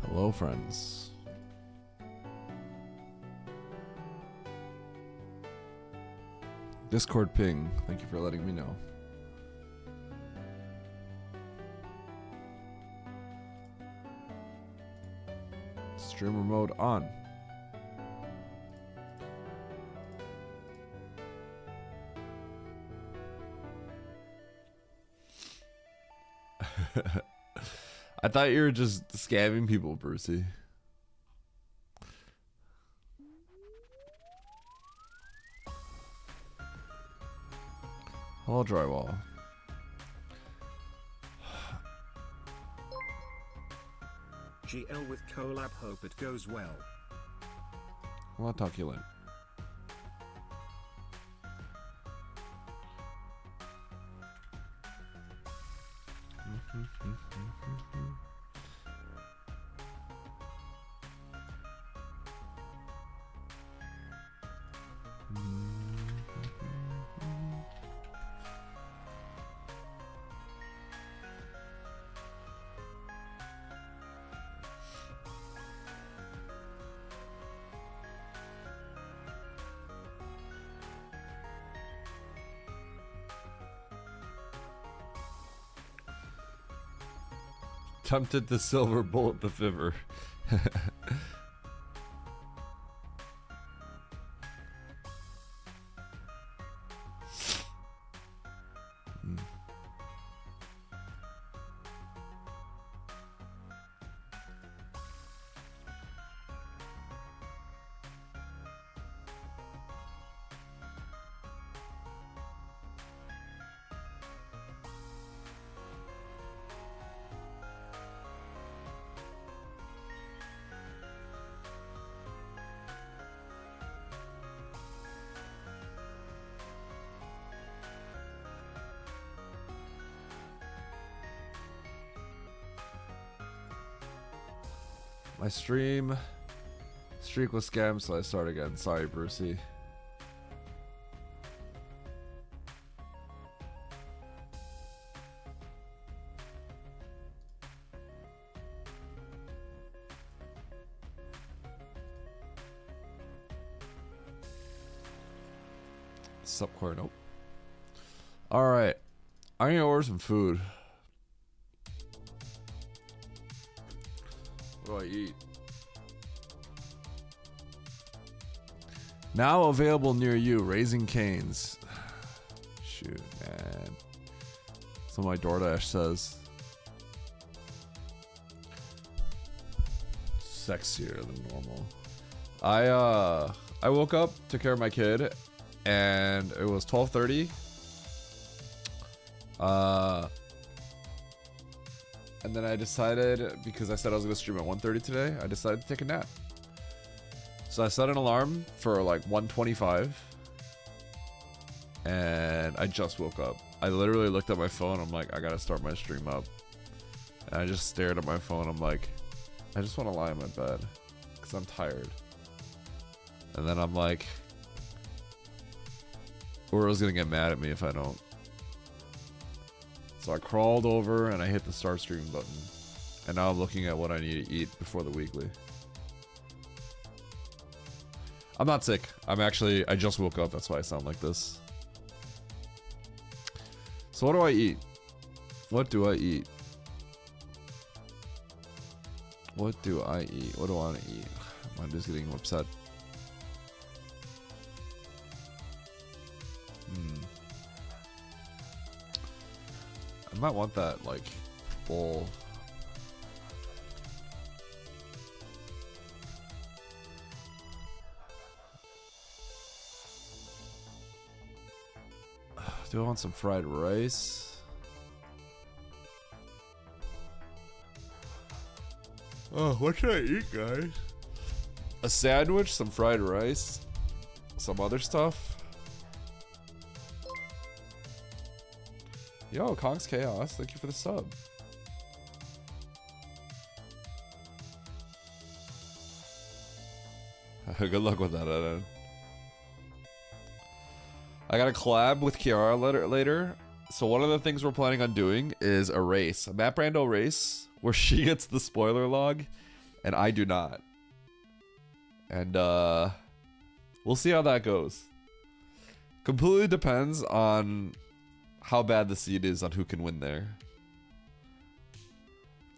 Hello, friends. Discord ping. Thank you for letting me know. Streamer mode on. I thought you were just scamming people, Brucey. Hello, drywall. GL with collab, hope it goes well. Well, I'll talk to you later. Tempted the silver bullet the fiver. My streak was scammed, so I start again. Sorry, Brucey. Sup, Corno? All right, I'm gonna order some food. What do I eat? Now available near you, Raising Cane's. Shoot, man. That's what my DoorDash says. Sexier than normal. I woke up, took care of my kid, and it was 12:30. And then I decided, because I said I was going to stream at 1:30 today, I decided to take a nap. So I set an alarm for like 1:25. And I just woke up. I literally looked at my phone. I'm like, I got to start my stream up. And I just stared at my phone. I'm like, I just want to lie in my bed. Because I'm tired. And then I'm like, Oro's going to get mad at me if I don't. So I crawled over and I hit the start stream button. And now I'm looking at what I need to eat before the weekly. I'm not sick. I just woke up. That's why I sound like this. So what do I eat? What do I eat? What do I eat? What do I want to eat? I'm just getting upset. I might want that, like, bowl. Still want some fried rice. Oh, what should I eat, guys? A sandwich, some fried rice, some other stuff. Yo, Kong's Chaos, thank you for the sub. Good luck with that, Eden. I got a collab with Kiara later. So one of the things we're planning on doing is a race, a map rando race, where she gets the spoiler log, and I do not. And we'll see how that goes. Completely depends on how bad the seed is on who can win there.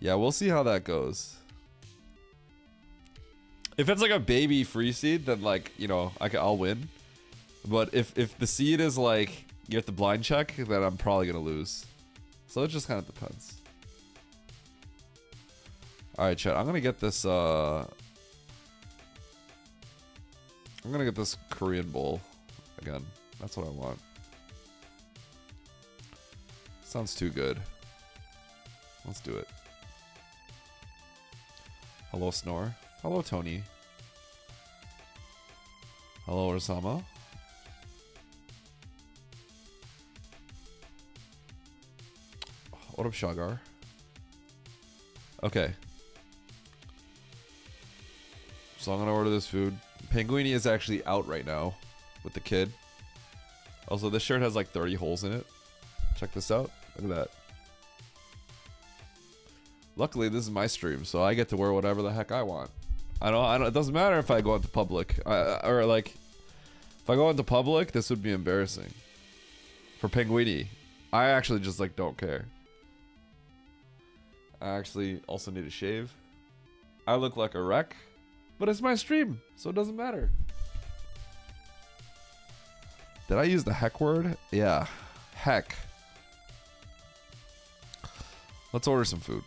Yeah, we'll see how that goes. If it's like a baby free seed, then like, you know, I'll win. But if the seed is like, you have to blind check, then I'm probably gonna lose. So it just kind of depends. Alright, chat, I'm gonna get this, I'm gonna get this Korean bowl again. That's what I want. Sounds too good. Let's do it. Hello, Snore. Hello, Tony. Hello, Osama. What up, Shagar? Okay. So I'm gonna order this food. Penguini is actually out right now with the kid. Also, this shirt has like 30 holes in it. Check this out. Look at that. Luckily, this is my stream, so I get to wear whatever the heck I want. I don't. It doesn't matter if I go into public, or like, if I go into public, this would be embarrassing. For Penguini, I actually just like don't care. I actually also need a shave. I look like a wreck, but it's my stream, so it doesn't matter. Did I use the heck word? Yeah, heck. Let's order some food.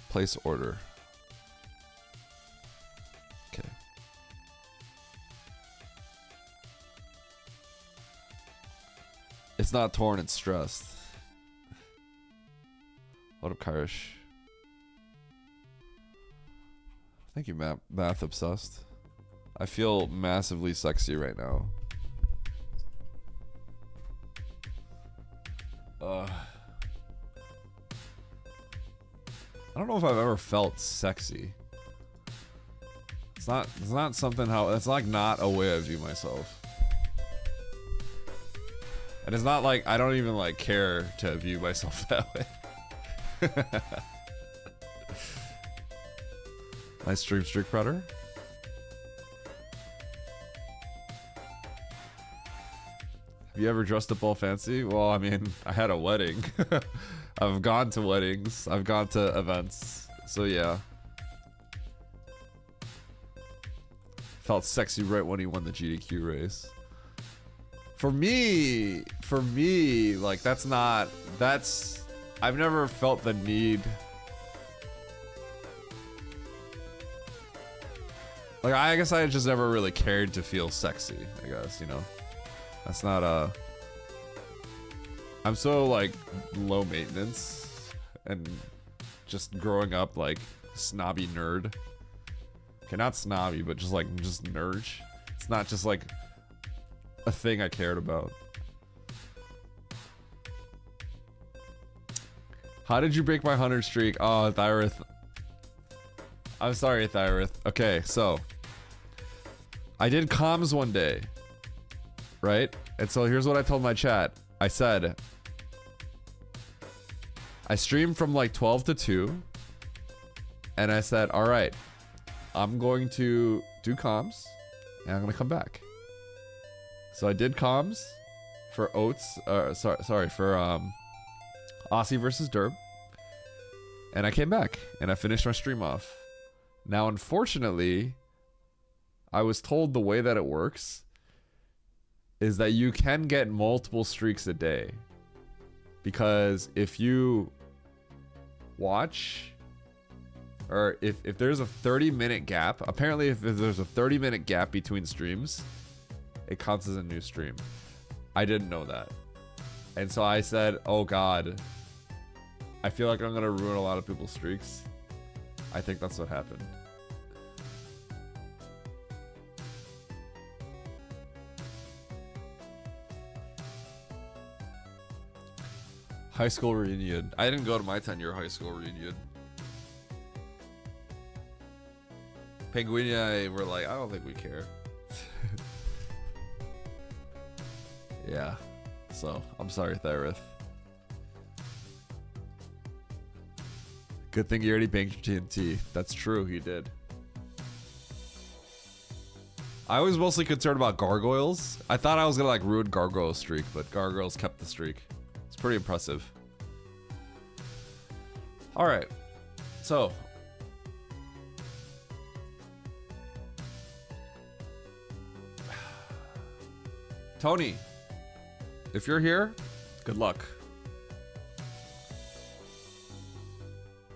Place order. Okay. It's not torn, it's stressed. What up, Karish? Thank you, Math Obsessed. I feel massively sexy right now. I don't know if I've ever felt sexy. It's not something it's like not a way I view myself. And it's not like I don't even like care to view myself that way. Nice stream, Streak Predator. Have you ever dressed up all fancy? Well, I mean, I had a wedding. I've gone to weddings. I've gone to events. So yeah. Felt sexy right when he won the GDQ race. For me, like I've never felt the need. Like, I guess I just never really cared to feel sexy, I guess, you know? That's not I'm so, like, low maintenance and just growing up, like, snobby nerd. Okay, not snobby, but just nerd. It's not just, like, a thing I cared about. How did you break my 100 streak? Oh, Thyrith. I'm sorry, Thyrith. Okay, so I did comms one day, right? And so here's what I told my chat. I said, I streamed from like 12 to 2, and I said, all right, I'm going to do comms, and I'm gonna come back. So I did comms for Oats, sorry, for Aussie versus Derb, and I came back, and I finished my stream off. Now, unfortunately, I was told the way that it works is that you can get multiple streaks a day. Because if you watch, or if there's a 30-minute gap, apparently if there's a 30-minute gap between streams, it counts as a new stream. I didn't know that. And so I said, oh God, I feel like I'm gonna ruin a lot of people's streaks. I think that's what happened. High school reunion. I didn't go to my 10-year high school reunion. Penguinia were like, I don't think we care. Yeah. So, I'm sorry, Therith. Good thing you already banked your TNT. That's true, he did. I was mostly concerned about gargoyles. I thought I was gonna like ruin Gargoyle's streak, but gargoyles kept the streak. It's pretty impressive. All right, so Tony, if you're here, good luck.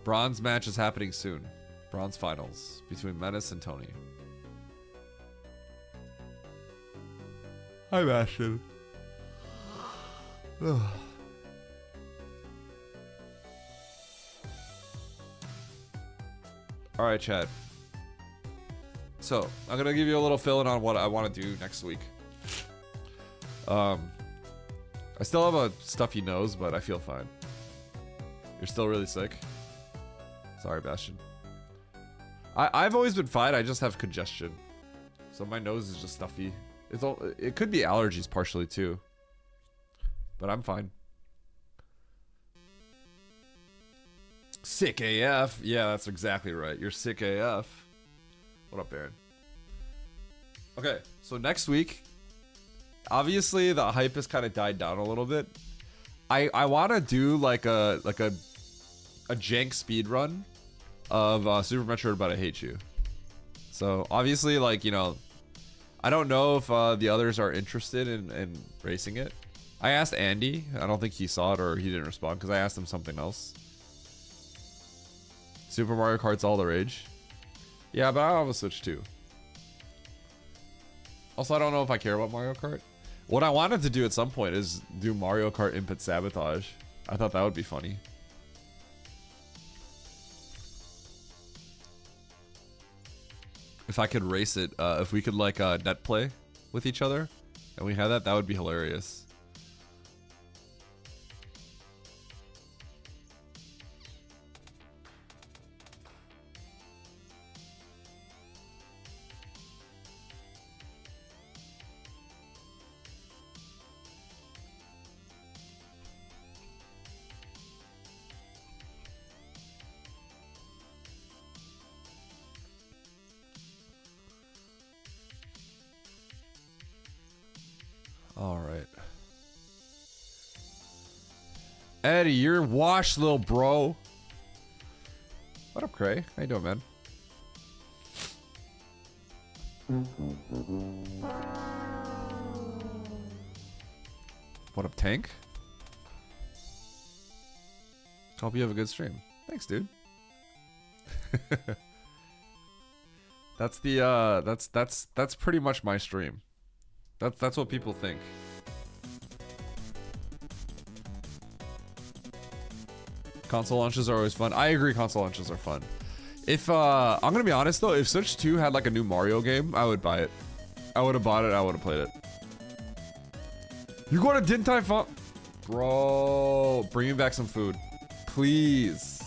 Bronze match is happening soon. Bronze finals between Menace and Tony. Hi, Bastion. All right, Chad. So I'm gonna give you a little fill-in on what I want to do next week. I still have a stuffy nose, but I feel fine. You're still really sick. Sorry, Bastion. I've always been fine. I just have congestion, so my nose is just stuffy. It could be allergies partially too, but I'm fine. Sick AF. Yeah, that's exactly right. You're sick AF. What up, Baron? Okay, so next week, obviously the hype has kind of died down a little bit. I want to do like a jank speed run of Super Metroid, but I Hate You. So obviously, like, you know, I don't know if the others are interested in racing it. I asked Andy. I don't think he saw it or he didn't respond because I asked him something else. Super Mario Kart's all the rage. Yeah, but I have a Switch too. Also, I don't know if I care about Mario Kart. What I wanted to do at some point is do Mario Kart Input Sabotage. I thought that would be funny. If I could race it, if we could like net play with each other and we had that, that would be hilarious. All right. Eddie, you're washed, little bro. What up, Cray? How you doing, man? What up, Tank? Hope you have a good stream. Thanks, dude. That's the that's pretty much my stream. That's what people think. Console launches are always fun. I agree, console launches are fun. If I'm gonna be honest though, if Switch 2 had like a new Mario game, I would buy it. I would have bought it. I would have played it. You going to Dintai Funk? Bro, bring me back some food, please.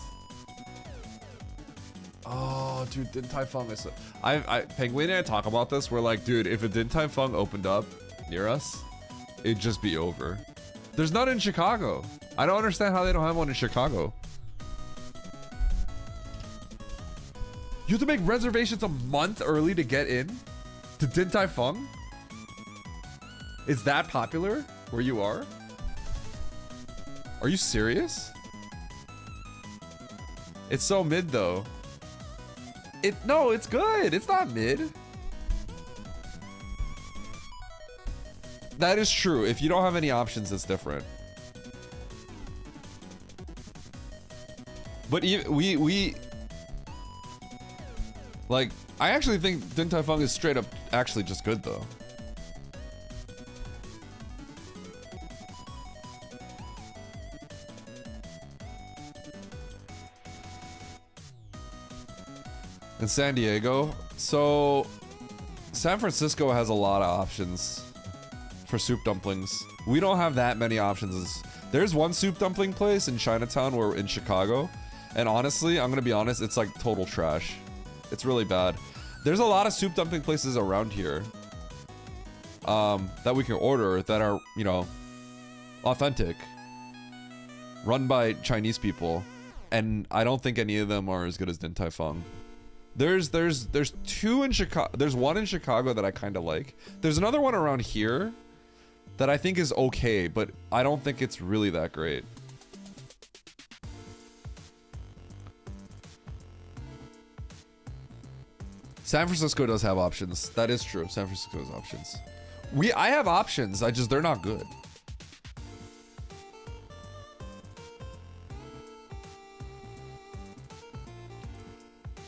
Oh, dude, Dintai Fung is so... Penguin and I talk about this. We're like, dude, if a Dintai Fung opened up near us, it'd just be over. There's none in Chicago. I don't understand how they don't have one in Chicago. You have to make reservations a month early to get in to Dintai Fung? Is that popular where you are? Are you serious? It's so mid though. No, it's good. It's not mid. That is true. If you don't have any options, it's different. But we like, I actually think Dintai Fung is straight up actually just good though. In San Diego, so San Francisco has a lot of options for soup dumplings. We don't have that many options. There's one soup dumpling place in Chinatown or in Chicago, and honestly, I'm gonna be honest, it's like total trash. It's really bad. There's a lot of soup dumpling places around here that we can order that are, you know, authentic, run by Chinese people, and I don't think any of them are as good as Din Tai Fung. There's two in Chicago. There's one in Chicago that I kind of like. There's another one around here that I think is okay, but I don't think it's really that great. San Francisco does have options. That is true. San Francisco has options. I have options. They're not good.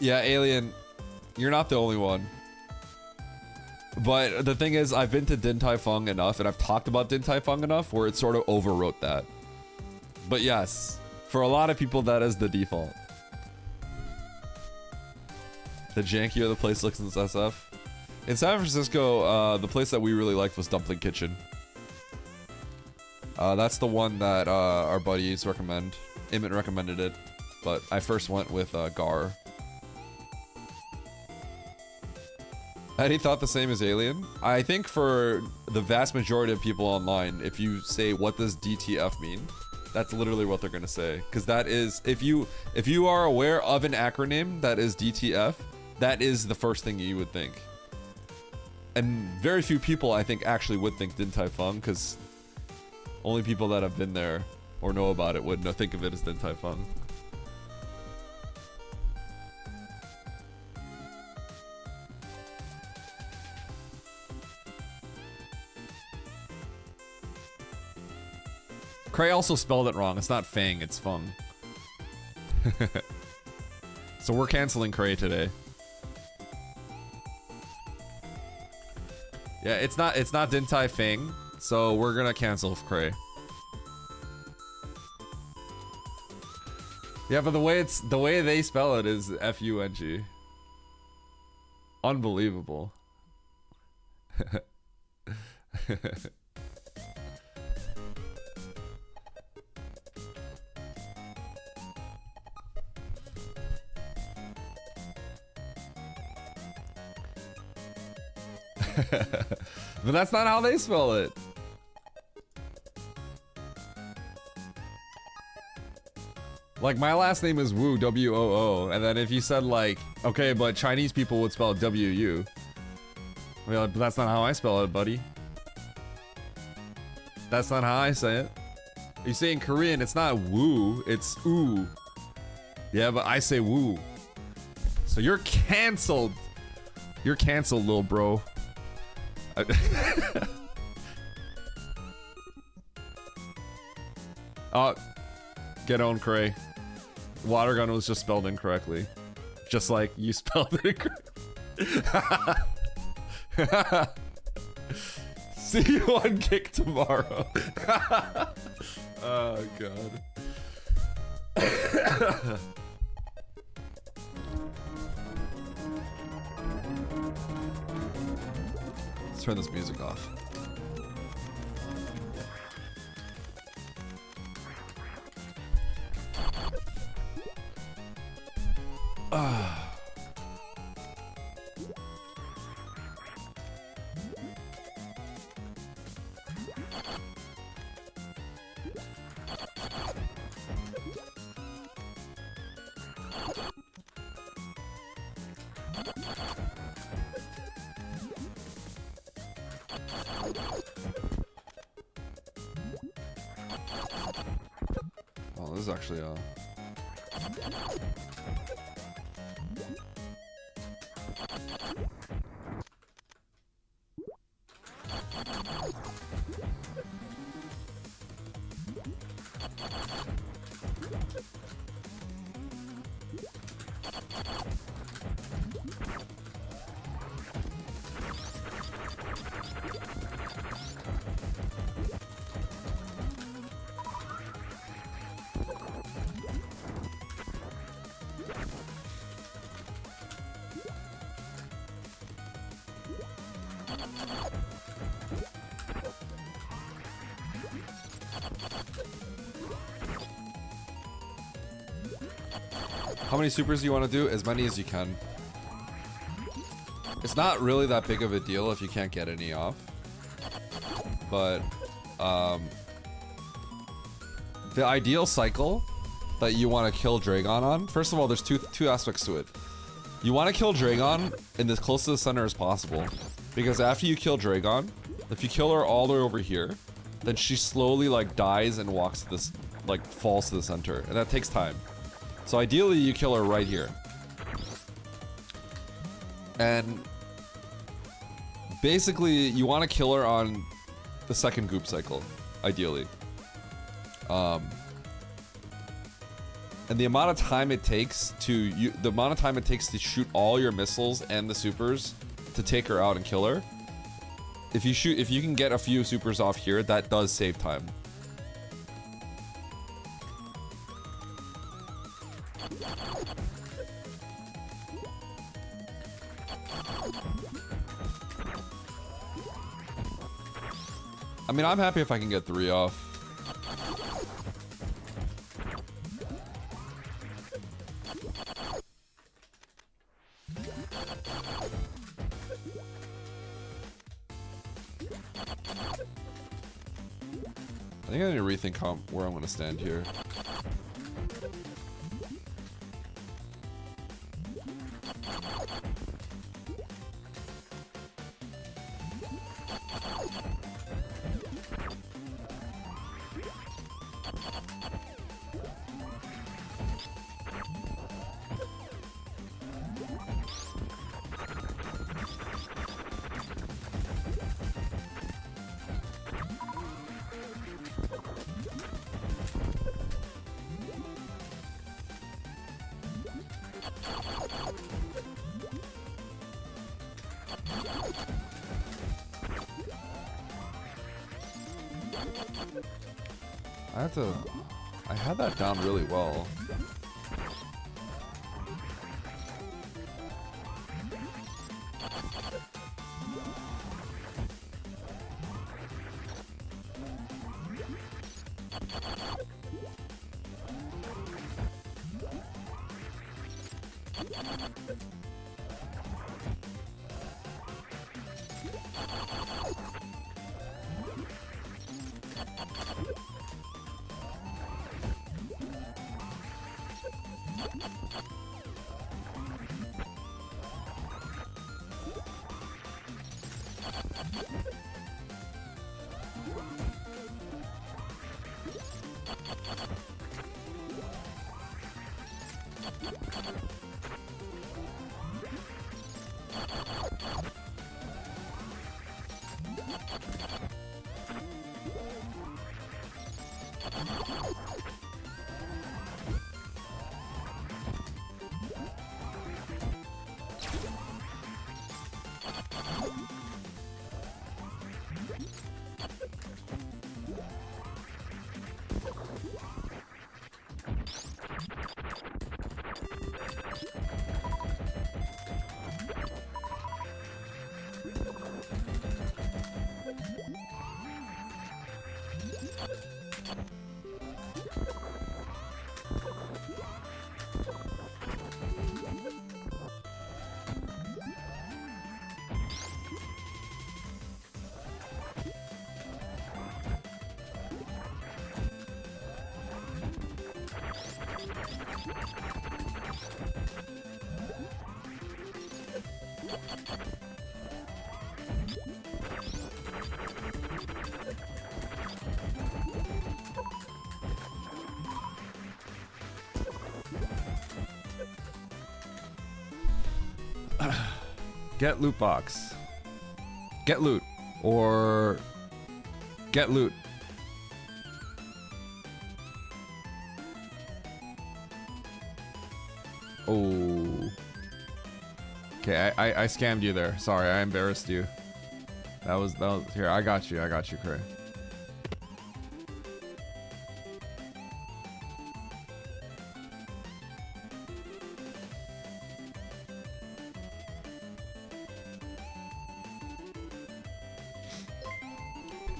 Yeah, Alien, you're not the only one. But the thing is, I've been to Din Tai Fung enough, and I've talked about Din Tai Fung enough, where it sort of overwrote that. But yes, for a lot of people, that is the default. The jankier the place looks in SF. In San Francisco, the place that we really liked was Dumpling Kitchen. That's the one that our buddies recommend. Emmett recommended it, but I first went with Gar. Eddie thought the same as Alien. I think for the vast majority of people online, if you say, what does DTF mean? That's literally what they're gonna say. Because that is, if you are aware of an acronym that is DTF, that is the first thing you would think. And very few people, I think, actually would think Din Tai Fung, because only people that have been there or know about it would think of it as Din Tai Fung. Cray also spelled it wrong. It's not Fang, it's Fung. So we're canceling Cray today. Yeah, it's not Din Tai Fang, so we're gonna cancel Cray. Yeah, but the way they spell it is F-U-N-G. Unbelievable. But that's not how they spell it. Like, my last name is Wu, W-O-O, and then if you said, like, okay, but Chinese people would spell it W-U. I mean, like, but that's not how I spell it, buddy. That's not how I say it. You say in Korean, it's not Wu, it's Oo. Yeah, but I say Wu. So you're canceled. You're canceled, little bro. Oh, get on, Cray. Water gun was just spelled incorrectly. Just like you spelled it incorrectly. See you on Kick tomorrow. Oh, God. Let's turn this music off. Oh, this is actually How many supers do you want to do? As many as you can. It's not really that big of a deal if you can't get any off. But, the ideal cycle that you want to kill Dragon on, first of all, there's two aspects to it. You want to kill Dragon in as close to the center as possible. Because after you kill Dragon, if you kill her all the way over here, then she slowly, like, dies and walks to this, like, falls to the center. And that takes time. So ideally, you kill her right here. And basically, you want to kill her on the second goop cycle, ideally. And the amount of time it takes to shoot all your missiles and the supers to take her out and kill her. If you can get a few supers off here, that does save time. I mean, I'm happy if I can get 3 off. I think I need to rethink where I'm going to stand here. I had that down really well. Get loot box. Get loot. Or get loot. Oh. Okay, I scammed you there. Sorry, I embarrassed you. That was here, I got you, Cray.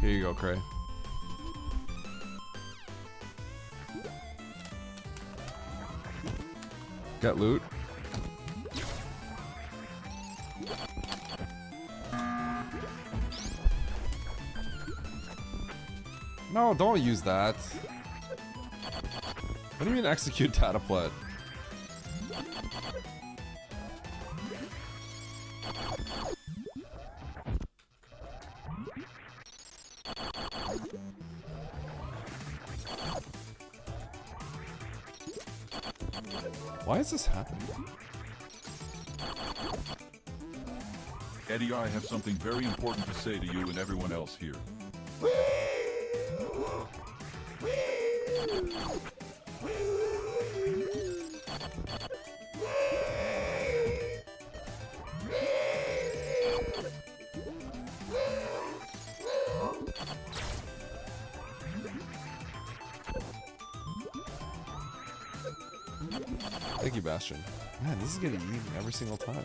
Here you go, Cray. Get loot. No, don't use that. What do you mean execute dataplet? Why is this happening? Eddie, I have something very important to say to you and everyone else here. Thank you, Bastion. Man, this is getting even every single time.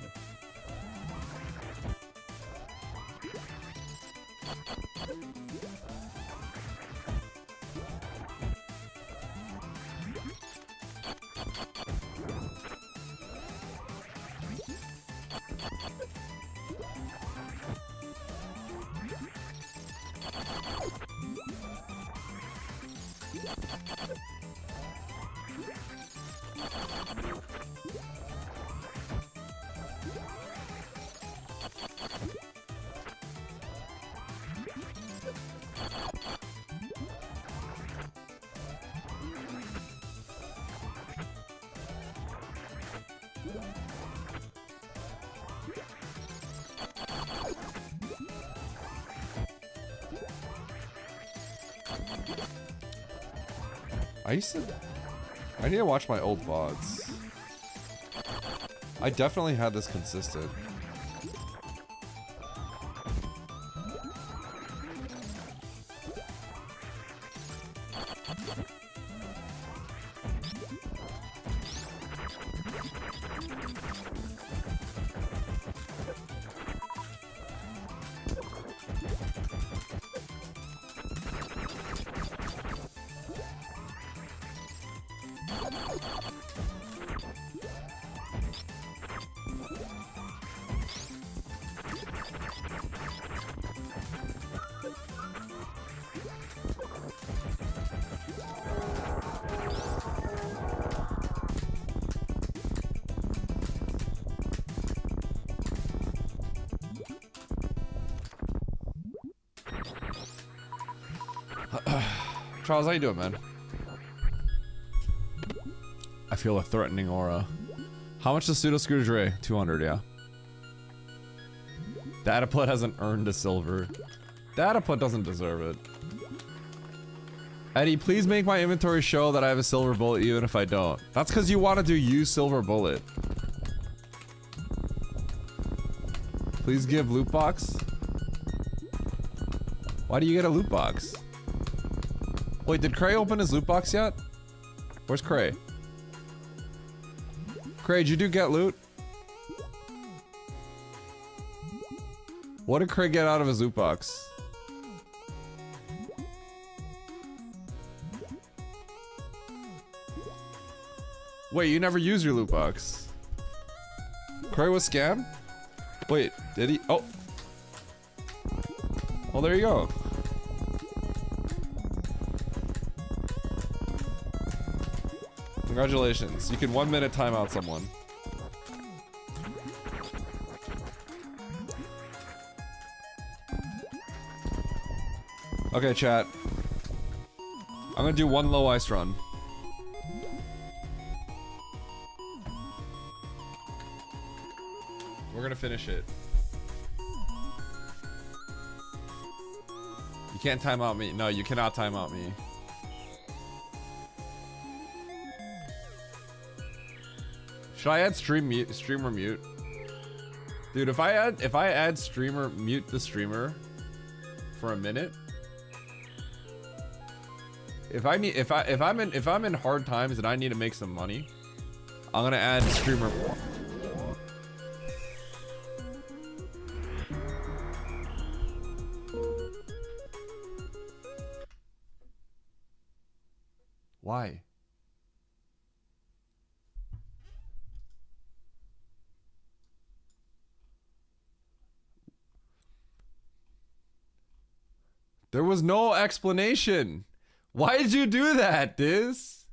I need to watch my old VODs. I definitely had this consistent. Charles, how you doing, man? I feel a threatening aura. How much does Pseudo Scooter Dre? 200, yeah. Dataplet hasn't earned a silver. Dataplet doesn't deserve it. Eddie, please make my inventory show that I have a silver bullet even if I don't. That's because you want to do use silver bullet. Please give loot box. Why do you get a loot box? Wait, did Cray open his loot box yet? Where's Cray? Cray, did you do get loot? What did Cray get out of his loot box? Wait, you never use your loot box. Cray was scammed? Wait, did he? Oh. Well, there you go. Congratulations. You can 1 minute time out someone. Okay, chat. I'm gonna do one low ice run. We're gonna finish it. You can't time out me. No, you cannot time out me. Should I add streamer mute? Dude, if I add streamer mute the streamer for a minute, if I'm in hard times and I need to make some money, I'm gonna add streamer. Why? There was no explanation. Why did you do that, Diz?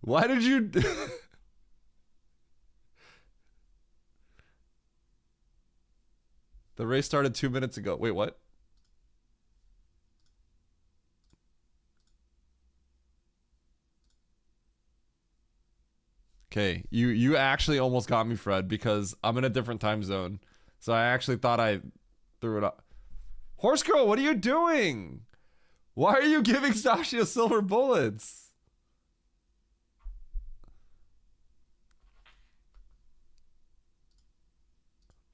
Why did you... The race started 2 minutes ago. Wait, what? Okay, you actually almost got me, Fred, because I'm in a different time zone. So I actually thought I threw it up. Horse Girl, what are you doing? Why are you giving Sasha silver bullets?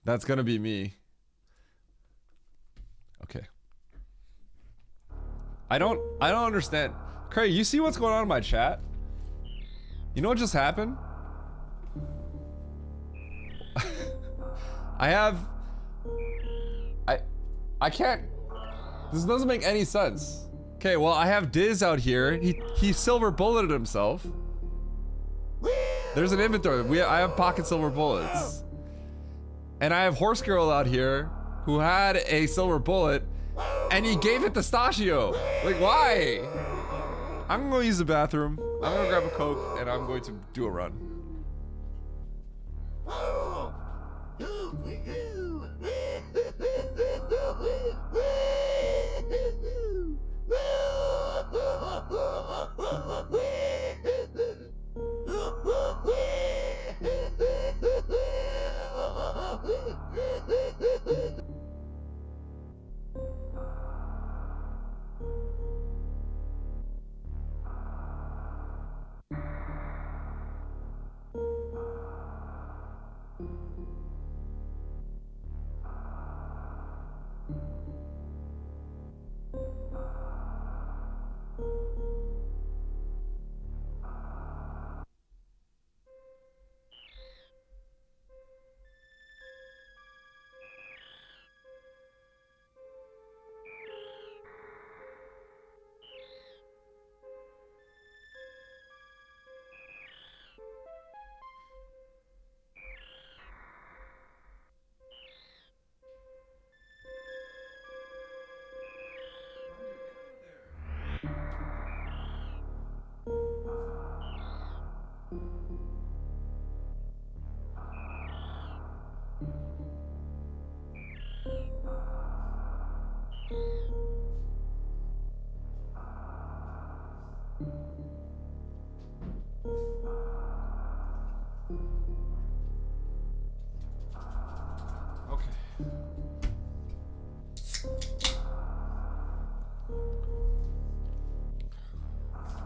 That's gonna be me. Okay. I don't understand. Craig, you see what's going on in my chat? You know what just happened? I can't. This doesn't make any sense. Okay, well, I have Diz out here. He silver bulleted himself. There's an inventory. I have pocket silver bullets. And I have Horse Girl out here who had a silver bullet and he gave it to Stachio. Like, why? I'm gonna use the bathroom. I'm gonna grab a Coke and I'm going to do a run.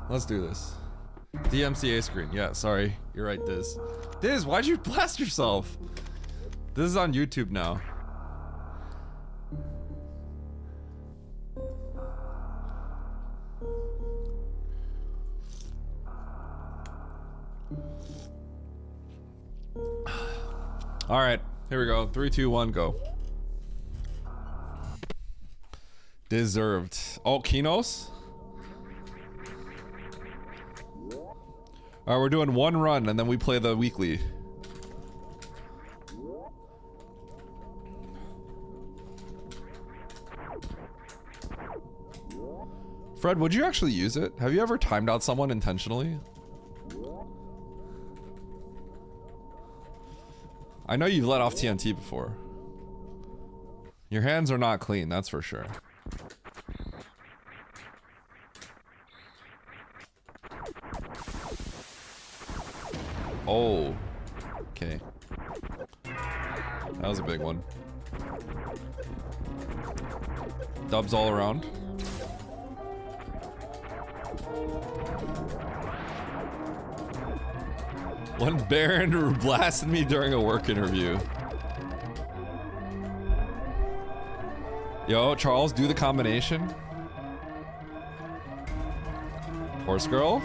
Let's do this. DMCA screen. Yeah, sorry. You're right, Diz. Diz, why'd you blast yourself? This is on YouTube now. All right, here we go. 3, 2, 1, go. Deserved. Oh, Kinos? Alright, we're doing one run and then we play the weekly. Fred, would you actually use it? Have you ever timed out someone intentionally? I know you've let off TNT before. Your hands are not clean, that's for sure. Oh, okay. That was a big one. Dubs all around. One Baron blasted me during a work interview. Yo, Charles, do the combination. Horse Girl.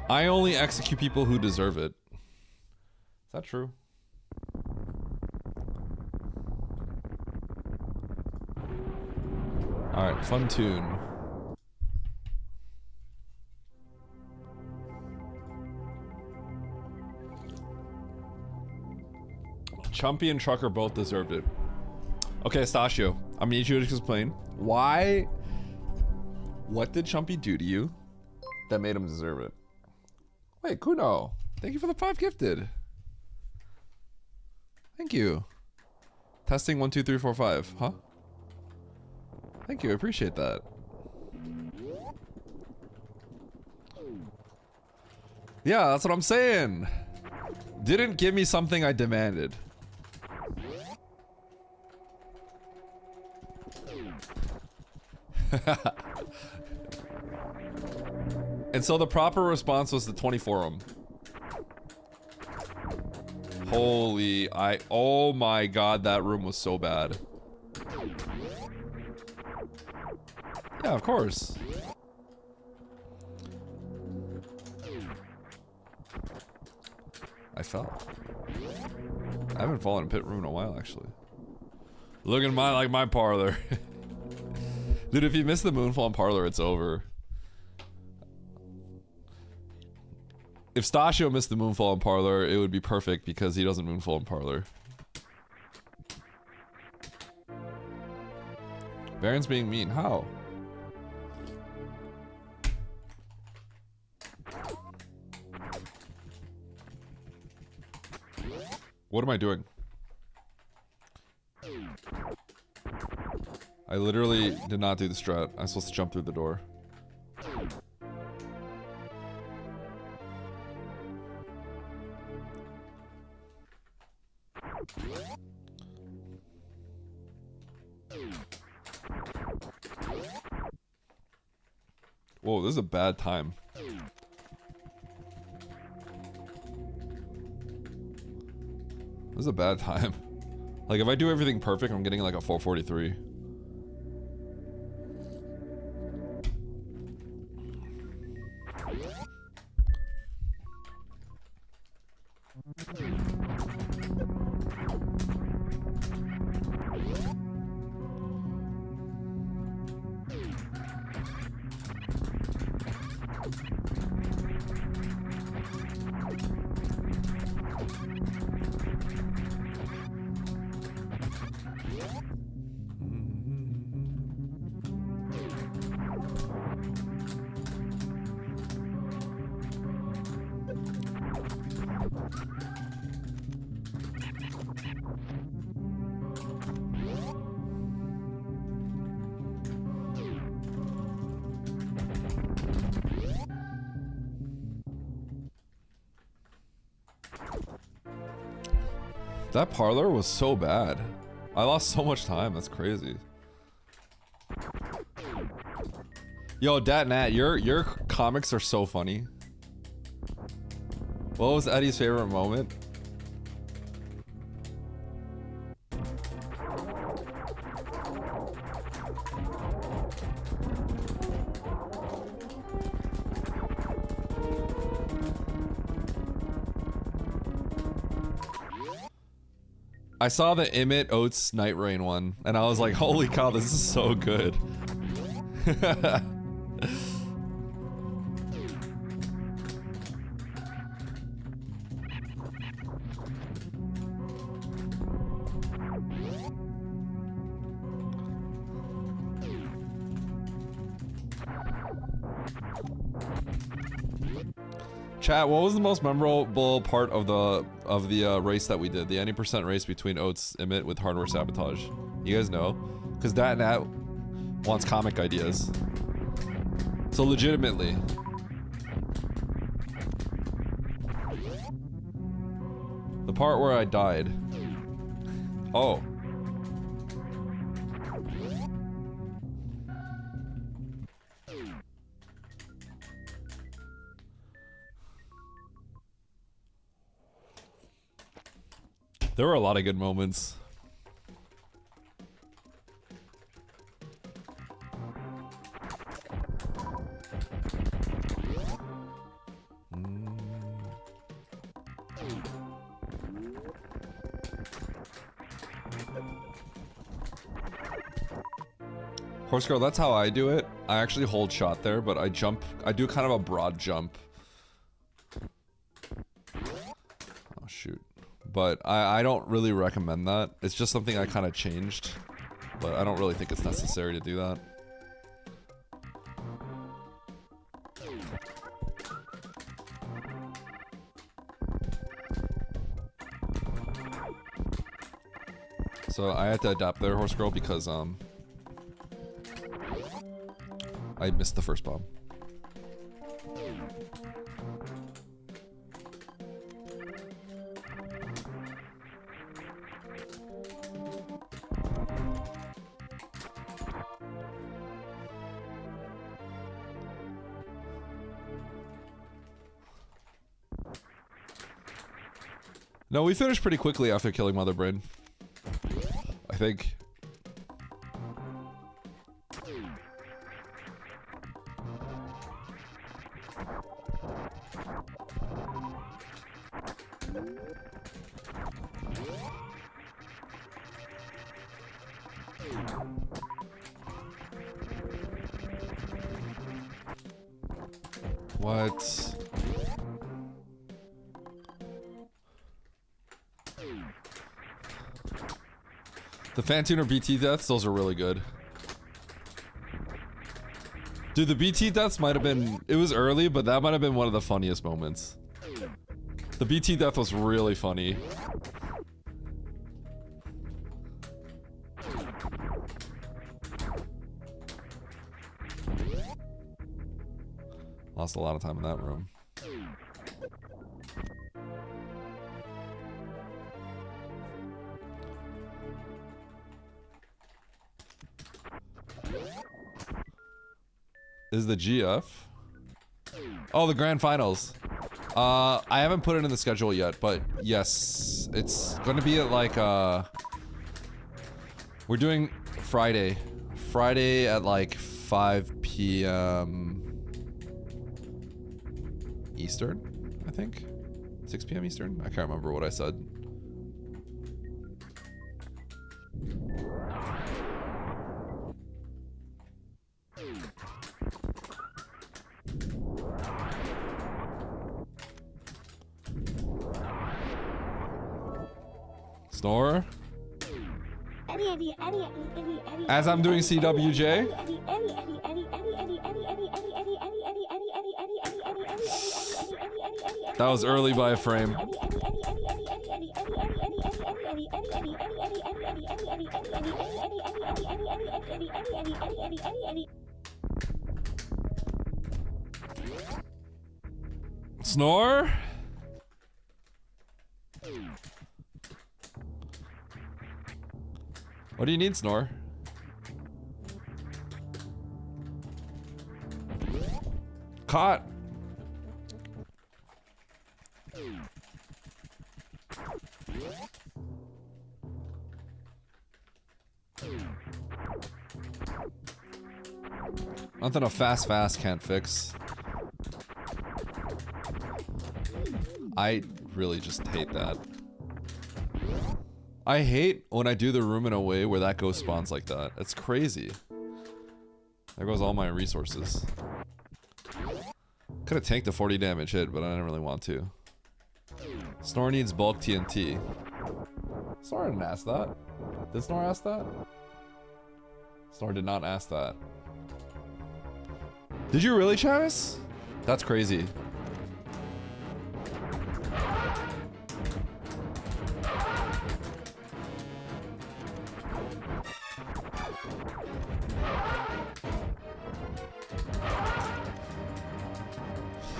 I only execute people who deserve it. Is that true? Alright, fun tune. Chumpy and Trucker both deserved it. Okay, Stachio, I'm gonna need you to explain why. What did Chumpy do to you that made him deserve it? Wait, Kuno, thank you for the 5 gifted. Thank you. Testing 1 2 3 4 5. Huh? Thank you. I appreciate that. Yeah, that's what I'm saying. Didn't give me something I demanded. And so the proper response was the 24'em. Holy, oh my god, that room was so bad. Yeah, of course. I fell. I haven't fallen in pit room in a while, actually. Look at my parlor. Dude, if you miss the moonfall in parlor, it's over. If Stachio missed the moonfall in parlor, it would be perfect because he doesn't moonfall in parlor. Baron's being mean. How? What am I doing? I literally did not do the strat. I'm supposed to jump through the door. Whoa, this is a bad time. This is a bad time. Like, if I do everything perfect, I'm getting like a 443. That parlor was so bad. I lost so much time, that's crazy. Yo, Dat Nat, your comics are so funny. What was Eddie's favorite moment? I saw the Emmett Oates Night Rain one, and I was like, holy cow, this is so good. Chat, what was the most memorable part of the race that we did? The 90% race between Oates Emmett with hardware sabotage. You guys know? Because Dat Nat wants comic ideas. So legitimately. The part where I died. Oh. There were a lot of good moments. Horse girl, that's how I do it. I actually hold shot there, but I jump. I do kind of a broad jump. Oh shoot. But I don't really recommend that. It's just something I kind of changed. But I don't really think it's necessary to do that. So I had to adapt there, horse girl, because I missed the first bomb. No, we finished pretty quickly after killing Mother Brain. I think. What? The Fantuner BT deaths, those are really good. Dude, the BT deaths might have been... It was early, but that might have been one of the funniest moments. The BT death was really funny. Lost a lot of time in that room. Is the GF? Oh, the grand finals. I haven't put it in the schedule yet, but yes, it's gonna be at like we're doing Friday at like 5 p.m. Eastern, I think. 6 p.m. Eastern? I can't remember what I said. Snore? As I'm doing CWJ? That was early by a frame. Snore? What do you need, Snore? Caught. Nothing a fast can't fix. I really just hate that. I hate when I do the room in a way where that ghost spawns like that. It's crazy. There goes all my resources. Could have tanked a 40 damage hit, but I didn't really want to. Snore needs bulk TNT. Snore didn't ask that. Did Snore ask that? Snore did not ask that. Did you really, Travis? That's crazy.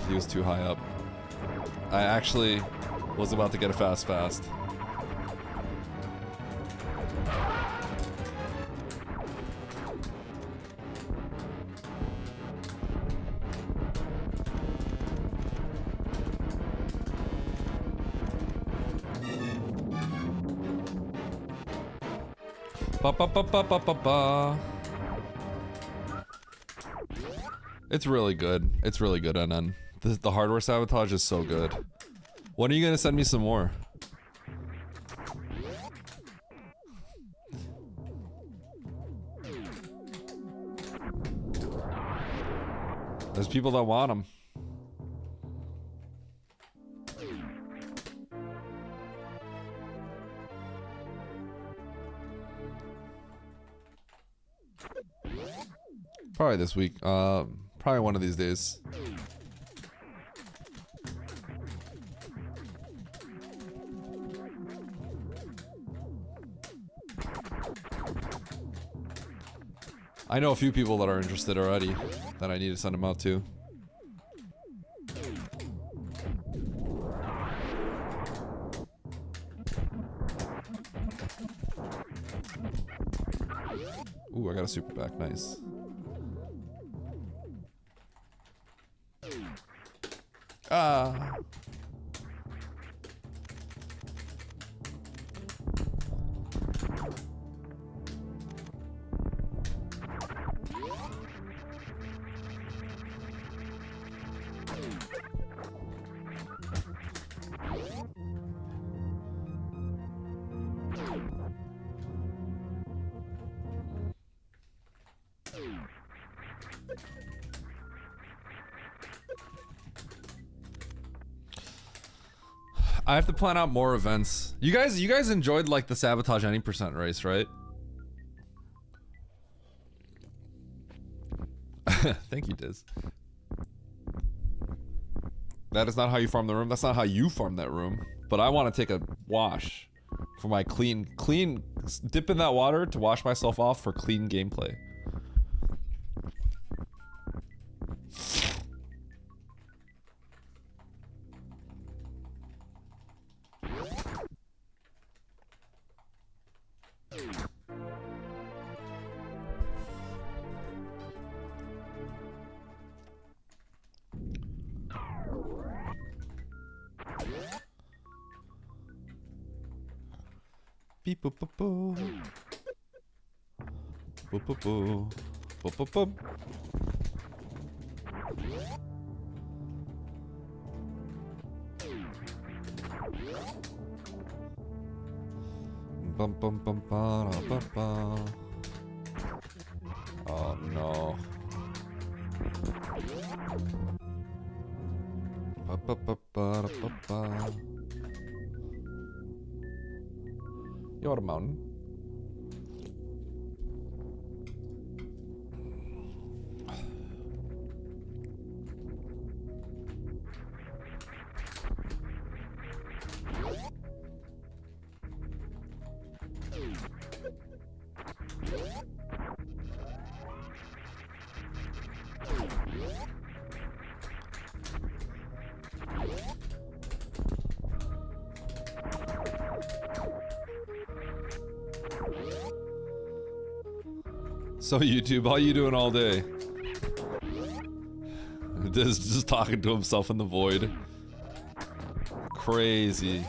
He was too high up. I actually was about to get a fast. It's really good. It's really good, NN. The hardware sabotage is so good. When are you gonna send me some more? There's people that want them. Probably this week. Probably one of these days. I know a few people that are interested already that I need to send them out to. Ooh, I got a super back. Nice. Ah. I have to plan out more events. You guys enjoyed like the sabotage any percent race, right? Thank you, Diz. That is not how you farm the room. That's not how you farm that room. But I want to take a wash for my clean, dip in that water to wash myself off for clean gameplay. Beep boop boop boop. Boop boop boop. Boop boop boop. Bum bum bum ba da ba ba. Oh no. Ba ba ba ba da ba ba. Your mountain. So YouTube, how you doing all day? This is just talking to himself in the void. Crazy.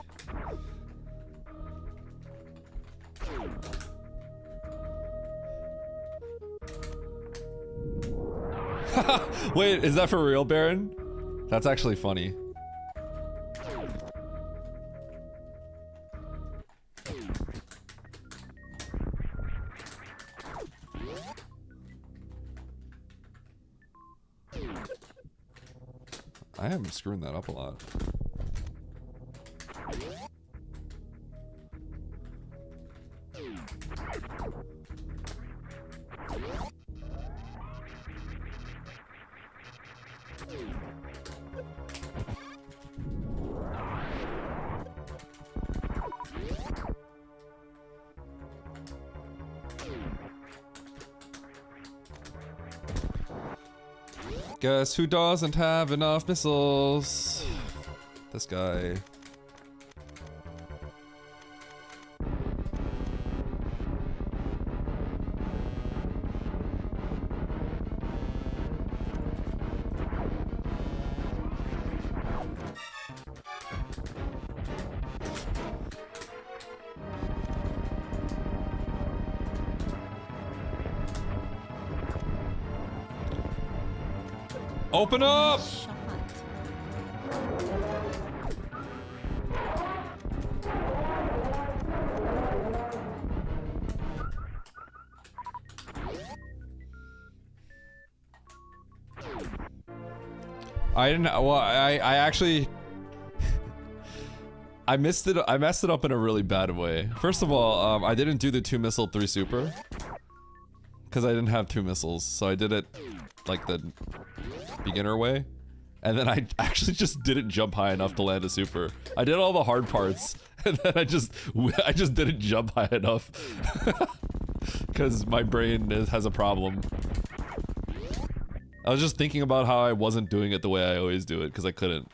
Wait, is that for real, Baron? That's actually funny. I am screwing that up a lot. Guess who doesn't have enough missiles? This guy. Open up! I didn't. Well, I actually. I messed it up in a really bad way. First of all, I didn't do the 2 missile 3 super. Because I didn't have 2 missiles, so I did it like the beginner way. And then I actually just didn't jump high enough to land a super. I did all the hard parts, and then I just didn't jump high enough. Because my brain has a problem. I was just thinking about how I wasn't doing it the way I always do it, because I couldn't.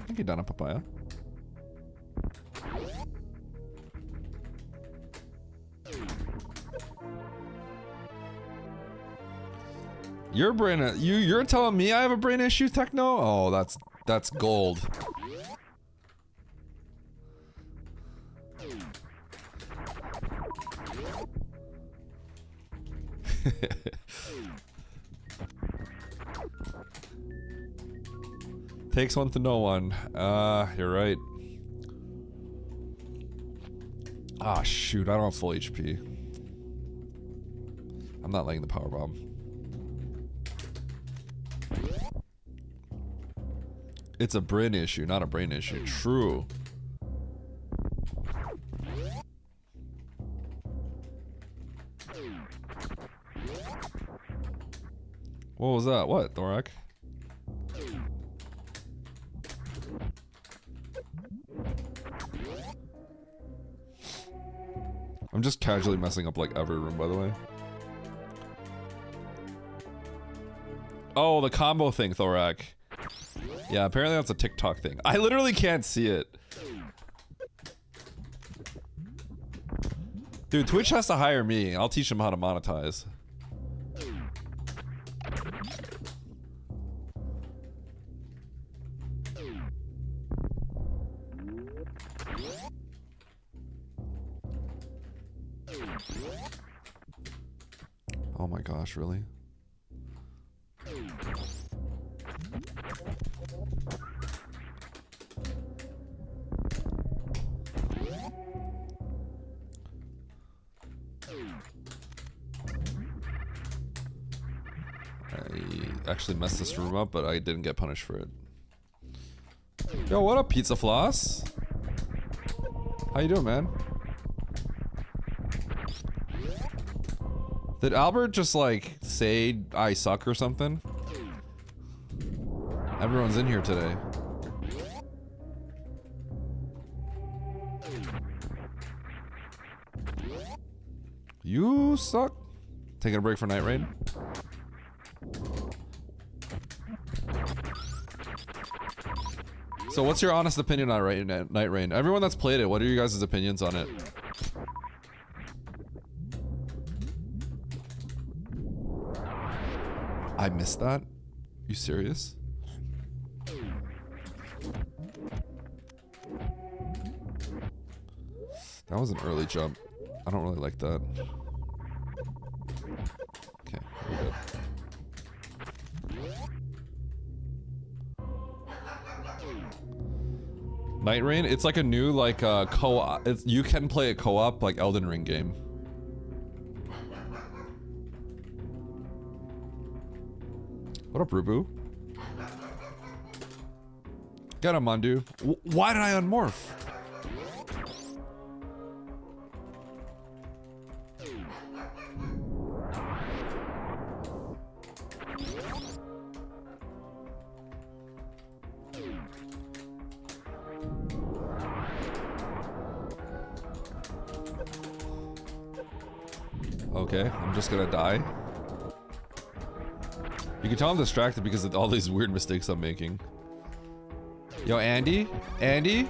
Thank you, Donna Papaya. Your brain, you're telling me I have a brain issue, Techno? Oh, that's gold. Takes one to know one. You're right. Ah, shoot, I don't have full HP. I'm not laying the power bomb. It's a brain issue, not a brain issue. True. What was that? What, Thorak? I'm just casually messing up like every room, by the way. Oh, the combo thing, Thorak. Yeah, apparently that's a TikTok thing. I literally can't see it. Dude, Twitch has to hire me. I'll teach them how to monetize. Oh my gosh, really? I actually messed this room up, but I didn't get punished for it. Yo, what up, Pizza Floss? How you doing, man? Did Albert just like say I suck or something? Everyone's in here today. You suck. Taking a break for Night Raid. So what's your honest opinion on Night Rain? Everyone that's played it, what are you guys' opinions on it? I missed that? You serious? That was an early jump. I don't really like that. Okay, we're good. Night Rain, it's like a new like co-op. You can play a co-op like Elden Ring game. What up, Rubu? Get him, Mandu. Why did I unmorph? Okay, I'm just gonna die. You can tell I'm distracted because of all these weird mistakes I'm making. Yo, Andy? Andy?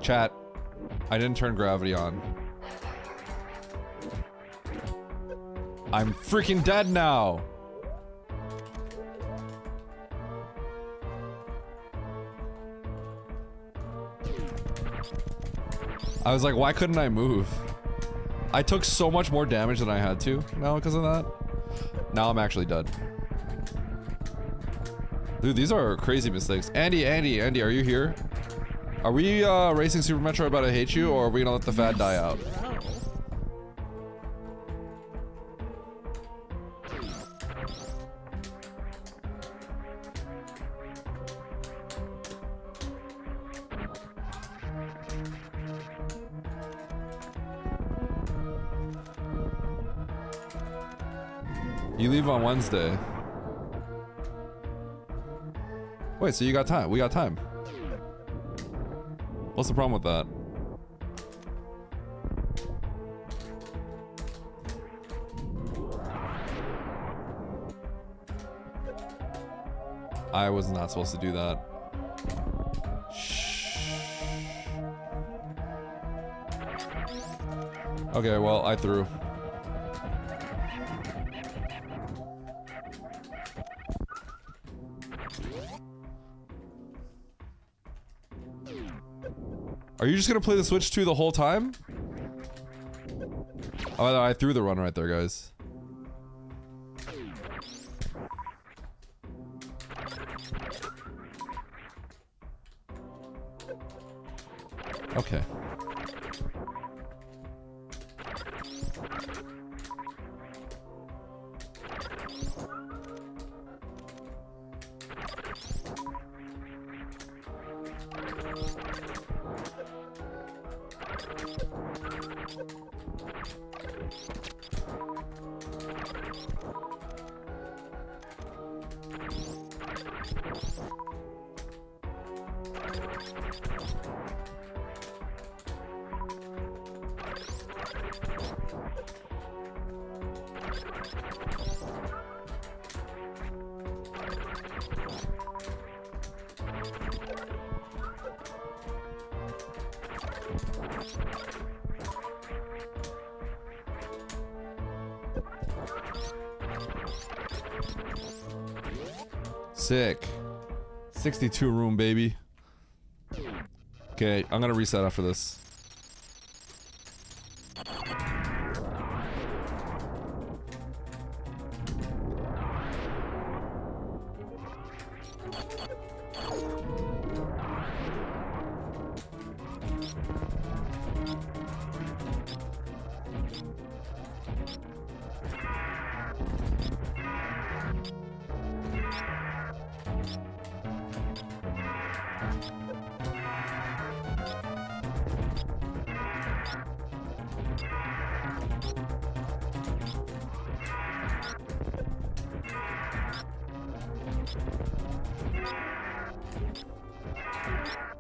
Chat. I didn't turn gravity on. I'm freaking dead now! I was like, why couldn't I move? I took so much more damage than I had to now because of that. Now I'm actually dead. Dude, these are crazy mistakes. Andy, are you here? Are we racing Super Metroid about I Hate You, or are we gonna let the fad die out? You leave on Wednesday. Wait, so you got time? We got time. What's the problem with that? I was not supposed to do that. Shh. Okay, well, I threw. Are you just gonna play the Switch 2 the whole time? Oh, I threw the run right there, guys. Okay. Sick. 62 room, baby. Okay, I'm gonna reset after this.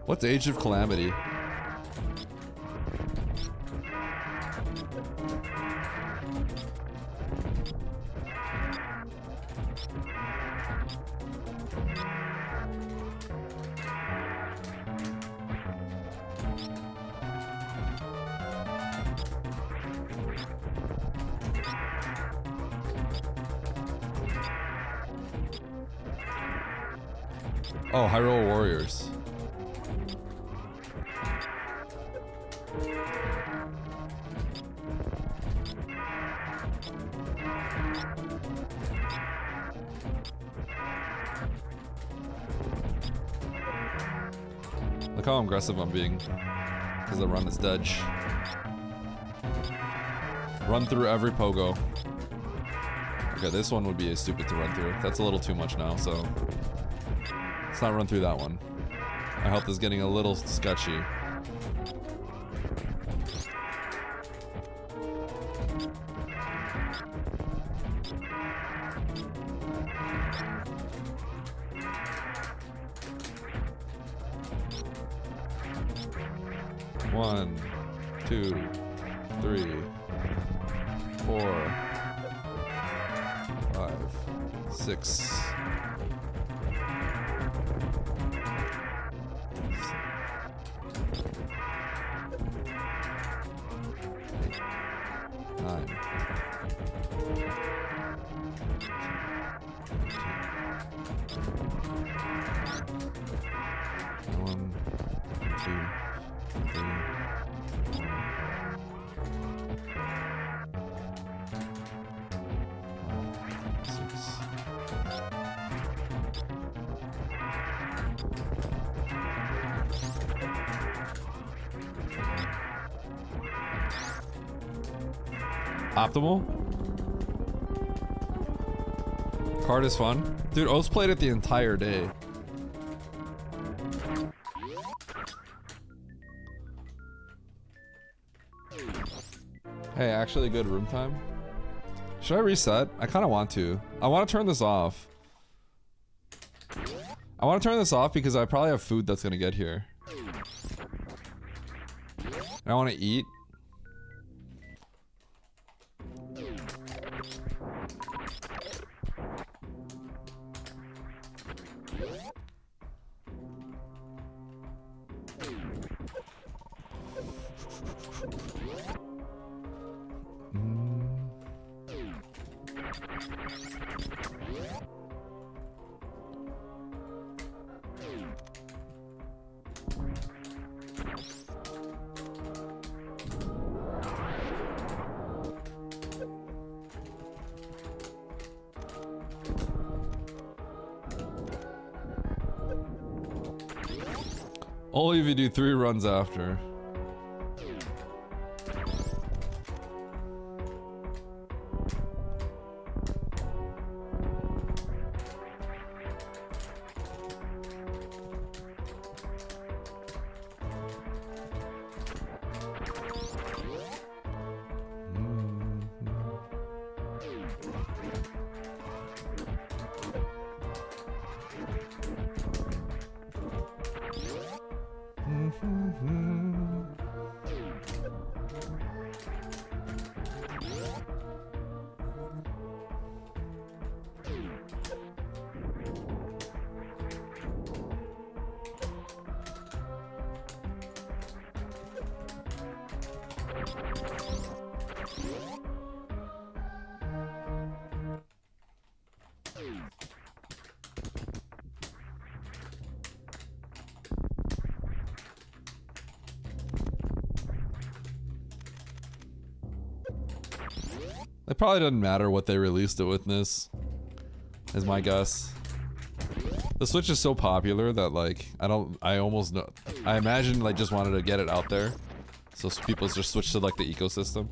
What's Age of Calamity? Oh, Hyrule Warriors. Look how aggressive I'm being, because the run is dead. Run through every pogo. Okay, this one would be stupid to run through. That's a little too much now, so let's not run through that one. My health is getting a little sketchy. One, two, three, 4, 5, 6. 9. 1, 2, 3, 4, 6. Optimal? Card is fun. Dude, O's played it the entire day. Hey, actually good room time. Should I reset? I kind of want to. I want to turn this off. I want to turn this off because I probably have food that's going to get here. I want to eat. Only if you do 3 runs after. It probably doesn't matter what they released it with this, is my guess. The Switch is so popular that like, I almost know, I imagine they just wanted to get it out there. So people just switch to like the ecosystem.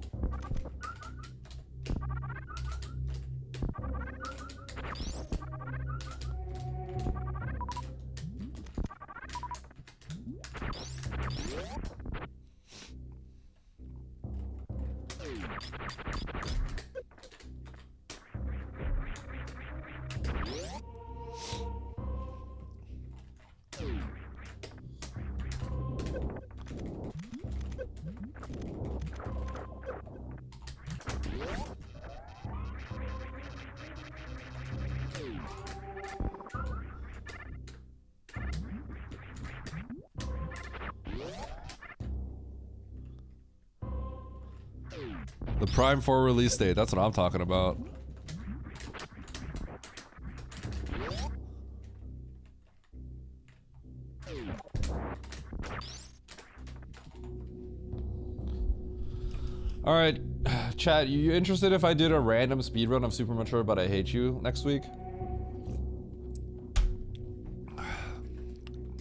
The Prime 4 release date, that's what I'm talking about. Alright, chat, you interested if I did a random speedrun of Super Metroid But I Hate You next week?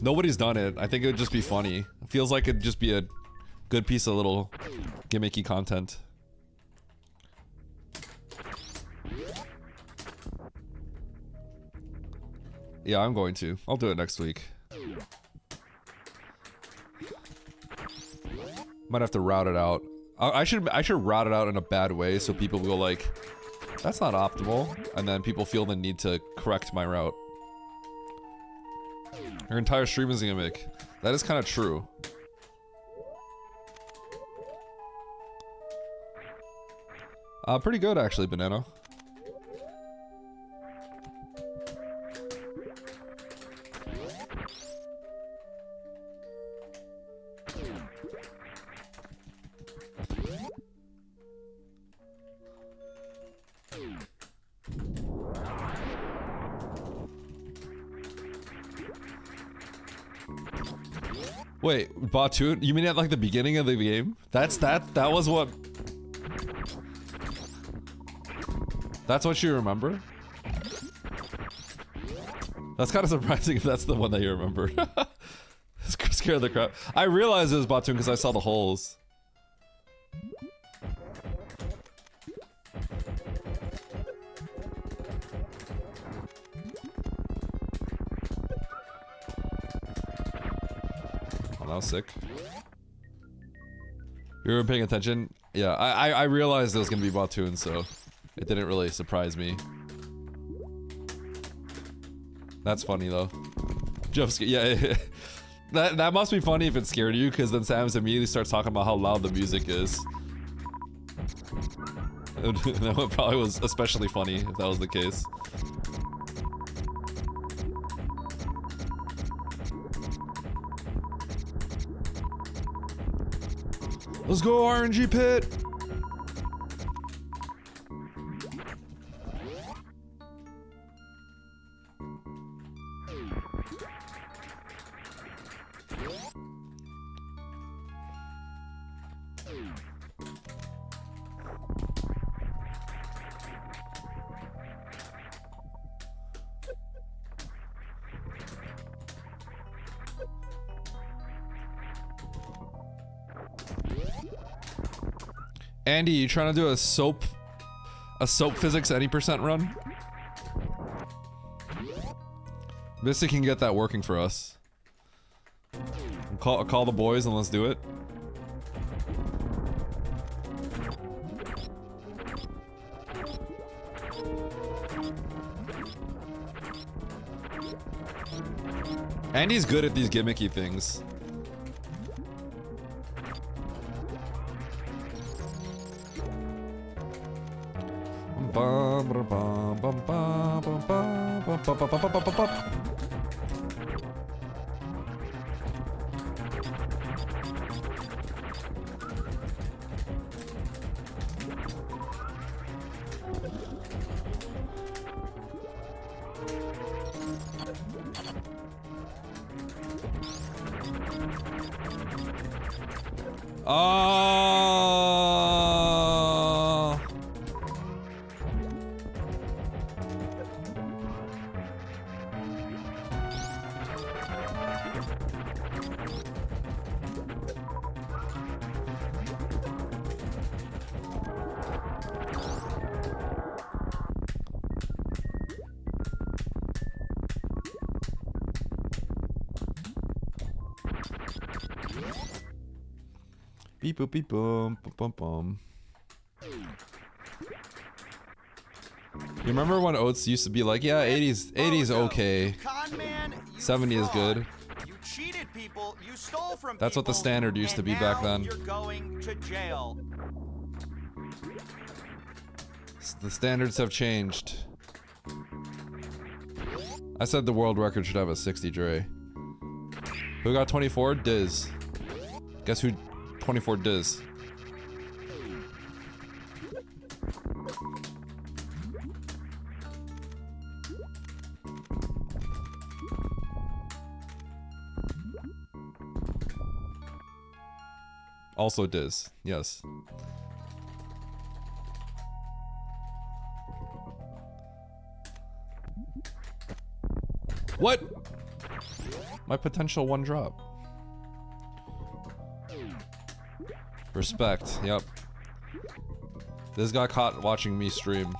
Nobody's done it. I think it would just be funny. It feels like it'd just be a good piece of little gimmicky content. Yeah, I'm going to. I'll do it next week. Might have to route it out. I should route it out in a bad way so people go like, that's not optimal, and then people feel the need to correct my route. Your entire stream is a gimmick. That is kind of true. Pretty good actually, Banana. Wait, Batoon? You mean at like the beginning of the game? That was what... That's what you remember? That's kind of surprising if that's the one that you remember. Scared the crap. I realized it was Batoon because I saw the holes. Well, that was sick. You were paying attention? Yeah, I realized it was gonna be Batoon, so it didn't really surprise me. That's funny though. Jump yeah. That must be funny if it scared you, because then Sam's immediately starts talking about how loud the music is. That one probably was especially funny if that was the case. Let's go RNG pit! Andy, you trying to do a soap physics any percent run? Misty can get that working for us. Call the boys and let's do it. Andy's good at these gimmicky things. Beep boop beep boom bum bum. You remember when Oates used to be like, yeah, 80's okay. 70 is good. You cheated people, you stole from That's what the standard used to be back then. You're going to jail. The standards have changed. I said the world record should have a 60 Dre. Who got 24? Diz. Guess who 24 Diz? Also Diz, yes. What? My potential one drop. Respect, yep. This got caught watching me stream.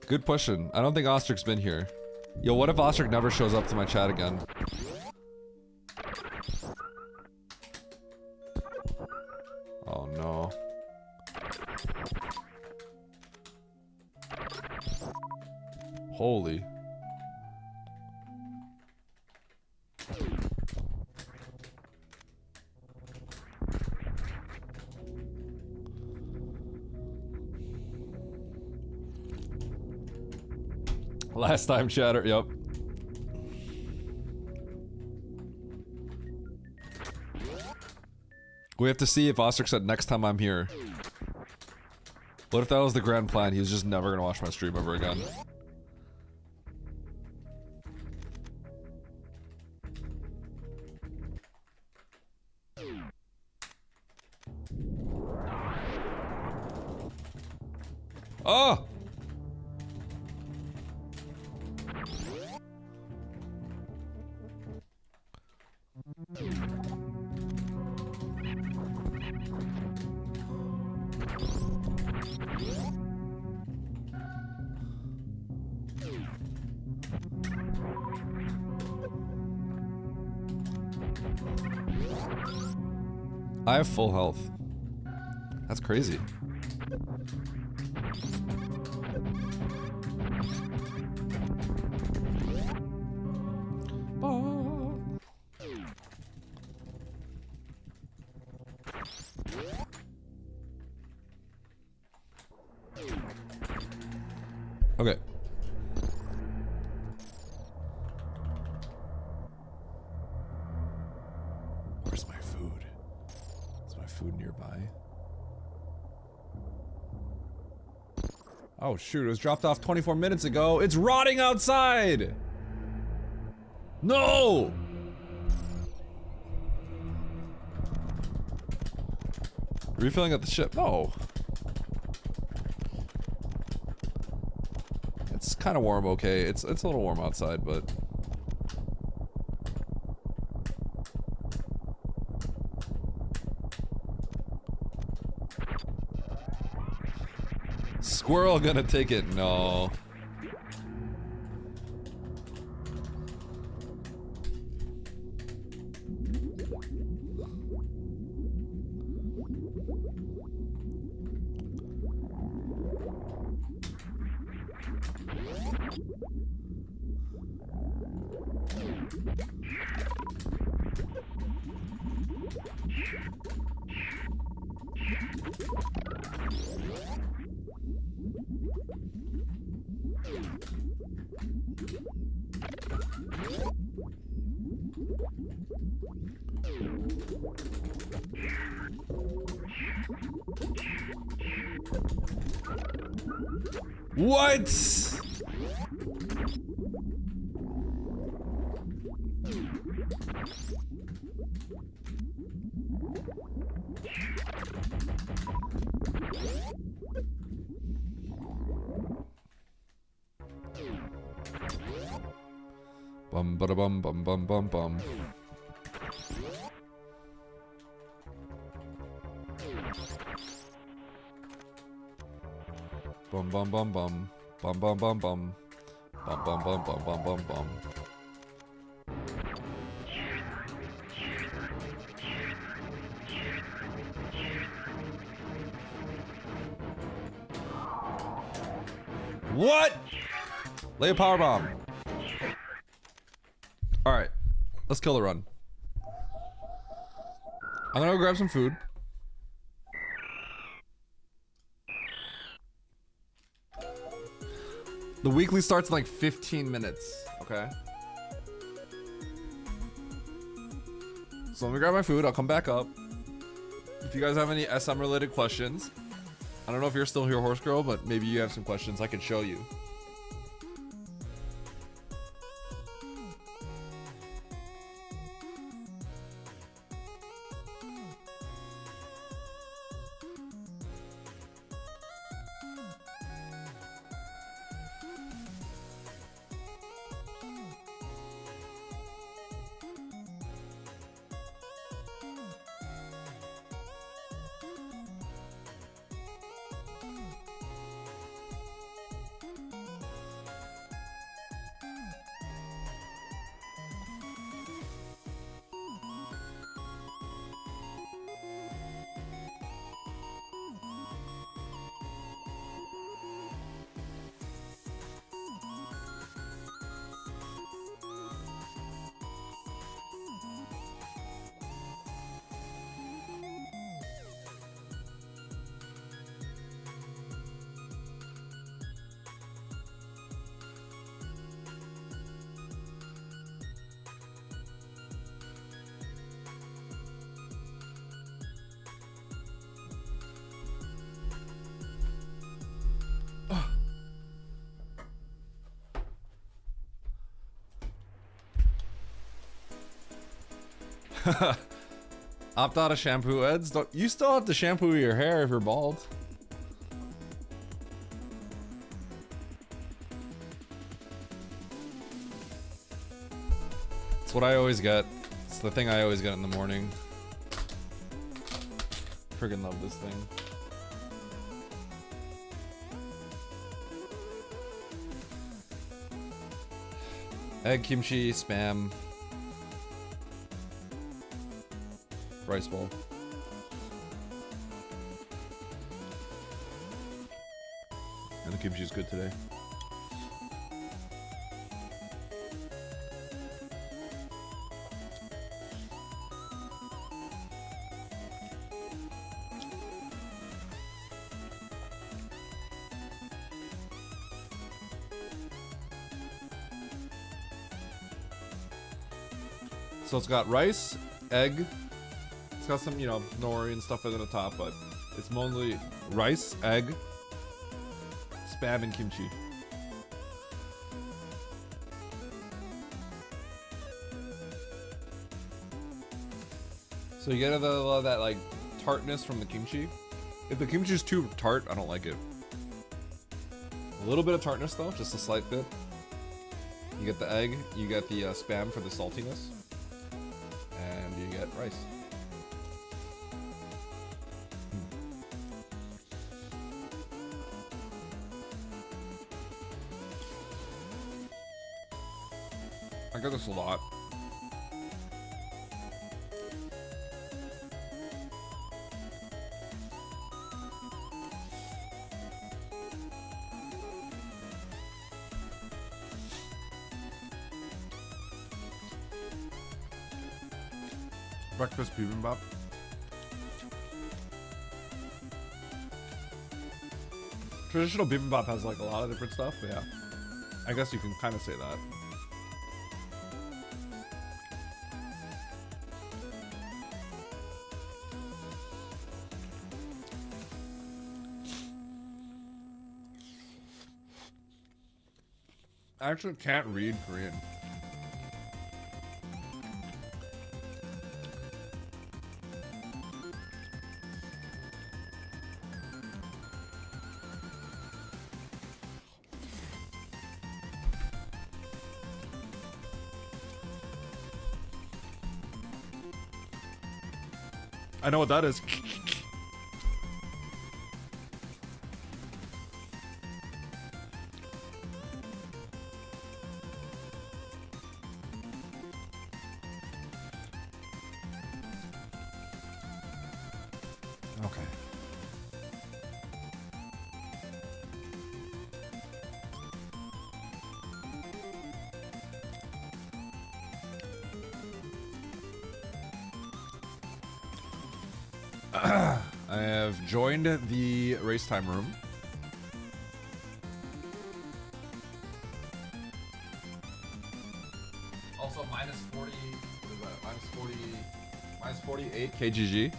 Good question. I don't think Ostric's been here. Yo, what if Ostric never shows up to my chat again? Oh no. Holy. Last time chatter, yep. We have to see if Ostrich said next time I'm here. What if that was the grand plan? He was just never gonna watch my stream ever again. Oh! I have full health. That's crazy. Okay. Where's my food? Is my food nearby? Oh shoot, it was dropped off 24 minutes ago. It's rotting outside! No! Refilling at the ship? No. It's kind of warm, okay. It's a little warm outside, but... Squirrel gonna take it? No. What? Bum bada bum bum bum bum bum. Bum bum bum bum bum bum bum bum bum bum bum bum bum bum bum. What? Lay a power bomb. All right, let's kill the run. I'm gonna go grab some food. The weekly starts in like 15 minutes, okay? So let me grab my food, I'll come back up. If you guys have any SM related questions, I don't know if you're still here, Horse Girl, but maybe you have some questions I can show you. Opt out of shampoo, Eds. You still have to shampoo your hair if you're bald. It's what I always get. It's the thing I always get in the morning. Friggin' love this thing. Egg, kimchi, spam, rice bowl. And the kimchi is good today. So it's got rice, egg. It's got some, you know, nori and stuff in the top, but it's mostly rice, egg, spam, and kimchi. So you get a lot of that like tartness from the kimchi. If the kimchi is too tart, I don't like it. A little bit of tartness though, just a slight bit. You get the egg, you get the spam for the saltiness. And you get rice. I get this a lot. Breakfast bibimbap. Traditional bibimbap has like a lot of different stuff, but yeah. I guess you can kind of say that. I actually can't read Korean. I know what that is. Okay. I have joined the race time room. Also minus 40, what is that? Minus 40, minus 48 kgg.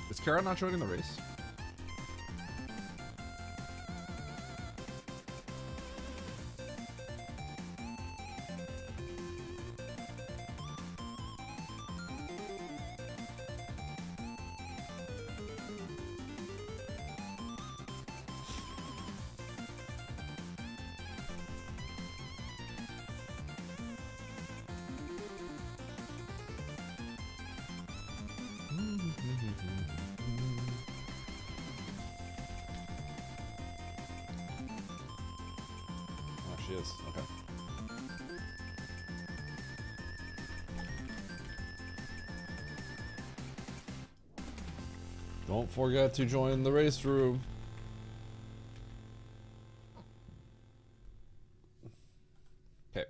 Is Kara not joining the race? Oh, she is. Okay. Don't forget to join the race room. Okay.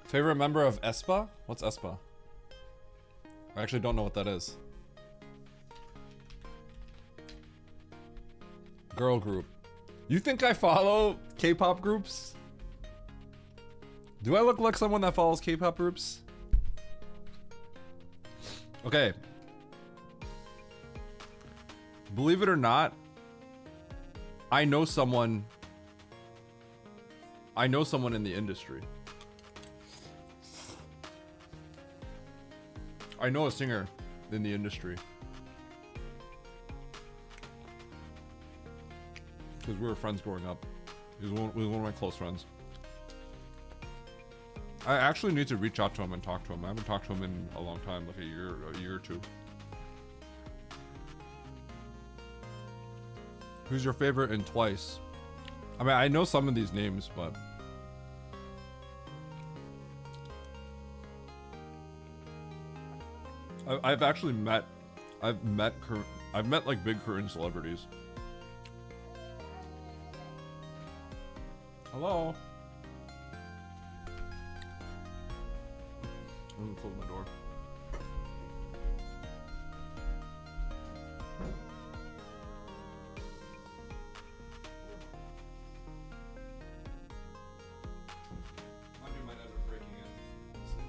Favorite member of ESPA? What's ESPA? I actually don't know what that is. Girl group. You think I follow K-pop groups? Do I look like someone that follows K-pop groups? Okay. Believe it or not, I know someone in the industry. I know a singer in the industry. Because we were friends growing up. He was one of my close friends. I actually need to reach out to him and talk to him. I haven't talked to him in a long time, like a year or two. Who's your favorite in Twice? I mean, I know some of these names, but I've actually met like big Korean celebrities. Hello. I'm gonna close my door. Might end up breaking in. Let's see.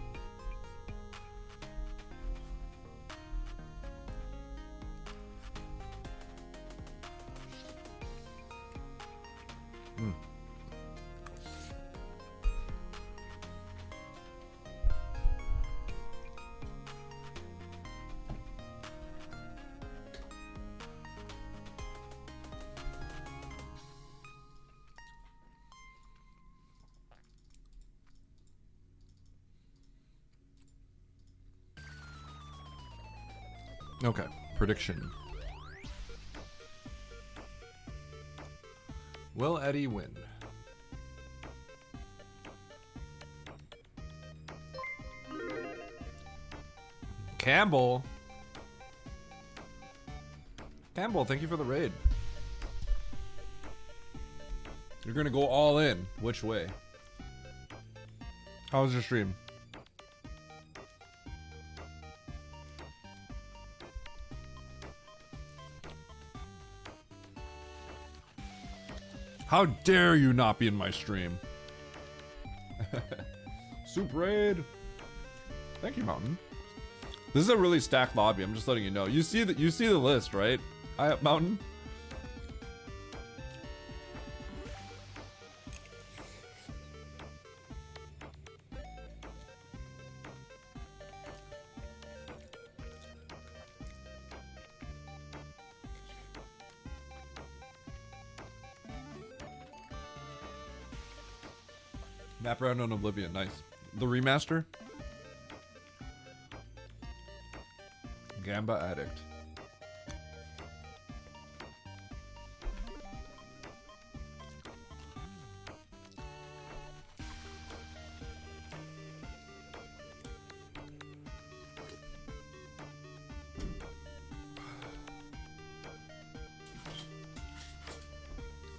Okay, prediction. Will Eddie win? Campbell, thank you for the raid. You're gonna go all in. Which way? How was your stream? How dare you not be in my stream? Soup raid. Thank you, Mountain. This is a really stacked lobby. I'm just letting you know. You see the list, right? Mountain. Map around on Oblivion, nice. The remaster? Gamba Addict.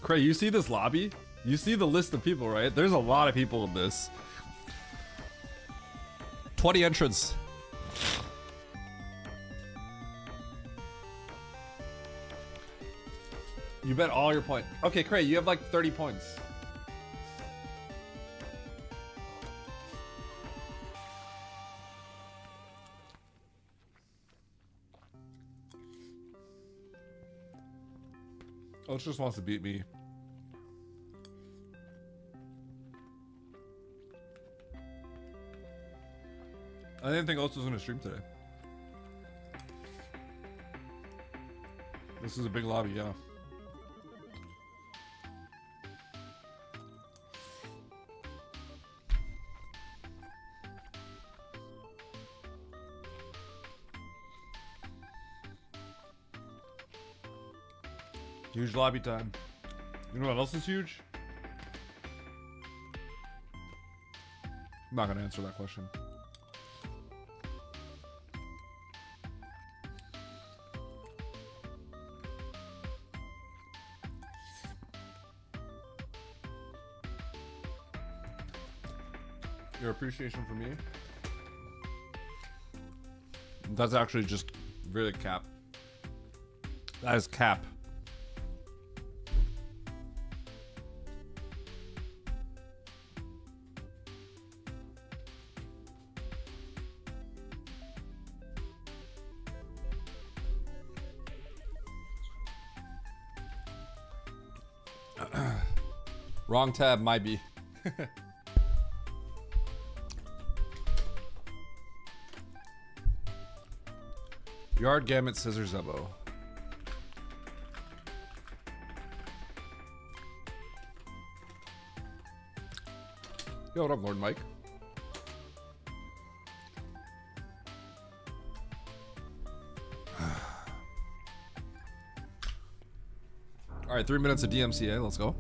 Cray, you see this lobby? You see the list of people, right? There's a lot of people in this. 20 entrants. You bet all your points. Okay, Cray, you have like 30 points. Oach just wants to beat me. I didn't think Oats was gonna stream today. This is a big lobby, yeah. Huge lobby time. You know what else is huge? I'm not gonna answer that question. Your appreciation for me? That's actually just really cap. That is cap. Wrong tab, might be. Yard, Gamut, Scissors, Zebo. Yo, what up, Lord Mike? All right, 3 minutes of DMCA. Let's go.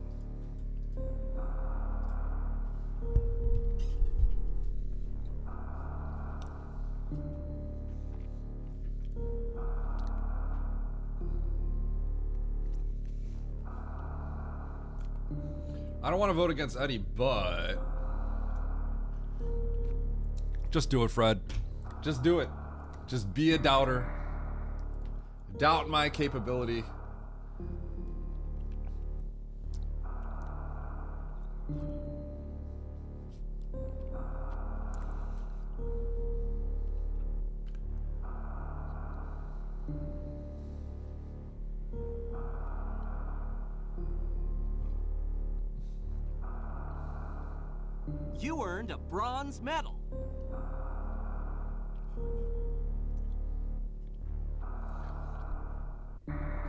I don't want to vote against Eddie, but just do it, Fred. Just do it. Just be a doubter. Doubt my capability. You earned a bronze medal.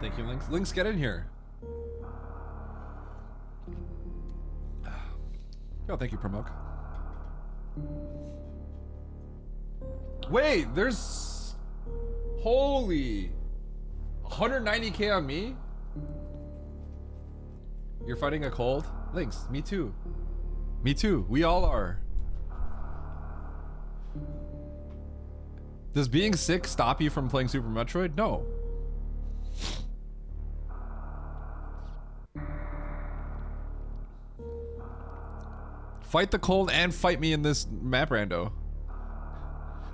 Thank you, Lynx. Lynx, get in here. Oh, thank you, Promok. Wait, there's... Holy... 190k on me? You're fighting a cold? Lynx, me too. Me too. We all are. Does being sick stop you from playing Super Metroid? No. Fight the cold and fight me in this map rando.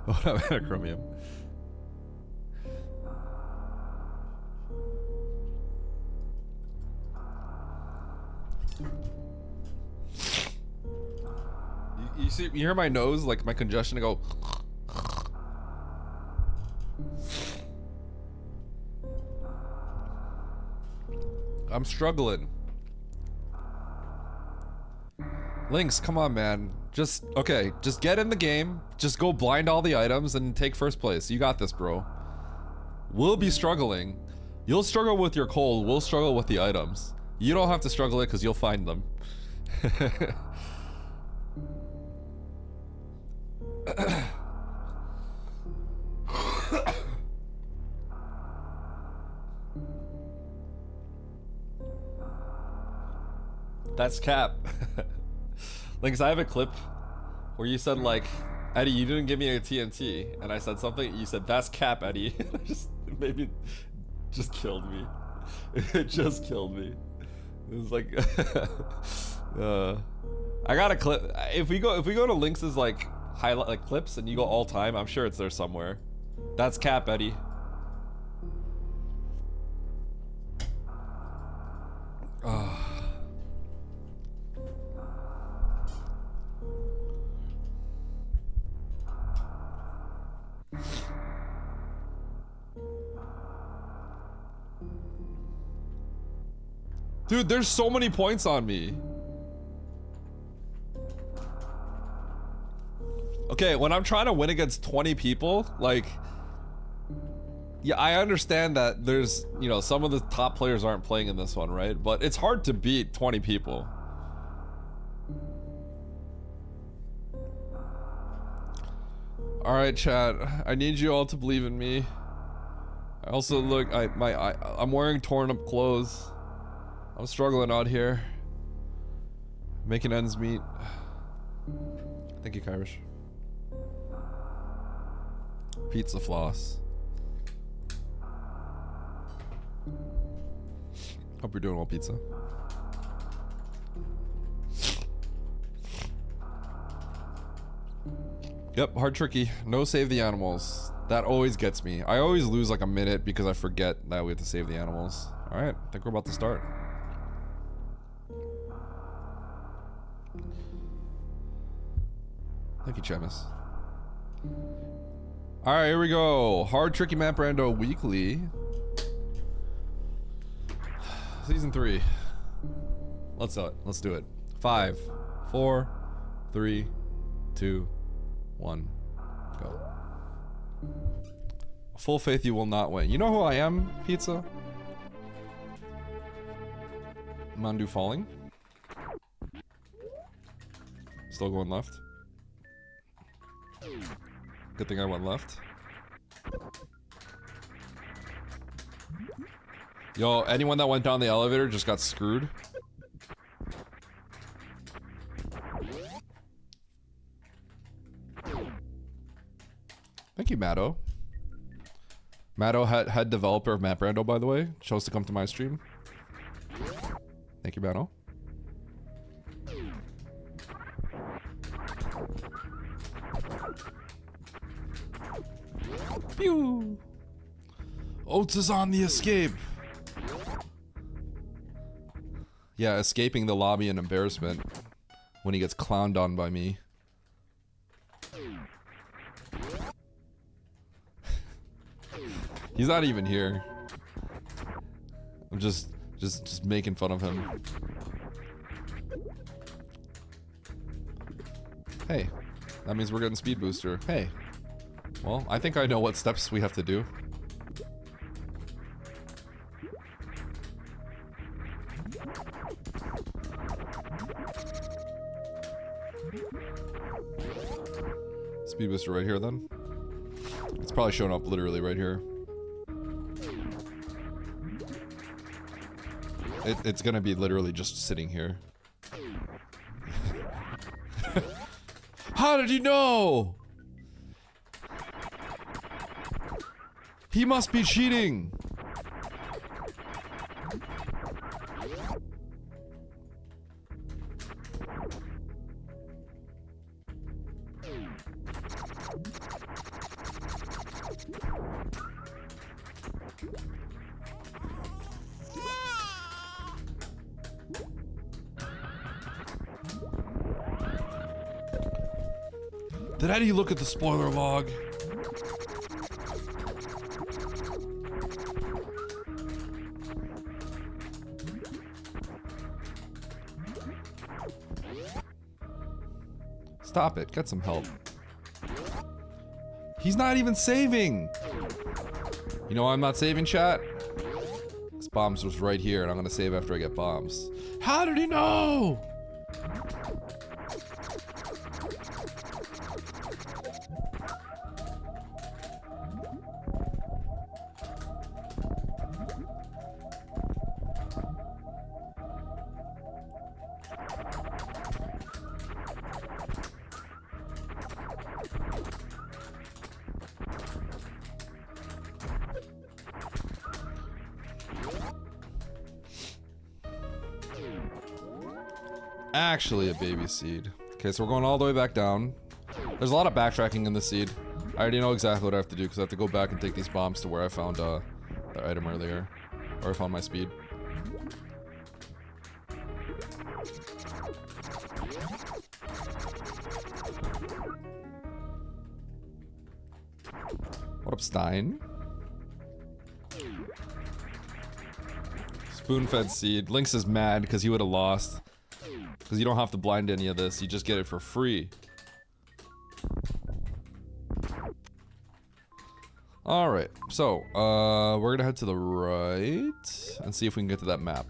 What up, Anachromium? You see, you hear my nose, like my congestion go. I'm struggling. Lynx, come on, man. Just, okay, just get in the game. Just go blind all the items and take first place. You got this, bro. We'll be struggling. You'll struggle with your cold. We'll struggle with the items. You don't have to struggle it because you'll find them. That's cap. Lynx, I have a clip where you said like, Eddie, you didn't give me a TNT, and I said something. You said that's cap, Eddie. It made me, just killed me. It just killed me. It was like, I got a clip. If we go to Lynx's like highlight like clips and you go all time, I'm sure it's there somewhere. That's cap, Eddie. Dude, there's so many points on me. Okay, when I'm trying to win against 20 people, like, yeah, I understand that there's, you know, some of the top players aren't playing in this one, right? But it's hard to beat 20 people. All right, chat. I need you all to believe in me. I also look, I'm wearing torn up clothes. I'm struggling out here. Making ends meet. Thank you, Kyrish. Pizza floss. Hope you're doing well, pizza. Yep, hard tricky. No save the animals. That always gets me. I always lose like a minute because I forget that we have to save the animals. Alright, I think we're about to start. Thank you, Chemis. Alright, here we go. Hard Tricky Map Rando Weekly. Season 3. Let's do it. Let's do it. 5, 4, 3, 2, 1, go. Full faith you will not win. You know who I am, Pizza? Mandu falling. Still going left. Good thing I went left. Yo, anyone that went down the elevator just got screwed. Thank you, Matto. Matto, head developer of Map Rando, by the way, chose to come to my stream. Thank you, Matto. Pew! Oats is on the escape. Yeah, escaping the lobby in embarrassment when he gets clowned on by me. He's not even here. I'm just making fun of him. Hey, that means we're getting speed booster. Hey. Well, I think I know what steps we have to do. Speed booster right here then. It's probably showing up literally right here. It's gonna be literally just sitting here. How did he know? He must be cheating. Did Eddie look at the spoiler log? Stop it. Get some help. He's not even saving. You know why I'm not saving, chat? This bombs was right here, and I'm gonna save after I get bombs. How did he know? Actually a baby seed. Okay, so we're going all the way back down. There's a lot of backtracking in the seed. I already know exactly what I have to do because I have to go back and take these bombs to where I found the item earlier. Or I found my speed. What up, Stein? Spoon-fed seed. Lynx is mad because he would have lost. Because you don't have to blind any of this, you just get it for free. Alright, so, we're gonna head to the right and see if we can get to that map.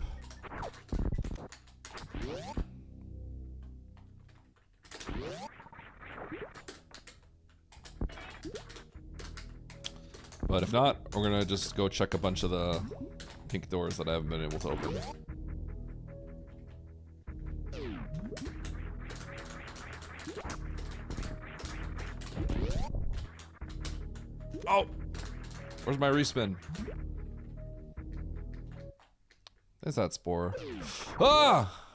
But if not, we're gonna just go check a bunch of the pink doors that I haven't been able to open. Oh! Where's my respin? There's that spore. Ah!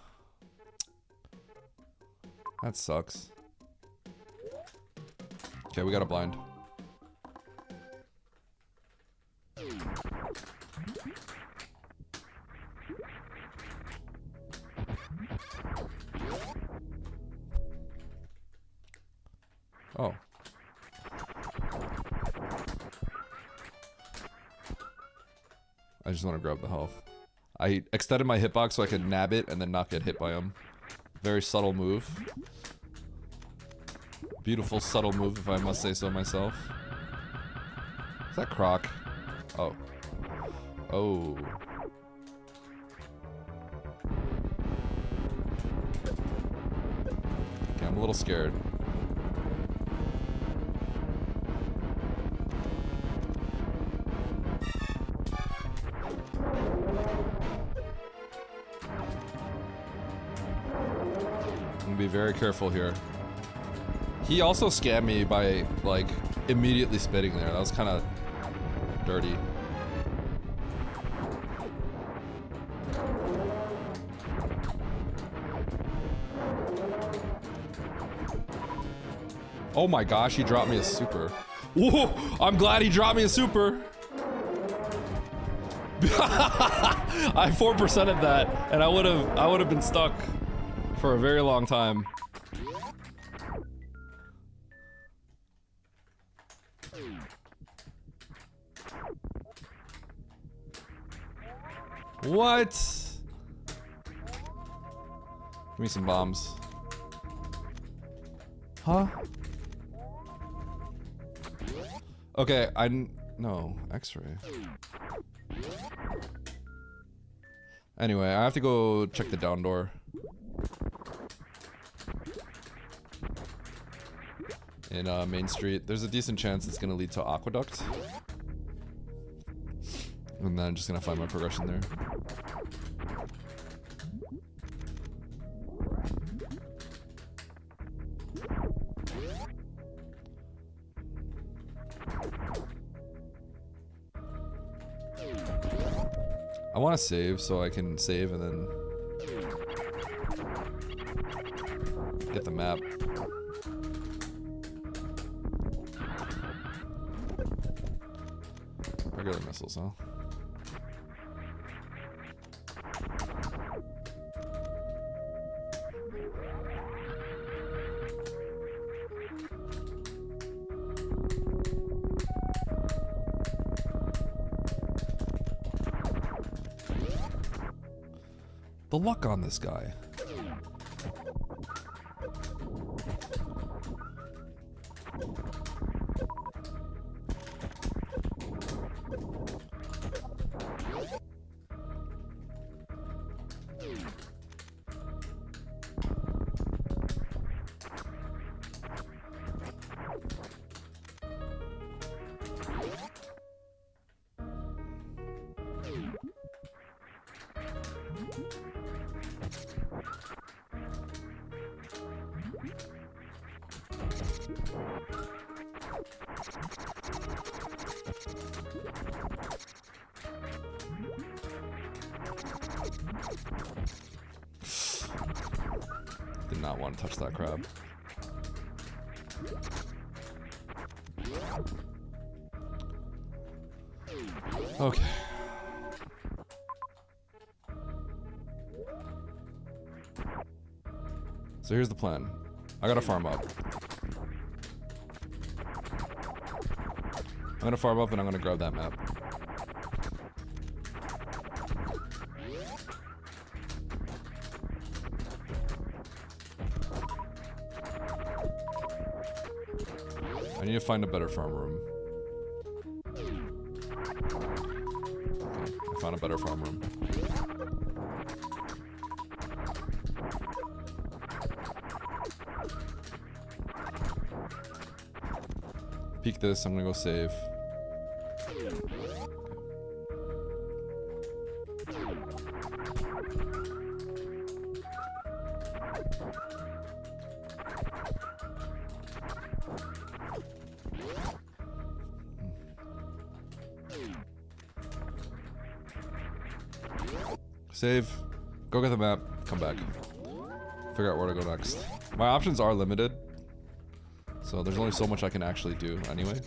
That sucks. Okay, we got a blind. Oh. I just want to grab the health. I extended my hitbox so I could nab it and then not get hit by him. Very subtle move. Beautiful subtle move, if I must say so myself. Is that Croc? Oh. Oh. Okay, I'm a little scared. I'm gonna be very careful here. He also scammed me by, like, immediately spitting there. That was kind of dirty. Oh my gosh, he dropped me a super. Whoa, I'm glad he dropped me a super. I 4%ed that, and I would have been stuck for a very long time. What? Give me some bombs. Huh? Okay, no, X-ray. Anyway, I have to go check the down door. In Main Street. There's a decent chance it's gonna lead to Aqueduct. And then I'm just gonna find my progression there. I want to save so I can save and then get the map. Regular missiles, huh? The luck on this guy. Did not want to touch that crab. Okay. So here's the plan. I gotta farm up. I'm gonna farm up and I'm gonna grab that map. I need to find a better farm room. Okay, I found a better farm room. Peek this, I'm gonna go save. Save, go get the map, come back. Figure out where to go next. My options are limited, so there's only so much I can actually do anyway.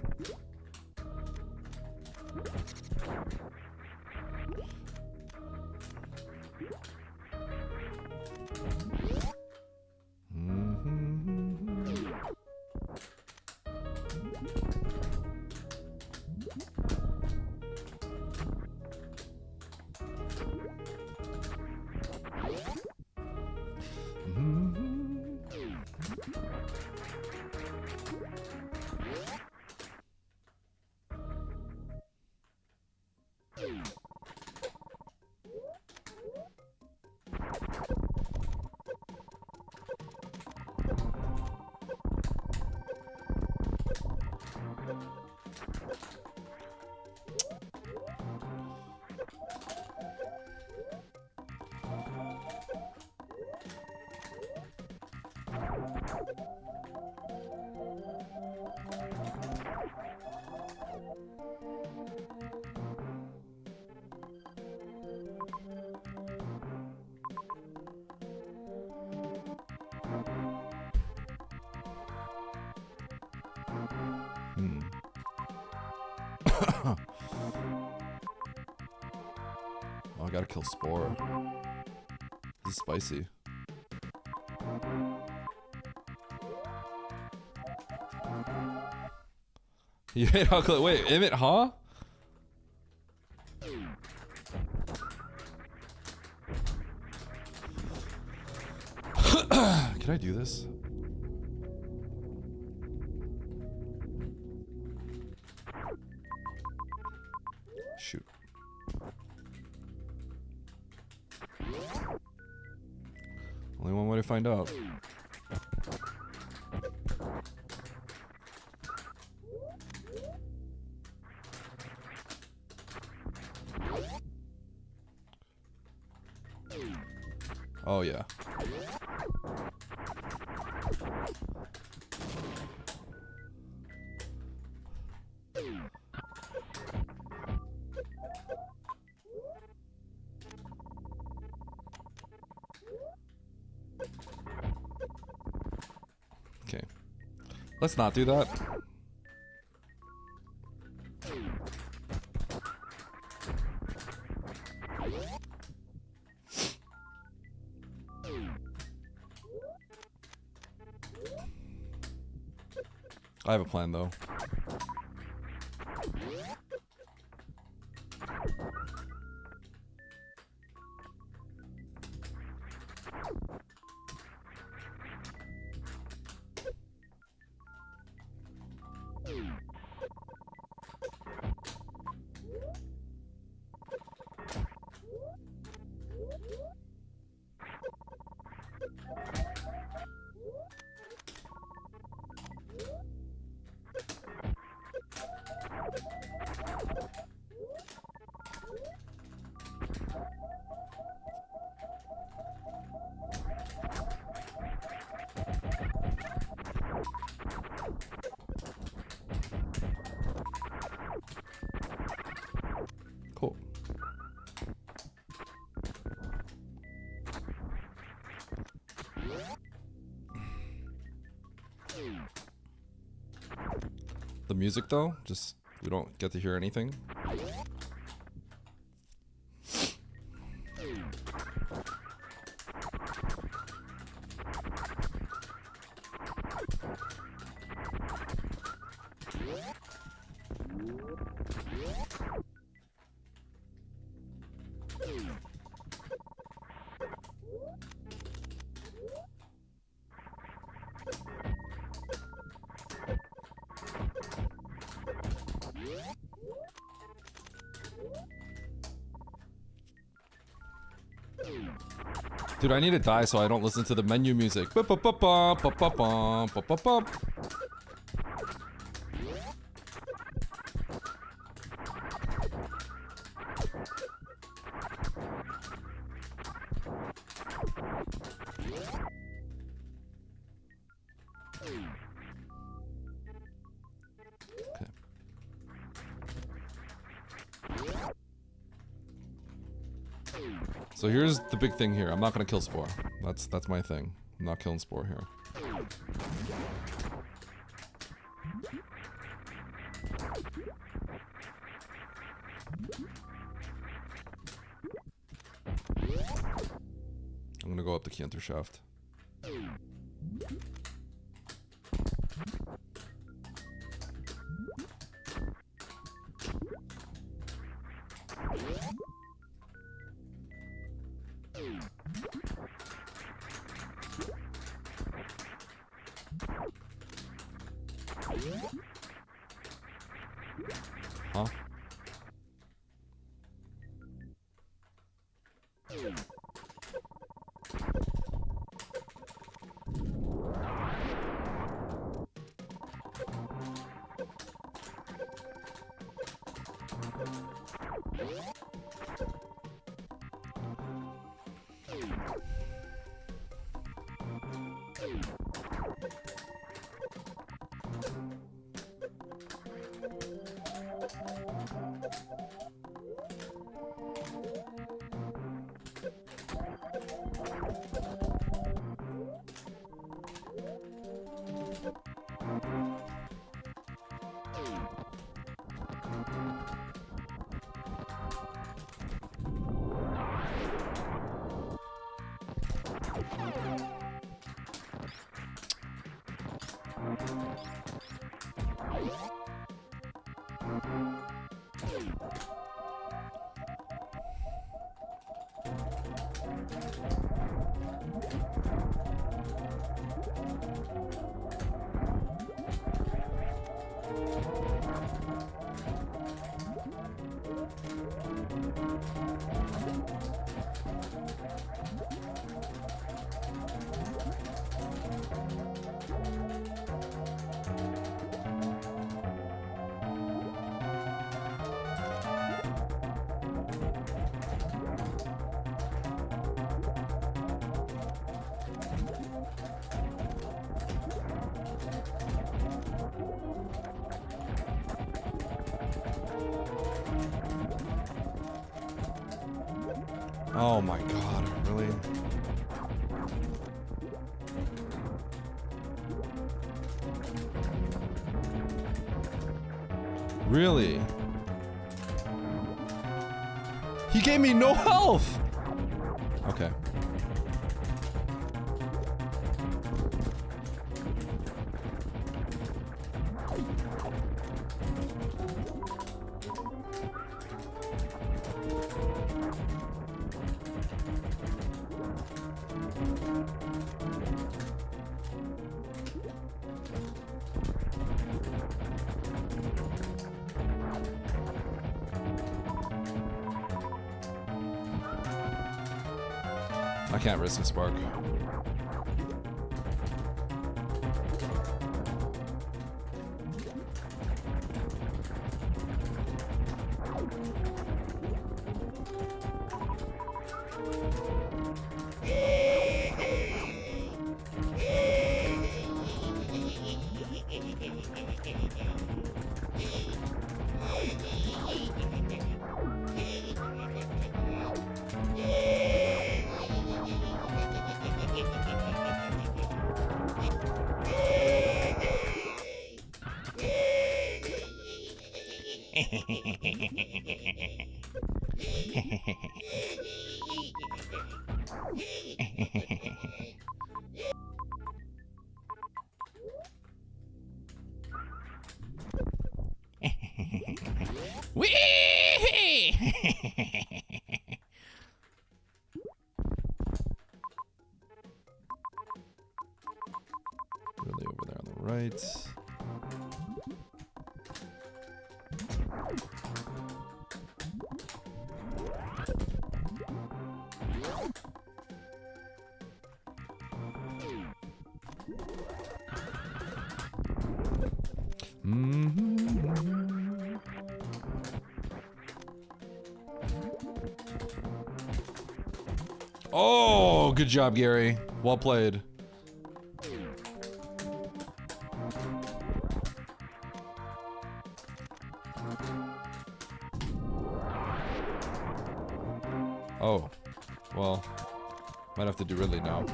Oh, I gotta kill Spore. This is spicy. You hate how close. Wait, Emmett, huh? Can I do this? Shoot. Only one way to find out. Oh yeah. Okay. Let's not do that. I have a plan though. Cool. The music though, just we don't get to hear anything. Dude, I need to die so I don't listen to the menu music. So here's the big thing here. I'm not gonna kill Spore. That's my thing. I'm not killing Spore here. I'm gonna go up the Canter shaft. Huh? Oh my god, really? Really? He gave me no health! Okay. I can't risk a spark. Really over there on the right. Oh, good job, Gary. Well played. Oh, well, might have to do Ridley now.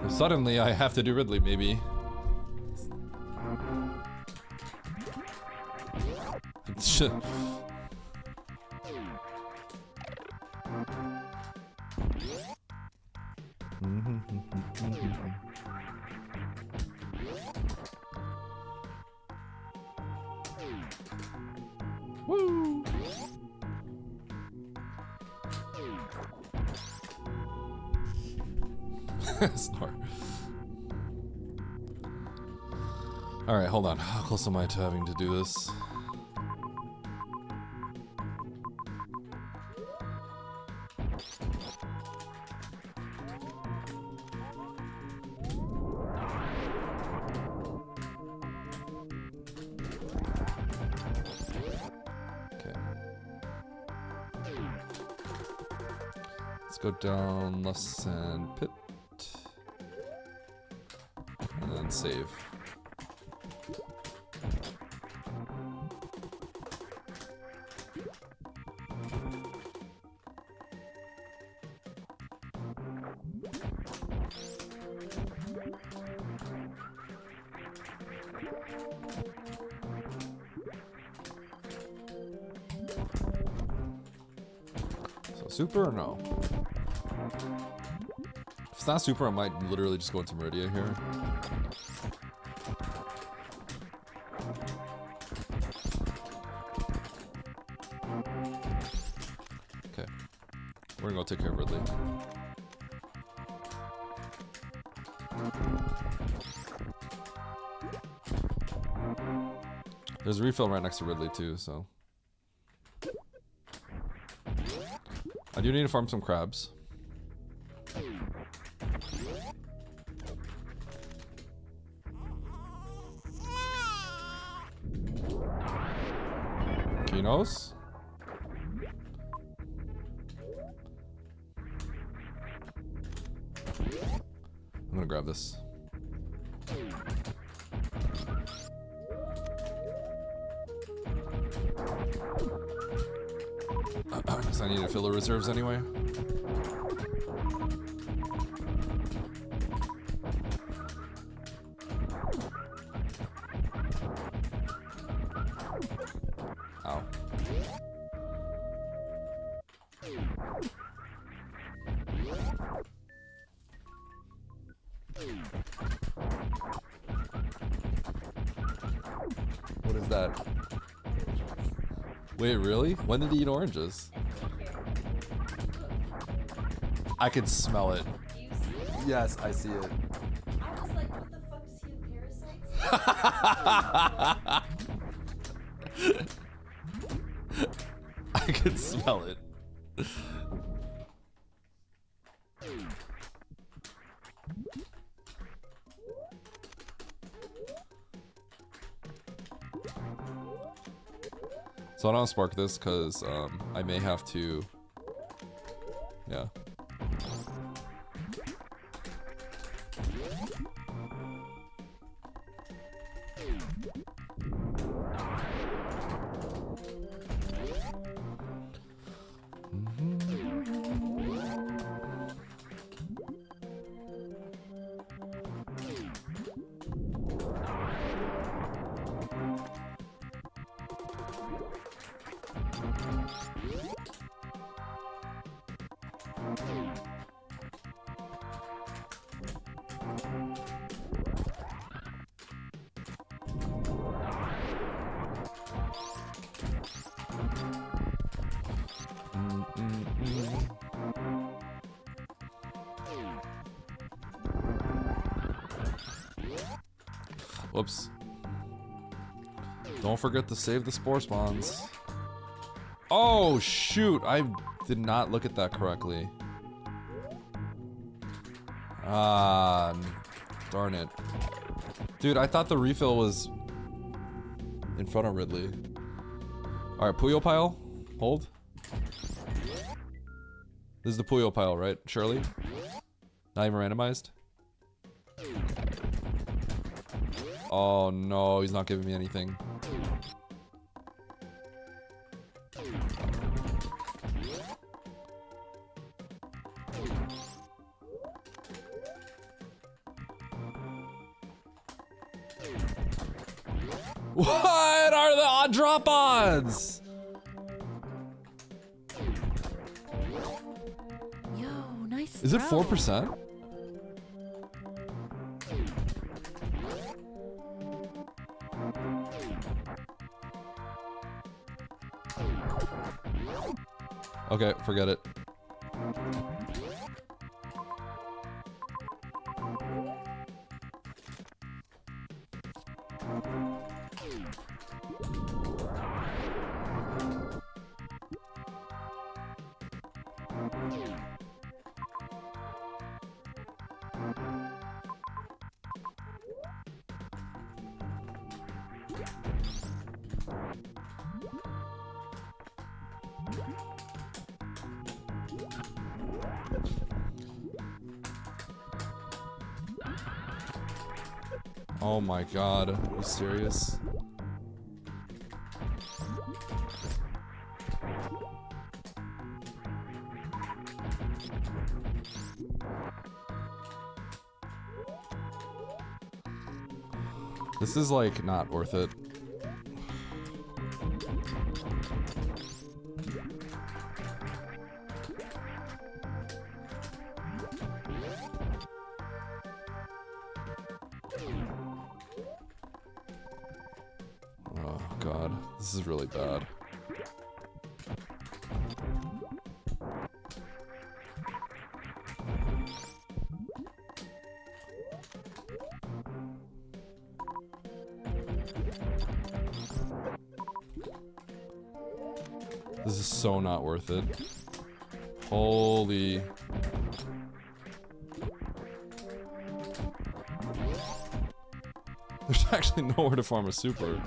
Suddenly, I have to do Ridley, maybe. Shit. Woo! Snore. Alright, hold on. How close am I to having to do this? Go down lesson pit and then save. So Super or no? If it's not super, I might literally just go into Meridia here. Okay. We're gonna go take care of Ridley. There's a refill right next to Ridley too, so. I do need to farm some crabs. Kinos? I'm gonna grab this. Because I need to fill the reserves anyway. Ow. What is that? Wait, really? When did he eat oranges? I can smell it. Yes, I see it. I was like, what the fuck, does he have parasites? I can smell it. So I don't spark this because I may have to. Yeah. Whoops. Don't forget to save the spore spawns. Oh, shoot. I did not look at that correctly. Ah, darn it. Dude, I thought the refill was in front of Ridley. Alright, Puyo pile. Hold. This is the Puyo pile, right, Shirley? Not even randomized? Oh no, he's not giving me anything. What are the odd drop odds? Yo, nice. Is it throw. 4%? Okay, forget it. Oh my god, are you serious? This is like not worth it. bad. This is really bad. This is so not worth it. Holy. There's actually nowhere to farm a super.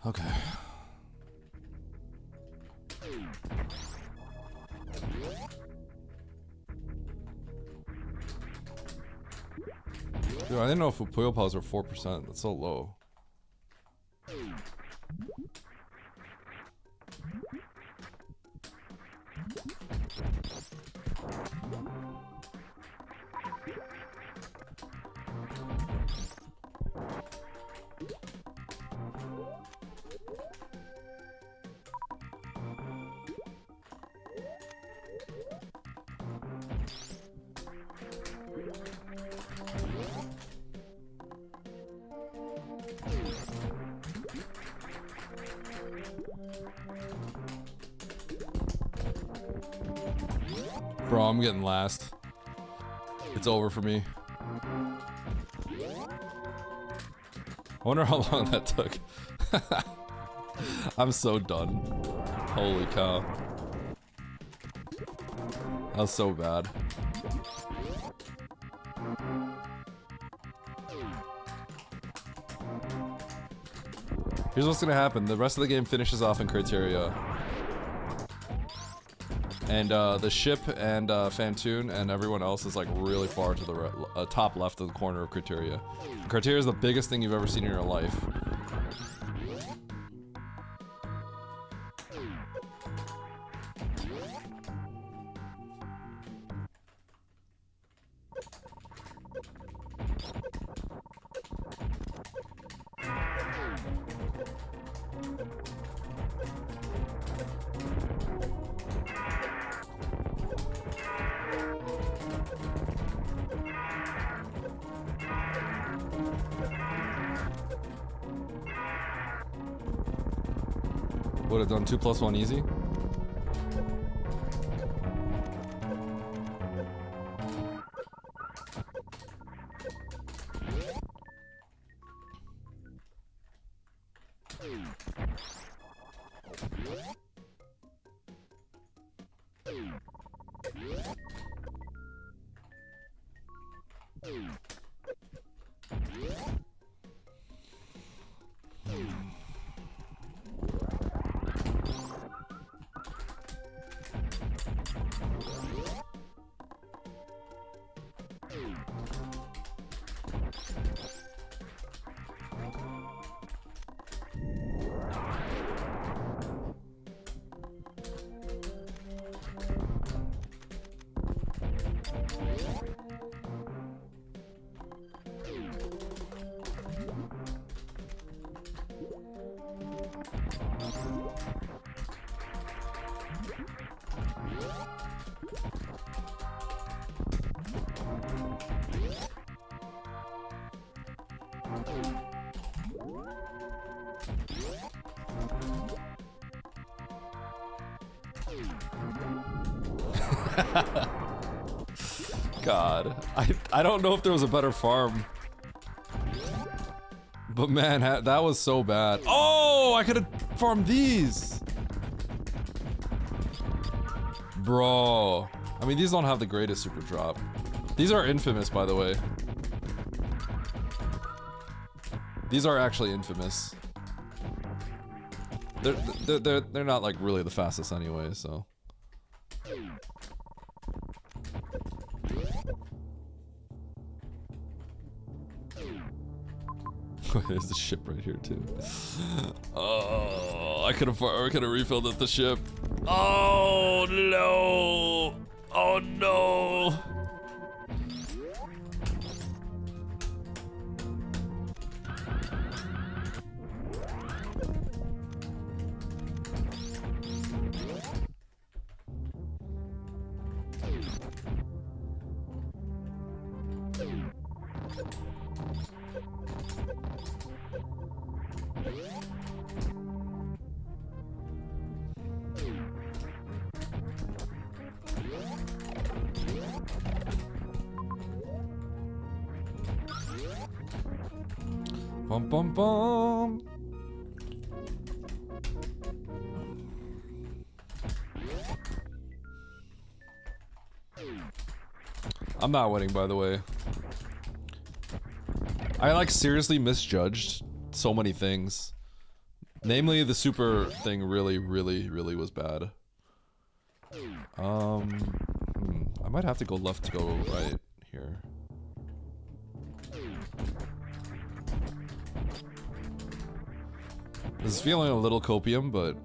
Okay. Dude, I didn't know if Puyo Paws were 4%. That's so low. Bro, I'm getting last. It's over for me. I wonder how long that took. I'm so done. Holy cow. That was so bad. Here's what's gonna happen. The rest of the game finishes off in criteria. And the ship and Fantoon and everyone else is like really far to the top left of the corner of criteria. Criteria is the biggest thing you've ever seen in your life. Would have done 2+1 easy. God, I don't know if there was a better farm, but man, that was so bad. Oh, I could have farmed these, bro. I mean, these don't have the greatest super drop. These are infamous, by the way. These are actually infamous. They're not like really the fastest anyway, so. There's the ship right here too. Oh, I could have refilled at the ship. Oh no! Oh no! Bum bum bum. I'm not winning, by the way. I like seriously misjudged so many things. Namely, the super thing really was bad. I might have to go left to go right here. This is feeling a little copium, but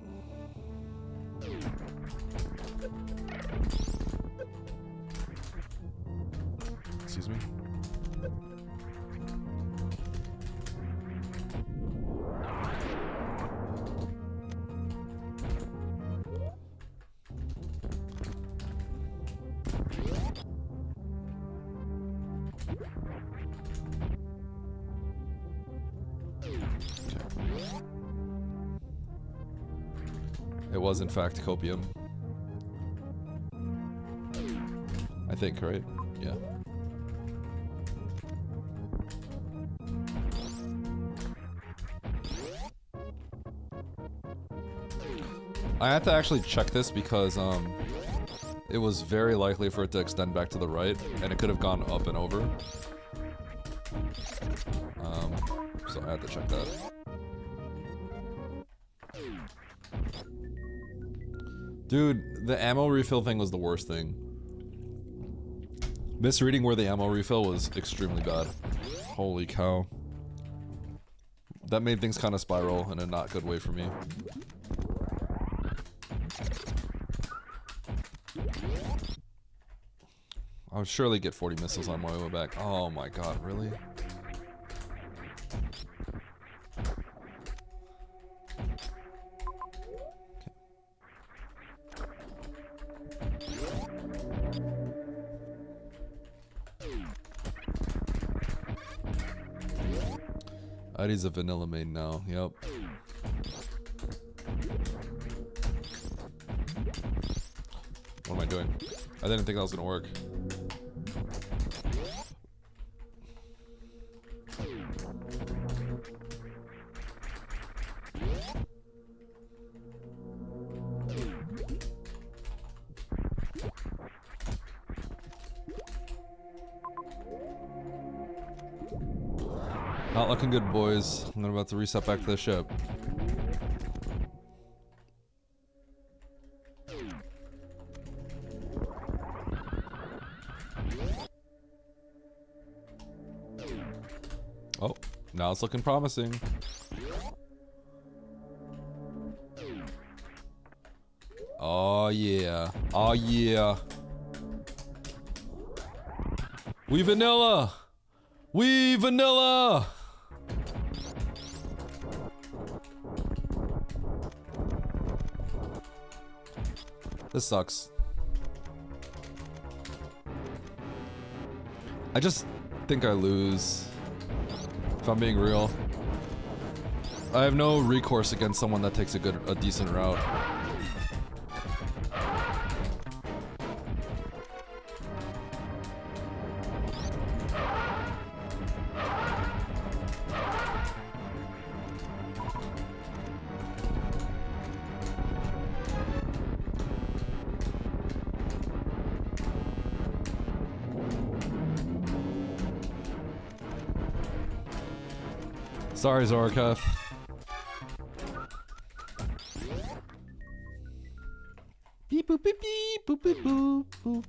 excuse me. It was in fact copium. I think, right? Yeah. I had to actually check this because it was very likely for it to extend back to the right, and it could have gone up and over. So I had to check that. Dude, the ammo refill thing was the worst thing. Misreading where the ammo refill was extremely bad. Holy cow. That made things kind of spiral in a not good way for me. I'll surely get 40 missiles on my way back. Oh my god, really? Eddie's a vanilla main now, yep. What am I doing? I didn't think that was gonna work. Not looking good, boys. I'm about to reset back to the ship. Oh, now it's looking promising. Oh yeah. Oh yeah. We vanilla! We vanilla! This sucks. I just think I lose. If I'm being real. I have no recourse against someone that takes a decent route. Sorry, Zorkath. Beep boop beep beep boop beep boop boop.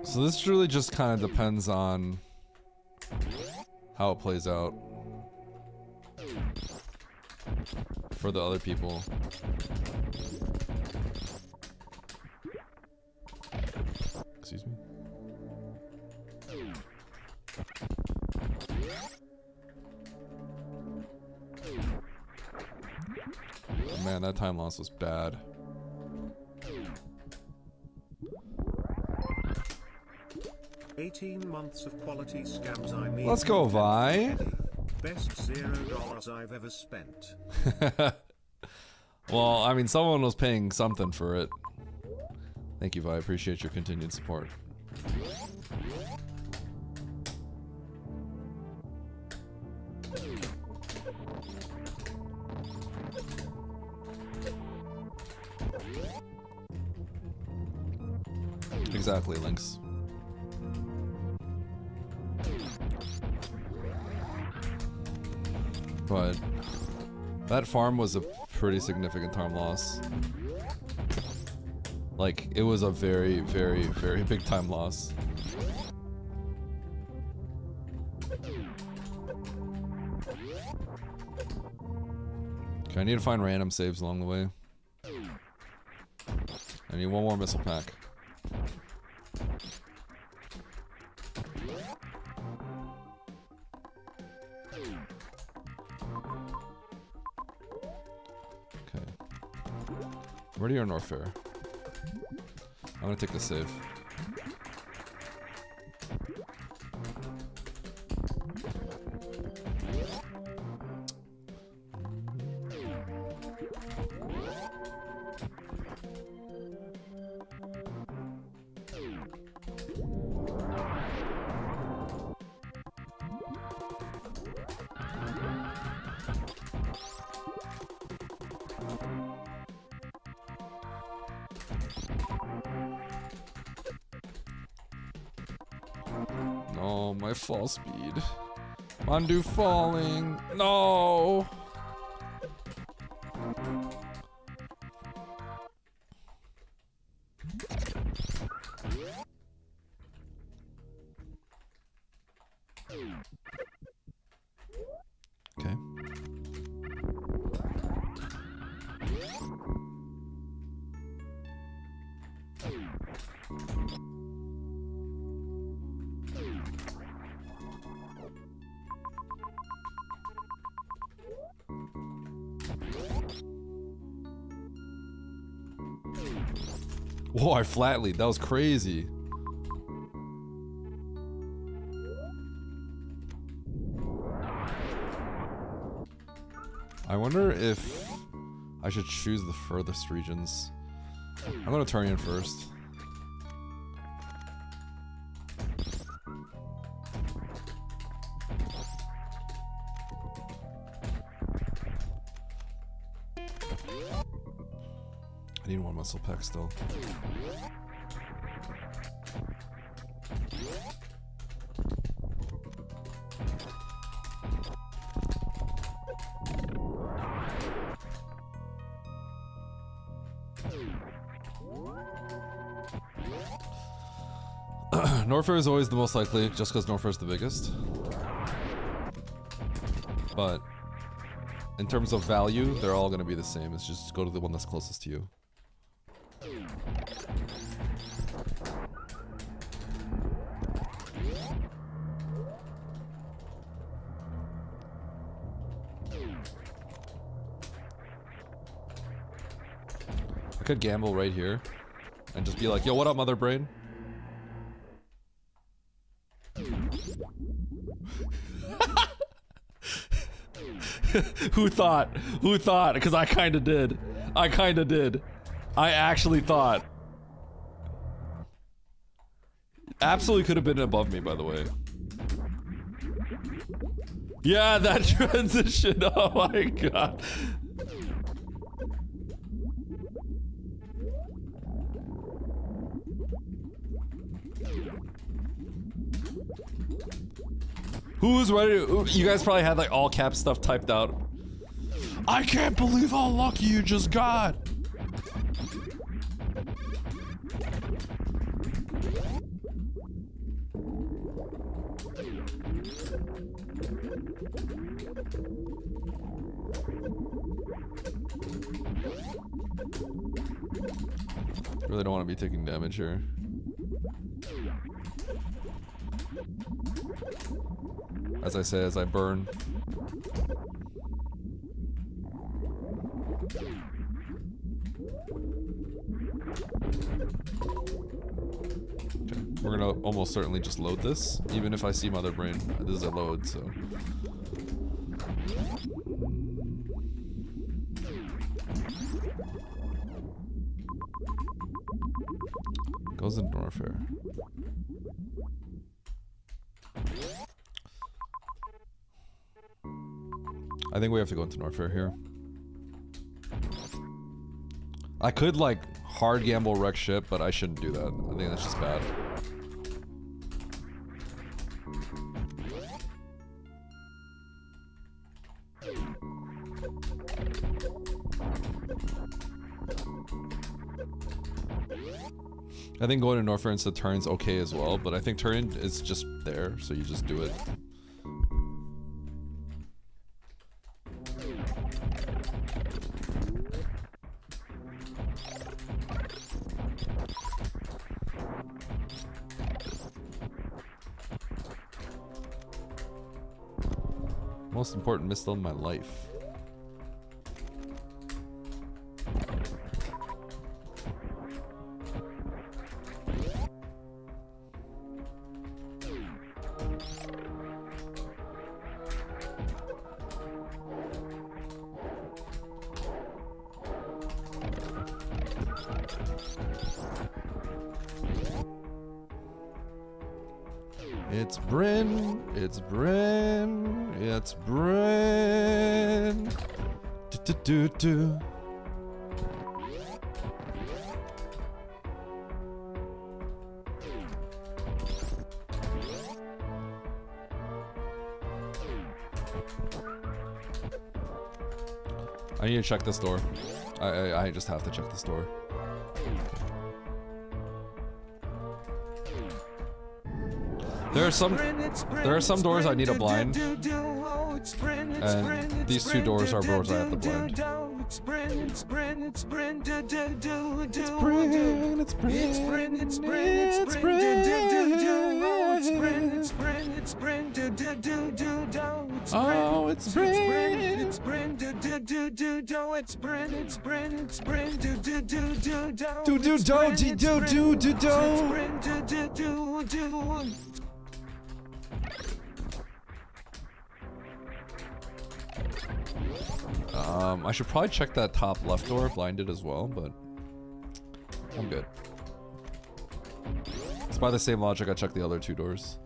So this really just kind of depends on how it plays out for the other people. Excuse me. Oh man, that time loss was bad. $18 of quality scams. I mean, Let's go, Vi. best $0 I've ever spent. Well, I mean, someone was paying something for it. Thank you, Vi. I appreciate your continued support. Exactly, Lynx. But that farm was a pretty significant time loss. Like, it was a very, very, very big time loss. Okay, I need to find random saves along the way. I need one more missile pack. Okay. Ready or Norfair? I'm gonna take the save. No, my fall speed. Undo falling. No. Okay. Whoa, I flat lead. That was crazy. I wonder if I should choose the furthest regions. I'm gonna turn in first. I need one muscle pack still. Norfair is always the most likely, just because Norfair is the biggest. But in terms of value, they're all going to be the same. It's just go to the one that's closest to you. I could gamble right here and just be like, yo, what up, mother brain? Who thought? Who thought? Because I kind of did. I kind of did. I actually thought. Absolutely could have been above me, by the way. Yeah, that transition. Oh my god. Who's ready to, you guys probably had like all cap stuff typed out. I can't believe how lucky you just got. Really don't want to be taking damage here. As I say, as I burn. Okay, we're gonna almost certainly just load this, even if I see Mother Brain. This is a load, so. Goes into Norfair. I think we have to go into Norfair here. I could like hard gamble wreck ship, but I shouldn't do that. I think that's just bad. I think going to Norfair instead of turn's okay as well, but I think turn is just there, so you just do it. Most important missile in my life. It's Bryn, it's Bryn, it's Bryn. Do. I need to check this door. I just have to check this door. There are some doors I need a blind, and these two doors are doors I have to blind. It's Bryn, it's Bryn, it's Bryn, it's Bryn, it's Bryn, it's Bryn, it's Bryn, it's Bryn, it's Bryn, it's Bryn, it's Bryn, oh, it's Bryn, it's Bryn, it's Bryn, it's Bryn, it's Bryn, do. I should probably check that top left door, blinded as well, but I'm good. It's by the same logic I checked the other two doors.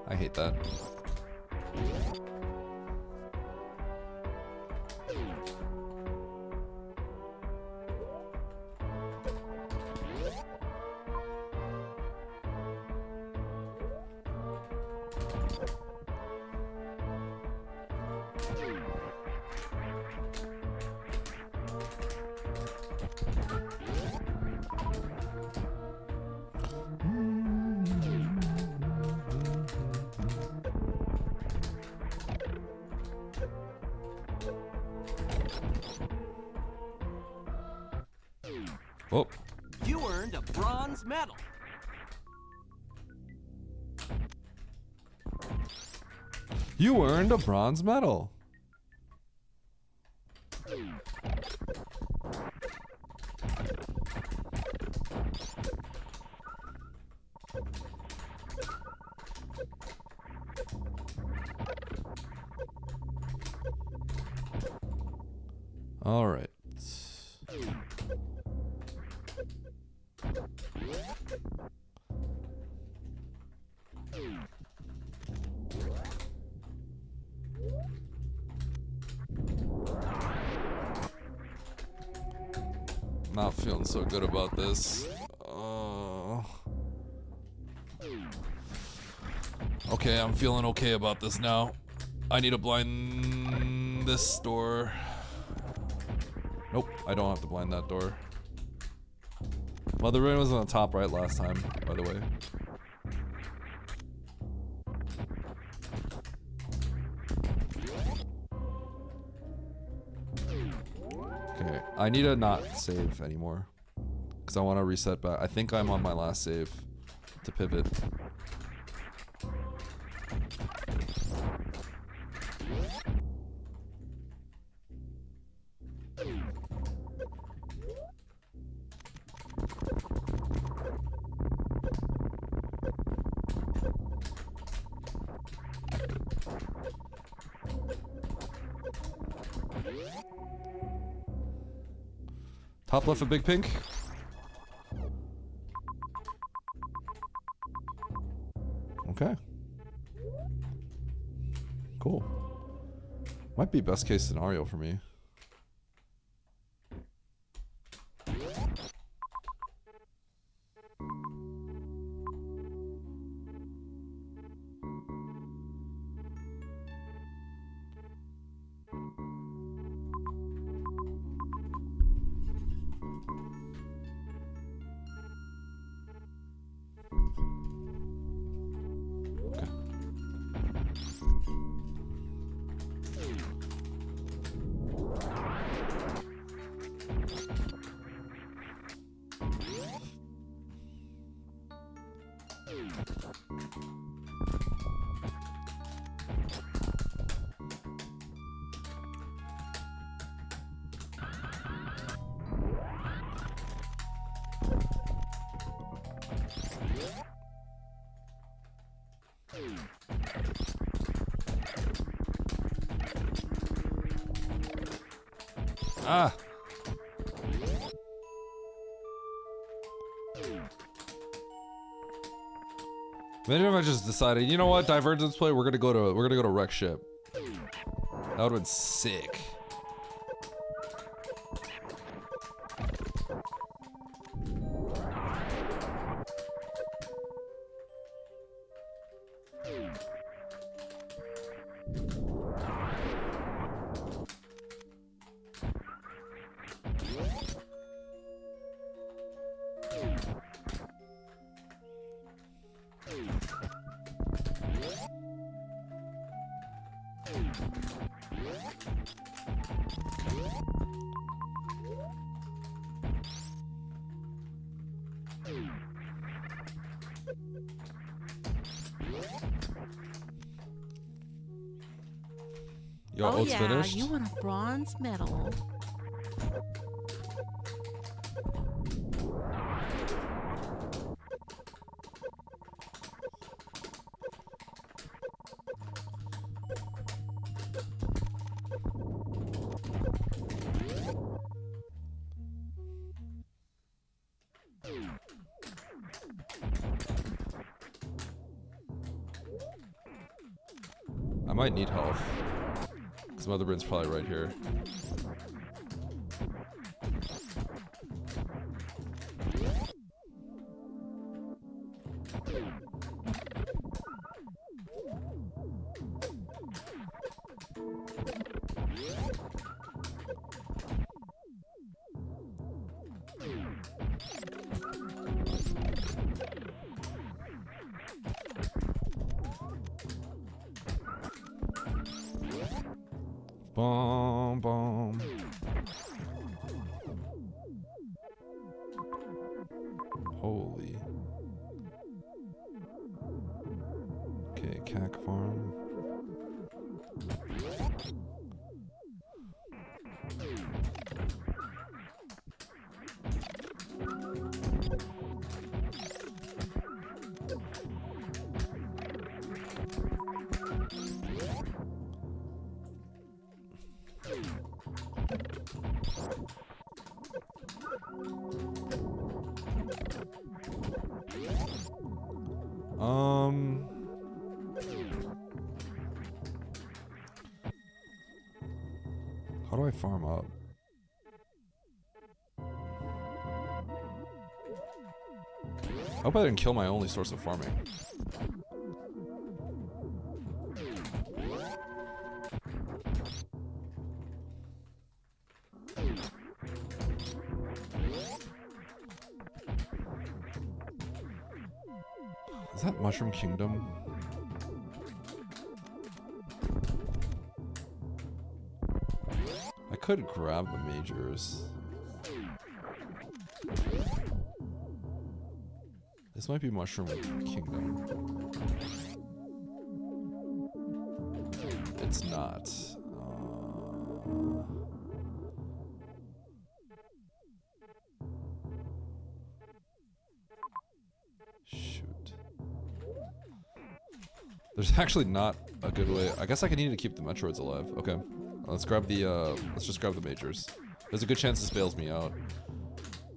I hate that. Oh. You earned a bronze medal. You earned a bronze medal. All right. Not feeling so good about this. Okay, I'm feeling okay about this now. I need to blind this door. Nope, I don't have to blind that door. Well, the ring was on the top right last time, by the way. Okay, I need to not save anymore. Because I want to reset back. I think I'm on my last save to pivot. Top left of Big Pink. Okay. Cool. Might be best case scenario for me. Ah! Imagine if I just decided, you know what, Divergence play, we're gonna go to wreck ship. That would've been sick. Yo, Oh oats yeah, finished? you want a bronze medal. I might need health. Because Motherbrain's probably right here. Boom, boom. Holy. Okay, cack farm. How do I farm up? hope I didn't kill my only source of farming. Is that Mushroom Kingdom? I could grab the majors. This might be Mushroom Kingdom. It's not. Shoot. There's actually not a good way. I guess I need to keep the Metroids alive. Okay. Let's grab the, let's just grab the majors. There's a good chance this bails me out.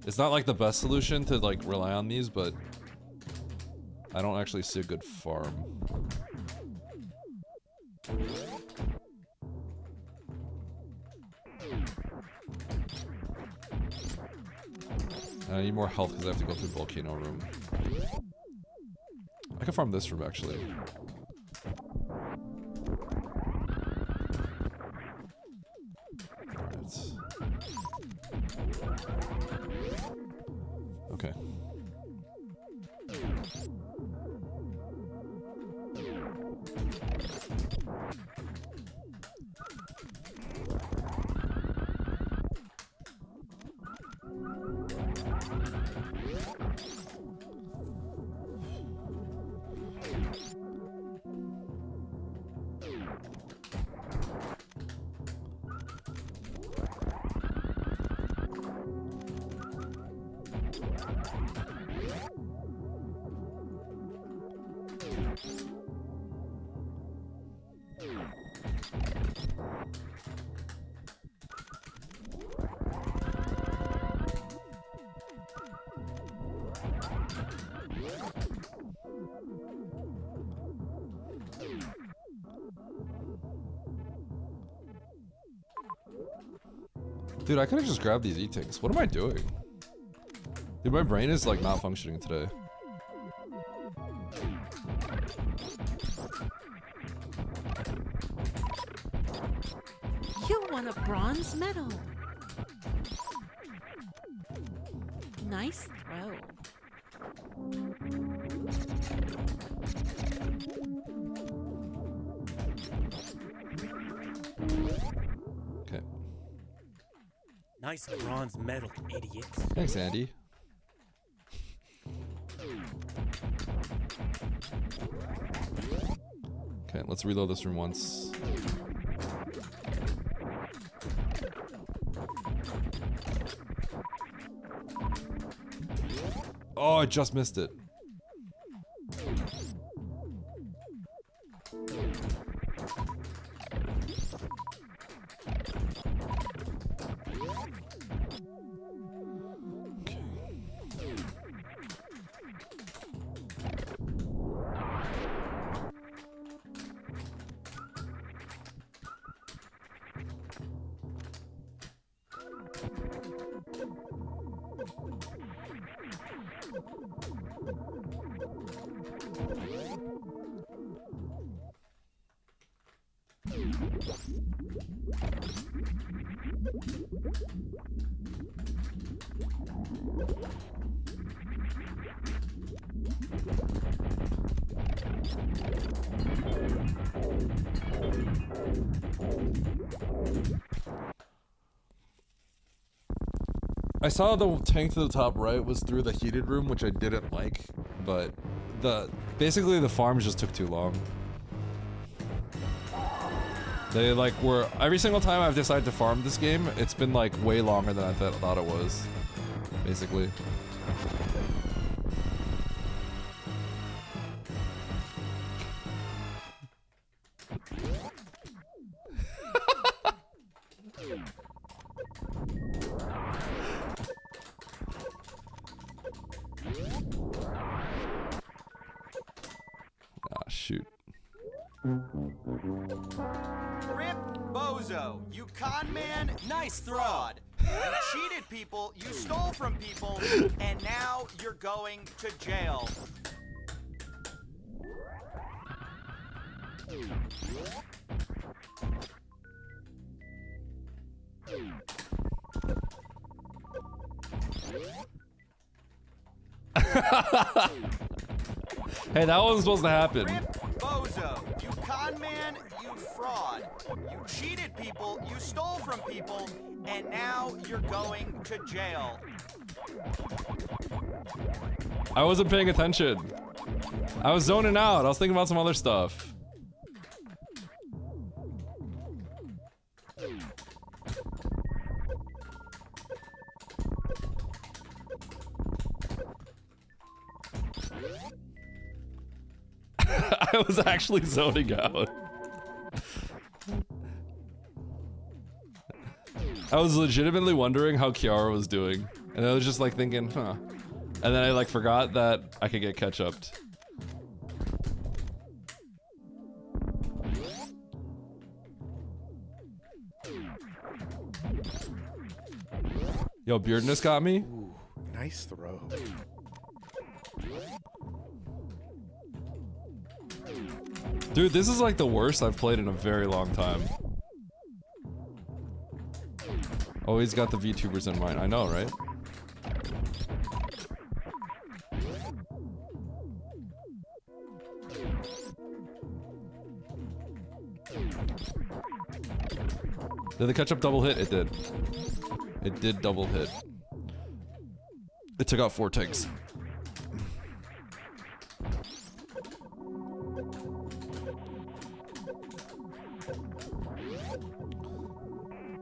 It's not like the best solution to like rely on these, but I don't actually see a good farm. I need more health because I have to go through Volcano Room. I can farm this room actually. Okay. Dude, I could've just grabbed these E-Tings. What am I doing? Dude, my brain is like not functioning today. You won a bronze medal. Nice throw. Okay. Nice bronze medal, idiots. Thanks, Andy. Okay, let's reload this room once. Oh, I just missed it. I saw the tank to the top right was through the heated room, which I didn't like, but basically the farms just took too long. They like were, every single time I've decided to farm this game, it's been like way longer than I thought it was, basically. Shoot. Rip Bozo, you con man, nice fraud. You cheated people, you stole from people, and now you're going to jail. Hey, that wasn't supposed to happen. Rip Bozo, you con man, you fraud. You cheated people, you stole from people, and now you're going to jail. I wasn't paying attention. I was zoning out. I was thinking about some other stuff. I was actually zoning out. I was legitimately wondering how Kiara was doing. And I was just like thinking, huh. And then I like forgot that I could get catch-upped. Yo, Beardness got me. Ooh, nice throw. Dude, this is like the worst I've played in a very long time. Always got the VTubers in mind. I know, right? Did the catch-up double hit? It did. It did double hit. It took out 4 tanks.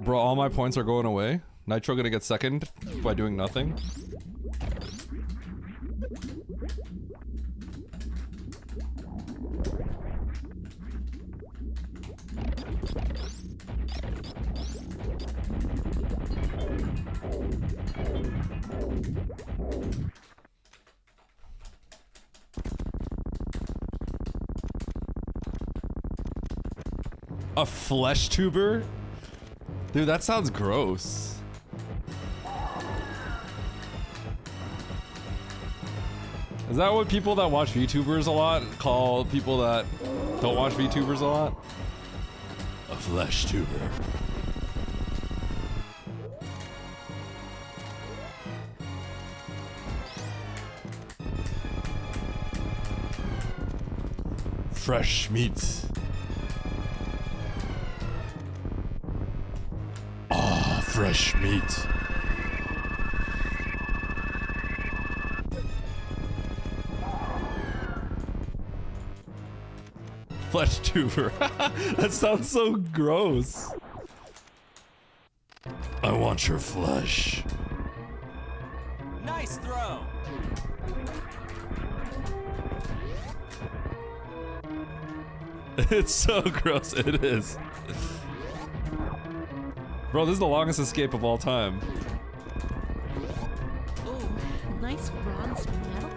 Bro, all my points are going away. Nitro gonna get second by doing nothing. A flesh tuber? Dude, that sounds gross. Is that what people that watch VTubers a lot call people that don't watch VTubers a lot? A flesh tuber. Fresh meat. Fresh meat. Flesh tuber. That sounds so gross. I want your flesh. Nice throw. It's so gross. It is. Bro, this is the longest escape of all time. Oh, nice bronze medal.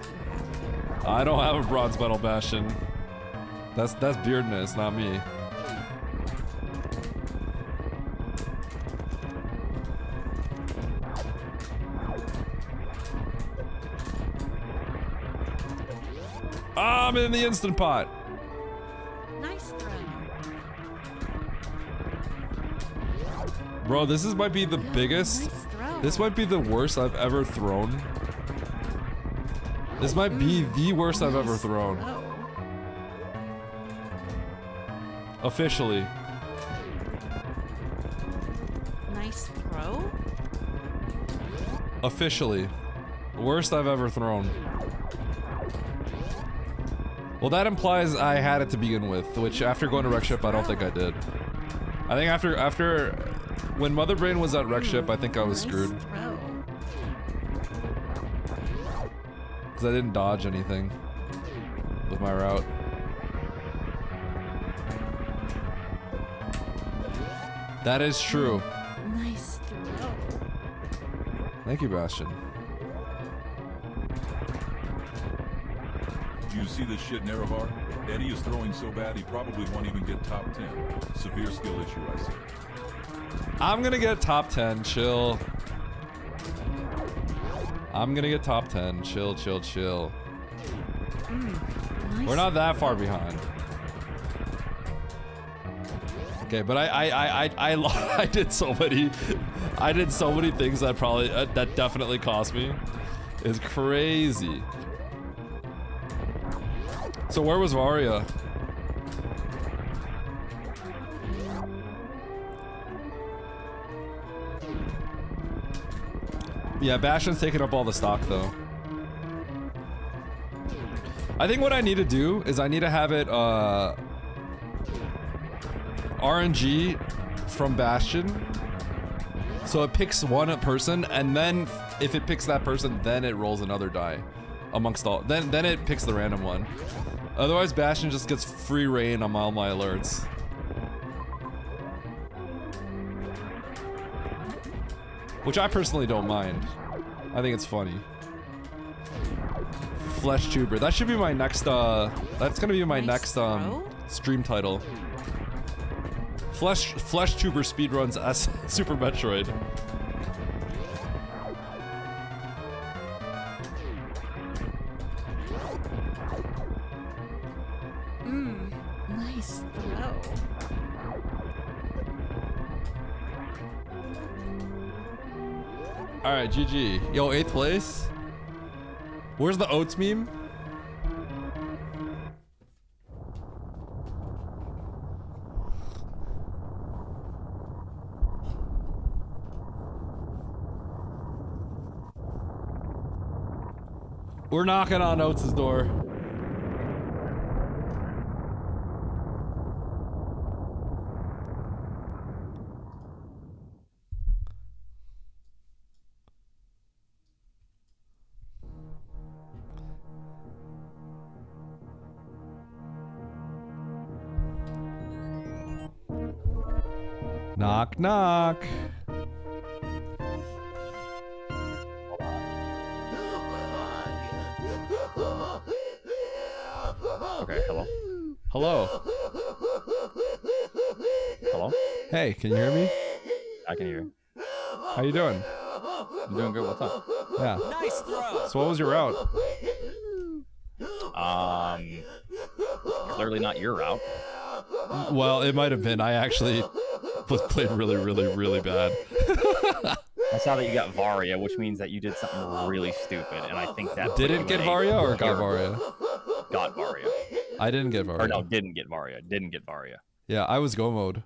I don't have a bronze medal, Bastion. That's Beardness, not me. Ah, I'm in the instant pot. Nice throw. Bro, this might be the biggest. Nice throw. This might be the worst I've ever thrown. This might be the worst I've ever thrown. Oh. Officially. Nice throw. Officially. Worst I've ever thrown. Well, that implies I had it to begin with, which after going to Rec Ship, I don't think I did. I think after when Mother Brain was at Rec Ship, I think I was screwed. Throw. Because I didn't dodge anything with my route. That is true. Nice throw. Thank you, Bastion. Do you see this shit, Nerevar? Eddie is throwing so bad he probably won't even get top 10. Severe skill issue, I say. I'm gonna get top 10, chill. I'm gonna get top 10. Chill, chill, chill. Nice. We're not that far behind. Okay, but I did so many things that probably that definitely cost me. It's crazy. So where was Varia? Yeah, Bastion's taking up all the stock though. I think what I need to do is I need to have it RNG from Bastion. So it picks one person, and then if it picks that person, then it rolls another die amongst all. Then it picks the random one. Otherwise, Bastion just gets free reign on all my alerts. Which I personally don't mind. I think it's funny. Flesh Tuber. That should be my next, that's gonna be my next, stream title. Flesh Tuber speedruns as Super Metroid. Nice throw. Alright, GG. Yo, 8th place? Where's the oats meme? We're knocking on Oates' door. Knock, knock. Okay, hello. Hello. Hello? Hey, can you hear me? I can hear you. How you doing? I'm doing good, what's up? Yeah. Nice throw. So what was your route? Clearly not your route. Well, it might have been. I actually played really, really, really bad. I saw that you got Varia, which means that you did something really stupid, and I think that Didn't get Varia or got Varia? Got Varia. I didn't get Varia. Or no, didn't get Varia. Didn't get Varia. Yeah, I was go mode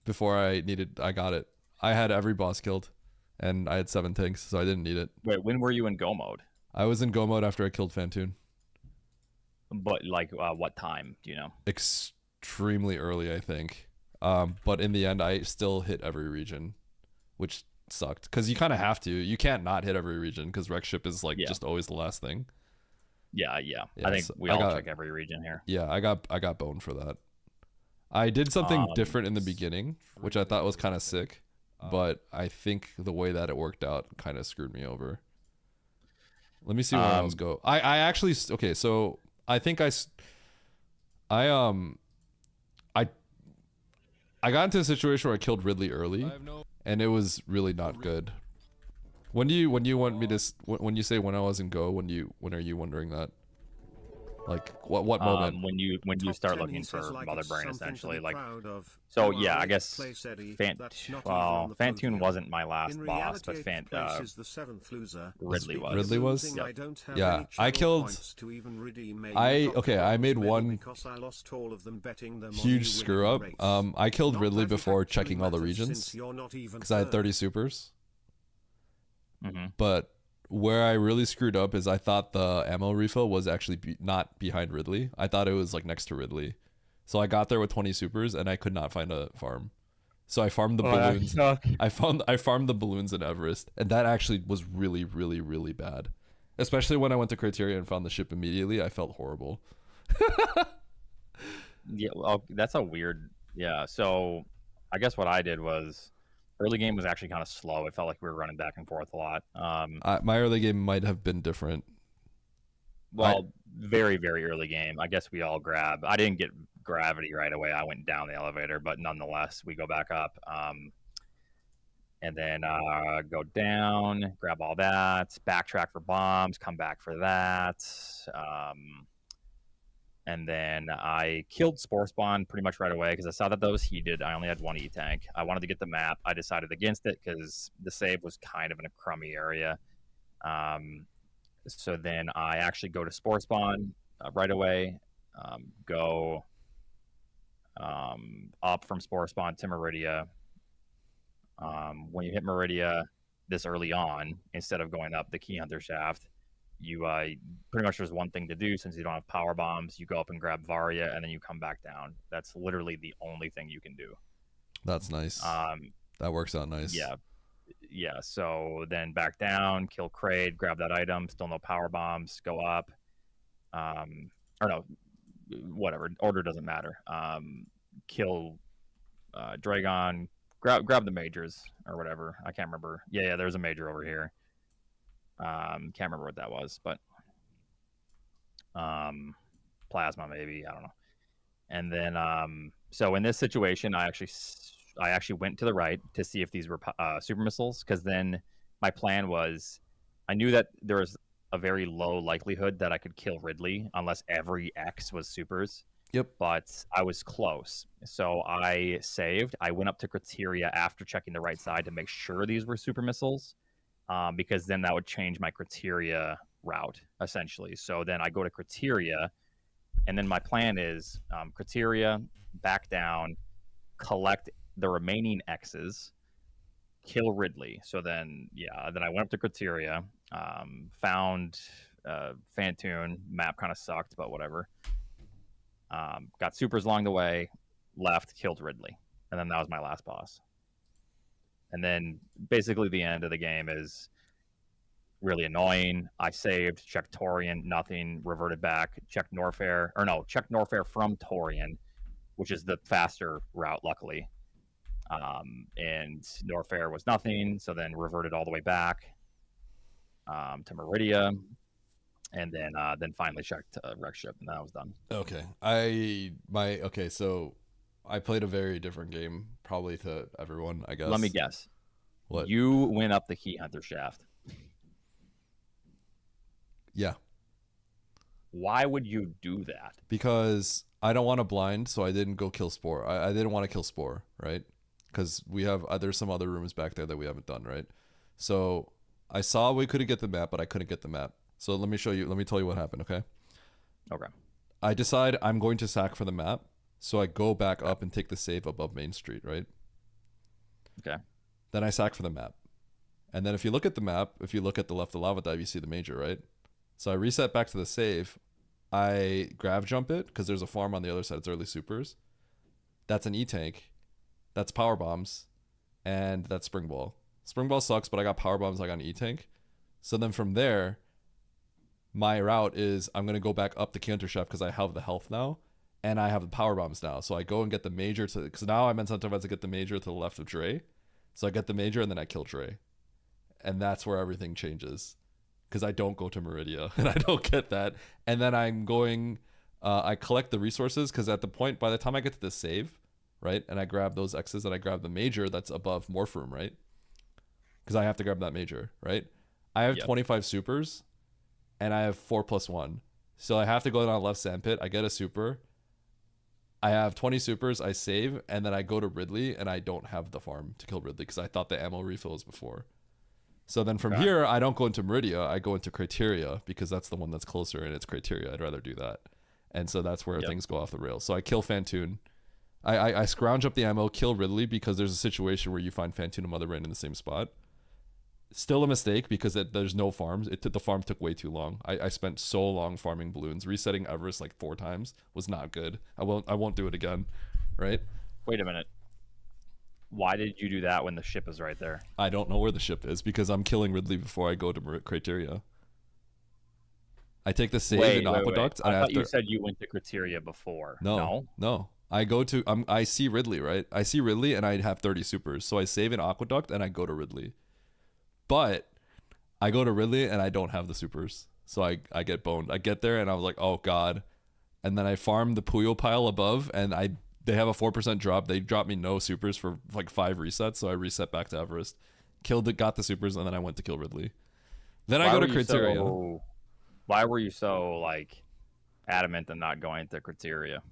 before I got it. I had every boss killed, and I had 7 tanks, so I didn't need it. Wait, when were you in go mode? I was in go mode after I killed Fantoon. But like, what time? Do you know? Extremely early, I think. But in the end, I still hit every region, which sucked because you kind of have to. You can't not hit every region because wreck ship is like just always the last thing. Yeah. I think so we all check every region here. Yeah, I got boned for that. I did something different in the beginning, which I thought was kind of sick, but I think the way that it worked out kind of screwed me over. Let me see where else go. I actually okay. So I think I got into a situation where I killed Ridley early, and it was really not good. When you want me to when you say when I was in go, when are you wondering that? Like what moment? When you start looking for Mother Brain, essentially, like. So yeah, I guess Fantoon wasn't my last boss, but Ridley was. Ridley was. Yep. Yeah, I killed. I made one huge screw up. I killed Ridley before checking all the regions because I had 30 supers. But where I really screwed up is I thought the ammo refill was actually not behind Ridley. I thought it was like next to Ridley. So I got there with 20 supers and I could not find a farm. So I farmed the balloons. I farmed the balloons in Everest, and that actually was really, really, really bad. Especially when I went to Criteria and found the ship immediately, I felt horrible. Yeah, well, that's a weird. Yeah, so I guess what I did was early game was actually kind of slow. It felt like we were running back and forth a lot. My early game might have been different. Well, very, very early game. I guess we all grab. I didn't get gravity right away. I went down the elevator, but nonetheless, we go back up. and then go down, grab all that, backtrack for bombs, come back for that. And then I killed Spore Spawn pretty much right away because I saw that was heated. I only had one E-Tank. I wanted to get the map. I decided against it because the save was kind of in a crummy area. So then I actually go to Spore Spawn right away, go up from Spore Spawn to Meridia. When you hit Meridia this early on, instead of going up the Key Hunter shaft, you pretty much there's one thing to do since you don't have power bombs. You go up and grab Varia, and then you come back down. That's literally the only thing you can do. That's nice. That works out nice. Yeah. So then back down, kill Kraid, grab that item. Still no power bombs. Go up. Or no, whatever. Order doesn't matter. Kill Dragon. Grab the majors or whatever. I can't remember. Yeah. There's a major over here. Can't remember what that was, but plasma maybe, I don't know. And then so in this situation, I actually went to the right to see if these were super missiles, because then my plan was I knew that there was a very low likelihood that I could kill Ridley unless every X was supers. Yep. But I was close, so I saved. I went up to Criteria after checking the right side to make sure these were super missiles. Because then that would change my Criteria route, essentially. So then I go to Criteria, and then my plan is Criteria, back down, collect the remaining X's, kill Ridley. So then, then I went up to Criteria, found Fantoon. Map kind of sucked, but whatever. Got supers along the way, left, killed Ridley. And then that was my last boss. And then basically the end of the game is really annoying. I saved, checked Torian, nothing, reverted back, checked Norfair from Torian, which is the faster route, luckily. And Norfair was nothing, so then reverted all the way back to Meridia, and then finally checked Wreck Ship, and then I was done. Okay. So I played a very different game, probably to everyone, I guess. Let me guess. What? You went up the Key Hunter shaft. Yeah. Why would you do that? Because I don't want to blind, so I didn't go kill Spore. I didn't want to kill Spore, right? Because we have there's some other rooms back there that we haven't done, right? So I saw we could get the map, but I couldn't get the map. So let me tell you what happened, okay? Okay. I decide I'm going to sack for the map. So I go back up and take the save above Main Street, right? Okay. Then I sack for the map. And then if you look at the map, if you look at the left of Lava Dive, you see the major, right? So I reset back to the save. I grab jump it because there's a farm on the other side. It's early supers. That's an E-Tank. That's power bombs. And that's Spring Ball. Spring Ball sucks, but I got power bombs. I got an E-Tank. So then from there, my route is I'm going to go back up the counter shaft because I have the health now. And I have the power bombs now. So I go and get the major because now I'm incentivized to get the major to the left of Dre. So I get the major and then I kill Dre. And that's where everything changes. Because I don't go to Meridia and I don't get that. And then I'm going, I collect the resources because at the point, by the time I get to the save, right? And I grab those X's and I grab the major that's above Morph Room, right? Because I have to grab that major, right? I have 25 supers and I have 4+1. So I have to go down left sandpit. I get a super. I have 20 supers, I save, and then I go to Ridley, and I don't have the farm to kill Ridley because I thought the ammo refill was before. So then from here, I don't go into Meridia, I go into Criteria because that's the one that's closer, and it's Criteria. I'd rather do that. And so that's where things go off the rails. So I kill Fantoon. I scrounge up the ammo, kill Ridley because there's a situation where you find Fantoon and Mother Brain in the same spot. Still a mistake because there's no farms. The farm took way too long. I spent so long farming balloons. Resetting Everest like 4 times was not good. I won't do it again, right? Wait a minute. Why did you do that when the ship is right there? I don't know where the ship is because I'm killing Ridley before I go to Criteria. I take the save in Aqueduct. I thought you said you went to Criteria before. No. I go to I see Ridley, right? I see Ridley and I have 30 supers. So I save in Aqueduct and I go to Ridley. But I go to Ridley and I don't have the supers. So I get boned. I get there and I was like, oh God. And then I farm the Puyo pile above and I they have a 4% drop. They dropped me no supers for like 5 resets, so I reset back to Everest, killed it, got the supers, and then I went to kill Ridley. Then I go to Criteria. Why were you so like adamant on not going to Criteria?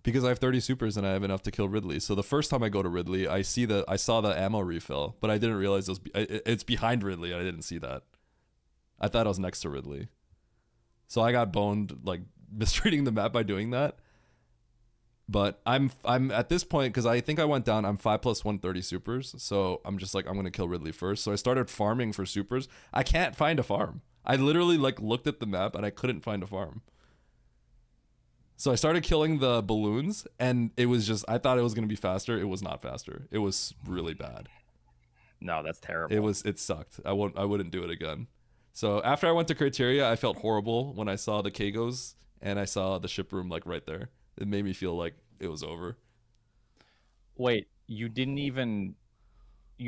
Because I have 30 supers and I have enough to kill Ridley. So the first time I go to Ridley, I saw the ammo refill, but I didn't realize it's behind Ridley. I didn't see that. I thought I was next to Ridley. So I got boned, like mistreating the map by doing that. But I'm at this point, because I think I went down, I'm 5 plus 130 supers. So I'm just like, I'm going to kill Ridley first. So I started farming for supers. I can't find a farm. I literally like looked at the map and I couldn't find a farm. So I started killing the balloons, and it was just, I thought it was going to be faster. It was not faster. It was really bad. No, that's terrible. It sucked. I wouldn't do it again. So after I went to Criteria, I felt horrible when I saw the Kagos and I saw the ship room like right there. It made me feel like it was over. Wait, you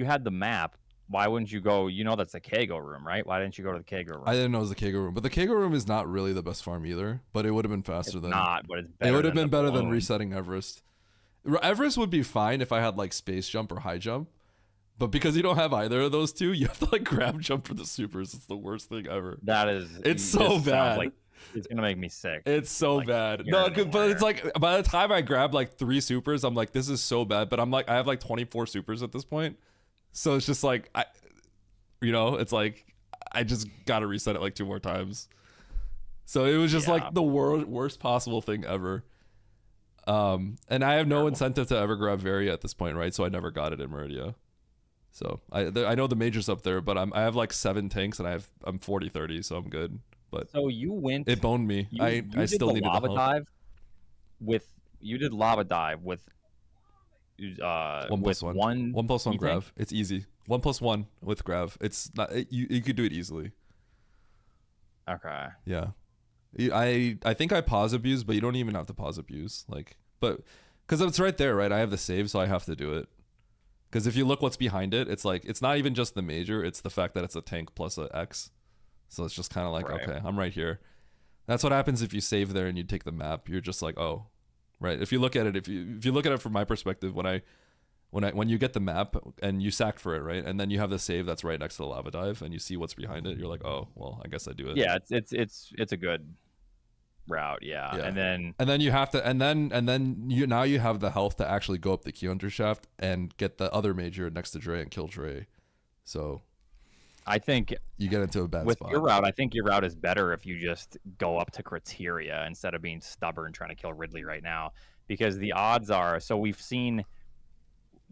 had the map. Why wouldn't you go? You know that's the Kago room, right? Why didn't you go to the Kago room? I didn't know it was the Kago room, but the Kago room is not really the best farm either. But it would have been faster than. Not, but it's better. It would have than been the better than balloon. resetting Everest. Everest would be fine if I had like space jump or high jump, but because you don't have either of those two, you have to like grab jump for the supers. It's the worst thing ever. That is. It's so bad. Like it's gonna make me sick. It's so like, bad. here No, and but it's there. like by the time I grab like 3 supers, I'm like, this is so bad. But I'm like, I have like 24 supers at this point, so it's just like it's like I just gotta reset it like 2 more times. So it was just like the worst possible thing ever. And I have no incentive to ever grab Varia at this point, right? So I never got it in Meridia. So I know the major's up there, but I have like 7 tanks and I'm 40-30, so I'm good. But so you went. It boned me. I still needed lava the help. dive with. You did lava dive with. 1 plus 1. One 1 plus 1 you grav. think? It's easy. 1 plus 1 with grav. It's not. You could do it easily. Okay. Yeah. I think I pause abuse, but you don't even have to pause abuse. Like, but because it's right there, right? I have the save, so I have to do it. Because if you look what's behind it, it's like it's not even just the major. It's the fact that it's a tank plus a X. So it's just kind of like, Right. okay, I'm right here. That's what happens if you save there and you take the map. You're just like, oh, right. If you look at it, if you look at it from my perspective, when you get the map and you sack for it, right, and then you have the save that's right next to the lava dive, and you see what's behind it, you're like, oh, well, I guess I do it. Yeah, it's a good route. Yeah. And then you have to, and then you have the health to actually go up the Key Hunter shaft and get the other major next to Dre and kill Dre. So I think you get into a bad with spot. your route, I think your route is better if you just go up to Criteria instead of being stubborn trying to kill Ridley right now, because the odds are, so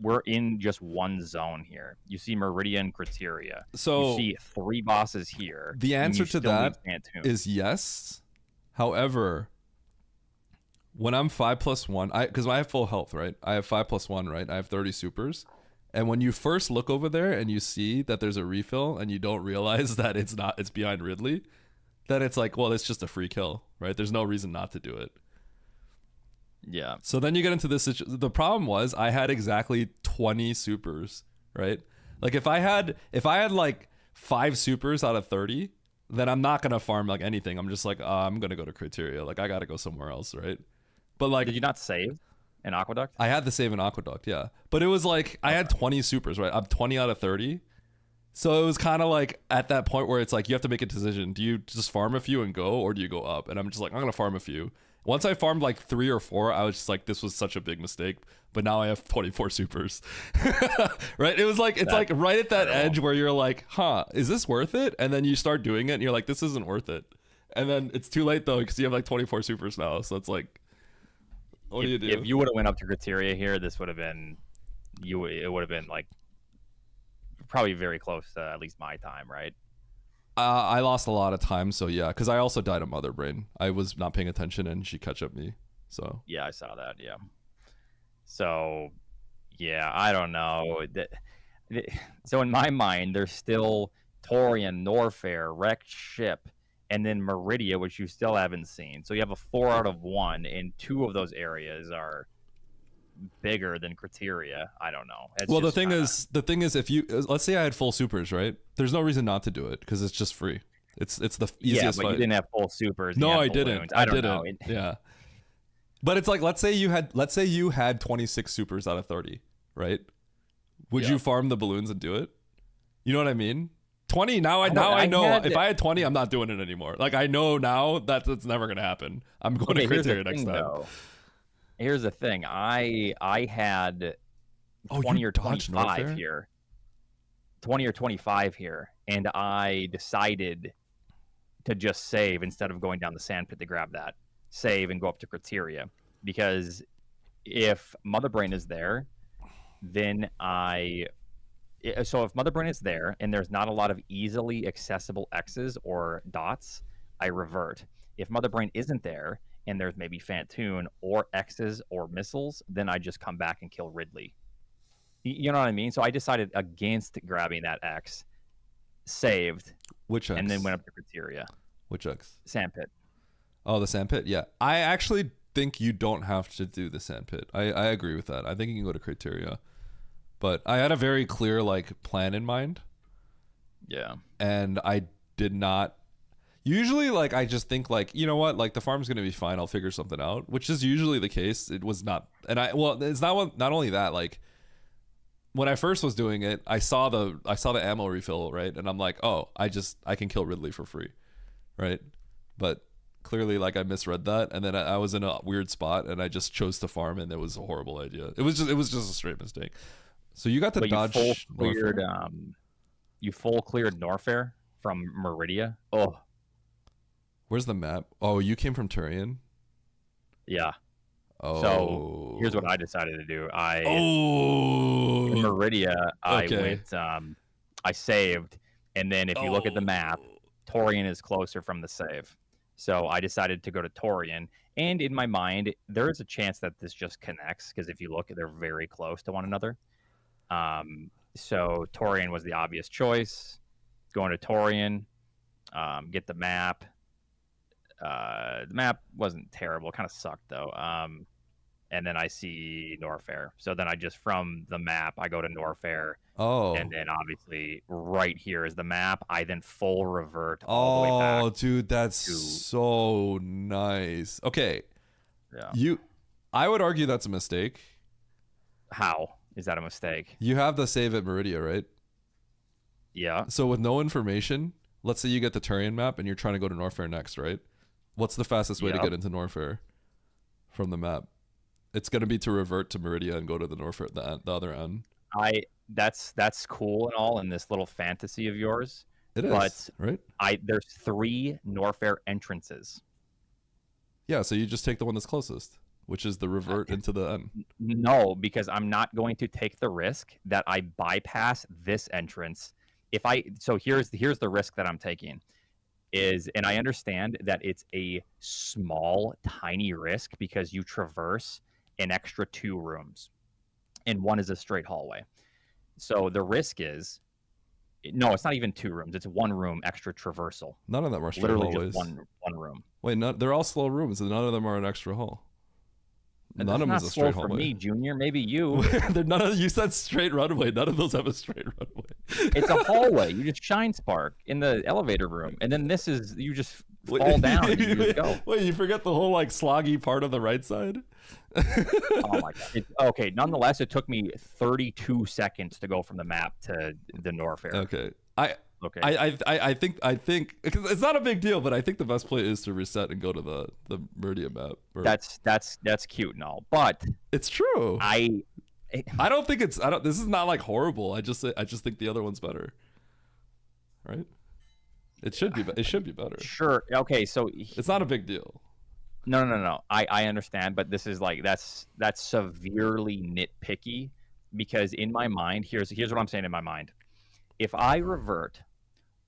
we're in just one zone here. You see Meridian, Criteria. So you see 3 bosses here. The answer to that is is yes. However, when I'm 5 plus 1, because I have full health, right? I have 5 plus 1, right? I have 30 supers. And when you first look over there and you see that there's a refill and you don't realize that it's behind Ridley, then it's like, well, it's just a free kill, right? There's no reason not to do it. Yeah. So then you get into this. The problem was I had exactly 20 supers, right? Like if I had like 5 supers out of 30, then I'm not gonna farm like anything. I'm just like, I'm gonna go to Criteria. Like I gotta go somewhere else, right? But like, did you not save an Aqueduct? I had the save in Aqueduct, yeah. But it was like I had 20 supers, right? I'm 20 out of 30. So it was kind of like at that point where it's like you have to make a decision. Do you just farm a few and go, or do you go up? And I'm just like, I'm gonna farm a few. Once I farmed like 3 or 4, I was just like, this was such a big mistake. But now I have 24 supers, right? It was like, it's like right at that edge where you're like, huh, is this worth it? And then you start doing it and you're like, this isn't worth it. And then it's too late though, because you have like 24 supers now. So it's like, what do you do? If you would have went up to Criteria here, this would have been, it would have been like probably very close to at least my time, right? I lost a lot of time, so yeah, because I also died of Mother Brain. I was not paying attention, and she catch up me. So yeah, I saw that. Yeah. So yeah, I don't know. So in my mind, there's still Torian, Norfair, Wrecked Ship, and then Meridia, which you still haven't seen. So you have a 4 out of 1, and 2 of those areas are bigger than Criteria. I don't know. Well, the thing is, if you let's say I had full supers, right? There's no reason not to do it because it's just free. It's the easiest. Yeah, but fight. You didn't have full supers. No, you had I didn't. balloons. I don't didn't. know. Yeah. But it's like, let's say you had 26 supers out of 30, right? Would you farm the balloons and do it? You know what I mean? 20 now. I know if I had 20, I'm not doing it anymore. Like I know now that it's never gonna happen. I'm going to criteria next time. Though. Here's the thing. I had 20 or 25 here. 20 or 25 here, and I decided to just save instead of going down the sandpit to grab that. Save and go up to criteria, because if Mother Brain is there, then if Mother Brain is there and there's not a lot of easily accessible X's or dots, I revert. If Mother Brain isn't there and there's maybe Fantoon or X's or missiles, then I just come back and kill Ridley. You know what I mean? So I decided against grabbing that X, saved, which X? And then went up to criteria. Which X? Sandpit. Oh, the sandpit? Yeah. I actually think you don't have to do the sandpit. I agree with that. I think you can go to criteria. But I had a very clear like plan in mind. Yeah. And I did not usually like I just think like, you know what, like the farm's gonna be fine, I'll figure something out, which is usually the case. It was not, and it's not only that, like when I first was doing it, I saw the ammo refill, right? And I'm like, oh, I can kill Ridley for free. Right? But clearly like I misread that, and then I was in a weird spot and I just chose to farm, and it was a horrible idea. It was just a straight mistake. So you got to dodge. You full cleared Norfair from Meridia. Oh, where's the map? Oh, you came from Turian. Yeah. Oh. So here's what I decided to do. In Meridia, I went. I saved, and then if you look at the map, Torian is closer from the save. So I decided to go to Torian, and in my mind, there is a chance that this just connects, because if you look, they're very close to one another. So Torian was the obvious choice. Going to Torian, get the map. The map wasn't terrible, kind of sucked though. And then I see Norfair. So then I just, from the map, I go to Norfair. Oh. And then obviously right here is the map. I then full revert all the way back. Oh, dude, that's so nice. Okay. Yeah. I would argue that's a mistake. How is that a mistake? You have the save at Meridia, right? Yeah. So with no information, let's say you get the Turian map and you're trying to go to Norfair next, right? What's the fastest way to get into Norfair from the map? It's going to be to revert to Meridia and go to the Norfair, the other end. That's cool and all in this little fantasy of yours. It is, right? There's 3 Norfair entrances. Yeah, so you just take the one that's closest, which is the revert into the end. No, because I'm not going to take the risk that I bypass this entrance. So here's the risk that I'm taking is, and I understand that it's a small, tiny risk because you traverse an extra 2 rooms, and one is a straight hallway. So the risk is, no, it's not even 2 rooms. It's 1 room extra traversal. None of them are straight literally hallways. Just one room. Wait, they're all slow rooms, and none of them are an extra hall. And none of them is a straight hallway. For me, Junior. Maybe you. You said straight runway. None of those have a straight runway. It's a hallway. You just shine spark in the elevator room, and then this is you just fall down. And you just go. Wait, you forget the whole like sloggy part on the right side? Oh my god. Okay. Nonetheless, it took me 32 seconds to go from the map to the Norfair. Okay. I think because it's not a big deal, but I think the best play is to reset and go to the Meridia map. That's cute and all, but it's true. I don't think it's this is not like horrible. I just think the other one's better. Right? It should be better. Sure. Okay, so it's not a big deal. No. I understand, but this is like that's severely nitpicky, because in my mind, here's what I'm saying in my mind. If I revert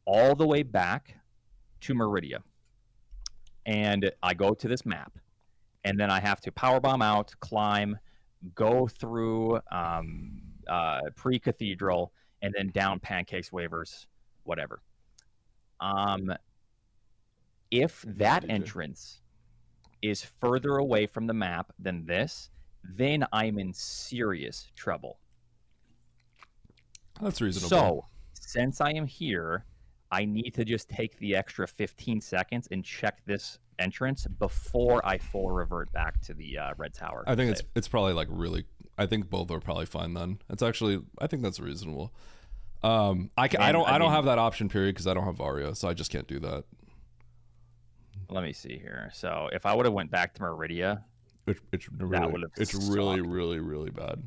all the way back to Meridia and I go to this map, and then I have to powerbomb out, climb, go through pre-cathedral, and then down pancakes, waivers, whatever. If that entrance is further away from the map than this, then I'm in serious trouble. That's reasonable. So, since I am here, I need to just take the extra 15 seconds and check this entrance before I full revert back to the red tower. I think it's probably like really. I think both are probably fine then. It's actually I think that's reasonable. I don't have that option period because I don't have Varia, so I just can't do that. Let me see here. So if I would have went back to Meridia, it's really bad.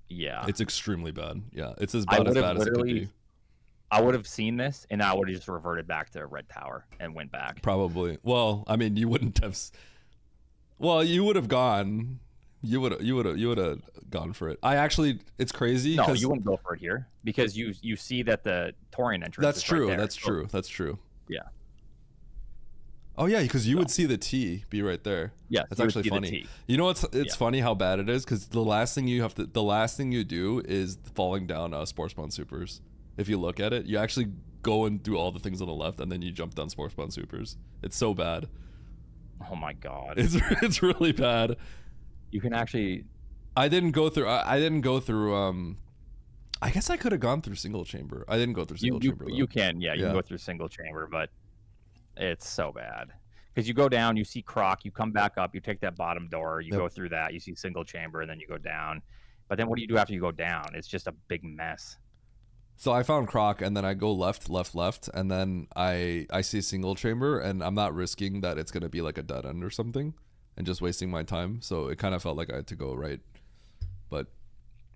Yeah, it's extremely bad. Yeah, it's as bad as it could be. I would have seen this, and I would have just reverted back to Red Tower and went back. Probably. Well, I mean, you wouldn't have. Well, you would have gone. You would have gone for it. I actually, it's crazy. No, you wouldn't go for it here because you see that the Torian entrance. That's is true. Right there. That's true. Yeah. Oh yeah, because you would see the T be right there. Yeah, that's actually funny. You know what's funny how bad it is because the last thing you do is falling down Sports Bond Supers. If you look at it, you actually go and do all the things on the left, and then you jump down Sports Bond Supers. It's so bad. Oh my god. It's really bad. You can actually. I didn't go through. I guess I could have gone through single chamber. I didn't go through single chamber. Though. You can, you can go through single chamber, but it's so bad because you go down, you see Croc, you come back up, you take that bottom door, you go through that, you see single chamber, and then you go down. But then what do you do after you go down? It's just a big mess. So I found Croc, and then I go left, and then I see single chamber, and I'm not risking that it's gonna be like a dead end or something, and just wasting my time. So it kind of felt like I had to go right, but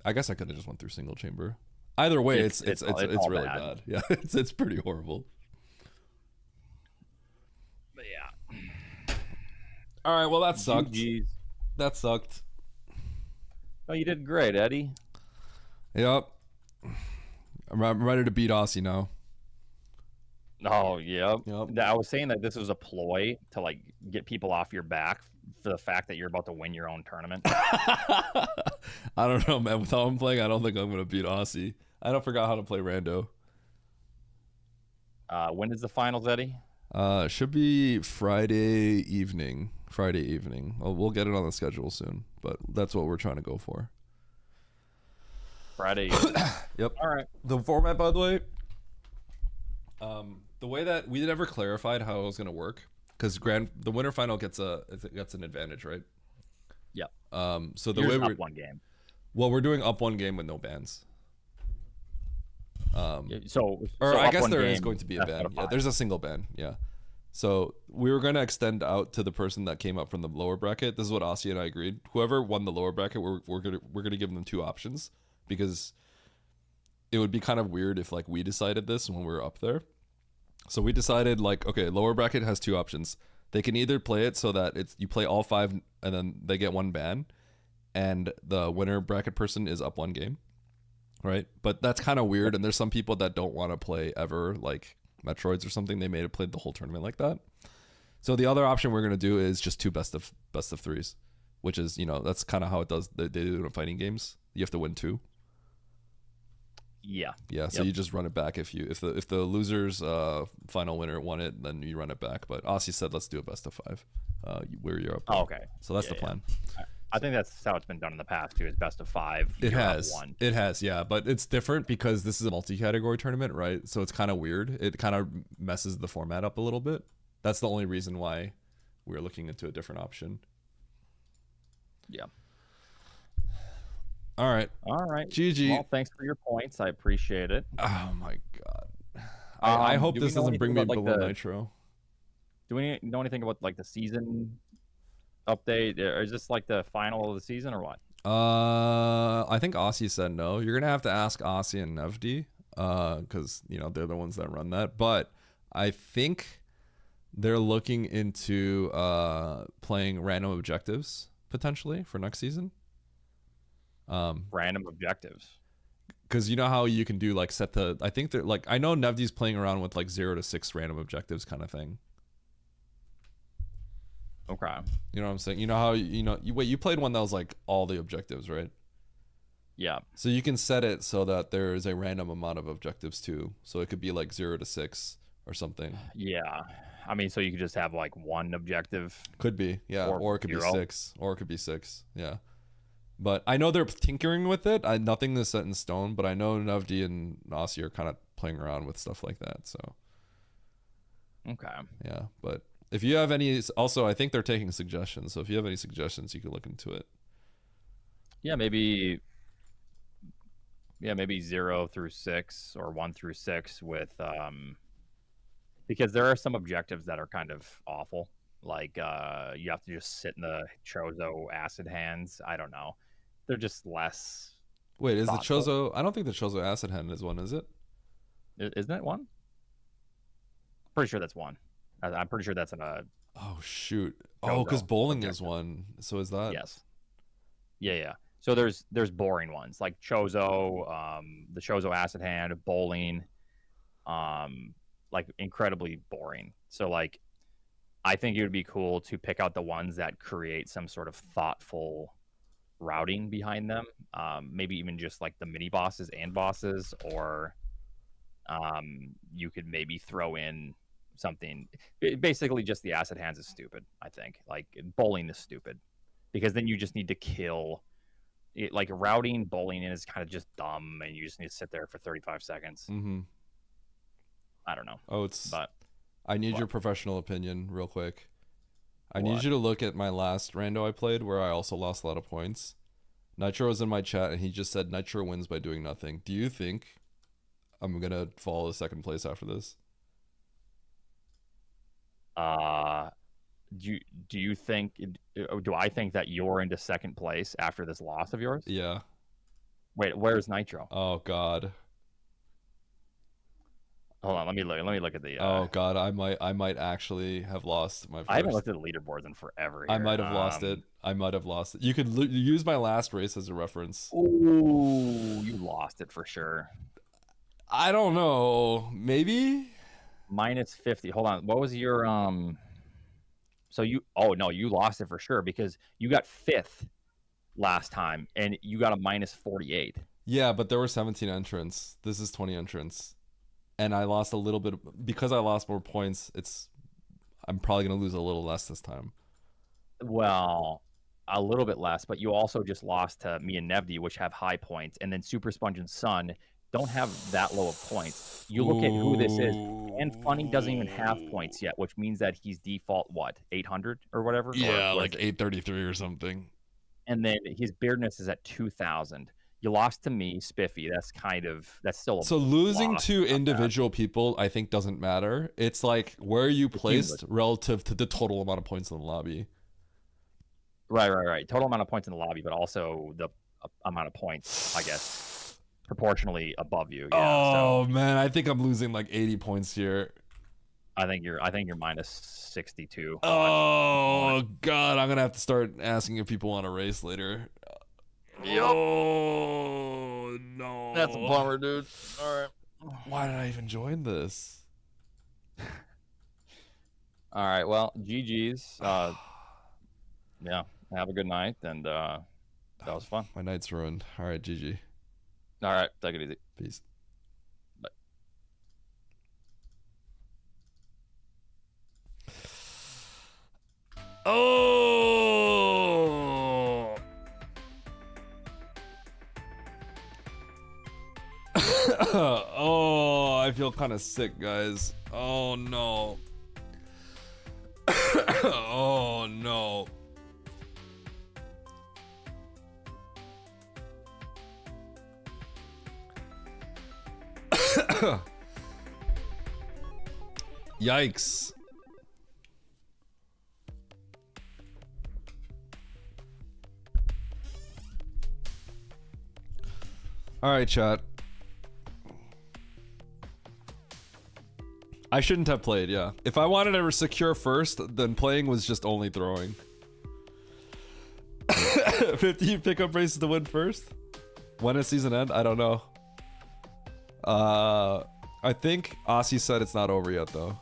I guess I could have just went through single chamber. Either way, it's really bad. Yeah, it's pretty horrible. But yeah. All right, well that sucked. GGs. That sucked. Oh, you did great, Eddie. Yep. I'm ready to beat Aussie now. Oh, yep. I was saying that this was a ploy to like get people off your back for the fact that you're about to win your own tournament. I don't know, man. With how I'm playing, I don't think I'm gonna beat Aussie. I don't forgot how to play rando. When is the finals, Eddie? Should be Friday evening. We'll get it on the schedule soon, but that's what we're trying to go for. Friday. Yep. All right. The format, by the way, the way that we never clarified how it was going to work, because the winner final gets an advantage, right? Yep. So the Yours way we're up one game. Well, we're doing up one game with no bans. So I guess there is is going to be a ban. Yeah, there's a single ban. Yeah. So we were going to extend out to the person that came up from the lower bracket. This is what Aussie and I agreed. Whoever won the lower bracket, we're gonna give them 2 options, because it would be kind of weird if like we decided this when we were up there. So we decided like, okay, lower bracket has 2 options. They can either play it so that you play all 5 and then they get 1 ban, and the winner bracket person is up 1 game, right? But that's kind of weird, and there's some people that don't want to play ever, like Metroids or something. They may have played the whole tournament like that. So the other option we're gonna do is just 2 best of 3s, which is, that's kind of how it does. They do it in fighting games. You have to win 2. Yeah. So you just run it back if the loser's final winner won it, then you run it back. But Aussie said let's do a best of 5, where you're up. Oh, okay. So that's the plan. I think that's how it's been done in the past too. Is best of 5. It has, yeah, but it's different because this is a multi-category tournament, right? So it's kind of weird. It kind of messes the format up a little bit. That's the only reason why we're looking into a different option. Yeah. All right. GG. Well, thanks for your points. I appreciate it. Oh my god. I hope this doesn't bring me below Nitro. Do we know anything about like the season update? Or is this like the final of the season or what? I think Aussie said no. You're gonna have to ask Aussie and Nevdi, because they're the ones that run that. But I think they're looking into playing random objectives potentially for next season. Random objectives, because you know how you can do like I think they're like, I know Nevdi's playing around with like 0 to 6 random objectives kind of thing. Okay. You know what I'm saying? You know how you played one that was like all the objectives, right? Yeah. So you can set it so that there is a random amount of objectives too. So it could be like 0 to 6 or something. Yeah. I mean, so you could just have like 1 objective. Could be, yeah. Or it could 0. be 6. Or it could be 6. Yeah. But I know they're tinkering with it. Nothing is set in stone, but I know Navdi and Nasi are kind of playing around with stuff like that. So Okay. Yeah, but if you have any, also I think they're taking suggestions. So if you have any suggestions, you can look into it. Yeah, maybe. Yeah, maybe 0 through 6 or 1 through 6 with because there are some objectives that are kind of awful. Like you have to just sit in the Chozo acid hands. I don't know. They're just less. Wait, is thoughtful. the Chozo? I don't think the Chozo acid hand is one, is it? Isn't it one? Pretty sure that's one. I'm pretty sure that's an Oh shoot! Oh, Chozo because bowling is objective. one. So is that? Yes. Yeah. So there's boring ones like Chozo, the Chozo acid hand, bowling, like incredibly boring. So like, I think it would be cool to pick out the ones that create some sort of thoughtful routing behind them. Maybe even just like the mini bosses and bosses, or you could maybe throw in something. Basically, just the acid hands is stupid. I think like bowling is stupid because then you just need to kill. Like routing bowling in is kind of just dumb, and you just need to sit there for 35 seconds. Mm-hmm. I don't know. Oh, it's. But I need what? your professional opinion, real quick. I What? need you to look at my last rando I played, where I also lost a lot of points. Nitro was in my chat, and he just said Nitro wins by doing nothing. Do you think I'm gonna fall to second place after this? Do you think? Do I think that you're into second place after this loss of yours? Yeah. Wait, where's Nitro? Oh God. Hold on, let me look at the. Oh God, I might actually have lost my first. I haven't looked at the leaderboards in forever. Here. I might have lost it. I might have lost it. You could use my last race as a reference. Ooh, you lost it for sure. I don't know. Maybe Minus 50. Hold on. What was your So you? Oh no, you lost it for sure because you got 5th last time, and you got a minus 48. Yeah, but there were 17 entrants. This is 20 entrants. And I lost a little bit because I lost more points. I'm probably gonna lose a little less this time. Well, a little bit less, but you also just lost to me and Nevdi, which have high points, and then Super Sponge and Sun don't have that low of points. You look at who this is, and Funny doesn't even have points yet, which means that he's default what 800 or whatever. Yeah, or like 833 or something. And then his beardness is at 2,000. You lost to me, Spiffy. That's still a So losing loss. to individual people, I think, doesn't matter. It's like where you placed relative to the total amount of points in the lobby. Right. Total amount of points in the lobby, but also the amount of points, I guess, proportionally above you. Yeah, Oh man, I think I'm losing like 80 points here. I think you're minus 62. Oh God, I'm gonna have to start asking if people want to race later. Oh no, That's a bummer, dude. All right. Why did I even join this? All right. Well, GG's. Yeah. Have a good night, and that was fun. My night's ruined. All right, GG. All right. Take it easy. Peace. Bye. Oh. Oh, I feel kind of sick, guys. Oh no. Oh no. Yikes. All right, chat. I shouldn't have played, yeah. If I wanted to secure first, then playing was just only throwing. 50 pickup races to win first? When does season end? I don't know. I think Aussie said it's not over yet, though.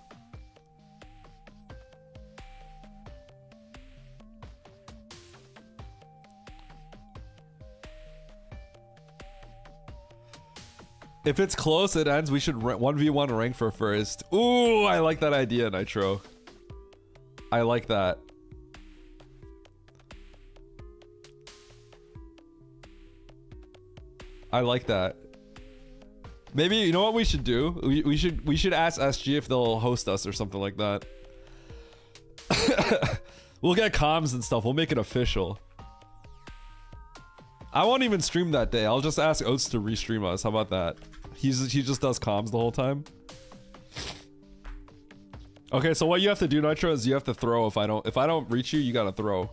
If it's close, it ends. We should 1v1 rank for first. Ooh, I like that idea, Nitro. I like that. I like that. Maybe, you know what we should do? We should ask SG if they'll host us or something like that. We'll get comms and stuff. We'll make it official. I won't even stream that day. I'll just ask Oats to restream us. How about that? He just does comms the whole time. Okay, so what you have to do, Nitro, is you have to throw. If I don't reach you, you gotta throw.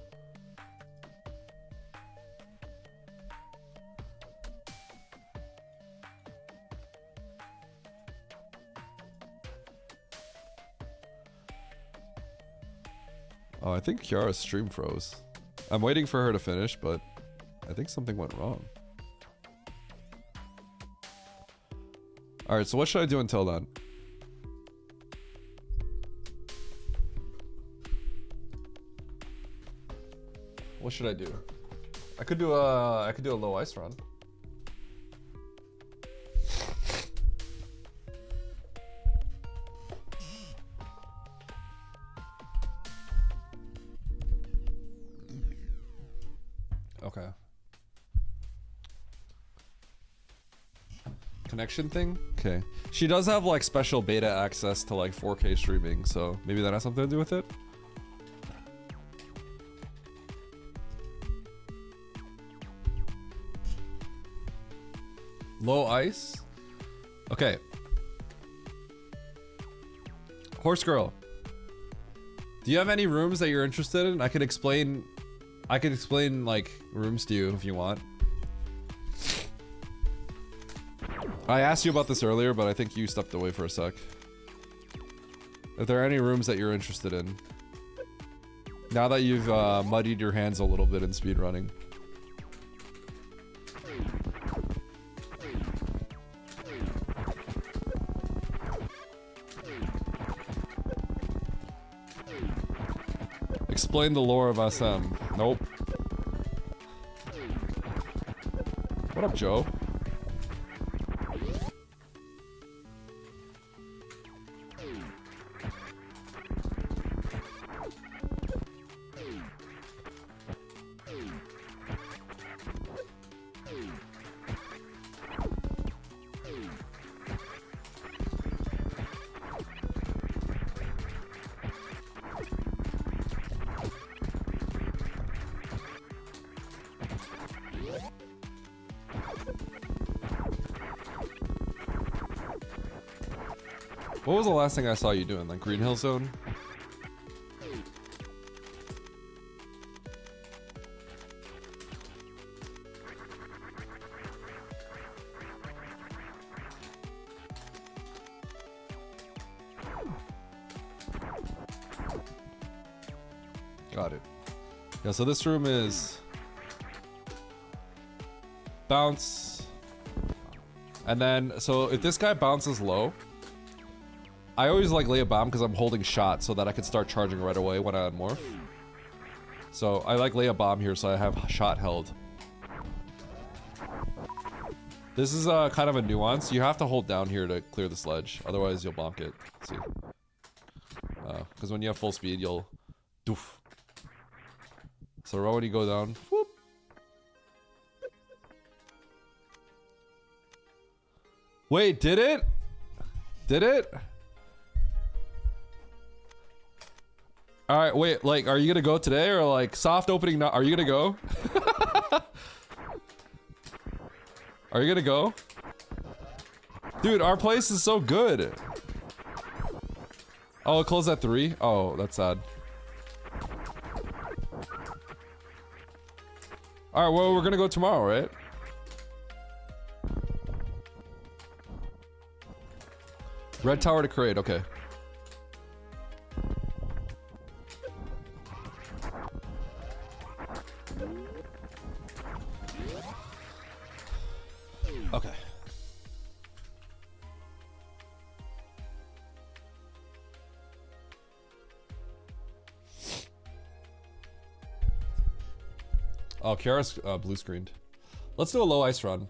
Oh, I think Kiara's stream froze. I'm waiting for her to finish, but I think something went wrong. Alright, so what should I do until then? What should I do? I could do a low ice run. Okay. Connection thing? Okay. She does have like special beta access to like 4K streaming, so maybe that has something to do with it. Low ice? Okay. Horse girl. Do you have any rooms that you're interested in? I could explain like rooms to you if you want. I asked you about this earlier, but I think you stepped away for a sec. If there are any rooms that you're interested in. Now that you've muddied your hands a little bit in speedrunning. Explain the lore of SM. Nope. What up, Joe? What was the last thing I saw you doing? Like Green Hill Zone? Got it. Yeah, so this room is bounce. And then, so if this guy bounces low, I always like lay a bomb because I'm holding shot so that I can start charging right away when I unmorph. So I like lay a bomb here so I have shot held. This is kind of a nuance. You have to hold down here to clear the sledge, otherwise you'll bonk it. See, because when you have full speed, you'll doof. So right when you go down, whoop. Wait, did it? Did it? All right, wait, like, are you gonna go today or like soft opening? Are you gonna go? Are you gonna go? Dude, our place is so good. Oh, it closed at 3? Oh, that's sad. All right, well, we're gonna go tomorrow, right? Red tower to crate, okay. Okay. Oh, Kiara's blue screened. Let's do a low ice run.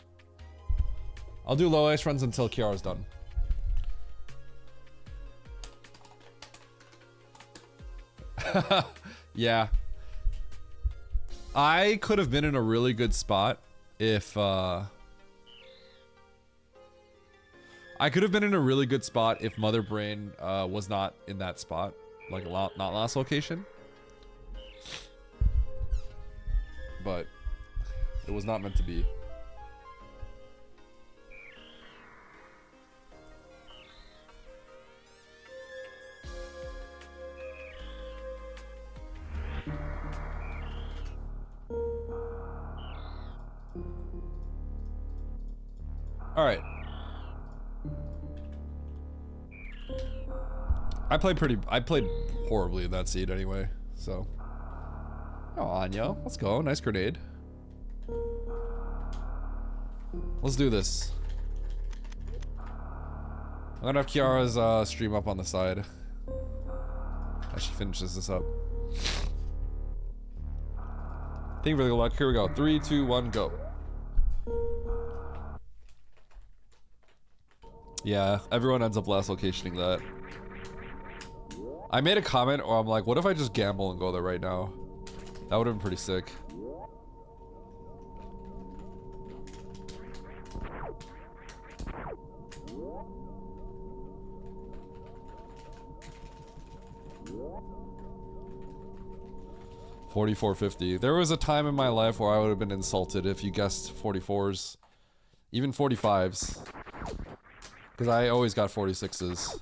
I'll do low ice runs until Kiara's done. Yeah. I could have been in a really good spot if I could have been in a really good spot if Mother Brain was not in that spot. Like, not last location. But it was not meant to be. All right. I played horribly in that seed anyway, so. Oh, Anya, let's go. Nice grenade. Let's do this. I'm gonna have Kiara's stream up on the side as she finishes this up. Thank you for the luck. Here we go. 3, 2, 1, go. Yeah, everyone ends up last locationing that. I made a comment where I'm like, what if I just gamble and go there right now? That would have been pretty sick. $44.50. There was a time in my life where I would have been insulted if you guessed 44s. Even 45s. Because I always got 46s.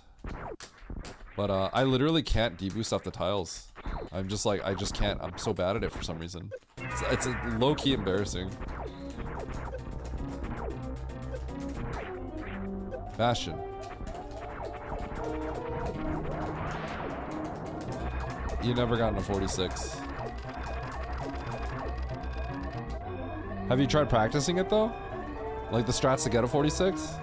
But I literally can't deboost off the tiles. I'm just like, I just can't. I'm so bad at it for some reason. It's low-key embarrassing. Bastion. You never gotten a 46. Have you tried practicing it though? Like the strats to get a 46?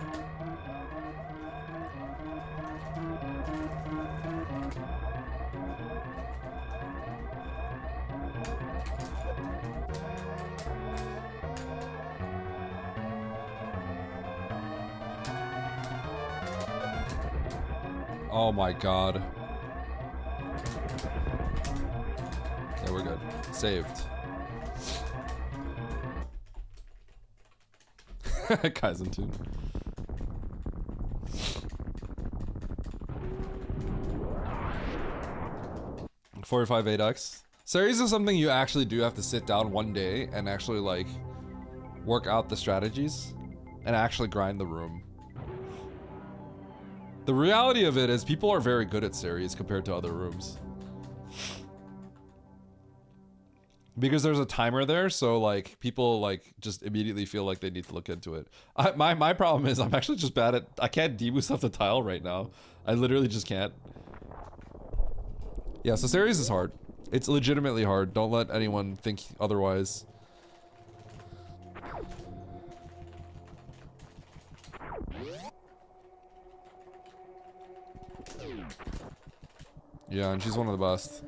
Oh my god. Okay, we're good. Saved. Kaizen tune. $45 8x. Series is something you actually do have to sit down one day and actually like work out the strategies and actually grind the room. The reality of it is people are very good at series compared to other rooms. Because there's a timer there, so like people like just immediately feel like they need to look into it. My problem is I'm actually just bad at, I can't deboost off the tile right now. I literally just can't. Yeah, so series is hard. It's legitimately hard. Don't let anyone think otherwise. Yeah, and she's one of the best.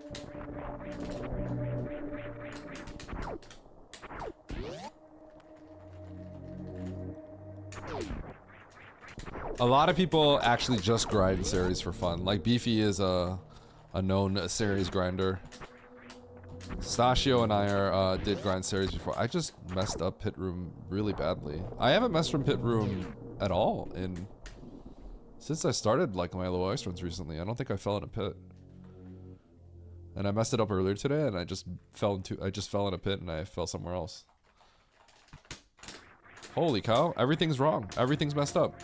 A lot of people actually just grind series for fun. Like Beefy is a known series grinder. Stashio and I did grind series before. I just messed up pit room really badly. I haven't messed from pit room at all since I started like my low ice runs recently. I don't think I fell in a pit. And I messed it up earlier today, and I just fell in a pit, and I fell somewhere else. Holy cow! Everything's wrong. Everything's messed up.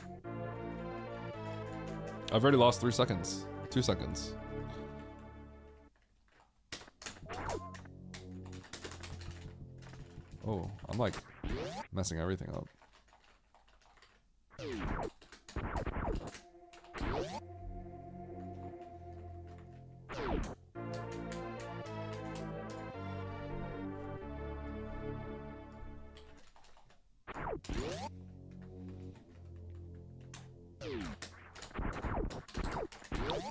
I've already lost 3 seconds. 2 seconds. Oh, I'm like messing everything up.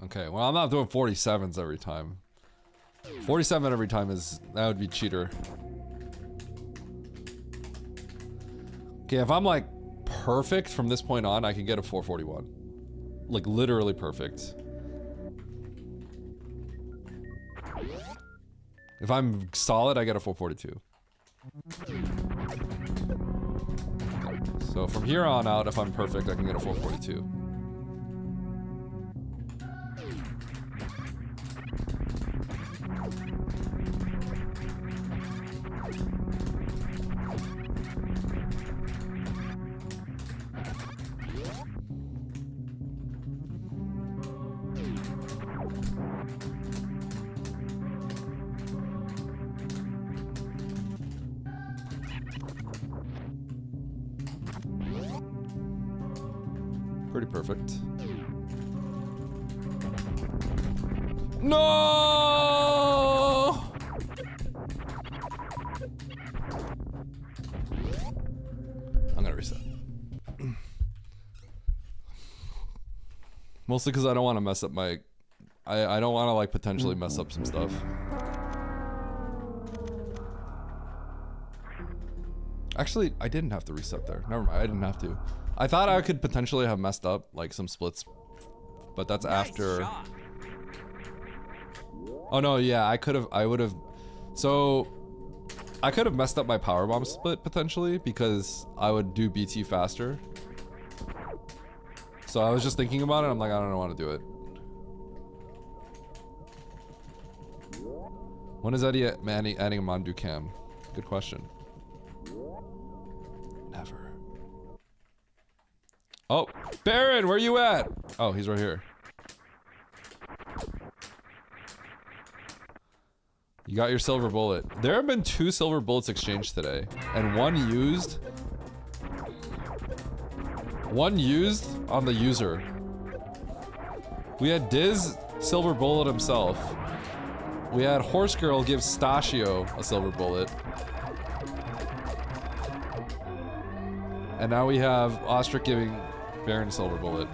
Okay, well, I'm not doing 47s every time. 47 every time that would be cheater. Okay, if I'm like perfect from this point on, I can get a 441. Like literally perfect. If I'm solid, I get a 442. Okay. So from here on out, if I'm perfect, I can get a 442. Pretty perfect. No! I'm gonna reset. Mostly because I don't want to mess up my... I don't want to like potentially mess up some stuff. Actually, I didn't have to reset there. Never mind, I didn't have to. I thought I could potentially have messed up like some splits, but that's after. Oh no, yeah, I would have. So I could have messed up my powerbomb split potentially because I would do BT faster. So I was just thinking about it. I'm like, I don't want to do it. When is Eddie adding a Mandu cam? Good question. Never. Oh, Baron, where you at? Oh, he's right here. You got your silver bullet. There have been 2 silver bullets exchanged today, and one used on the user. We had Diz silver bullet himself. We had Horse Girl give Stachio a silver bullet. And now we have Ostrich giving Baron a silver bullet.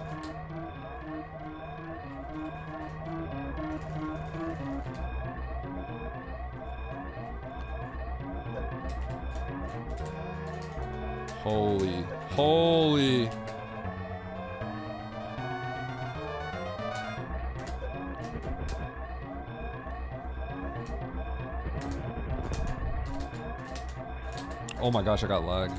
Holy. Oh my gosh, I got lag.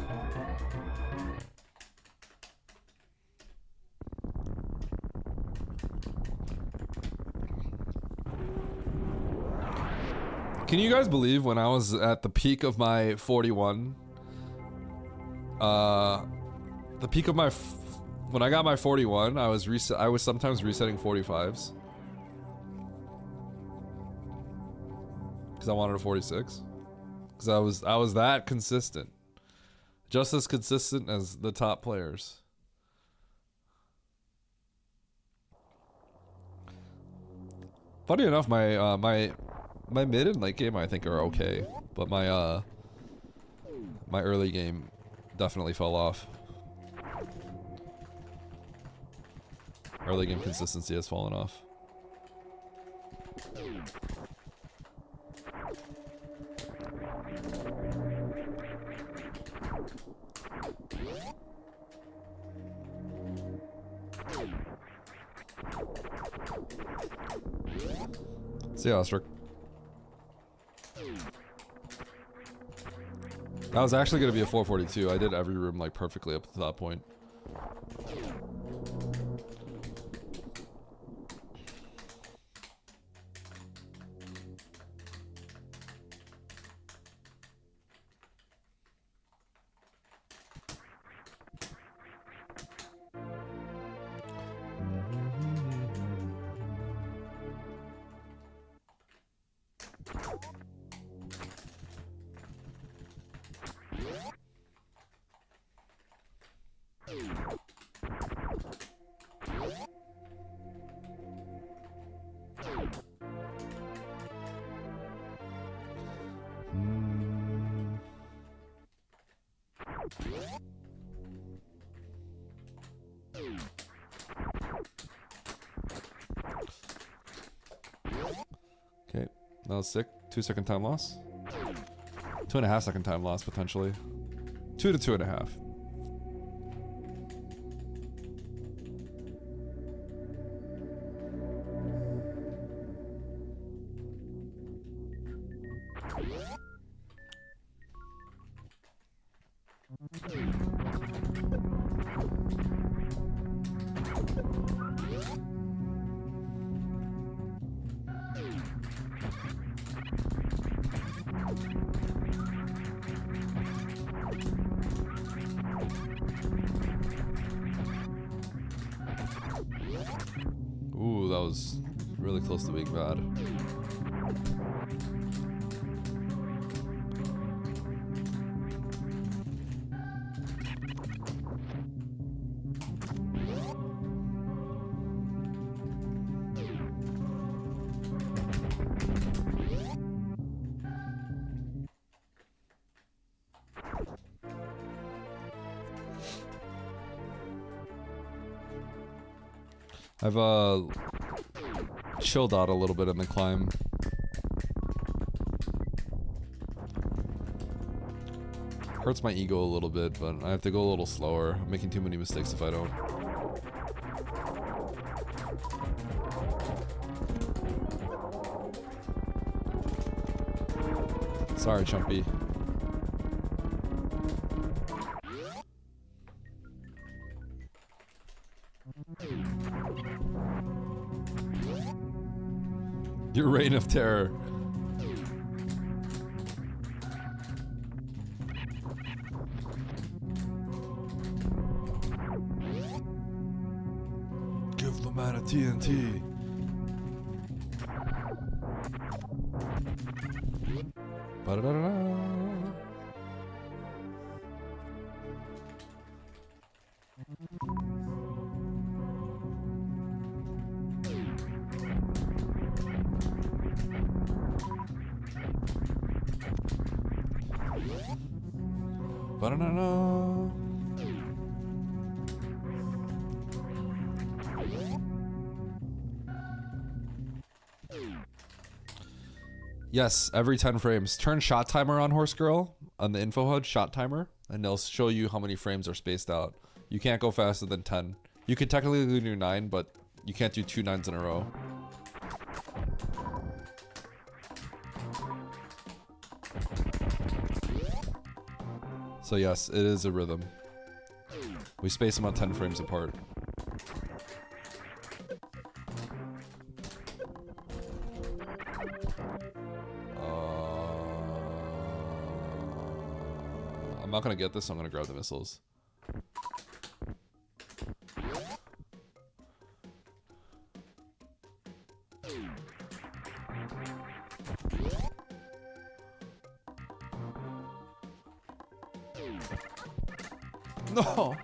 Can you guys believe when I was at the peak of my 41? The peak of my when I got my 41, I was sometimes resetting 45s. Cuz I wanted a 46. Cuz I was that consistent. Just as consistent as the top players. Funny enough, my mid and late game I think are okay, but my early game definitely fell off. Early game consistency has fallen off. See ya, Ostrich. That was actually going to be a 442. I did every room like perfectly up to that point. Okay, that was sick. 2 second time loss. 2.5 second time loss potentially. 2 to 2.5. Ooh, that was really close to being bad. I've chilled out a little bit in the climb. Hurts my ego a little bit, but I have to go a little slower. I'm making too many mistakes if I don't. Sorry, Chumpy. Your reign of terror. Give the man a TNT. Ba-da-da-da-da. Ba-da-da-da. Yes, every 10 frames. Turn shot timer on, Horse Girl, on the info HUD, shot timer, and they'll show you how many frames are spaced out. You can't go faster than 10. You can technically do 9, but you can't do 2 9s in a row. So yes, it is a rhythm. We space them on 10 frames apart. I'm not gonna get this, so I'm gonna grab the missiles. No!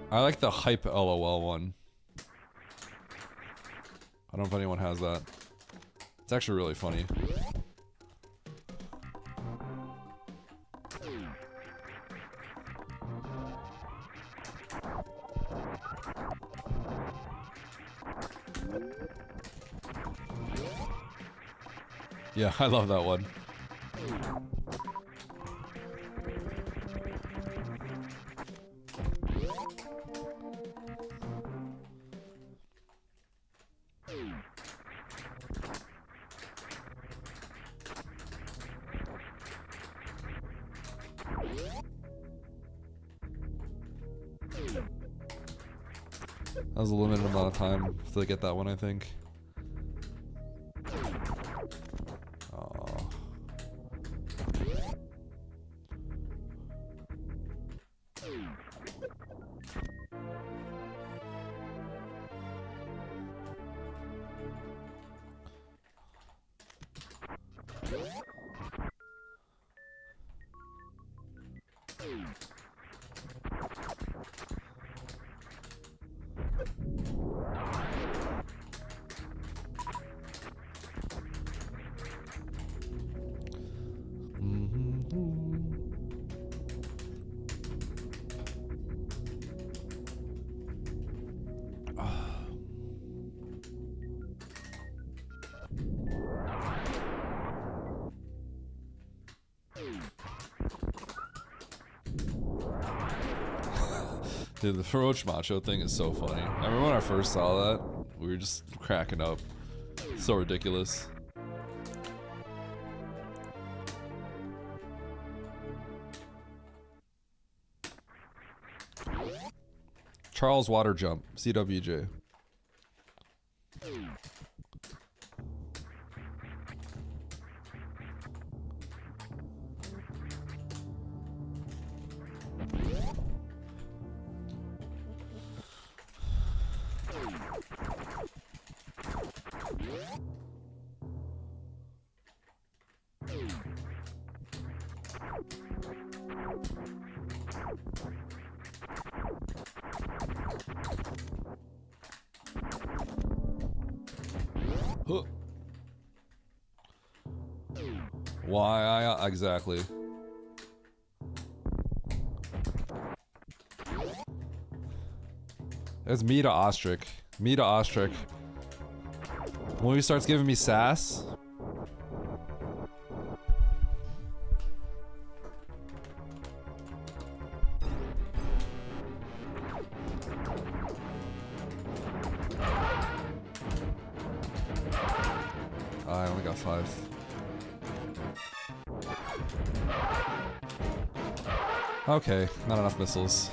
I like the hype LOL one. I don't know if anyone has that. It's actually really funny. Yeah, I love that one. That was a limited amount of time to get that one, I think. Dude, the Roach Macho thing is so funny. I remember when I first saw that, we were just cracking up. So ridiculous. Charles Water Jump, CWJ. Huh. Why? Exactly. It's me to Ostrich. Me to Ostrich. When he starts giving me sass. I only got 5. Okay, not enough missiles.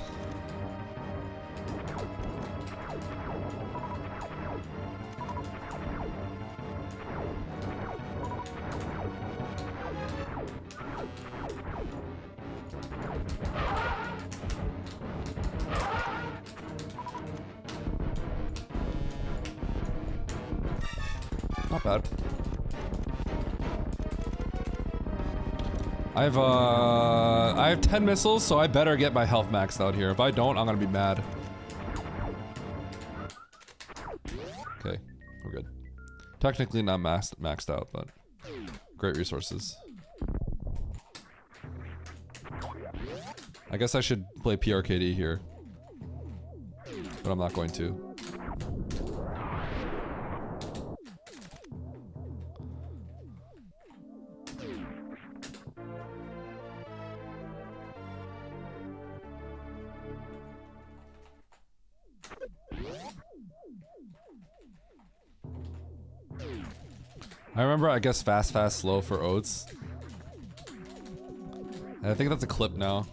Not bad. I have 10 missiles, so I better get my health maxed out here. If I don't, I'm gonna be mad. Okay, we're good. Technically not maxed out, but great resources. I guess I should play PRKD here, but I'm not going to. I remember, I guess, fast, slow for Oats. And I think that's a clip now.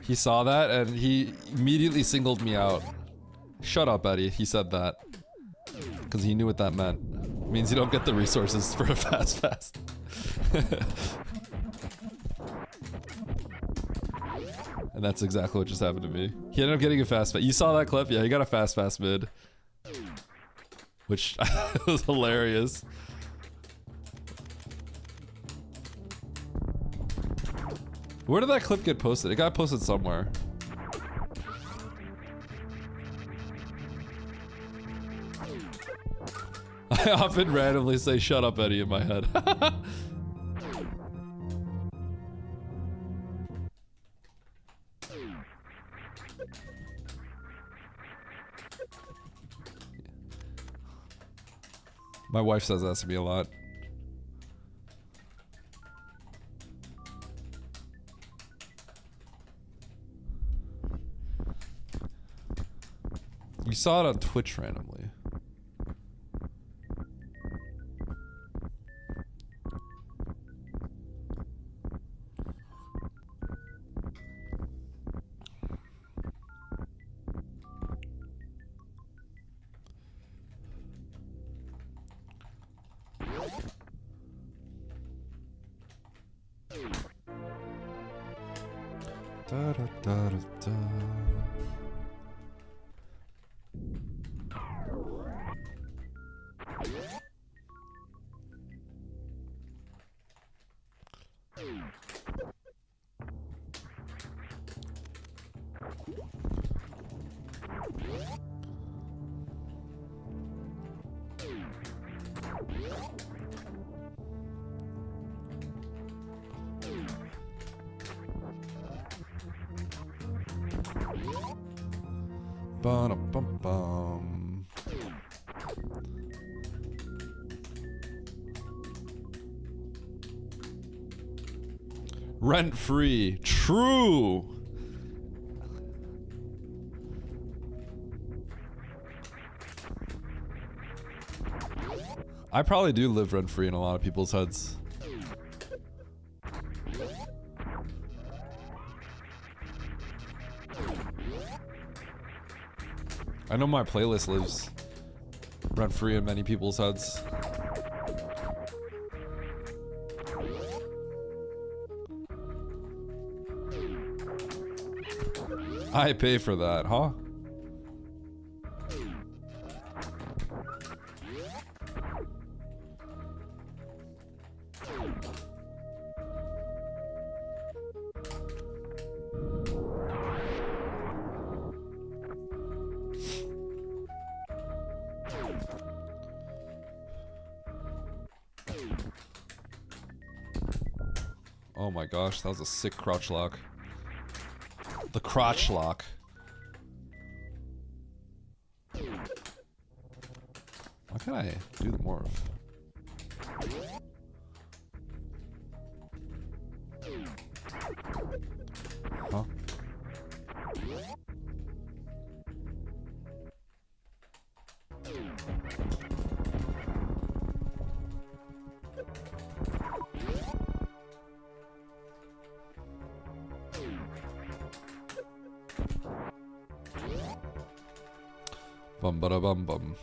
He saw that and he immediately singled me out. Shut up, Eddie. He said that. Because he knew what that meant. It means you don't get the resources for a fast. And that's exactly what just happened to me. He ended up getting a fast. You saw that clip? Yeah, he got a fast mid. Which was hilarious. Where did that clip get posted? It got posted somewhere. I often randomly say "shut up, Eddie" in my head. My wife says that to me a lot. You saw it on Twitch randomly. Da, da, da, da, da. Ba-da-bum-bum. Rent free. True. I probably do live rent free in a lot of people's heads. I know my playlist lives rent free in many people's heads. I pay for that, huh? Oh my gosh, that was a sick crotch lock. The crotch lock. Why can't I do the morph? Huh? Bum bada bum bum.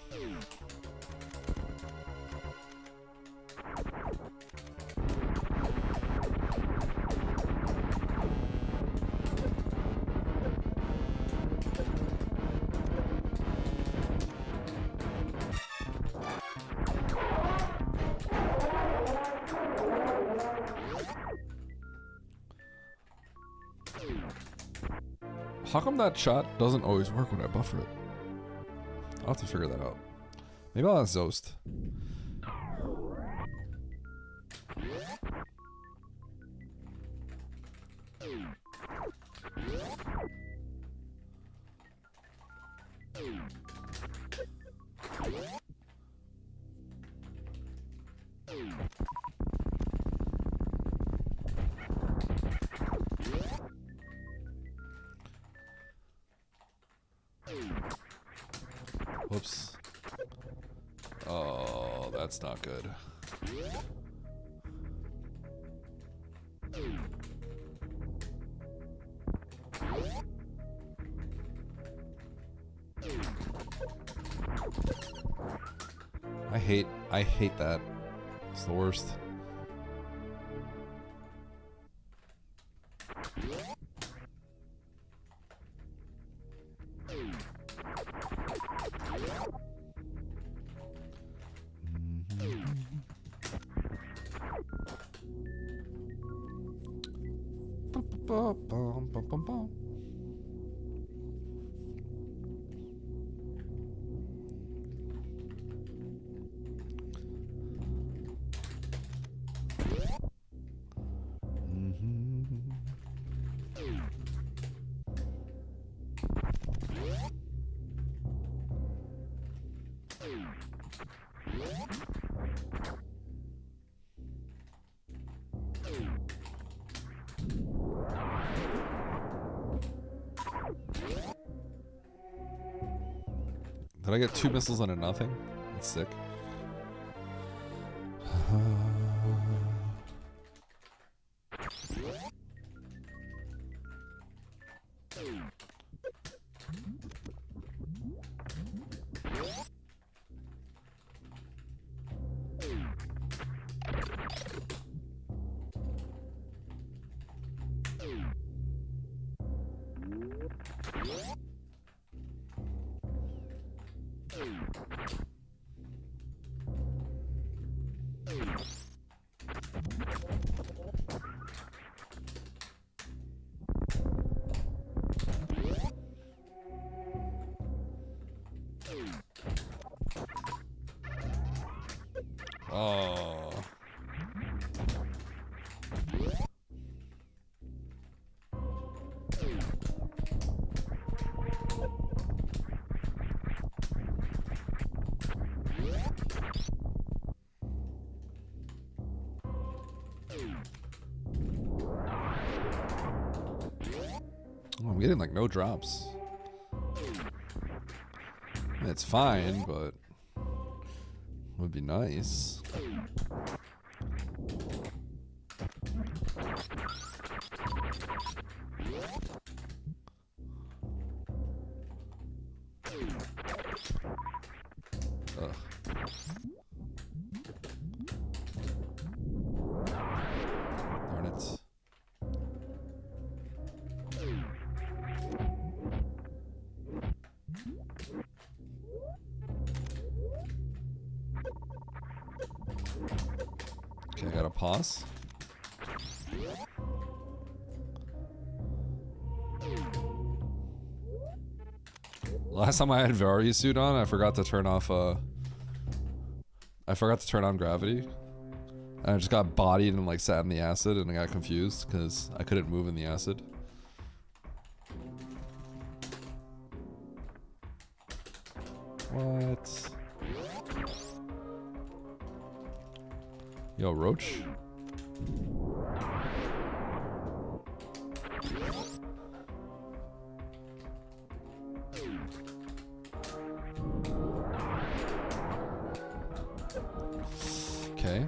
How come that shot doesn't always work when I buffer it? I'll have to figure that out. Maybe I'll ask Zost. Whoops. Oh, that's not good. I hate that. It's the worst. Did I get 2 missiles on a nothing? That's sick. Oh. Oh, I'm getting like no drops. It's fine, but would be nice. Ugh. Darn it. Okay, I gotta pause. Last time I had Varia suit on, I forgot to turn off I forgot to turn on gravity. I just got bodied and like sat in the acid and I got confused because I couldn't move in the acid. What? Yo, Roach? Okay.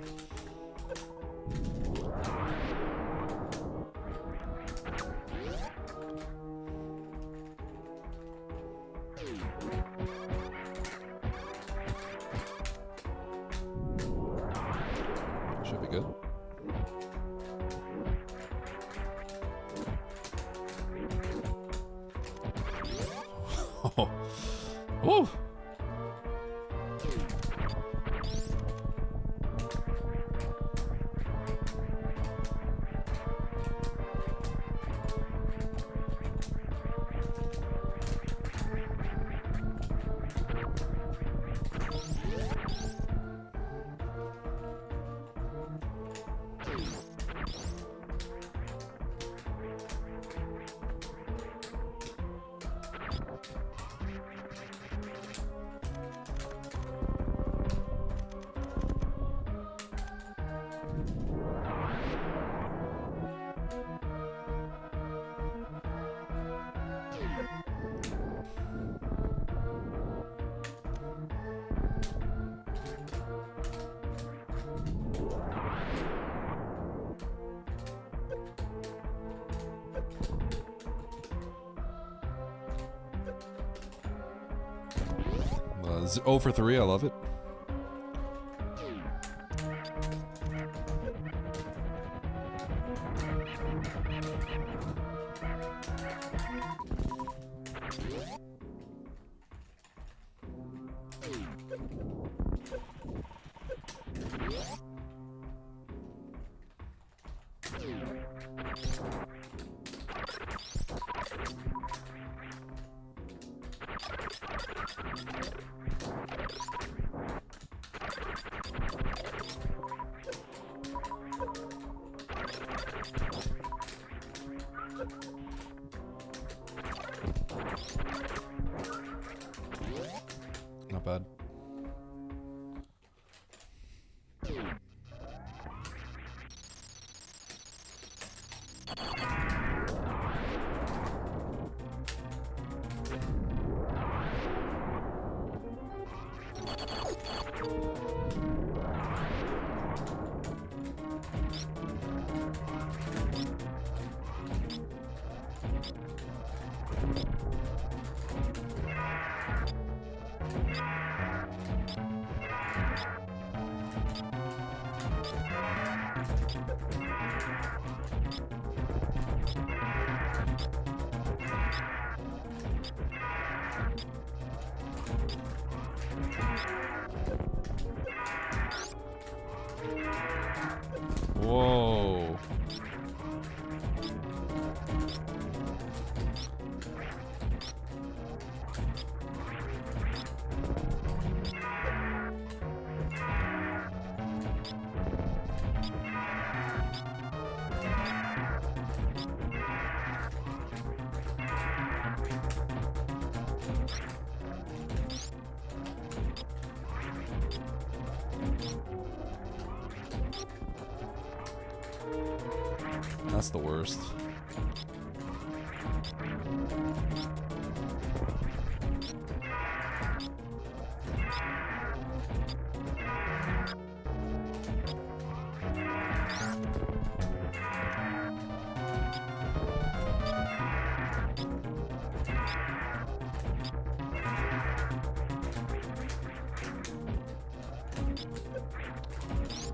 Should be good. Oh. Woo. It's 0 for 3, I love it. Not bad. Whoa. That's the worst.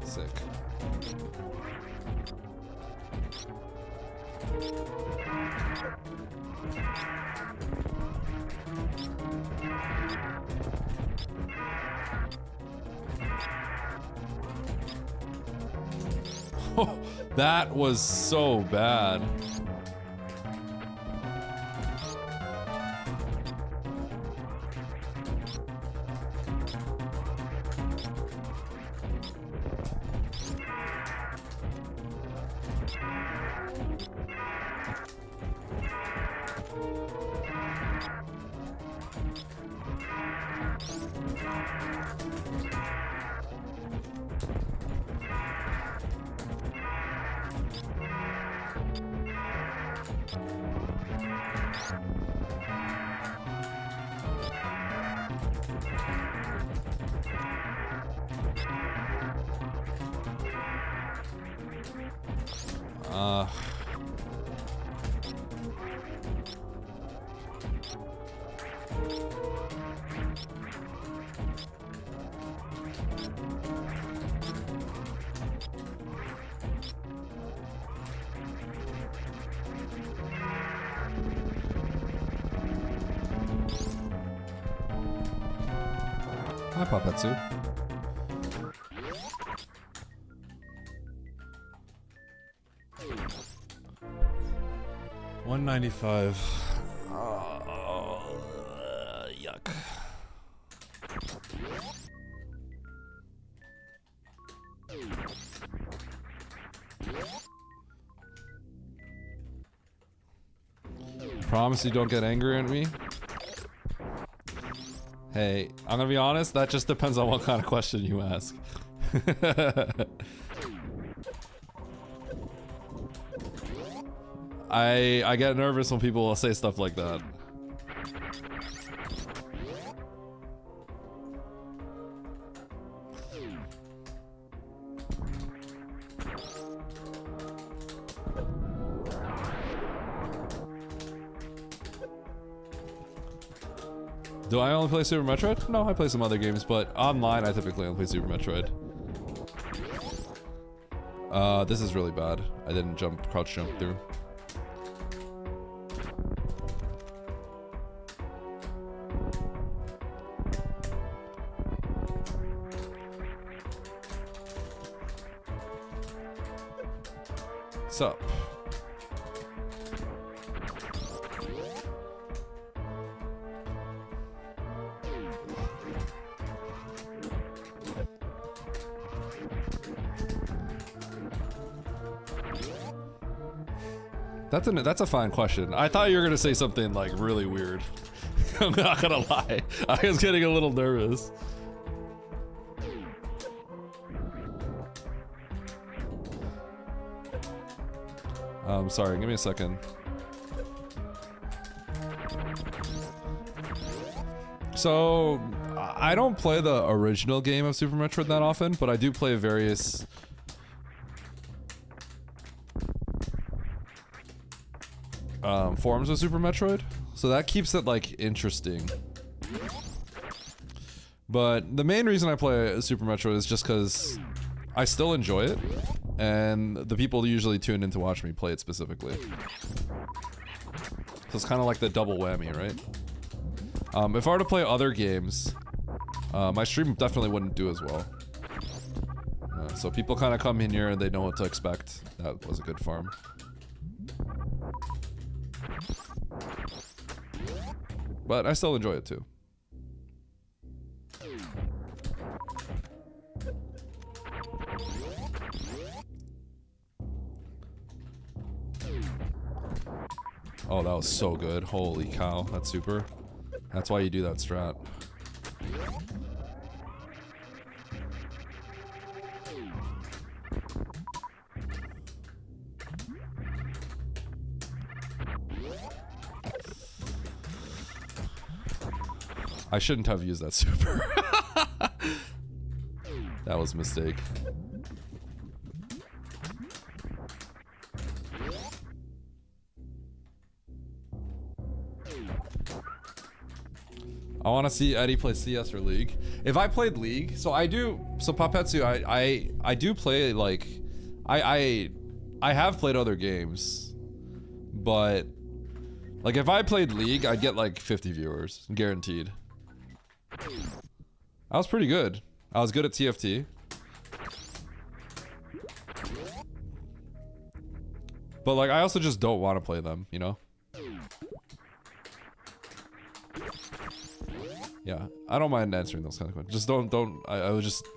Sick. Oh, that was so bad. Hi, Papetsu. $195. Yuck. Promise you don't get angry at me? Hey, I'm gonna be honest, that just depends on what kind of question you ask. I get nervous when people will say stuff like that. Do I only play Super Metroid? No, I play some other games, but online I typically only play Super Metroid. This is really bad. I didn't crouch jump through. Sup? That's a fine question. I thought you were gonna say something like really weird. I'm not gonna lie. I was getting a little nervous. Sorry, give me a second. So, I don't play the original game of Super Metroid that often, but I do play various forms of Super Metroid, so that keeps it like interesting. But the main reason I play Super Metroid is just because I still enjoy it, and the people usually tune in to watch me play it specifically. So it's kind of like the double whammy, right? If I were to play other games, my stream definitely wouldn't do as well. So people kind of come in here and they know what to expect. That was a good farm. But I still enjoy it too. Oh, that was so good. Holy cow, that's super. That's why you do that strat. I shouldn't have used that super. That was a mistake. I want to see Eddie play CS or League. If I played League, so I do. So Papetsu, I do play like, I have played other games, but like if I played League, I'd get like 50 viewers, guaranteed. I was pretty good. I was good at TFT. But like, I also just don't want to play them, you know? Yeah, I don't mind answering those kind of questions. Just don't, I was just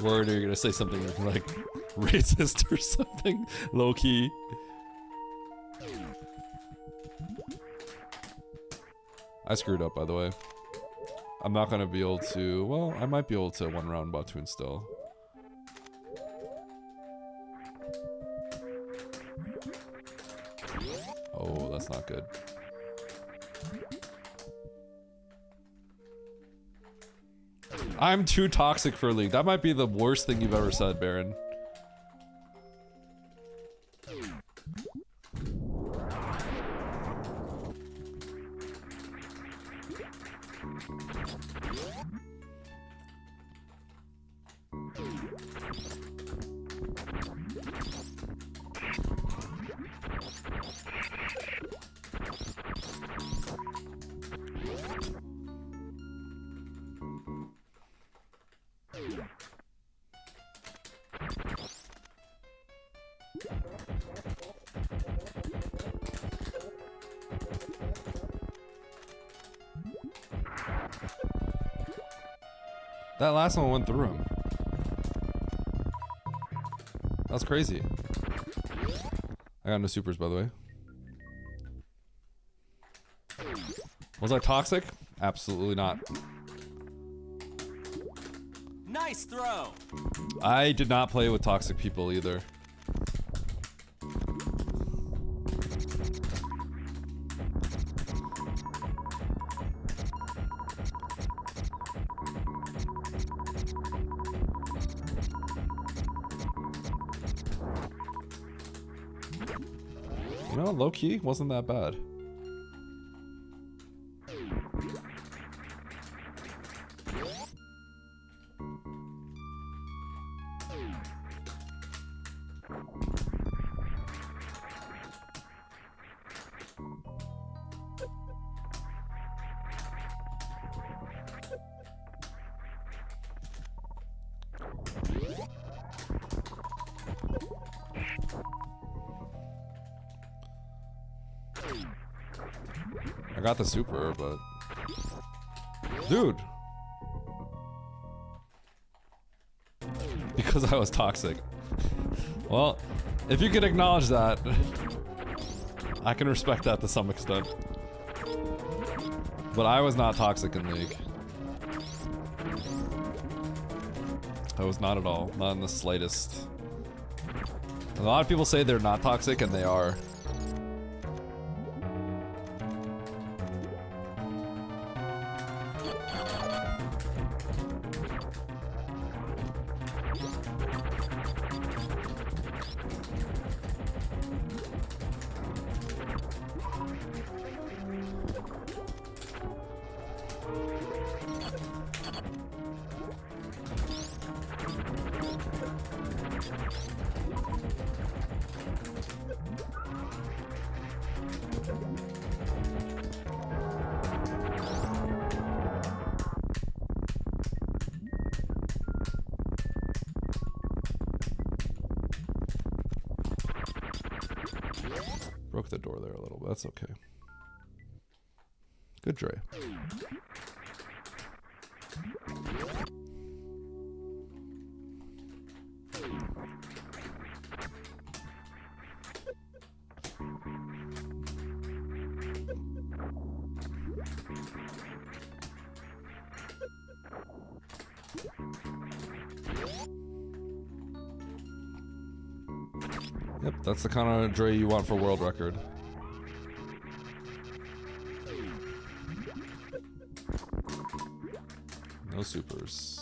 worried you're gonna say something like racist or something, low key. I screwed up, by the way. I'm not gonna be able to, well, I might be able to one round Batoon still. Oh, that's not good. I'm too toxic for League. That might be the worst thing you've ever said, Baron. That last one went through him. That was crazy. I got no supers, by the way. Was I toxic? Absolutely not. Nice throw. I did not play with toxic people either. You know, low key wasn't that bad. I got the super, but dude, because I was toxic. Well, if you could acknowledge that, I can respect that to some extent. But I was not toxic in League. I was not at all, not in the slightest. A lot of people say they're not toxic, and they are. Broke the door there a little, but that's okay. Good Dre. Yep, that's the kind of Dre you want for world record. No supers.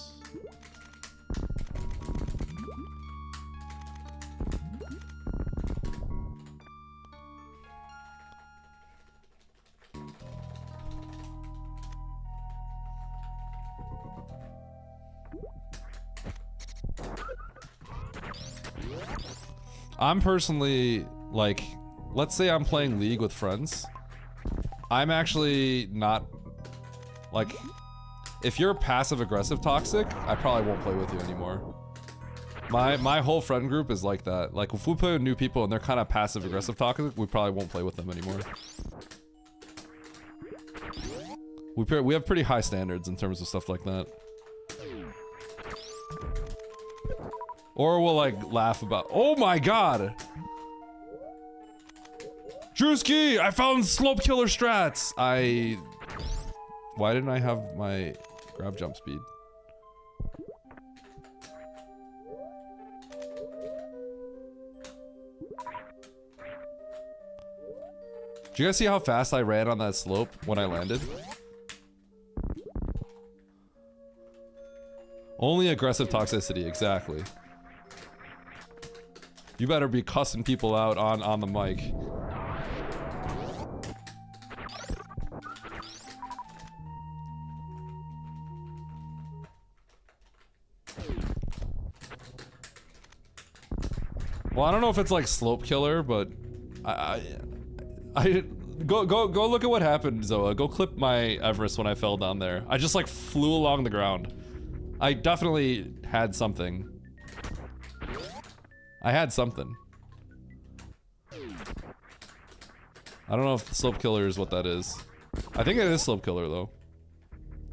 I'm personally, like, let's say I'm playing League with friends. I'm actually not, like, if you're passive-aggressive toxic, I probably won't play with you anymore. My whole friend group is like that. Like, if we play with new people and they're kind of passive-aggressive toxic, we probably won't play with them anymore. We have pretty high standards in terms of stuff like that. Or we'll like laugh about, oh my god! Drewski, I found slope killer strats! Why didn't I have my grab jump speed? Did you guys see how fast I ran on that slope when I landed? Only aggressive toxicity, exactly. You better be cussing people out on the mic. Well, I don't know if it's like slope killer, but I go look at what happened, Zoa. Go clip my Everest when I fell down there. I just like flew along the ground. I definitely had something. I had something. I don't know if slope killer is what that is. I think it is slope killer though.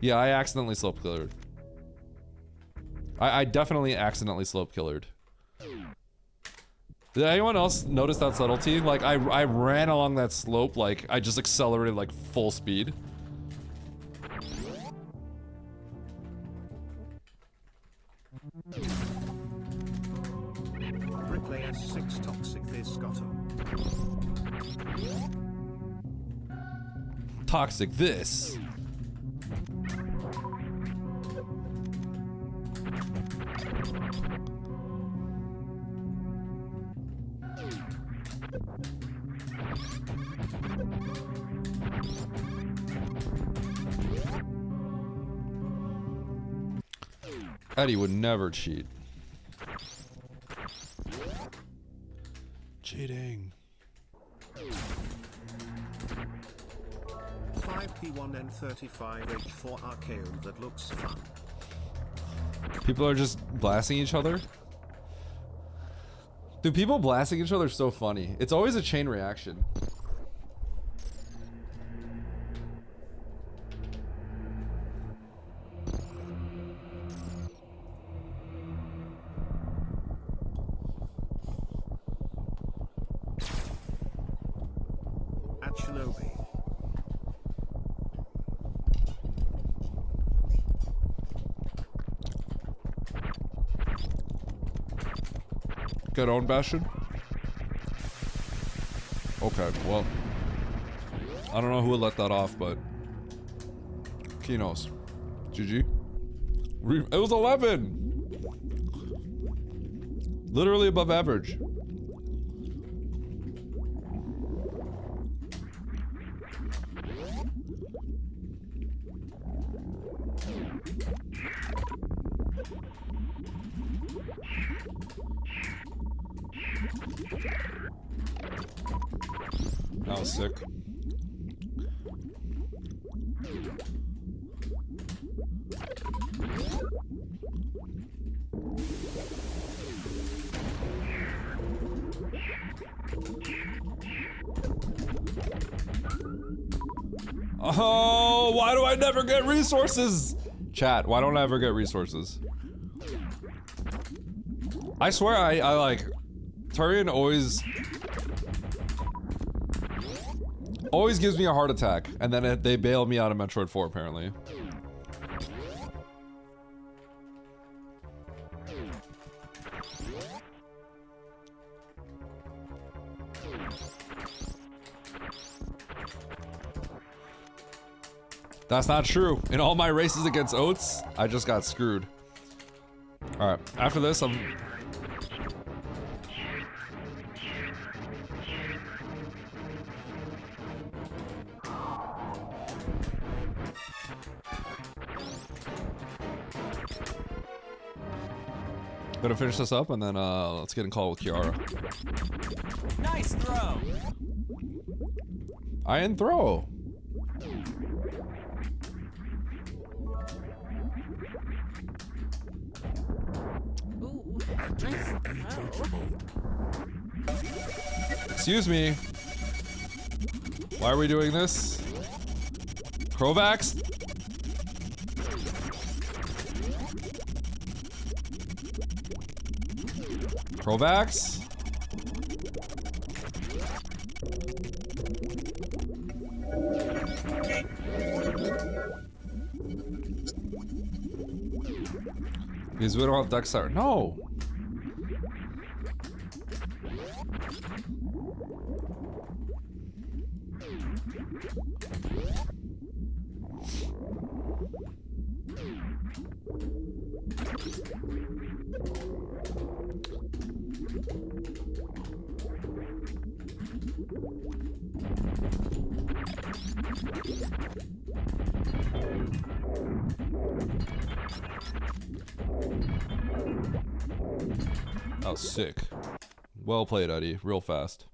Yeah, I accidentally slope killered. I definitely accidentally slope killered. Did anyone else notice that subtlety? Like, I ran along that slope, like, I just accelerated, like, full speed. Bricklayer 6 toxic this Scotto. Toxic this. Eddie would never cheat. Cheating. 5P1N35H4 Archaeum that looks fun. People are just blasting each other? Dude, people blasting each other is so funny. It's always a chain reaction. At Shinobi. Get on, Bastion? Okay, well. I don't know who would let that off, but... He knows. GG. It was 11! Literally above average. That was sick. Oh, why do I never get resources? Chat, why don't I ever get resources? I swear I like... Turian always gives me a heart attack, and then they bail me out of Metroid 4, apparently. That's not true. In all my races against Oats, I just got screwed. Alright, after this, I'm... gonna finish this up, and then let's get in call with Kiara. Nice throw. I didn't throw. Ooh, nice throw. Excuse me. Why are we doing this? Krovax? Krovax? Because we don't have Dexter. No! That was sick. Well played, Eddie. Real fast.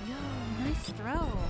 Yo, nice throw.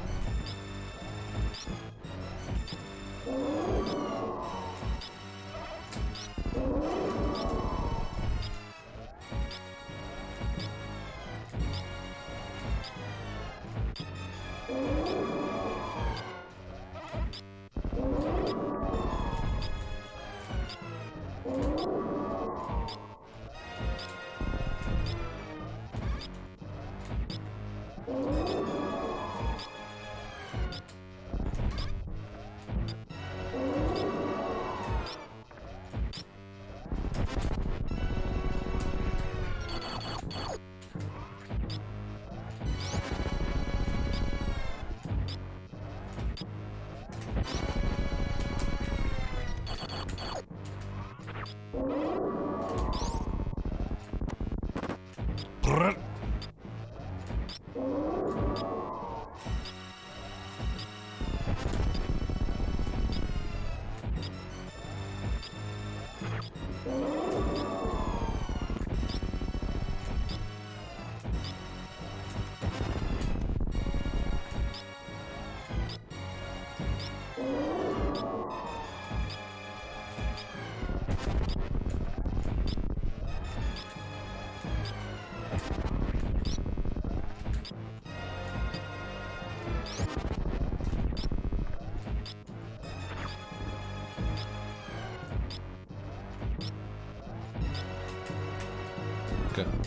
Okay.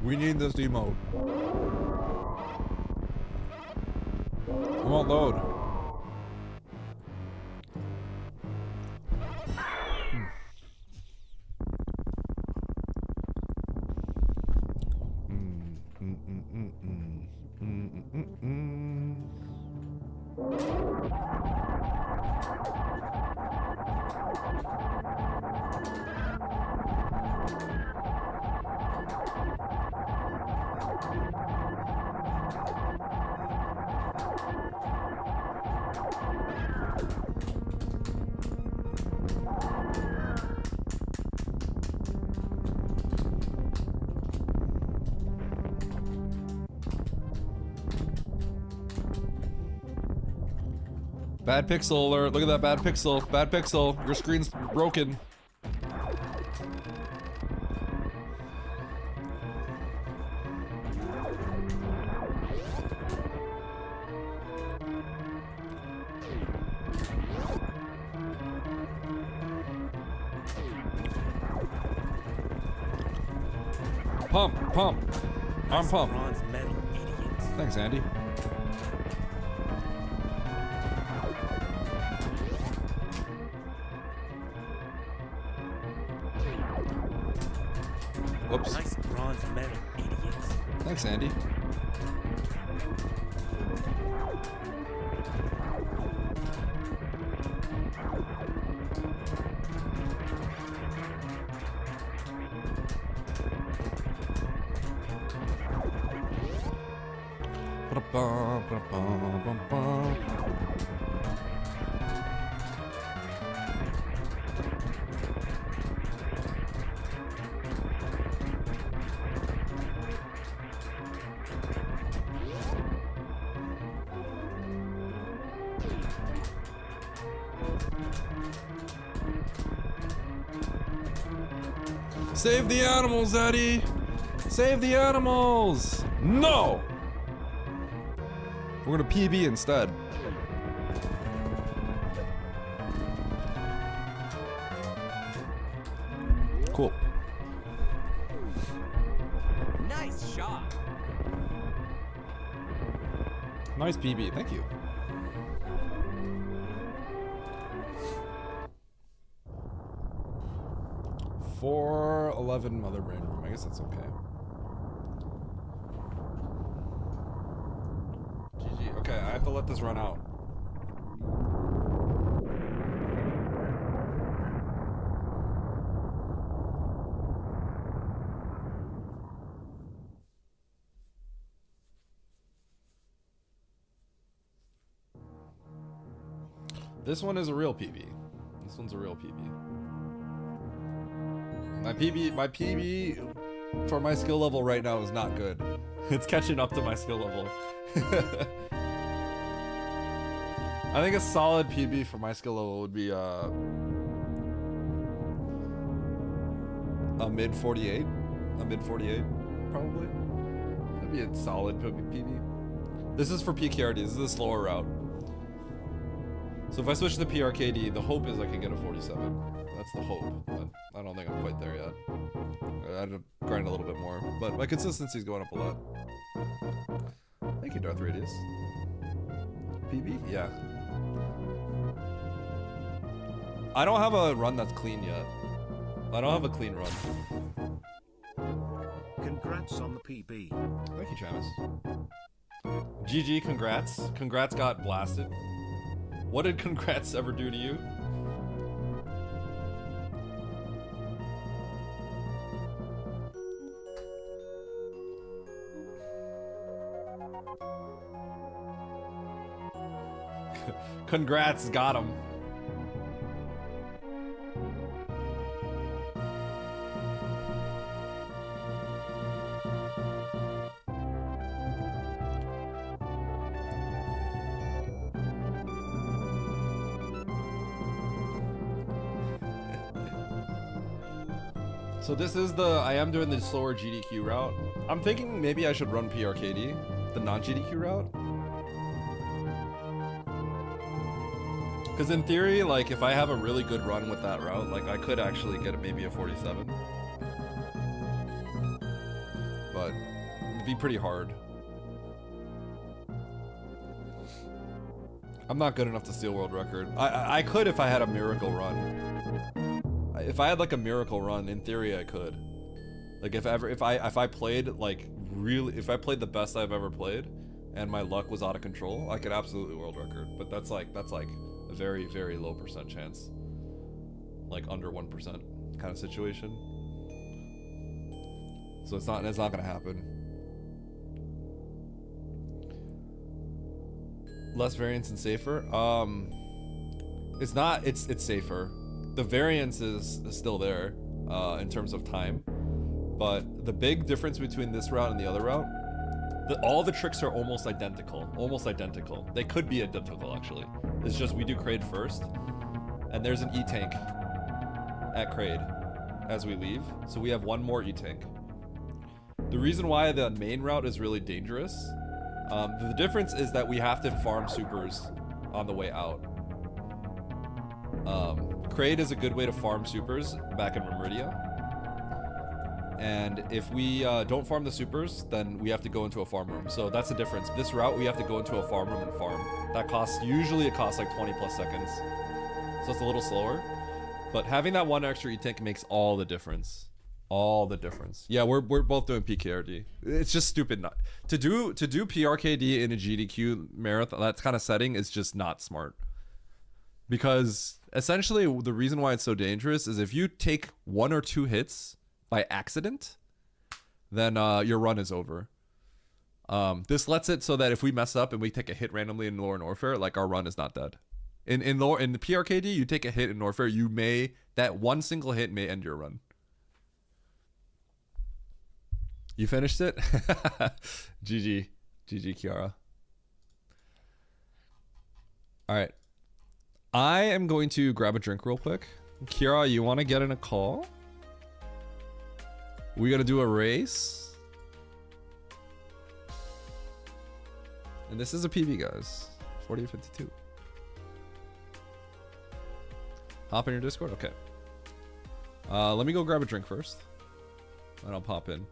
We need this emote. It won't load. Bad pixel alert. Look at that bad pixel. Bad pixel. Your screen's broken. Pump, pump. Arm pump. Thanks, Andy. Whoops. Nice bronze medal, idiots. Thanks, Andy. Save the animals, Eddie! Save the animals! No! We're gonna PB instead. Cool. Nice shot. Nice PB, thank you. $411 mother brain room. I guess that's okay. GG. Okay, I have to let this run out. This one is a real PB. This one's a real PB. My PB for my skill level right now is not good. It's catching up to my skill level. I think a solid PB for my skill level would be a mid 48. A mid 48, probably. That'd be a solid PB. This is for PKRD. This is the slower route. So if I switch to PRKD, the hope is I can get a 47. That's the hope, but I don't think I'm quite there yet. I had to grind a little bit more, but my consistency's going up a lot. Thank you, Darth Radius. PB? Yeah. I don't have a run that's clean yet. I don't have a clean run. Congrats on the PB. Thank you, Travis. GG, congrats. Congrats got blasted. What did congrats ever do to you? Congrats, got him. So this is I am doing the slower GDQ route. I'm thinking maybe I should run PRKD, the non-GDQ route. Because in theory, like, if I have a really good run with that route, like, I could actually get maybe a 47. But it'd be pretty hard. I'm not good enough to steal world record. I could if I had a miracle run. If I had like a miracle run, in theory I could. Like if I played like really, if I played the best I've ever played, and my luck was out of control, I could absolutely world record. But that's like a very, very low percent chance. Like under 1% kind of situation. So it's not gonna happen. Less variance and safer. It's not. It's safer. The variance is still there in terms of time, but the big difference between this route and the other route, all the tricks are almost identical. Almost identical. They could be identical actually. It's just we do Kraid first, and there's an E-tank at Kraid as we leave, so we have one more E-tank. The reason why the main route is really dangerous, the difference is that we have to farm supers on the way out. Kraid is a good way to farm supers back in Meridia. And if we don't farm the supers, then we have to go into a farm room. So that's the difference. This route, we have to go into a farm room and farm. That costs, usually it costs like 20 plus seconds. So it's a little slower. But having that one extra E-tank makes all the difference. All the difference. Yeah, we're both doing PKRD. It's just stupid not to do PRKD in a GDQ marathon. That kind of setting is just not smart. Because essentially the reason why it's so dangerous is if you take 1 or 2 hits by accident, then your run is over. This lets it so that if we mess up and we take a hit randomly in Lore and Warfare, like our run is not dead. In the PRKD, you take a hit in Warfare, that one single hit may end your run. You finished it? GG. GG, Kiara. Alright. I am going to grab a drink real quick. Kiara, you want to get in a call? We got to do a race. And this is a PB, guys. 40-52. Hop in your Discord? Okay. Let me go grab a drink first. And I'll pop in.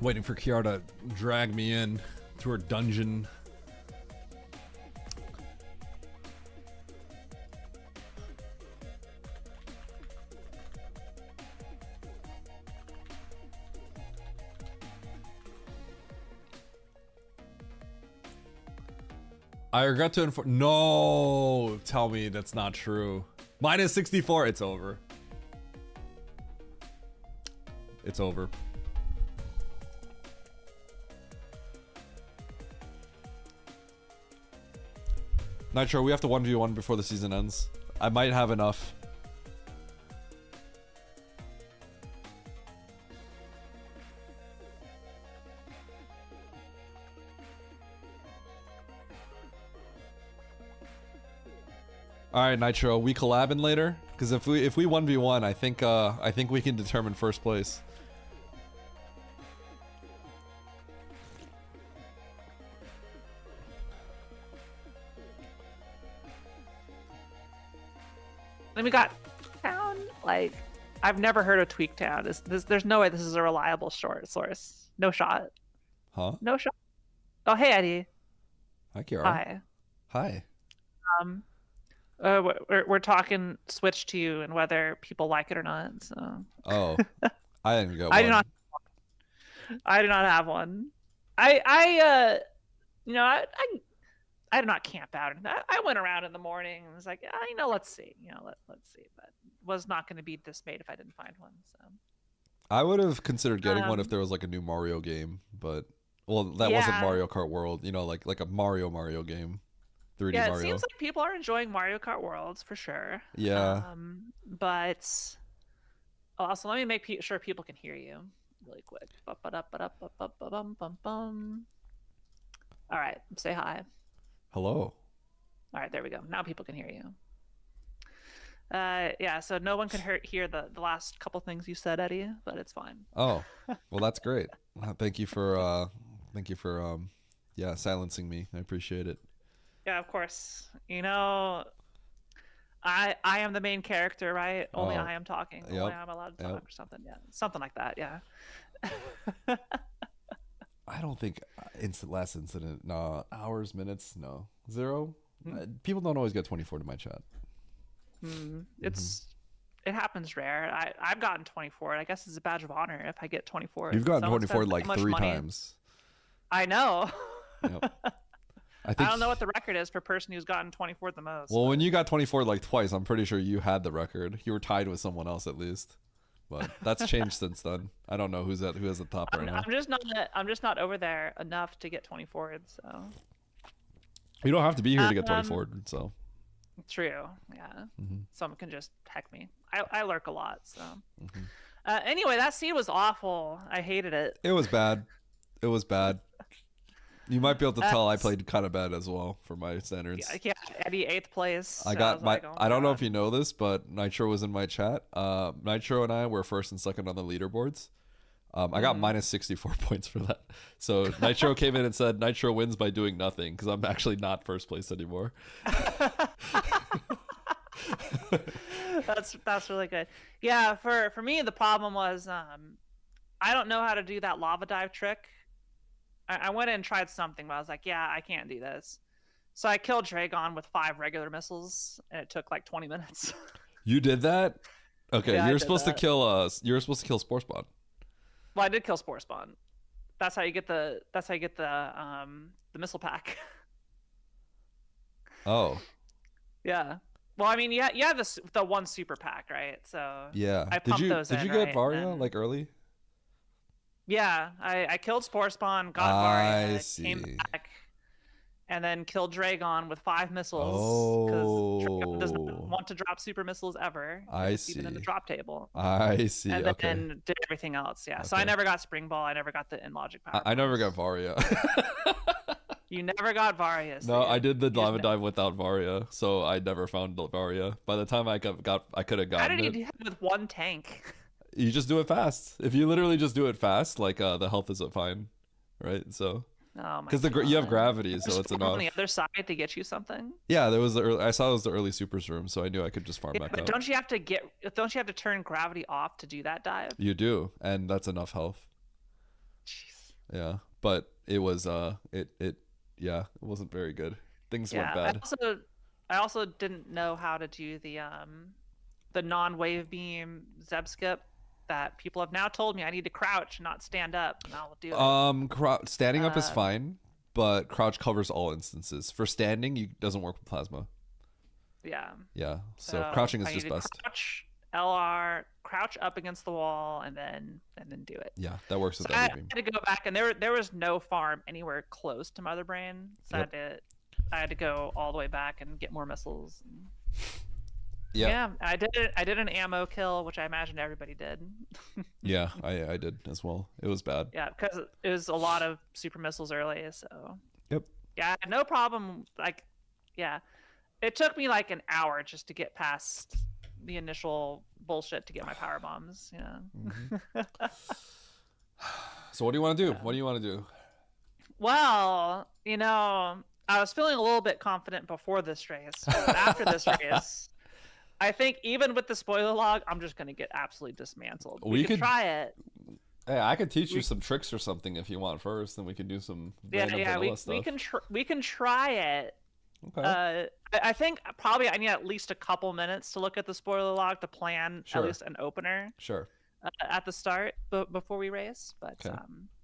Waiting for Kiara to drag me in to her dungeon. I regret to inform. No, tell me that's not true. Minus 64. It's over. It's over. Nitro, we have to 1v1 before the season ends. I might have enough. All right, Nitro, we collabing later? Because if we 1v1, I think we can determine first place. Then we got Town. Like, I've never heard of Tweak Town. There's no way this is a reliable source. No shot. Huh? No shot. Oh, hey, Eddie. Hi, Kiara. Hi. Hi. We're talking Switch to you and whether people like it or not. So. Oh, I didn't go. I do not have one. I did not camp out. I went around in the morning and was like, let's see, let's see. But was not going to be dismayed if I didn't find one. So. I would have considered getting one if there was like a new Mario game, but that wasn't Mario Kart World. Like a Mario game. 3D yeah, it Mario. seems like people are enjoying Mario Kart Worlds for sure. Yeah. But also, let me make sure people can hear you really quick. All right, say hi. Hello. All right, there we go. Now people can hear you. Yeah, so no one can hear the last couple things you said, Eddie, but it's fine. Oh, well, that's great. Thank you for silencing me. I appreciate it. Yeah, of course. I am the main character, right? Only I am talking. Yep. Only I'm allowed to talk or something. Yeah, something like that. Yeah. I don't think last incident. No, hours, minutes. No, 0. People don't always get 24 to my chat. It happens rare. I've gotten 24. I guess it's a badge of honor if I get 24. You've gotten 24 like 3 times. I know. Yep. I don't know what the record is for a person who's gotten 24 the most. Well, when you got 24 like twice, I'm pretty sure you had the record. You were tied with someone else at least. But that's changed since then. I don't know who has the top right now. I'm just not over there enough to get 24. So you don't have to be here to get 24. So true. Yeah. Someone can just heck me. I lurk a lot. So anyway, that scene was awful. I hated it. It was bad. It was bad. You might be able to tell I played kind of bad as well for my standards. Yeah, Eddie 8th place. I got I don't know if you know this, but Nitro was in my chat. Nitro and I were first and second on the leaderboards. I got minus 64 points for that. So Nitro came in and said Nitro wins by doing nothing because I'm actually not first place anymore. That's really good. Yeah, for me the problem was I don't know how to do that lava dive trick. I went in and tried something, but I was like, yeah, I can't do this. So I killed Dragon with 5 regular missiles, and it took like 20 minutes. You did that? Okay, Yeah, you were supposed to kill Spore Spawn. Well, I did kill Spore Spawn. That's how you get the missile pack. Oh. Yeah. Well, I mean, you have the one super pack, right? So yeah. I pumped those did in, you get right? Varia like early? Yeah, I killed Spore Spawn, got Varia, came back, and then killed Dragon with 5 missiles. Because Dragon does not want to drop super missiles ever. I see. Even in the drop table. I see. And okay. then did everything else. Yeah. Okay. So I never got Spring Ball. I never got the In-Logic power. I never got Varia. You never got Varia. No, I did the Lava Dive without Varia, so I never found Varia. By the time I could have gotten it. How did you do it with 1 tank? You just do it fast. If you literally just do it fast, like the health isn't fine, right? So because you have gravity, so it's enough. On the other side to get you something. Yeah, there was I saw it was the early supers room, so I knew I could just farm back but up. don't you have to turn gravity off to do that dive? You do, and that's enough health. Jeez. Yeah, but it was yeah, it wasn't very good. Things went bad. I also didn't know how to do the non-wave beam Zeb skip that people have now told me I need to crouch, not stand up, and I'll do it. Standing up is fine, but crouch covers all instances. For standing, it doesn't work with plasma. Yeah. Yeah. So crouching is I just need to best. Crouch, LR, crouch up against the wall, and then do it. Yeah, that works with I every beam. had to go back, and there was no farm anywhere close to Mother Brain, so I had to go all the way back and get more missiles. Yeah. Yeah, I did an ammo kill, which I imagine everybody did. Yeah, I did as well. It was bad. Yeah, because it was a lot of super missiles early, so. Yep. Yeah, no problem. Like, yeah, it took me like an hour just to get past the initial bullshit to get my power bombs. Yeah. So what do you want to do? What do you want to do? Well, you know, I was feeling a little bit confident before this race, but after this race, I think even with the spoiler log, I'm just gonna get absolutely dismantled. We could try it. Hey, I could teach you some tricks or something if you want first, and we can do some vanilla stuff. We can try it. Okay. I think probably I need at least a couple minutes to look at the spoiler log to plan at least an opener. Sure. At the start, before we race, but okay.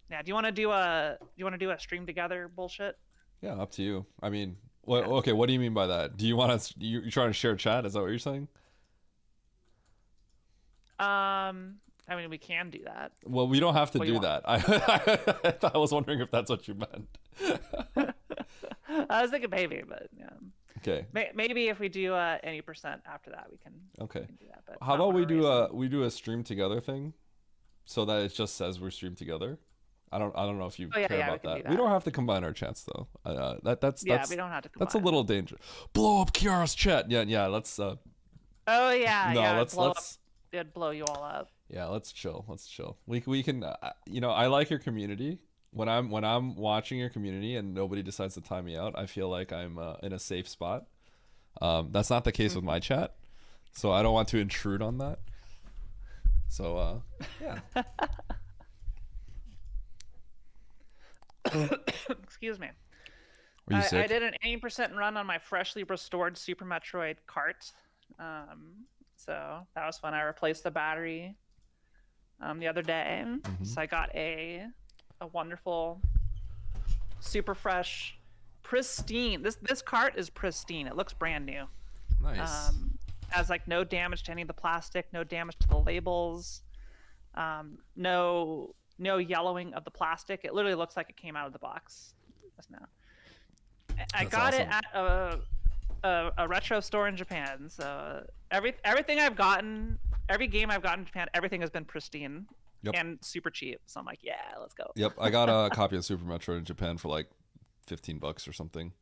Yeah. Do you want to do a stream together bullshit? Yeah, up to you. I mean, okay. What do you mean by that? Do you want to? You're trying to share chat? Is that what you're saying? I mean, we can do that. Well, we don't have to do that. I was wondering if that's what you meant. I was thinking maybe, but yeah. Okay. Maybe if we do any percent after that, we can. Okay. We can do that, but how about we do a stream together thing, so that it just says we're streamed together. I don't know if you care about that. We don't have to combine our chats though. That's we don't have to. That's a little dangerous. Blow up Kiara's chat. Yeah. Let's. Oh yeah. No, yeah, let's. It'd blow you all up. Yeah, let's chill. We can. You know, I like your community. When I'm watching your community and nobody decides to time me out, I feel like I'm in a safe spot. That's not the case with my chat, so I don't want to intrude on that. So yeah. Excuse me. Were you sick? I did an 80% run on my freshly restored Super Metroid cart. So that was fun. I replaced the battery the other day. So I got a wonderful, super fresh, pristine. This cart is pristine. It looks brand new. Nice. Has like no damage to any of the plastic, no damage to the labels, no yellowing of the plastic. It literally looks like it came out of the box just now. I got it at a retro store in Japan. So everything I've gotten, every game I've gotten in Japan, everything has been pristine. Yep. And super cheap. So I'm like, yeah, let's go. Yep, I got a copy of Super Metroid in Japan for like $15 or something.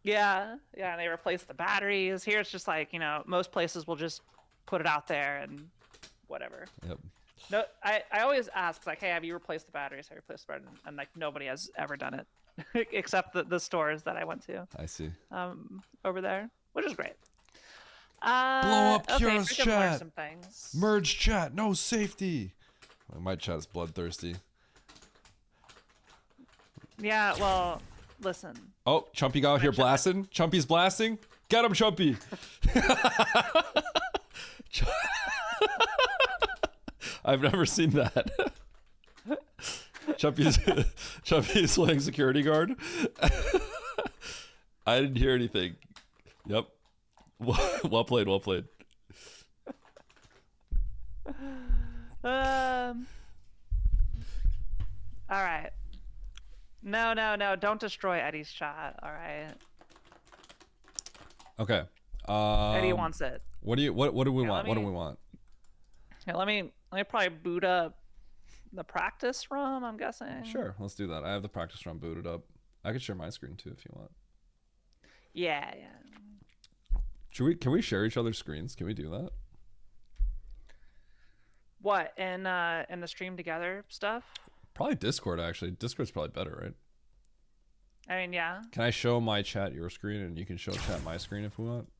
Yeah, and they replaced the batteries. Here it's just like, you know, most places will just put it out there and whatever. Yep. No, I always ask, like, hey, have you replaced the batteries? Have you replaced the batteries? And like nobody has ever done it, except the stores that I went to. I see. Over there, which is great. Blow up Kiara's chat. Some things. Merge chat. No safety. My chat is bloodthirsty. Yeah, well, listen. Oh, Chumpy got here blasting. Chumpy's blasting. Get him, Chumpy. I've never seen that. Chumpy's playing security guard. I didn't hear anything. Yep. Well played. Well played. All right. No. Don't destroy Eddie's chat. All right. Okay. Eddie wants it. What do we want? What do we want? Yeah, let me probably boot up the practice ROM, I'm guessing. Sure, let's do that. I have the practice ROM booted up. I could share my screen too if you want. Yeah. Can we share each other's screens? Can we do that? What, in the stream together stuff? Probably Discord, actually. Discord's probably better, right? I mean, yeah. Can I show my chat your screen and you can show chat my screen if we want?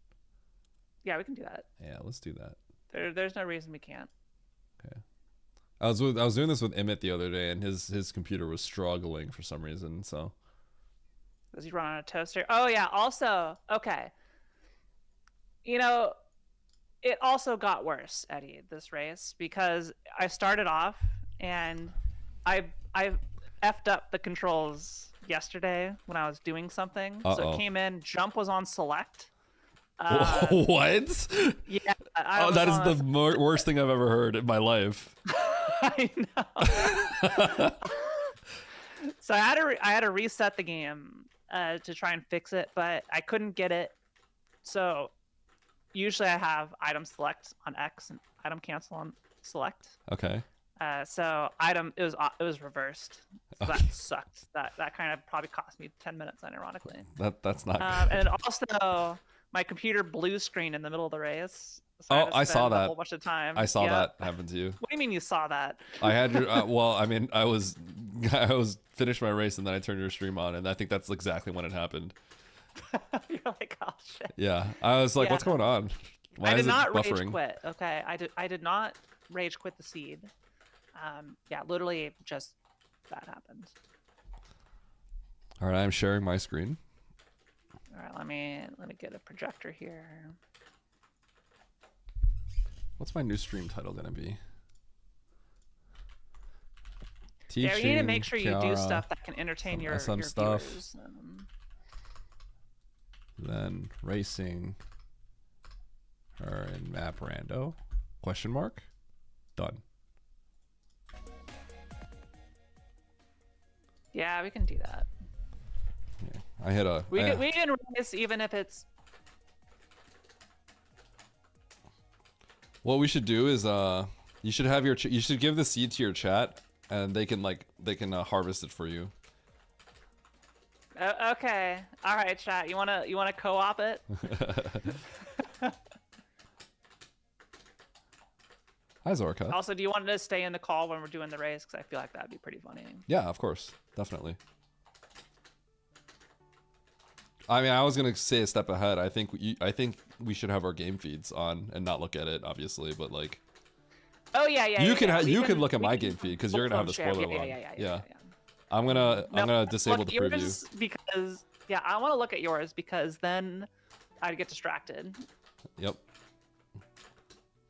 Yeah, we can do that. Yeah, let's do that. There's no reason we can't. Okay. I was doing this with Emmett the other day, and his computer was struggling for some reason. So. Does he run on a toaster? Oh yeah. Also, okay. You know, it also got worse, Eddie, this race, because I started off and I effed up the controls yesterday when I was doing something. So it came in, jump was on select. What? Yeah. Oh, that is the worst thing I've ever heard in my life. I know. So I had to reset the game to try and fix it, but I couldn't get it. So usually I have item select on X and item cancel on select. Okay. So it was reversed. So that sucked. That kind of probably cost me 10 minutes, ironically. That's not good. And also my computer blue screen in the middle of the race. So I saw that. A whole bunch of time. I saw that happen to you. What do you mean you saw that? I had your well, I mean, I was finished my race and then I turned your stream on, and I think that's exactly when it happened. You're like, oh shit. Yeah, I was like, what's going on? Why I is did not it buffering? rage quit. Okay, I did not rage quit the seed. Yeah, literally just that happened. All right, I'm sharing my screen. All right, let me get a projector here. What's my new stream title gonna be? Yeah, you need to make sure you do stuff that can entertain your stuff. viewers. Then racing her in map rando? Question mark? Done. Yeah, we can do that. Yeah, I hit a. We can race even if it's. What we should do is you should have your you should give the seed to your chat, and they can harvest it for you. Okay. All right, chat. You wanna co-op it? Hi, Zorka. Also, do you want to stay in the call when we're doing the race? Because I feel like that'd be pretty funny. Yeah, of course, definitely. I mean, I was gonna say a step ahead. I think we should have our game feeds on and not look at it, obviously, but like. Oh yeah. You can look at my game feed because you're gonna have the spoiler one. Yeah. I'm gonna disable the preview because I want to look at yours because then I'd get distracted. Yep.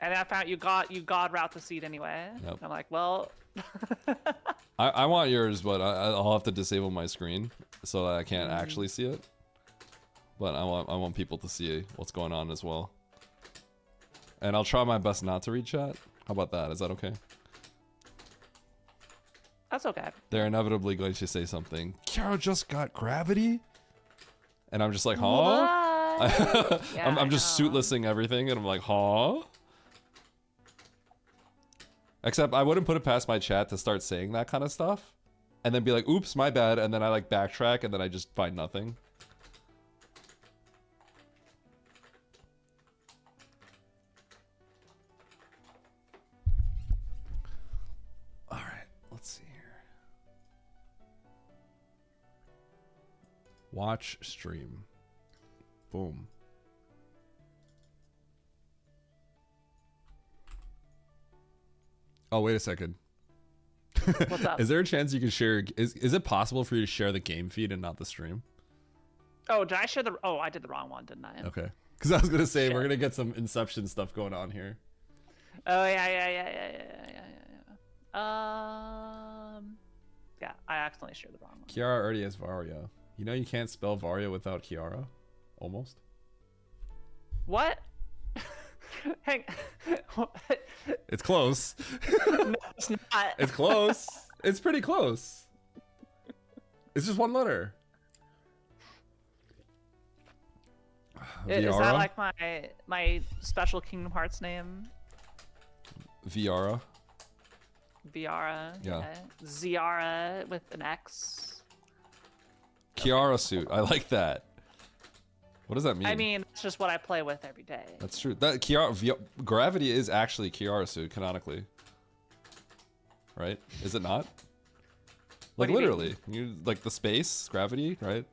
And I found you god route the seed anyway. Yep. I'm like, well. I want yours, but I'll have to disable my screen so that I can't actually see it. But I want people to see what's going on as well. And I'll try my best not to read chat. How about that? Is that okay? That's okay. They're inevitably going to say something. Kiara just got gravity? And I'm just like, huh? Yeah, I'm just suitlessing everything, and I'm like, huh? Except I wouldn't put it past my chat to start saying that kind of stuff. And then be like, oops, my bad. And then I like backtrack, and then I just find nothing. Watch stream. Boom. Oh, wait a second. What's up? Is there a chance you can share? Is it possible for you to share the game feed and not the stream? Oh, did I share the? Oh, I did the wrong one, didn't I? Okay. Because I was gonna say we're gonna get some Inception stuff going on here. Oh yeah. Yeah, I accidentally shared the wrong one. Kiara already has Vario. You know you can't spell Vario without Kiara? Almost. What? Hang. It's close. No, it's not. It's close. It's pretty close. It's just one letter. Is that like my special Kingdom Hearts name? Viara. Viara. Yeah. Okay. Ziara with an X. Kiara suit. I like that. What does that mean? I mean, it's just what I play with every day. That's true. That Gravity is actually Kiara suit canonically. Right? Is it not? Like literally. You like the space, gravity, right?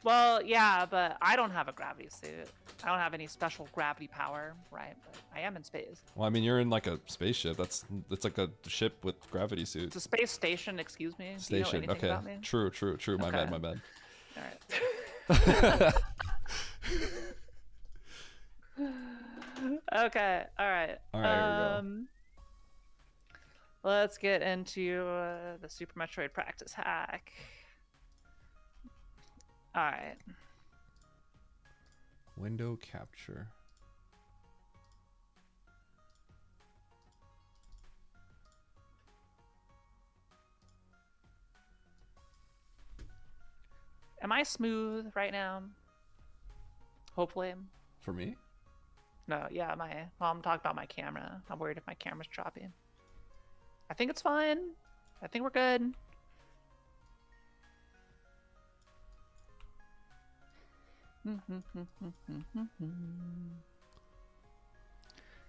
Well, yeah, but I don't have a gravity suit. I don't have any special gravity power, right? But I am in space. Well, I mean, you're in like a spaceship. That's like a ship with gravity It's suits. a space station, excuse me. Do you know Station. anything Okay. about me? True. My Okay. bad. My bad. All right. Okay. All right. All right. Here we go. Let's get into the Super Metroid practice hack. All right. Window capture. Am I smooth right now? Hopefully. For me? No, yeah, well, I'm talking about my camera. I'm worried if my camera's choppy. I think it's fine. I think we're good.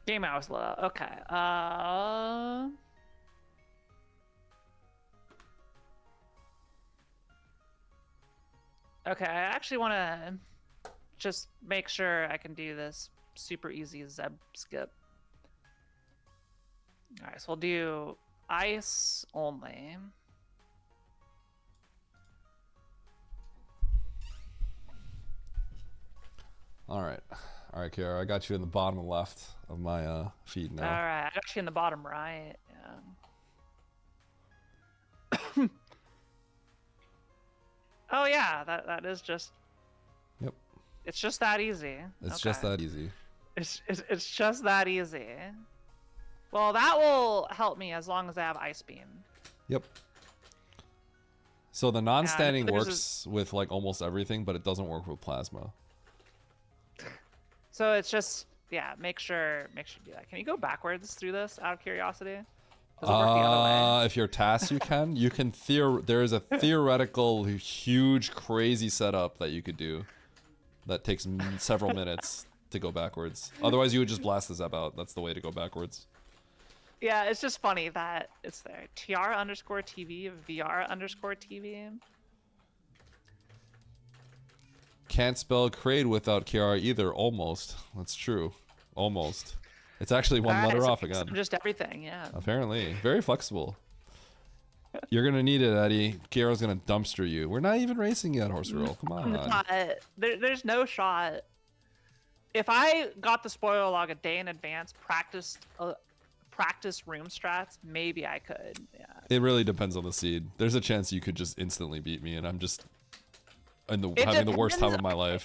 Game hours low. Okay. Okay, I actually want to just make sure I can do this super easy Zeb skip. All right, so we'll do ice only. All right, Kiara. I got you in the bottom left of my feed now. All right, I got you in the bottom right. Yeah. Oh yeah, that is just. Yep. It's just that easy. It's just that easy. It's just that easy. Well, that will help me as long as I have Ice Beam. Yep. So the non-standing there's works with like almost everything, but it doesn't work with plasma. So it's just, yeah, make sure to do that. Can you go backwards through this out of curiosity? Does it work the other way? If you're tasked, you can. There is a theoretical huge crazy setup that you could do that takes several minutes to go backwards. Otherwise, you would just blast the Zeb out. That's the way to go backwards. Yeah, it's just funny that it's there. TR_TV, VR_TV. Can't spell Kraid without KR either. Almost. That's true. Almost. It's actually one letter so off again. Just everything, yeah. Apparently. Very flexible. You're going to need it, Eddie. KR's going to dumpster you. We're not even racing yet, Horse Girl. Come on. There's no shot. If I got the spoiler log a day in advance, practice room strats, maybe I could. Yeah. It really depends on the seed. There's a chance you could just instantly beat me, and I'm just having the worst time of my life.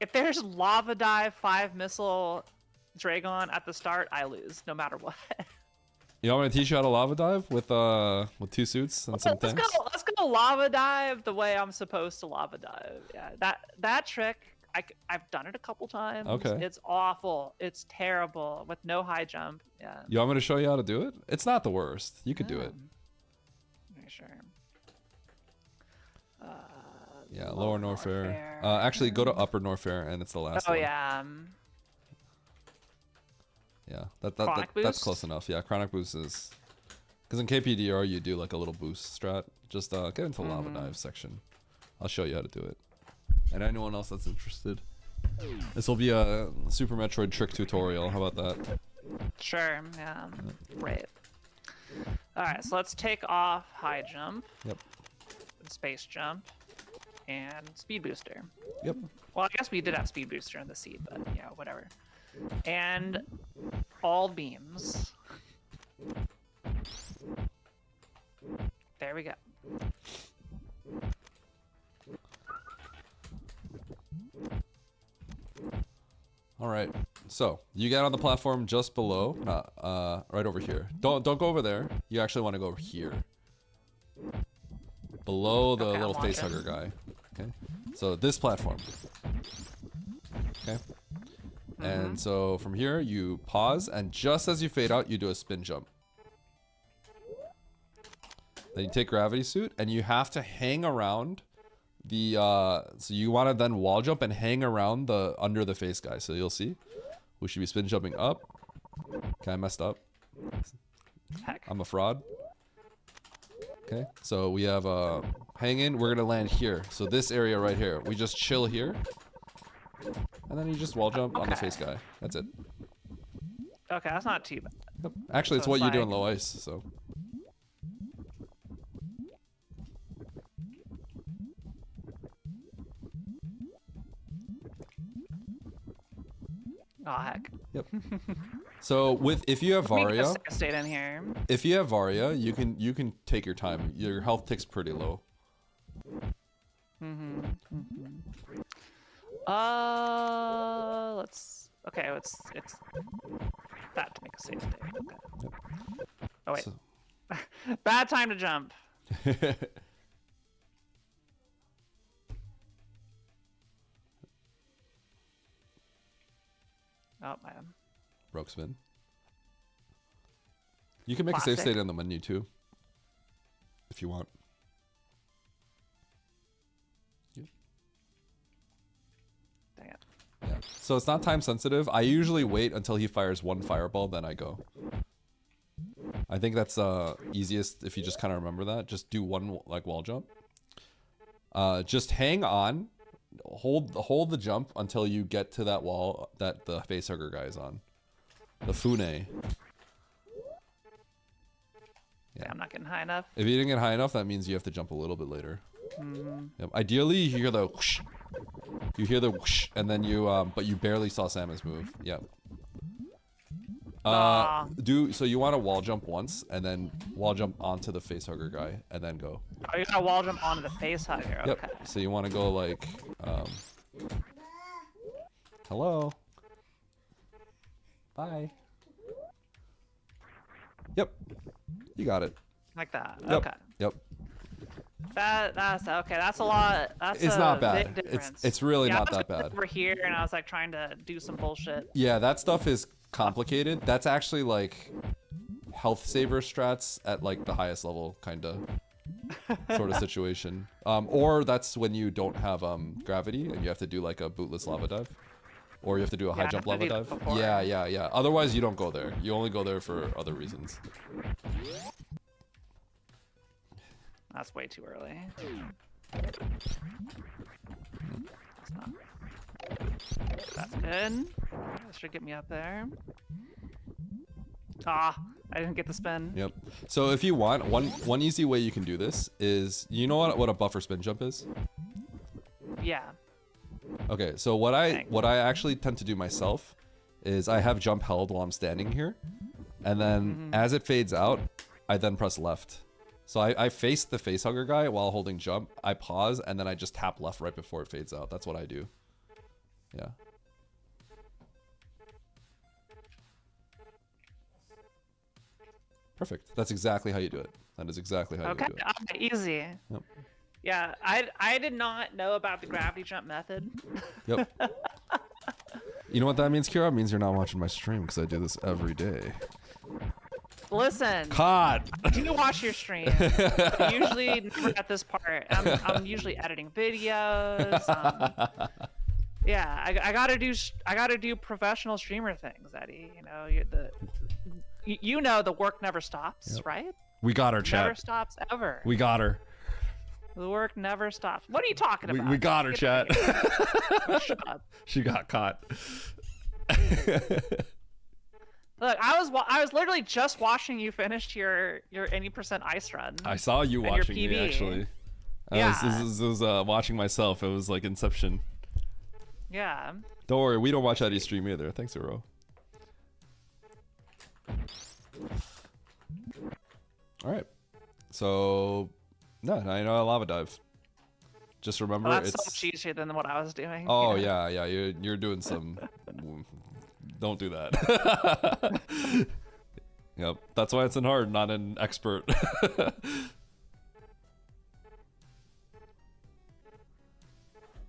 If there's lava dive 5 missile Dragon at the start, I lose no matter what. You want me to teach you how to lava dive with 2 suits and some things? Let's go lava dive the way I'm supposed to lava dive. Yeah, that trick I've done it a couple times. Okay. It's awful. It's terrible with no high jump. Yeah. You want me to show you how to do it? It's not the worst. You could do it. Sure. Yeah, Lower Norfair. Actually, go to Upper Norfair, and it's the last one. Oh yeah. Yeah, that's close enough. Yeah, Chronic Boost is... Because in KPDR, you do like a little boost strat. Just get into Lava Dive section. I'll show you how to do it. And anyone else that's interested. This will be a Super Metroid trick tutorial. How about that? Sure, yeah. Great. Alright, so let's take off high jump. Yep. Space jump. And speed booster. Yep. Well, I guess we did have speed booster in the seed, but yeah, whatever. And all beams. There we go. All right. So you get on the platform just below, right over here. Don't go over there. You actually want to go over here, below the little face hugger guy. Okay. So this platform. Okay. And so from here you pause, and just as you fade out, you do a spin jump. Then you take gravity suit, and you have to hang around the so you want to then wall jump and hang around the under the face guy. So you'll see we should be spin jumping up. Okay, I messed up. Heck. I'm a fraud. Okay, so we have hang in. We're gonna land here. So this area right here. We just chill here. And then you just wall jump on the face guy. That's it. Okay, that's not too bad. Yep. Actually, it's So what it's you do in like- low ice, so. Oh heck. Yep. So if you have Let me get a Varia, safe state in here. if you have Varia, you can take your time. Your health ticks pretty low. Okay, it's that to make a safe state. Okay. Oh wait. So- Bad time to jump. Oh man. Broke spin. You can make a Classic. safe state in the menu too, if you want. Dang it. Yeah. So it's not time sensitive. I usually wait until he fires one fireball, then I go. I think that's easiest if you just kind of remember that. Just do one like wall jump. Just hang on, hold the jump until you get to that wall that the facehugger guy is on. The Fune. Yeah, I'm not getting high enough. If you didn't get high enough, that means you have to jump a little bit later. Yep. Ideally, you hear the whoosh. You hear the whoosh, and then you but you barely saw Samus move. Yep. So you want to wall jump once, and then wall jump onto the facehugger guy, and then go. Oh, you gotta wall jump onto the face hugger. Okay. Yep. So you want to go like, hello. Bye. Yep. You got it. Like that. Yep. Okay. Yep. That's okay. That's a lot. That's It's a not big bad. difference. It's really yeah, not I was that bad. over here, and I was like trying to do some bullshit. Yeah, that stuff is complicated. That's actually like health saver strats at like the highest level kind of sort of situation. Or that's when you don't have gravity and you have to do like a bootless lava dive. Or you have to do a high Yeah, jump I have to lava do dive. that before. Yeah. Otherwise you don't go there. You only go there for other reasons. That's way too early. That's good. That should get me up there. Ah, I didn't get the spin. Yep. So if you want, one easy way you can do this is, you know what a buffer spin jump is? Yeah. Okay, so what I actually tend to do myself is I have jump held while I'm standing here, and then as it fades out, I then press left. So I face the facehugger guy while holding jump, I pause, and then I just tap left right before it fades out. That's what I do. Yeah. Perfect. That's exactly how you do it. That is exactly how you do it. Okay, easy. Yep. Yeah, I did not know about the gravity jump method. Yep. You know what that means, Kira? It means you're not watching my stream because I do this every day. Listen. Caught. I do watch your stream. But usually never at this part. I'm usually editing videos. Yeah, I gotta do professional streamer things, Eddie. You know, you know the work never stops, right? We got her, chat. Never stops ever. We got her. The work never stops. What are you talking about? We got her, chat. Shut up. She got caught. Look, I was literally just watching you finish your 80% ice run. I saw you and your watching me, PB. actually. Yeah. I was watching myself. It was like Inception. Yeah. Don't worry, we don't watch Eddie's stream either. Thanks, Uro. Alright. So, no, now you know a lava dive. Just remember, Well, that's it's... so much easier than what I was doing. Oh, you know? yeah, you're doing some... Don't do that. Yep, that's why it's an hard, not an expert.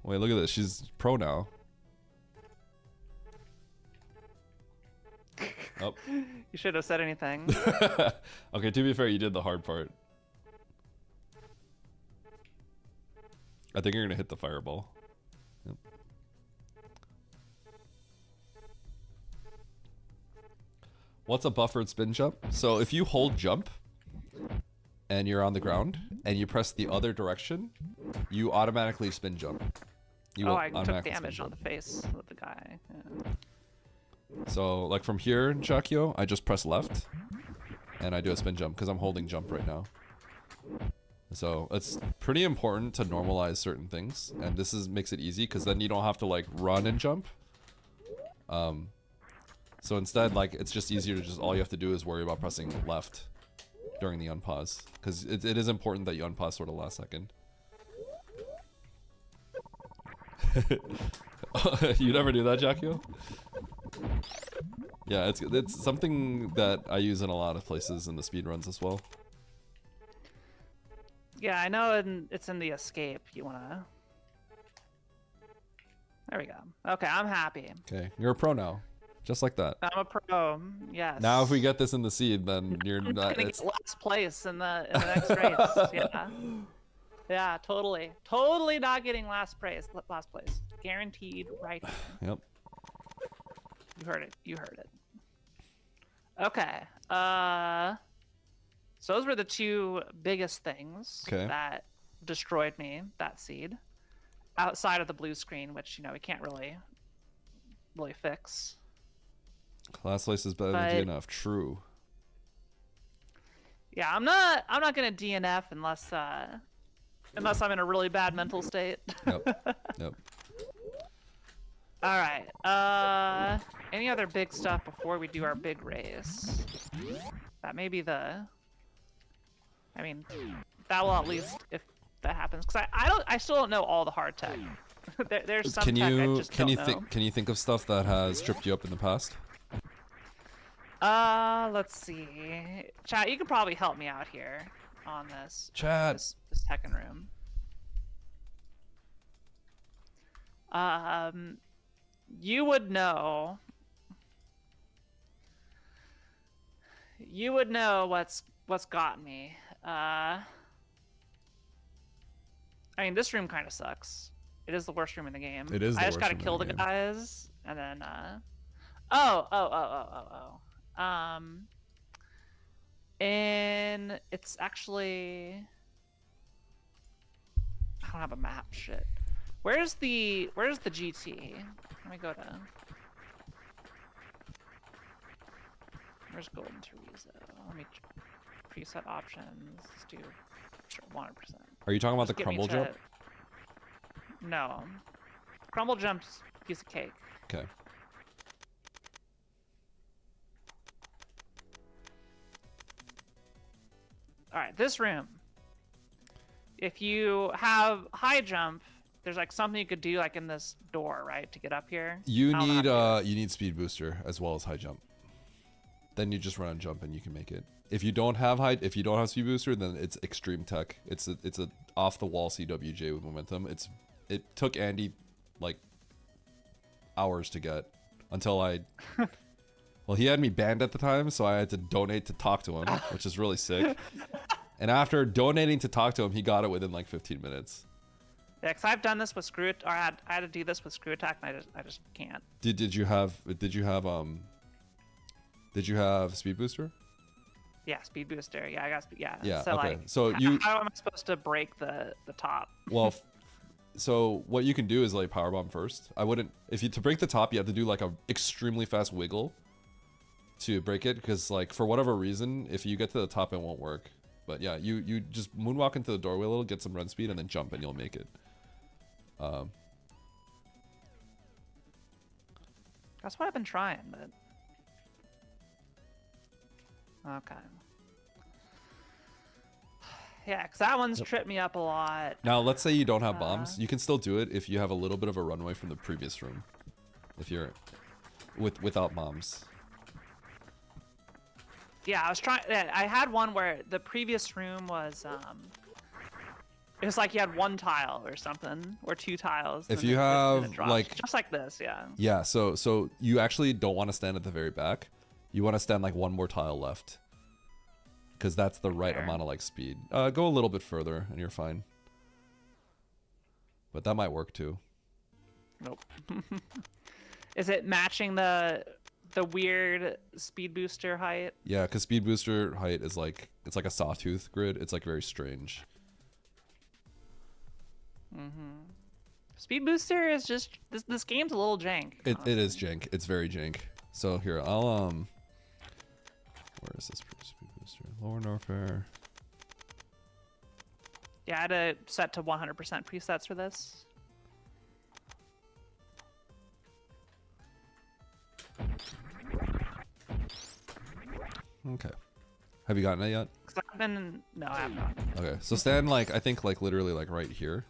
Wait, look at this. She's pro now. Oh. You should have said anything. Okay, to be fair, you did the hard part. I think you're gonna hit the fireball. Yep. What's a buffered spin jump? So if you hold jump, and you're on the ground, and you press the other direction, you automatically spin jump. You will I took automatically damage spin on the jump. face of the guy. Yeah. So like from here, Shakio, I just press left, and I do a spin jump because I'm holding jump right now. So it's pretty important to normalize certain things, and this makes it easy because then you don't have to like run and jump. So instead, like it's just easier to just all you have to do is worry about pressing left during the unpause, because it is important that you unpause sort of last second. You never do that, Jackio? Yeah, it's something that I use in a lot of places in the speedruns as well. Yeah, I know it's in the escape. You wanna... There we go. Okay, I'm happy. Okay, you're a pro now. Just like that. I'm a pro, yes. Now if we get this in the seed, then you're I'm not... gonna get last place in the next race. Yeah. Yeah, totally. Totally not getting last place. Guaranteed right here. Yep. You heard it. You heard it. Okay. So those were the two biggest things that destroyed me, that seed. Outside of the blue screen, which, you know, we can't really fix. Last place is better than DNF. True. Yeah, I'm not gonna DNF unless I'm in a really bad mental state. Yep. Yep. All right. Any other big stuff before we do our big race? That may be the... I mean, that will at least, if that happens, because I still don't know all the hard tech. There's some tech I just don't know. Can you think of stuff that has tripped you up in the past? Let's see. Chat, you can probably help me out here on this. Chat. This second room. You would know. You would know what's gotten me. I mean, this room kind of sucks. It is the worst room in the game. It is. I just gotta kill the guys, and then and it's actually, I don't have a map. Shit. Where's the GT? Let me go to. Where's Golden Teresa? Let me preset options. Let's do 100%. Are you talking about the crumble jump? No. Crumble jump's piece of cake. Okay. Alright, this room. If you have high jump, there's like something you could do like in this door, right? To get up here. You need speed booster as well as high jump. Then you just run and jump and you can make it. If you don't have speed booster, then it's extreme tech. It's a off the wall CWJ with momentum. It took Andy like hours to get until I well, he had me banned at the time, so I had to donate to talk to him, which is really sick. And after donating to talk to him, he got it within like 15 minutes. Yeah, cause I've done this with screw, or I had to do this with screw attack, and I just can't. Did you have speed booster? Yeah, speed booster. Yeah, I got speed. Yeah. Yeah. So okay. like, So how am I supposed to break the top? Well, so what you can do is like powerbomb first. I wouldn't. To break the top, you have to do like a extremely fast wiggle to break it, because like for whatever reason, if you get to the top, it won't work. But yeah, you just moonwalk into the doorway a little, get some run speed, and then jump, and you'll make it. That's what I've been trying, but okay. Yeah, because that one's tripped me up a lot. Now, let's say you don't have bombs. You can still do it if you have a little bit of a runway from the previous room. If you're without bombs. Yeah, I was trying. I had one where the previous room was it was like you had one tile or something, or two tiles. If you have like just like this, yeah. Yeah, so you actually don't want to stand at the very back. You want to stand like one more tile left, because that's the right amount of like speed. Go a little bit further and you're fine. But that might work too. Nope. Is it matching the the weird speed booster height. Yeah, because speed booster height is like, it's like a sawtooth grid. It's like very strange. Speed booster is just this game's a little jank. It is jank. It's very jank. So here, I'll where is this speed booster? Lower Norfair. Yeah, I had to set to 100% presets for this. Okay. Have you gotten it yet? No, I have not. Okay, so stand like, I think like literally like right here.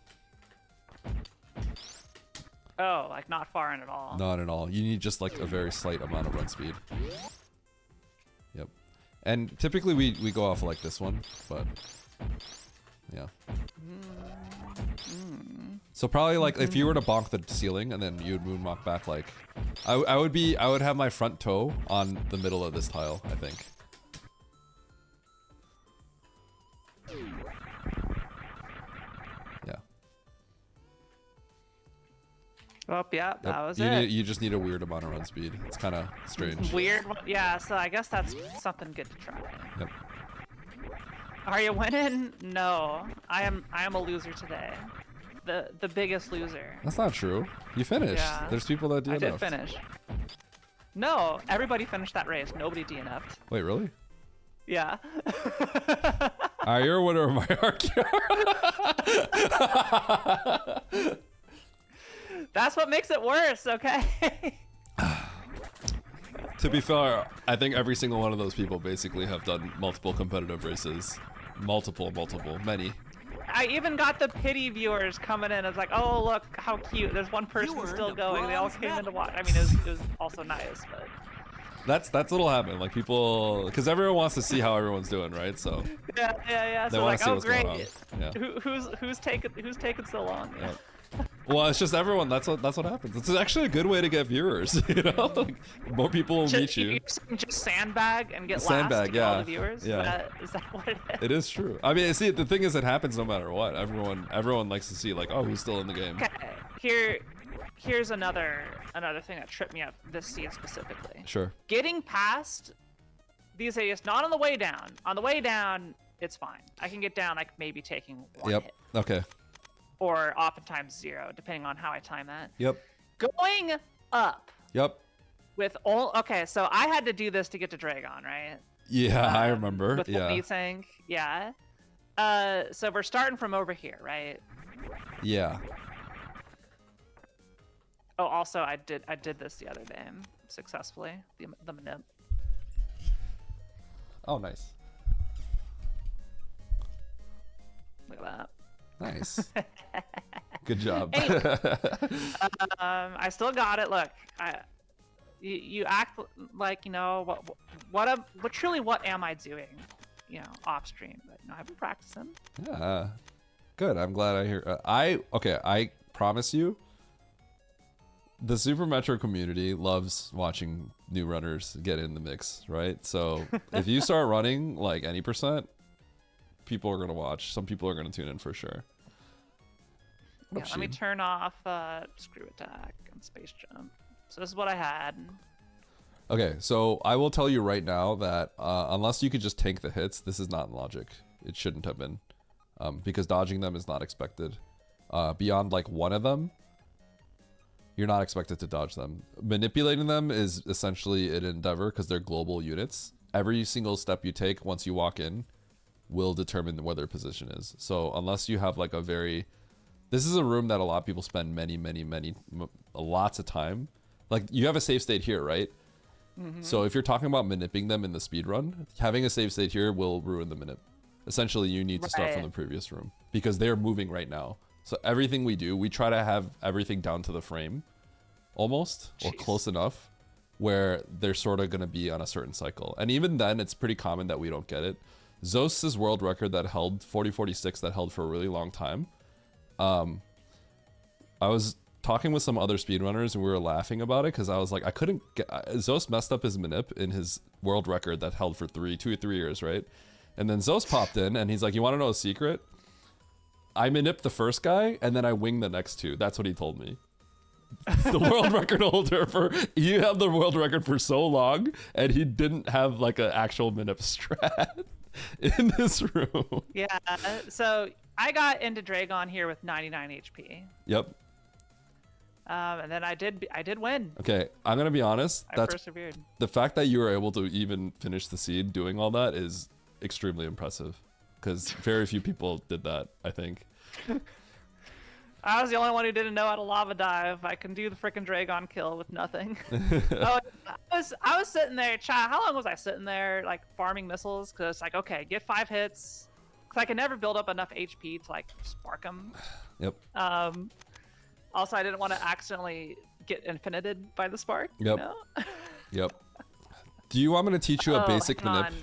Oh, like not far in at all. Not at all. You need just like a very slight amount of run speed. Yep. And typically we go off like this one, but yeah. So probably like if you were to bonk the ceiling and then you'd moonwalk back, like I would have my front toe on the middle of this tile, I think. Yeah. Oh, yeah, that was you it. You just need a weird amount of run speed. It's kind of strange. Weird? Yeah, so I guess that's something good to try. Yep. Are you winning? No. I am a loser today. The biggest loser. That's not true. You finished. Yeah. There's people that DNF'd. I did finish. No, everybody finished that race. Nobody DNF'd. Wait, really? Yeah. You're a winner of my argument. That's what makes it worse, okay? To be fair, I think every single one of those people basically have done multiple competitive races. Multiple, many. I even got the pity viewers coming in. It's like, oh, look, how cute. There's one person still going. They all came in to watch. I mean, it was also nice, but... That's what'll happen. Like people, because everyone wants to see how everyone's doing, right? So yeah. They So wanna like, see oh what's going great. on. Yeah. Who's taking so long? Yeah. Well, it's just everyone. That's what happens. It's actually a good way to get viewers. You know, like, more people will meet you. Just sandbag and get Sandbag, last to yeah. all the viewers. Yeah. Is that what it is? It is true. I mean, see, the thing is, it happens no matter what. Everyone likes to see like, oh, who's still in the game. Okay. Here's another thing that tripped me up this season specifically. Sure. Getting past these areas, not on the way down. On the way down, it's fine. I can get down like maybe taking one hit. Okay. Or oftentimes 0, depending on how I time that. Yep. Going up. Yep. With all okay, so I had to do this to get to Dragon, right? Yeah, I remember. With Yeah. Saying, yeah. So we're starting from over here, right? Yeah. Oh, also I did this the other day successfully. The manip. Oh, nice. Look at that. Nice. Good job. Anyway, I still got it. Look, you act like, you know, what am I doing, you know, off stream? But you know, I've been practicing. Yeah. Good. I'm glad I hear. I promise you, the Super Metro community loves watching new runners get in the mix, right? So if you start running like any percent, people are gonna watch. Some people are gonna tune in for sure. Yeah, let me turn off screw attack and space jump. So this is what I had. Okay, so I will tell you right now that unless you could just tank the hits, this is not in logic. It shouldn't have been, because dodging them is not expected. Beyond like one of them, you're not expected to dodge them. Manipulating them is essentially an endeavor because they're global units. Every single step you take once you walk in will determine where their position is. So unless you have like a very... This is a room that a lot of people spend lots of time. Like you have a save state here, right? Mm-hmm. So if you're talking about manipulating them in the speedrun, having a save state here will ruin the manip. Essentially, you need to start from the previous room because they're moving right now. So everything we do, we try to have everything down to the frame almost, or close enough where they're sort of going to be on a certain cycle. And even then, it's pretty common that we don't get it. Zos's world record that held 40-46 that held for a really long time. I was talking with some other speedrunners and we were laughing about it because I was like, I couldn't get... Zos messed up his manip in his world record that held for 2 or 3 years, right? And then Zos popped in and he's like, you want to know a secret? I manip the first guy and then I wing the next 2. That's what he told me. the world record holder for. You have the world record for so long, and he didn't have like an actual minute strat in this room. Yeah. So I got into Dragon here with 99 HP. Yep. And then I did win. Okay, I'm gonna be honest. I persevered. The fact that you were able to even finish the seed doing all that is extremely impressive, because very few people did that, I think. I was the only one who didn't know how to lava dive. I can do the freaking Dragon kill with nothing. Oh, I was sitting there, chat. How long was I sitting there, like farming missiles? Because it's like, okay, get 5 hits. Because I can never build up enough HP to like spark them. Yep. Also, I didn't want to accidentally get infinited by the spark. Yep. You know? Yep. Do you want me to teach you a basic hang manip on.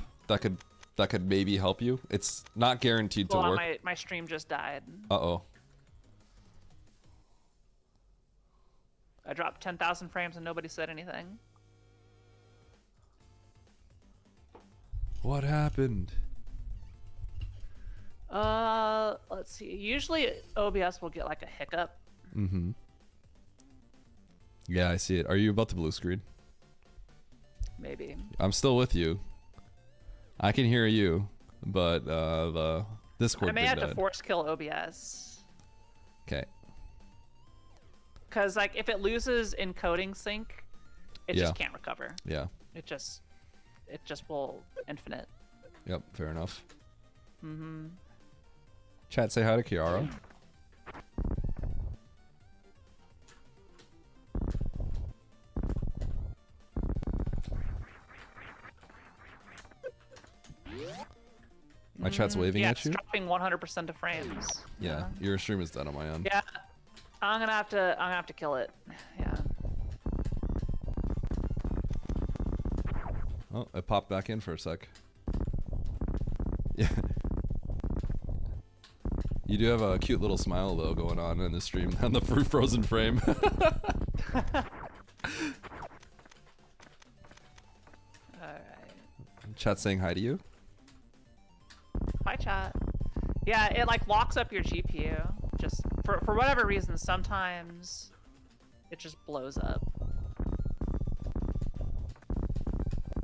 that could maybe help you? It's not guaranteed to work. My stream just died. Uh-oh. I dropped 10,000 frames and nobody said anything. What happened? Let's see. Usually OBS will get like a hiccup. Mm-hmm. Yeah, I see it. Are you about to blue screen? Maybe. I'm still with you. I can hear you, but the Discord I may thing have to died. force kill OBS. Okay. Because like if it loses encoding sync, it Yeah. just can't recover. Yeah. It just will infinite. Yep, fair enough. Mm-hmm. Chat, say hi to Kiara. My chat's waving yeah, at you? it's dropping 100% of frames. Yeah, your stream is dead on my end. Yeah. I'm gonna have to kill it. Yeah. Oh, it popped back in for a sec. Yeah. You do have a cute little smile though going on in the stream on the frozen frame. Alright. Chat saying hi to you. Hi chat. Yeah, it like locks up your GPU. Just for whatever reason, sometimes it just blows up.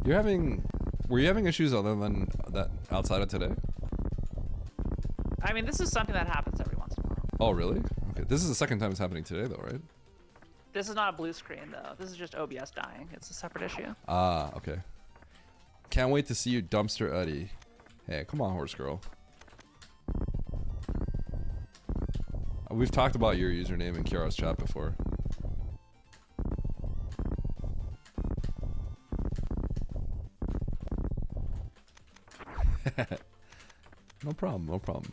Were you having issues other than that outside of today? I mean, this is something that happens every once in a while. Oh, really? Okay. This is the second time it's happening today, though, right? This is not a blue screen though. This is just OBS dying. It's a separate issue. Ah, okay. Can't wait to see you, Dumpster Eddie. Hey, come on, horse girl. We've talked about your username in Kiara's chat before. No problem, no problem.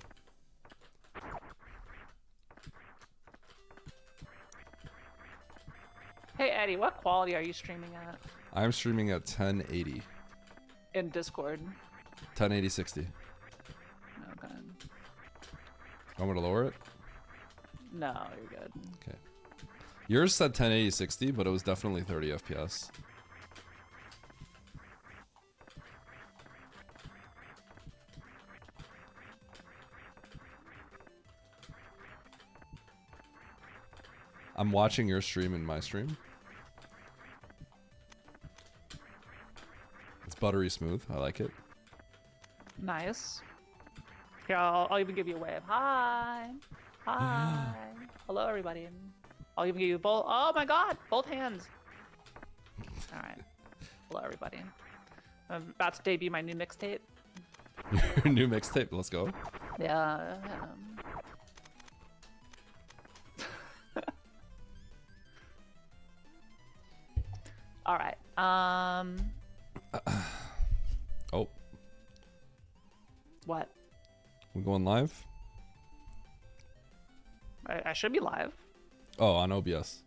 Hey Eddie, what quality are you streaming at? I'm streaming at 1080. In Discord. 1080 60. Okay. Want me to lower it? No, you're good. Okay. Yours said 1080 60, but it was definitely 30 FPS. I'm watching your stream in my stream. It's buttery smooth. I like it. Nice. Here, I'll even give you a wave. Hi. Hi. Hello, everybody. I'll even give you both. Oh my God, both hands. All right. Hello, everybody. I'm about to debut my new mixtape. Your new mixtape. Let's go. Yeah. All right. Oh. What? We going live? I should be live. Oh, on OBS.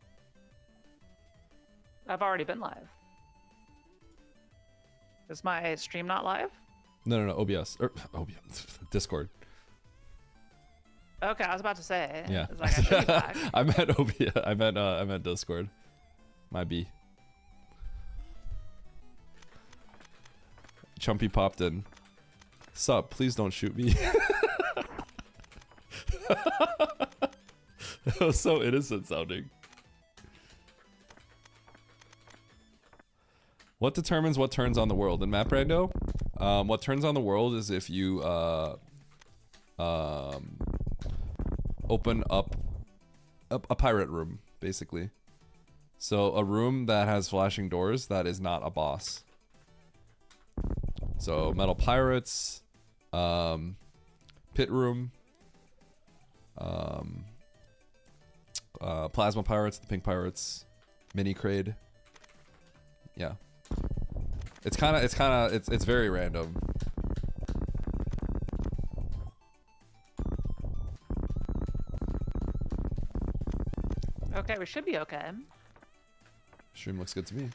I've already been live. Is my stream not live? No, OBS. OBS. Discord. Okay, I was about to say. Yeah. It's like I should be back. I meant OBS. I meant Discord. My B. Chumpy popped in. Sup, please don't shoot me. That was so innocent sounding. What determines what turns on the world in map rando? What turns on the world is if you open up a pirate room, basically. So a room that has flashing doors that is not a boss. So metal pirates, pit room, plasma pirates, the pink pirates, mini crade. Yeah. It's very random. Okay, we should be okay. Stream looks good to me.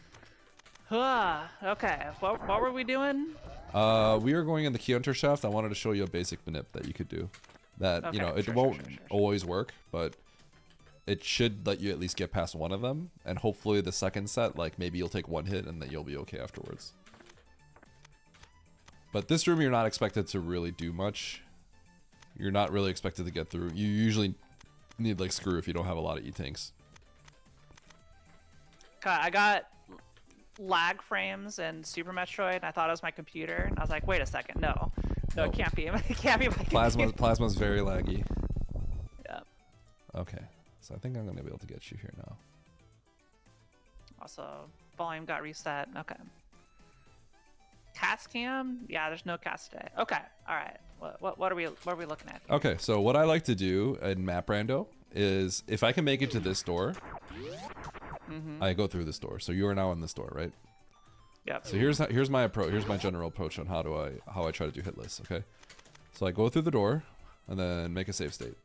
Okay, what were we doing? We are going in the key hunter shaft. I wanted to show you a basic manip that you could do. That, Okay, you know, it won't always work, but it should let you at least get past one of them. And hopefully the second set, like maybe you'll take one hit and then you'll be okay afterwards. But this room, you're not expected to really do much. You're not really expected to get through. You usually need like screw if you don't have a lot of E-tanks. Okay, I got lag frames in Super Metroid, and I thought it was my computer, and I was like, wait a second, no, Nope. it can't be. It can't be my computer. Plasma's very laggy. Yep. Okay, so I think I'm gonna be able to get you here now. Also, volume got reset. Okay. Cast cam? Yeah, there's no cast today. Okay, all right. What are we looking at here? Okay, so what I like to do in map rando is if I can make it to this door, I go through this door. So you are now in this door, right? Yep. So here's my approach. Here's my general approach on how I try to do hit lists. Okay, so I go through the door and then make a save state.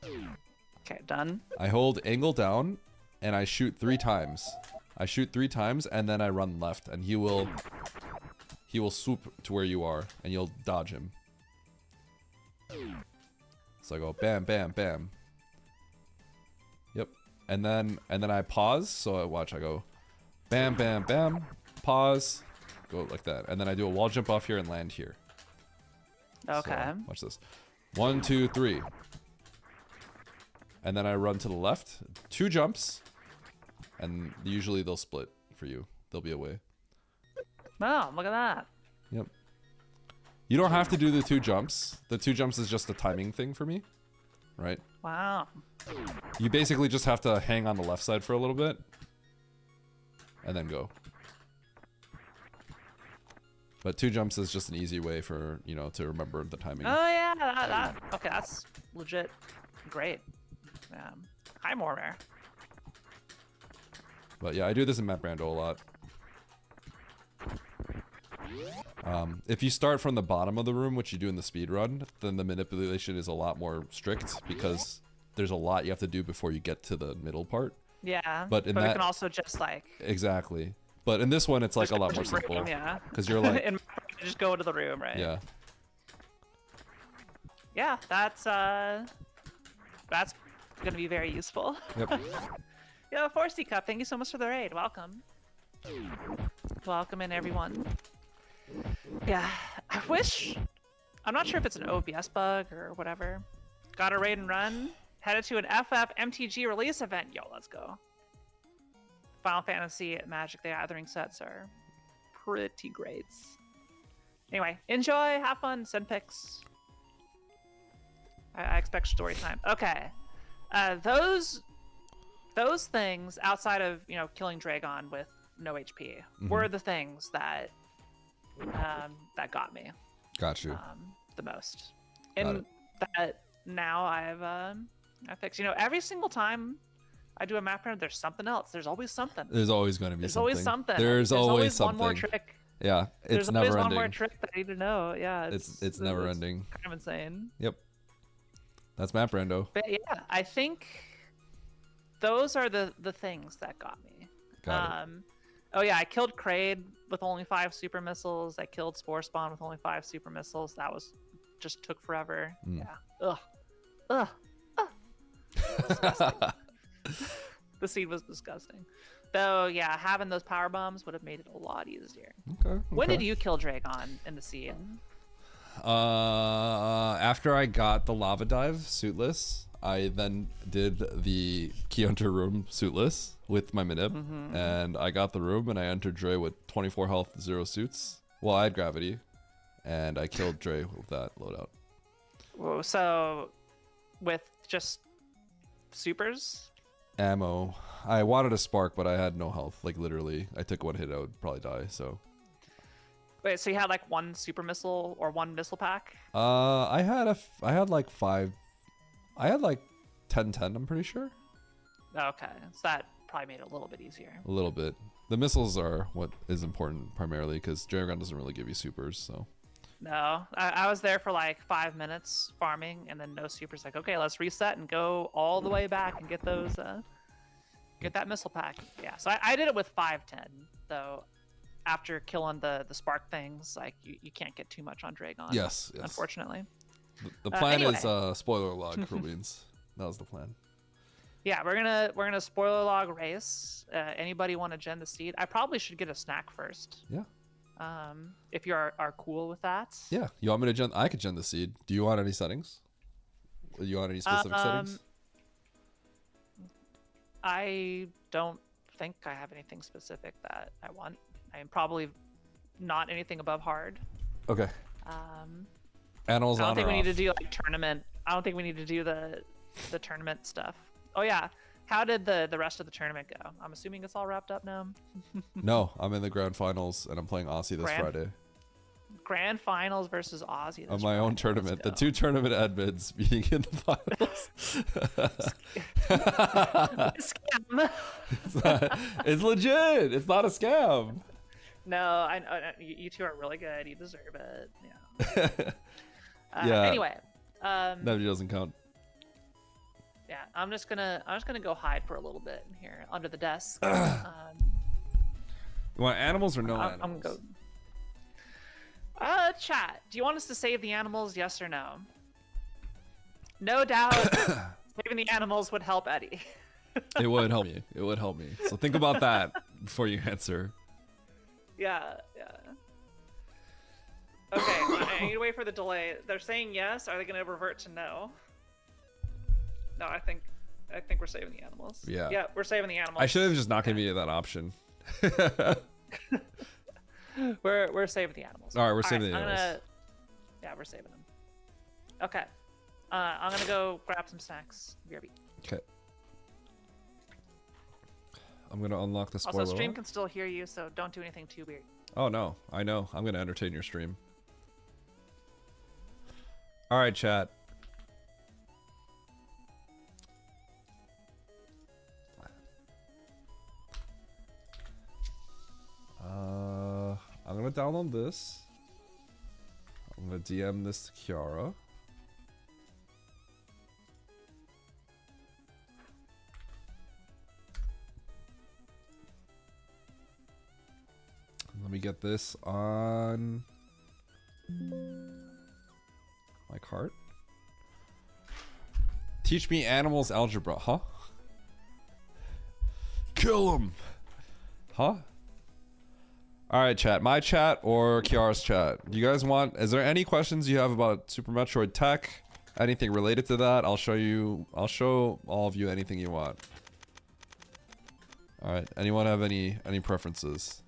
Okay, done. I hold angle down and I shoot 3 times. I shoot 3 times and then I run left, and he will swoop to where you are and you'll dodge him. So I go bam, bam, bam. Yep. And then I pause. So I go bam, bam, bam, pause, go like that. And then I do a wall jump off here and land here. Okay. So, watch this. 1, 2, 3. And then I run to the left. 2 jumps. And usually they'll split for you. They'll be away. Oh, look at that. Yep. You don't have to do the 2 jumps. The 2 jumps is just a timing thing for me. Right? Wow. You basically just have to hang on the left side for a little bit. And then go. But 2 jumps is just an easy way for, you know, to remember the timing. Oh yeah, okay, that's legit great. Hi, more rare. But yeah, I do this in map rando a lot. If you start from the bottom of the room, which you do in the speedrun, then the manipulation is a lot more strict because there's a lot you have to do before you get to the middle part. Yeah, but we can also just like... Exactly. But in this one, it's like a lot more simple. Room, yeah. Because you're like... just go to the room, right? Yeah. Yeah, that's gonna be very useful. Yep. Yo, Forsty Cup, thank you so much for the raid. Welcome. Welcome in, everyone. Yeah, I wish... I'm not sure if it's an OBS bug or whatever. Got a raid and run. Headed to an FF MTG release event. Yo, let's go. Final Fantasy Magic the Gathering sets are pretty great. Anyway, enjoy, have fun, send pics. I expect story time. Okay. Those things outside of, you know, killing Dragon with no HP were the things that that got me. Got you. The most. And that now I fixed. You know, every single time I do a map run, there's something else. There's always something. There's always going to be something. There's always something. There's always something. One more trick. Yeah, it's There's never always ending. one more trick that I need to know. Yeah, it's never ending. Kind of insane. Yep. That's map rando. But yeah, I think those are the things that got me. Got it. Oh yeah, I killed Kraid with only 5 super missiles. I killed Spore Spawn with only 5 super missiles. That was just took forever. Yeah. Ugh. Disgusting. The scene was disgusting. Though, yeah, having those power bombs would have made it a lot easier. Okay. When did you kill Dragon in the scene? After I got the lava dive suitless, I then did the Key Hunter room suitless with my minib, and I got the room, and I entered Dre with 24 health, 0 suits. Well, I had gravity, and I killed Dre with that loadout. Whoa, so with just supers? Ammo. I wanted a spark, but I had no health. Like literally, I took one hit, I would probably die. So. Wait, so you had like one super missile or one missile pack? I had like 5. I had like 10-10. I'm pretty sure. Okay, so that probably made it a little bit easier. A little bit. The missiles are what is important primarily because Dragon doesn't really give you supers. So. No, I was there for like 5 minutes farming, and then no supers. Like, okay, let's reset and go all the way back and get those, get that missile pack. Yeah, so I did it with 5-10 though. After killing the spark things, like you can't get too much on Dragon. Yes. Unfortunately. The plan anyway. is spoiler log for beans. That was the plan. Yeah, we're gonna spoiler log race. Anybody want to gen the seed? I probably should get a snack first. Yeah. If you are cool with that. Yeah. You want me to gen? I could gen the seed. Do you want any settings? Do you want any specific settings? I don't think I have anything specific that I want. I am probably not anything above hard. Okay. Animals I don't on think or we need to off? do like tournament. I don't think we need to do the tournament stuff. Oh yeah. How did the rest of the tournament go? I'm assuming it's all wrapped up now. No, I'm in the grand finals and I'm playing Aussie this Friday. Grand finals versus Aussie. On my own tournament. The 2 tournament admins meeting in the finals. Scam. It's legit. It's not a scam. No, I you two are really good. You deserve it. Yeah. Yeah. Anyway. That doesn't count. Yeah, I'm just gonna go hide for a little bit in here under the desk. You want animals or no animals? I'm go. Chat. Do you want us to save the animals? Yes or no? No doubt, saving the animals would help Eddie. It would help me. It would help me. So think about that before you answer. Yeah. Okay, I need to wait for the delay. They're saying yes. Are they going to revert to no? No, I think we're saving the animals. Yeah. Yeah, we're saving the animals. I should have just not given you that option. We're saving the animals. All right, we're saving the animals. Yeah, we're saving them. Okay. I'm gonna go grab some snacks. BRB. Okay. I'm gonna unlock the spoiler. Also, stream can still hear you, so don't do anything too weird. Oh no, I know. I'm gonna entertain your stream. All right, chat. I'm gonna download this. I'm gonna DM this to Kiara. Let me get this on my cart. Teach me animals algebra, huh? Kill him, huh? All right, chat. My chat or Kiara's chat. Do you guys want? Is there any questions you have about Super Metroid tech? Anything related to that? I'll show you. I'll show all of you anything you want. All right. Anyone have any preferences?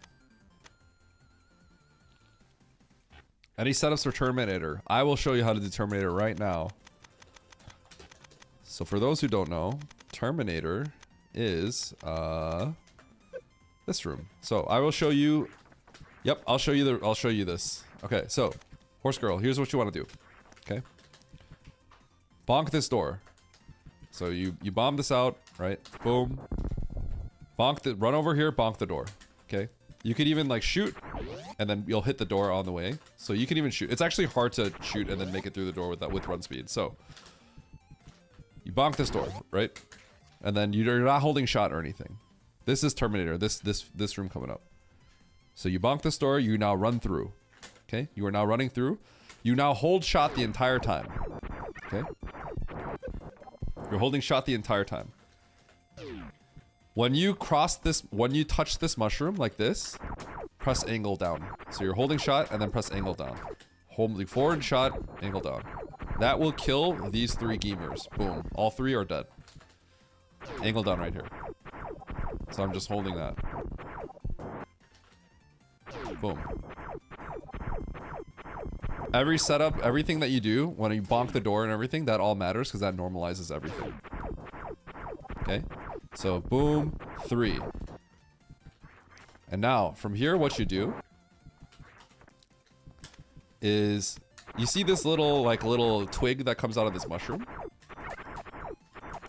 Any setups for Terminator? I will show you how to do Terminator right now. So for those who don't know, Terminator is this room. So I will show you. Yep, I'll show you this. Okay, so Horse Girl, here's what you want to do. Okay. Bonk this door. So you bomb this out, right? Boom. Run over here, bonk the door. Okay. You could even like shoot and then you'll hit the door on the way. So you can even shoot. It's actually hard to shoot and then make it through the door with run speed. So you bonk this door, right? And then you're not holding shot or anything. This is Terminator, this room coming up. So you bonk this door, you now run through. Okay? You are now running through. You now hold shot the entire time. Okay? You're holding shot the entire time. When you touch this mushroom like this, press angle down. So you're holding shot and then press angle down. Hold forward shot, angle down. That will kill these 3 gamers. Boom. All 3 are dead. Angle down right here. So I'm just holding that. Boom. Every setup, everything that you do, when you bonk the door and everything, that all matters because that normalizes everything. Okay? So, boom, 3. And now, from here, what you do is, you see this little twig that comes out of this mushroom?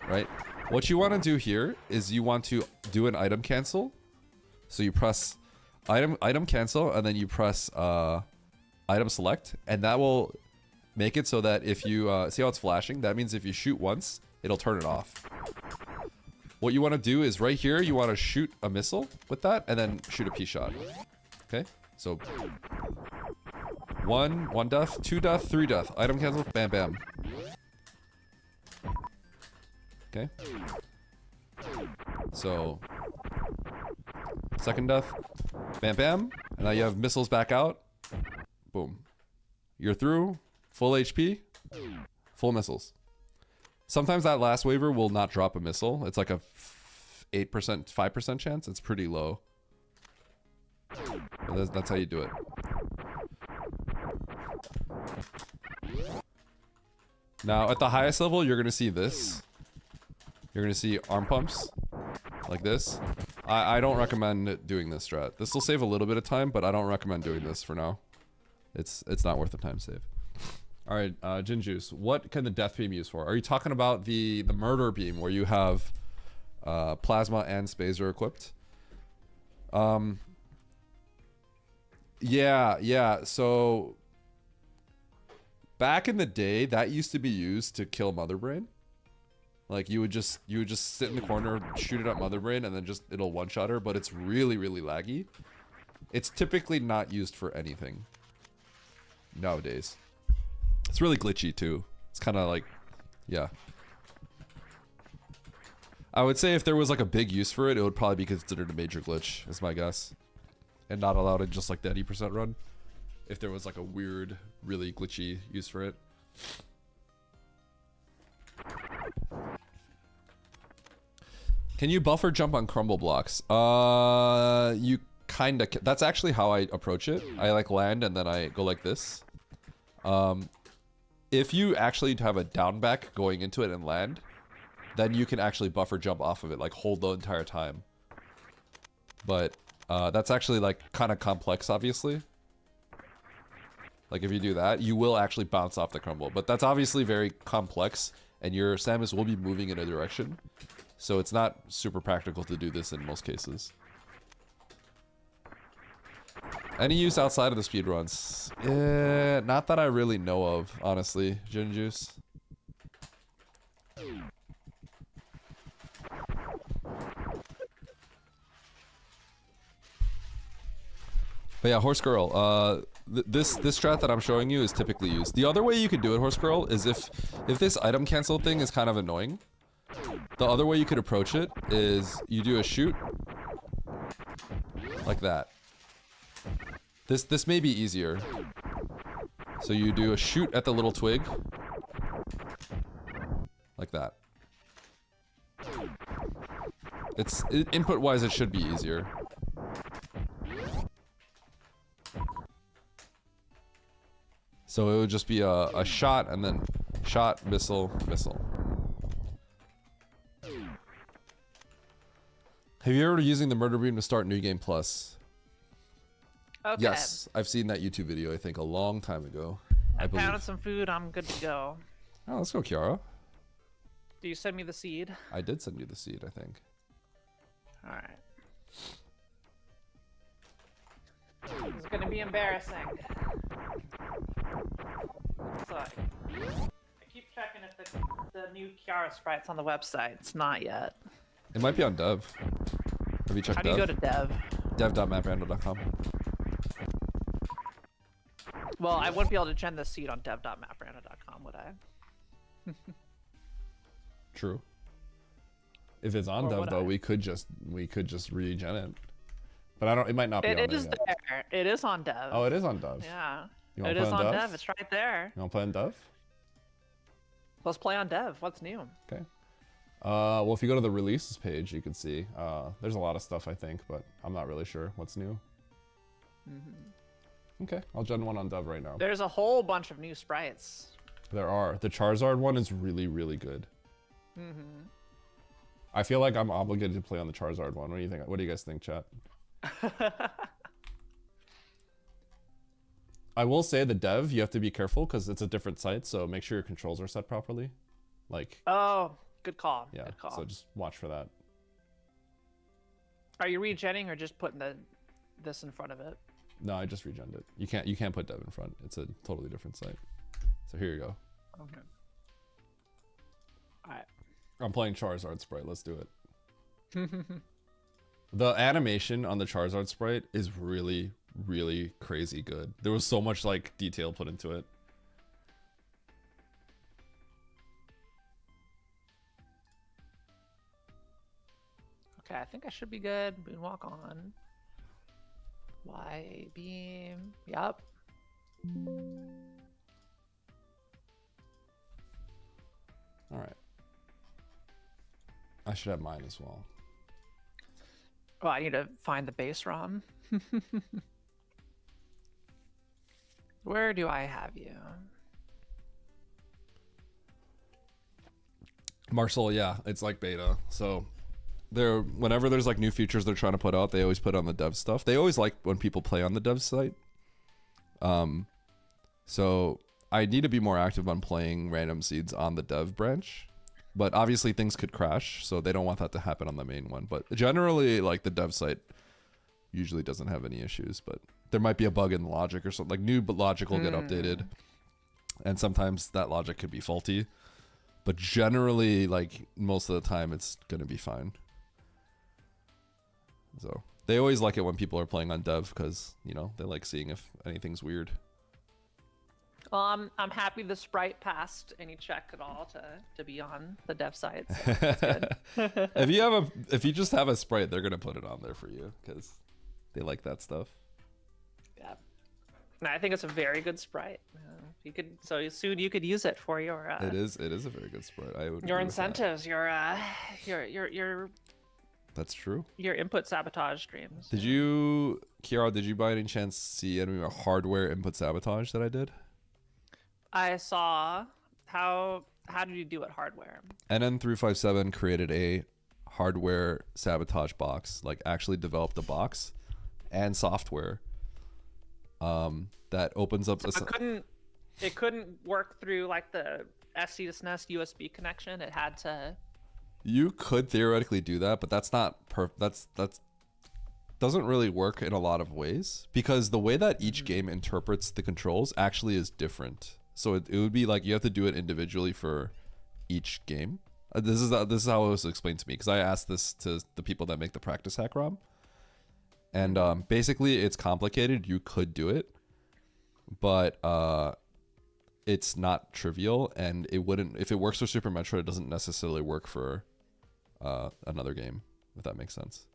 Right? What you want to do here is you want to do an item cancel. So you press item cancel, and then you press item select, and that will make it so that if you see how it's flashing, that means if you shoot once, it'll turn it off. What you want to do is right here, you want to shoot a missile with that, and then shoot a P shot. Okay, so 1 death, 2 death, 3 death. Item cancel, bam bam. Okay. So second death, bam bam, and now you have missiles back out. Boom. You're through, full HP, full missiles. Sometimes that last waiver will not drop a missile. It's like a 8%, 5% chance. It's pretty low. But that's how you do it. Now, at the highest level, you're going to see this. You're going to see arm pumps like this. I don't recommend doing this strat. This will save a little bit of time, but I don't recommend doing this for now. It's not worth the time save. All right, Gin Juice, what can the death beam use for? Are you talking about the murder beam where you have plasma and spazer equipped? Yeah. So back in the day, that used to be used to kill Mother Brain. Like you would just sit in the corner, shoot it at Mother Brain, and then it'll one-shot her. But it's really laggy. It's typically not used for anything nowadays. It's really glitchy too. It's kind of like, yeah. I would say if there was like a big use for it, it would probably be considered a major glitch, is my guess. And not allowed in just like the 80% run. If there was like a weird, really glitchy use for it. Can you buffer jump on crumble blocks? You kinda can. That's actually how I approach it. I like land and then I go like this. If you actually have a down back going into it and land, then you can actually buffer jump off of it, like hold the entire time. But that's actually like kind of complex, obviously. Like if you do that, you will actually bounce off the crumble. But that's obviously very complex, and your Samus will be moving in a direction. So it's not super practical to do this in most cases. Any use outside of the speedruns? Not that I really know of, honestly, Gin Juice. But yeah, Horse Girl, this strat that I'm showing you is typically used. The other way you could do it, Horse Girl, is if this item cancel thing is kind of annoying, the other way you could approach it is you do a shoot like that. This may be easier. So you do a shoot at the little twig like that. Input wise, it should be easier. So it would just be a shot and then shot, missile, missile. Have you ever using the murder beam to start New Game Plus? Okay. Yes, I've seen that YouTube video, I think, a long time ago. I pounded some food. I'm good to go. Oh, let's go, Kiara. Do you send me the seed? I did send you the seed, I think. All right. This is gonna be embarrassing. It's like, I keep checking if the new Kiara sprite's on the website. It's not yet. It might be on Dev. Have you checked Dev? How do you go to Dev? Dev.maprando.com. Well, I wouldn't be able to gen the seed on dev.maprando.com, would I? True. If it's on Dev though, we could just regen it. But I don't. It might not be on It there is yet. there. It is on Dev. Oh, it is on Dev. Yeah. You wanna It play is on on Dev? Dev. It's right there. You want to play on Dev? Let's play on dev. What's new? Okay. Well, if you go to the releases page, you can see there's a lot of stuff, I think, but I'm not really sure what's new. Okay, I'll gen one on dev right now. There's a whole bunch of new sprites. There are. The Charizard one is really, really good. I feel like I'm obligated to play on the Charizard one. What do you think? What do you guys think, chat? I will say the dev, you have to be careful because it's a different site, so make sure your controls are set properly. Like. Oh, good call. Yeah. Good call. So just watch for that. Are you regenning or just putting this in front of it? No, I just regened it. You can't put dev in front. It's a totally different site. So here you go. Okay. All right. I'm playing Charizard sprite. Let's do it. The animation on the Charizard sprite is really, really crazy good. There was so much like detail put into it. Okay, I think I should be good. Moonwalk on. Y beam. Yup. All right. I should have mine as well. Oh, I need to find the base ROM. Where do I have you? Marcel, yeah, it's like beta. So whenever there's like new features they're trying to put out, they always put on the dev stuff. They always like when people play on the dev site. So I need to be more active on playing random seeds on the dev branch. But obviously things could crash, so they don't want that to happen on the main one. But generally, like the dev site usually doesn't have any issues, but there might be a bug in the logic or something. Like new logic will get updated, and sometimes that logic could be faulty. But generally, like most of the time, it's gonna be fine. So they always like it when people are playing on dev because, you know, they like seeing if anything's weird. Well, I'm happy the sprite passed any check at all to be on the dev site. So that's good. If you just have a sprite, they're gonna put it on there for you because they like that stuff. Yeah, no, I think it's a very good sprite. You could soon you could use it for your. It is a very good sprite. I would. Your agree with that. incentives, your. That's true. Your input sabotage streams. Did you, Kiara? Did you by any chance see any hardware input sabotage that I did? I saw. How did you do it hardware? NN357 created a hardware sabotage box, like actually developed a box and software that opens up. So it couldn't work through like the SC to SNES USB connection. It had to. You could theoretically do that, but that's not that's doesn't really work in a lot of ways because the way that each game interprets the controls actually is different. So it would be like you have to do it individually for each game. This is how it was explained to me because I asked this to the people that make the practice hack ROM, and basically it's complicated. You could do it, but it's not trivial, and it wouldn't. If it works for Super Metroid, it doesn't necessarily work for another game. If that makes sense.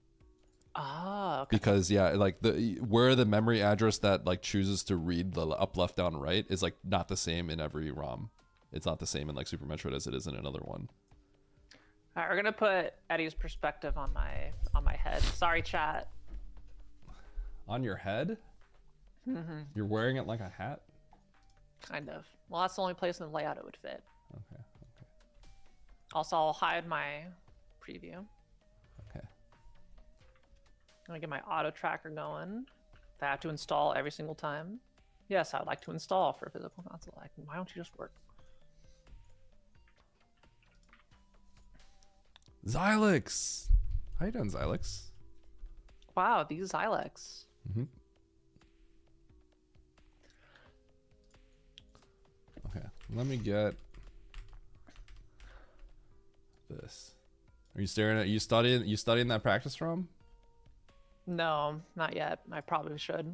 Ah, okay. Because yeah, like where the memory address that like chooses to read the up, left, down, right is like not the same in every ROM. It's not the same in like Super Metroid as it is in another one. All right, we're gonna put Eddie's perspective on my head. Sorry, chat. On your head? You're wearing it like a hat? Kind of. Well, that's the only place in the layout it would fit. Okay. Also, I'll hide my preview. Okay. I'm gonna get my auto tracker going. That I have to install every single time. Yes, I would like to install for a physical console. Like, why don't you just work? Xylix! How you doing, Xylix? Wow, these Xylex. Okay, let me get this. Are you staring at you studying that practice ROM? No, not yet. I probably should.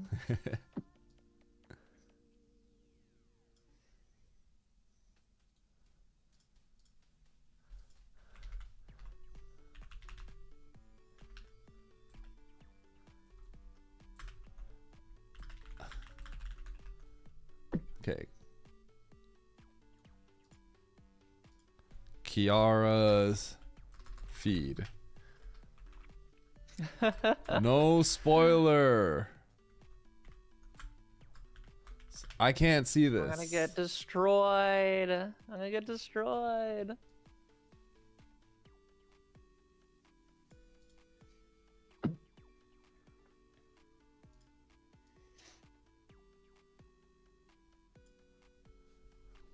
Okay. Kiara's feed. No spoiler. I can't see this. I'm gonna get destroyed. I'm gonna get destroyed.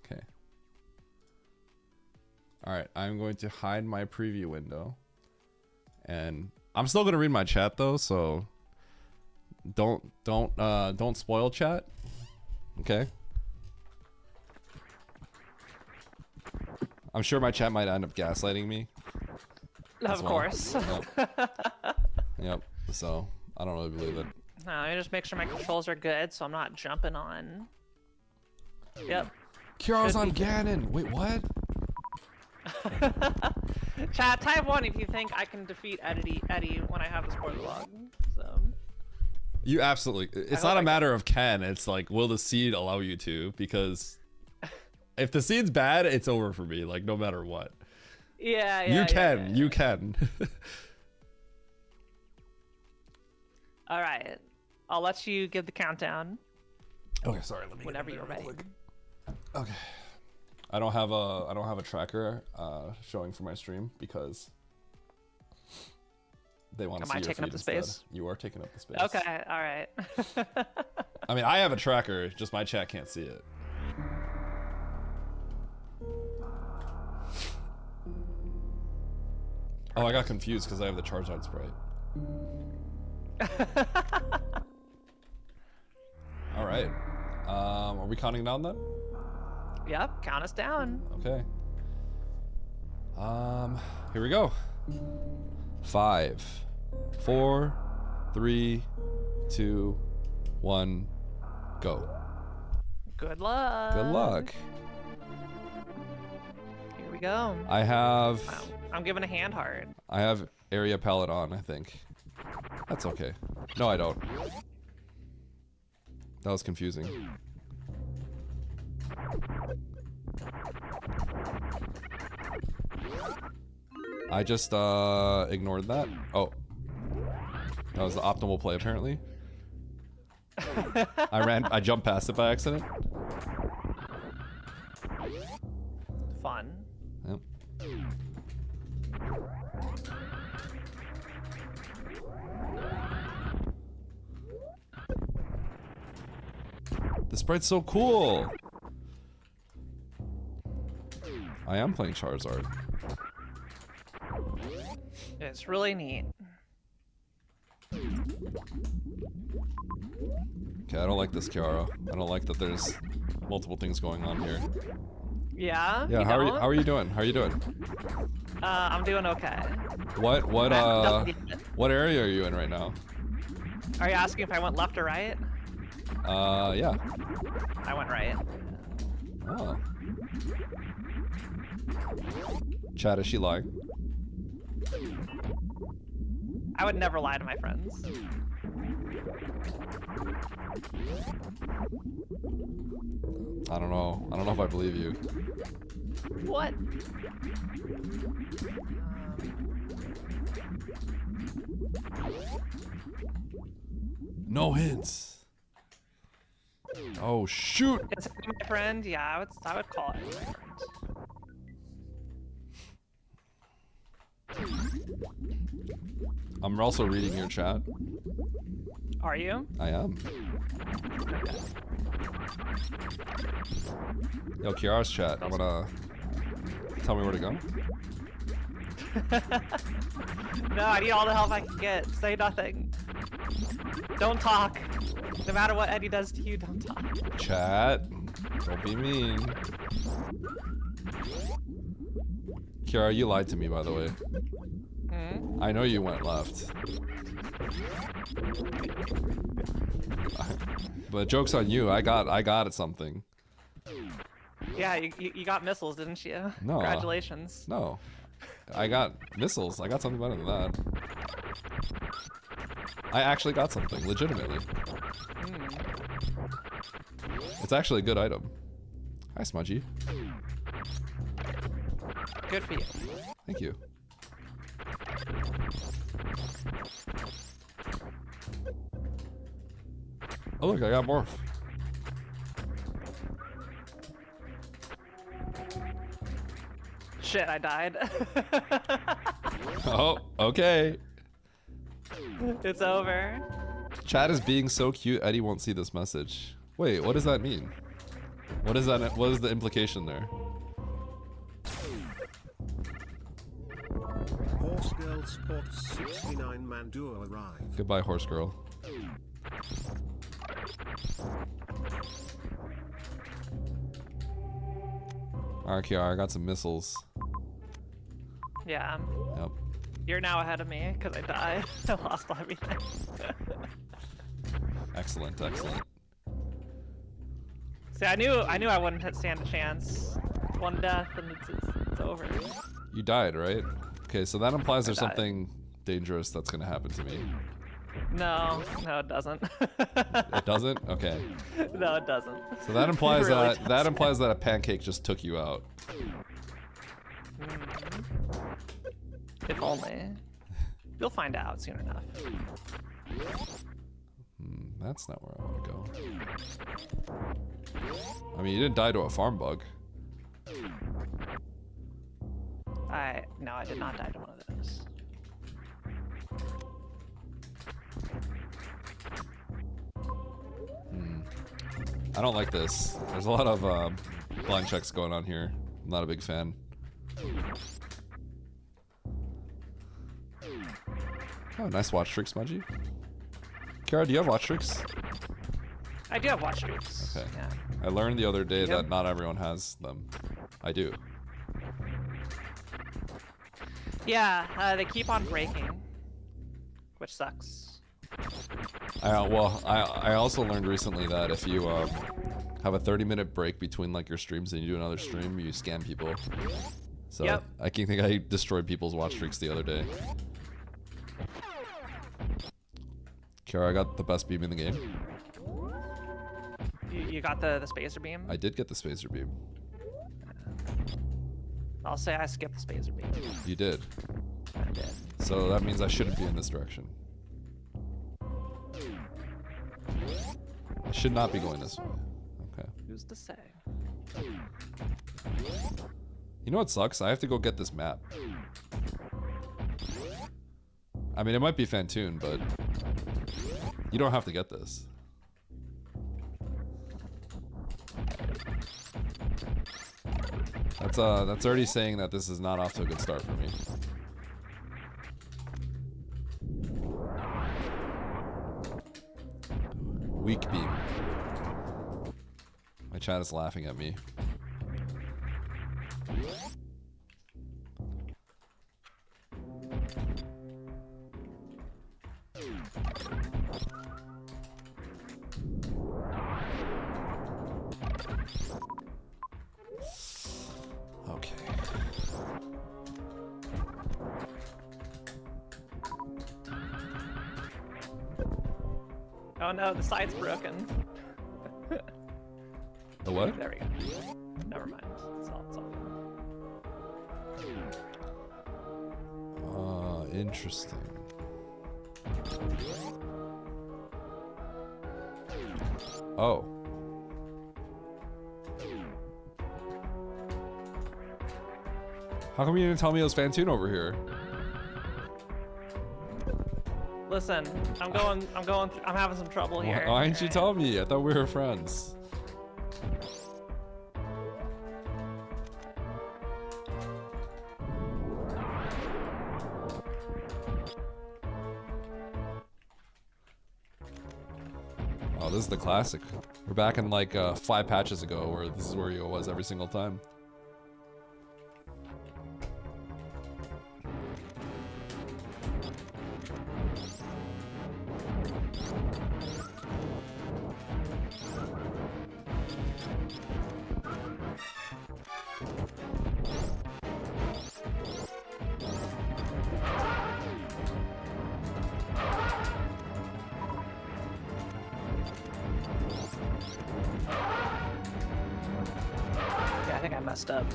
Okay. All right, I'm going to hide my preview window. And I'm still going to read my chat though, so don't spoil chat. Okay? I'm sure my chat might end up gaslighting me. Of course. Yep. So, I don't really believe it. No, let me just make sure my controls are good so I'm not jumping on. Yep. Kiara's on Ganon. Wait, what? Chat, type 1 if you think I can defeat Eddie when I have the spoiler log. So. You absolutely. It's not a matter of can. It's like, will the seed allow you to? Because if the seed's bad, it's over for me. Like, no matter what. Yeah, You can. You can. All right. I'll let you give the countdown. Okay, sorry. Let me. Whenever you're ready. Okay. I don't have a tracker showing for my stream because they want to see Am I your taking up feed the space? instead. You are taking up the space. Okay, all right. I mean, I have a tracker, just my chat can't see it. Oh, I got confused because I have the Charizard sprite. All right. Are we counting down then? Yep, count us down. Okay. Here we go. 5, 4, 3, 2, 1, go. Good luck. Good luck. Here we go. I have. Wow. I'm giving a hand heart. I have area palette on, I think. That's okay. No, I don't. That was confusing. I just ignored that. Oh. That was the optimal play apparently. I jumped past it by accident. Fun. Yep. The sprite's so cool. I am playing Charizard. It's really neat. Okay, I don't like this, Kiara. I don't like that there's multiple things going on here. Yeah? Yeah, how are you doing? How are you doing? I'm doing okay. What area are you in right now? Are you asking if I went left or right? Yeah. I went right. Oh. Chad, is she lying? I would never lie to my friends. I don't know. I don't know if I believe you. What? No hints. Oh shoot! Is it my friend? Yeah, I would call it my friend. I'm also reading your chat. Are you? I am. Yo, Kiara's chat. Wanna tell me where to go? No, I need all the help I can get. Say nothing. Don't talk. No matter what Eddie does to you, don't talk. Chat. Don't be mean. Kiara, you lied to me, by the way. Hmm? I know you went left. But joke's on you. I got something. Yeah, you got missiles, didn't you? No. Congratulations. No. I got missiles. I got something better than that. I actually got something, legitimately. It's actually a good item. Hi, Smudgy. Good for you. Thank you. Oh look, I got morph. Shit, I died. Oh, okay. It's over. Chat is being so cute, Eddie won't see this message. Wait, what does that mean? What is that? What is the implication there? Horse Girl Sports 69 Manduo arrived. Goodbye, horse girl. Alright, Kiara, I got some missiles. Yeah. Yep. You're now ahead of me because I died. I lost everything. Excellent, excellent. See, I knew I wouldn't stand a chance. One death and it's over. You died, right? Okay, so that implies there's died. something dangerous that's gonna happen to me. No, it doesn't. It doesn't? Okay. No, it doesn't. So that implies It really that doesn't. implies that a pancake just took you out. If only. You'll find out soon enough. That's not where I want to go. I mean, you didn't die to a farm bug. No, I did not die to one of those. I don't like this. There's a lot of blind checks going on here. I'm not a big fan. Oh, nice watch streak, Smudgy. Kara, do you have watch streaks? I do have watch streaks. Okay. Yeah. I learned the other day Yep. that not everyone has them. I do. Yeah, they keep on breaking, which sucks. I also learned recently that if you have a 30-minute break between like your streams and you do another stream, you scam people. So Yep. I think I destroyed people's watch streaks the other day. Kara, I got the best beam in the game. You got the spacer beam? I did get the spacer beam. I'll say I skipped the spacer beam. You did. I did. So that means I shouldn't be in this direction. I should not be going this way. Okay. Who's to say? You know what sucks? I have to go get this map. I mean, it might be Fantoon, but you don't have to get this. That's already saying that this is not off to a good start for me. Weak beam. My chat is laughing at me. Okay. Oh no, the side's broken. The what? There we go. Never mind. It's all good. Interesting. Oh. How come you didn't tell me it was Fantoon over here? Listen, I'm having some trouble here. Why didn't you tell me? I thought we were friends. Oh, this is the classic. We're back in like 5 patches ago where this is where Yo was every single time. Yeah, I think I messed up.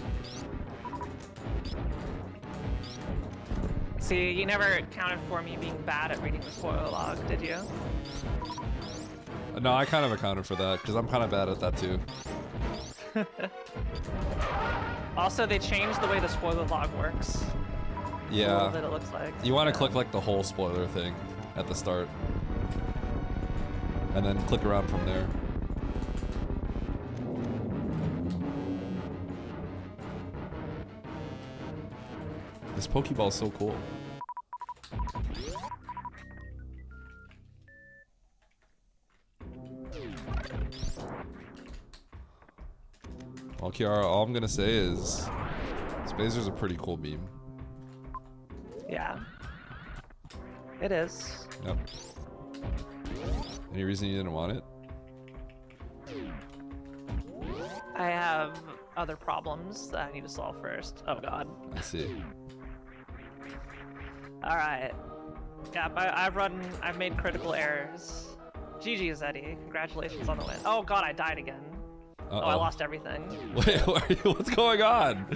See, you never accounted for me being bad at reading the spoiler log, did you? No, I kind of accounted for that because I'm kind of bad at that too. Also, they changed the way the spoiler log works. A Yeah. little bit, it looks like. You want to click like the whole spoiler thing at the start. And then click around from there. This Pokeball is so cool. Well, Kiara, all I'm gonna say is Spazer's a pretty cool beam. Yeah. It is. Yep. Any reason you didn't want it? I have other problems that I need to solve first. Oh god. I see. Alright. Yeah, I've made critical errors. GG, Zeddy. Congratulations on the win. Oh god, I died again. Uh-oh. Oh, I lost everything. Wait, what's going on?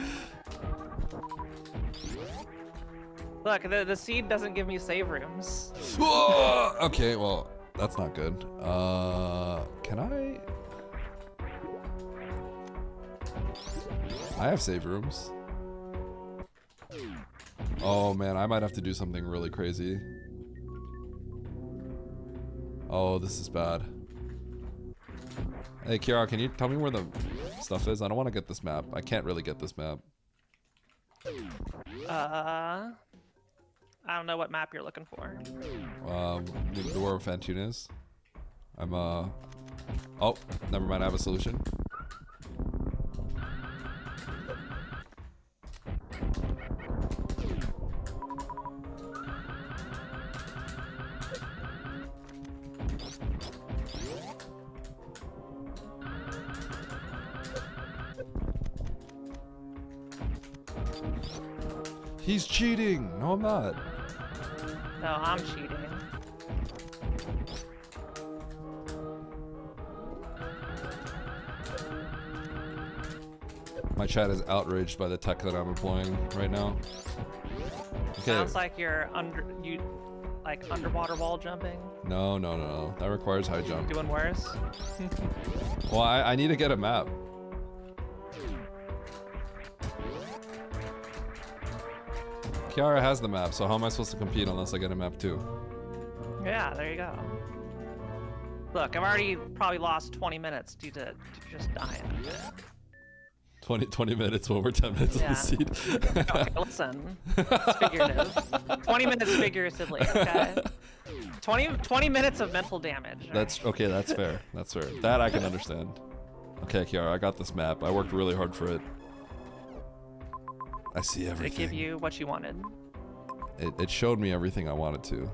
Look, the seed doesn't give me save rooms. Whoa! Okay, well, that's not good. Can I have save rooms. Oh man, I might have to do something really crazy. Oh, this is bad. Hey, Kiara, can you tell me where the stuff is? I don't want to get this map. I can't really get this map. I don't know what map you're looking for. The War of Fantunas. Oh, never mind. I have a solution. He's cheating! No, I'm not. No, I'm cheating. My chat is outraged by the tech that I'm employing right now. Okay. Sounds like you're underwater wall jumping. No. That requires high jump. Doing worse. Well, I need to get a map. Kiara has the map, so how am I supposed to compete unless I get a map too? Yeah, there you go. Look, I've already probably lost 20 minutes due to just dying. 20 minutes when we're 10 minutes Yeah. of the seed. Okay, listen. It's figurative. 20 minutes figuratively, okay? 20 minutes of mental damage. That's okay, that's fair. That's fair. That I can understand. Okay, Kiara, I got this map. I worked really hard for it. I see everything. Did it give you what you wanted? It showed me everything I wanted to.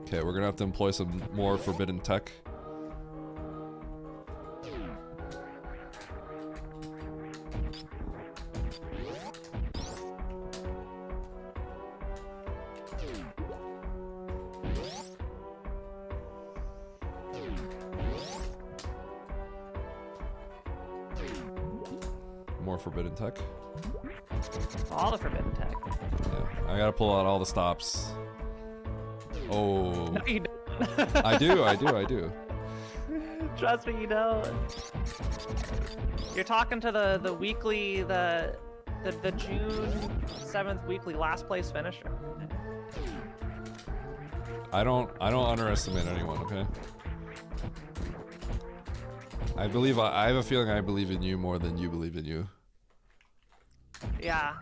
Okay, we're gonna have to employ some more forbidden tech. More forbidden tech. All the forbidden tech. Yeah, I gotta pull out all the stops. Oh. No, you don't. I do. Trust me, you don't. You're talking to the weekly, the June 7th weekly last place finisher. I don't underestimate anyone, okay? I have a feeling I believe in you more than you believe in you. Yeah.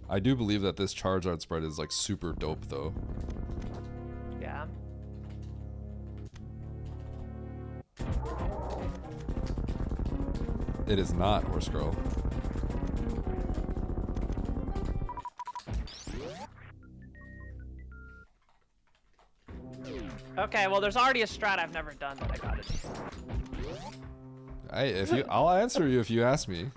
I do believe that this Charizard spread is like super dope though. Yeah. It is not, Horse Girl. Okay, well, there's already a strat I've never done that I gotta do. I'll answer you if you ask me.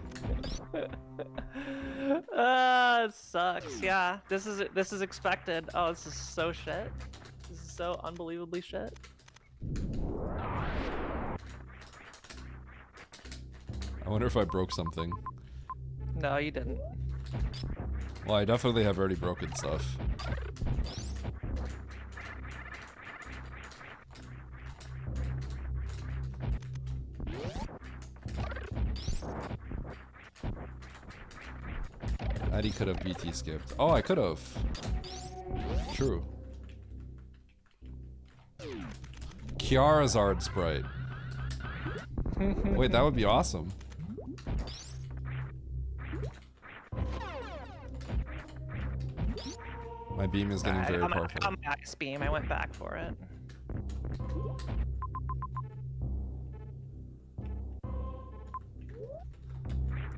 It sucks. Yeah, this is expected. Oh, this is so shit. This is so unbelievably shit. I wonder if I broke something. No, you didn't. Well, I definitely have already broken stuff. Eddie could have BT skipped. Oh, I could have. True. Charizard sprite. Wait, that would be awesome. My beam is getting very powerful. I got my ice beam. I went back for it.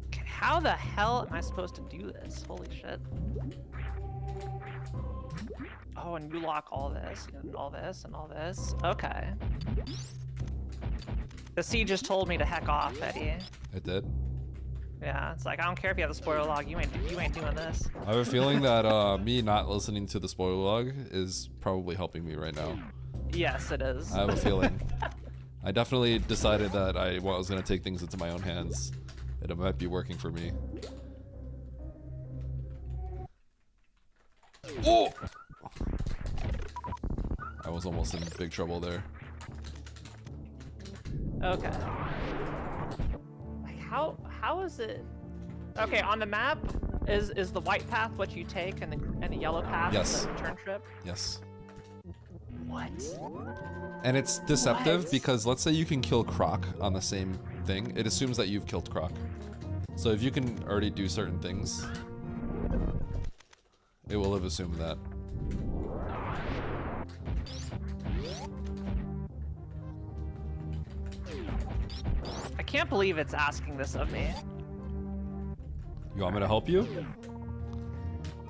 Okay, how the hell am I supposed to do this? Holy shit. Oh, and you lock all this, and all this, and all this. Okay. The sea just told me to heck off, Eddie. It did? Yeah, it's like, I don't care if you have the spoiler log, you ain't doing this. I have a feeling that me not listening to the spoiler log is probably helping me right now. Yes, it is. I have a feeling. I definitely decided that I was going to take things into my own hands. It might be working for me. Oh! I was almost in big trouble there. Okay. Like how is it? Okay, on the map, is the white path what you take and the yellow path Yes. the return trip? Yes. What? And it's deceptive What? because let's say you can kill Croc on the same thing. It assumes that you've killed Croc. So if you can already do certain things, it will have assumed that. I can't believe it's asking this of me. You want me to help you?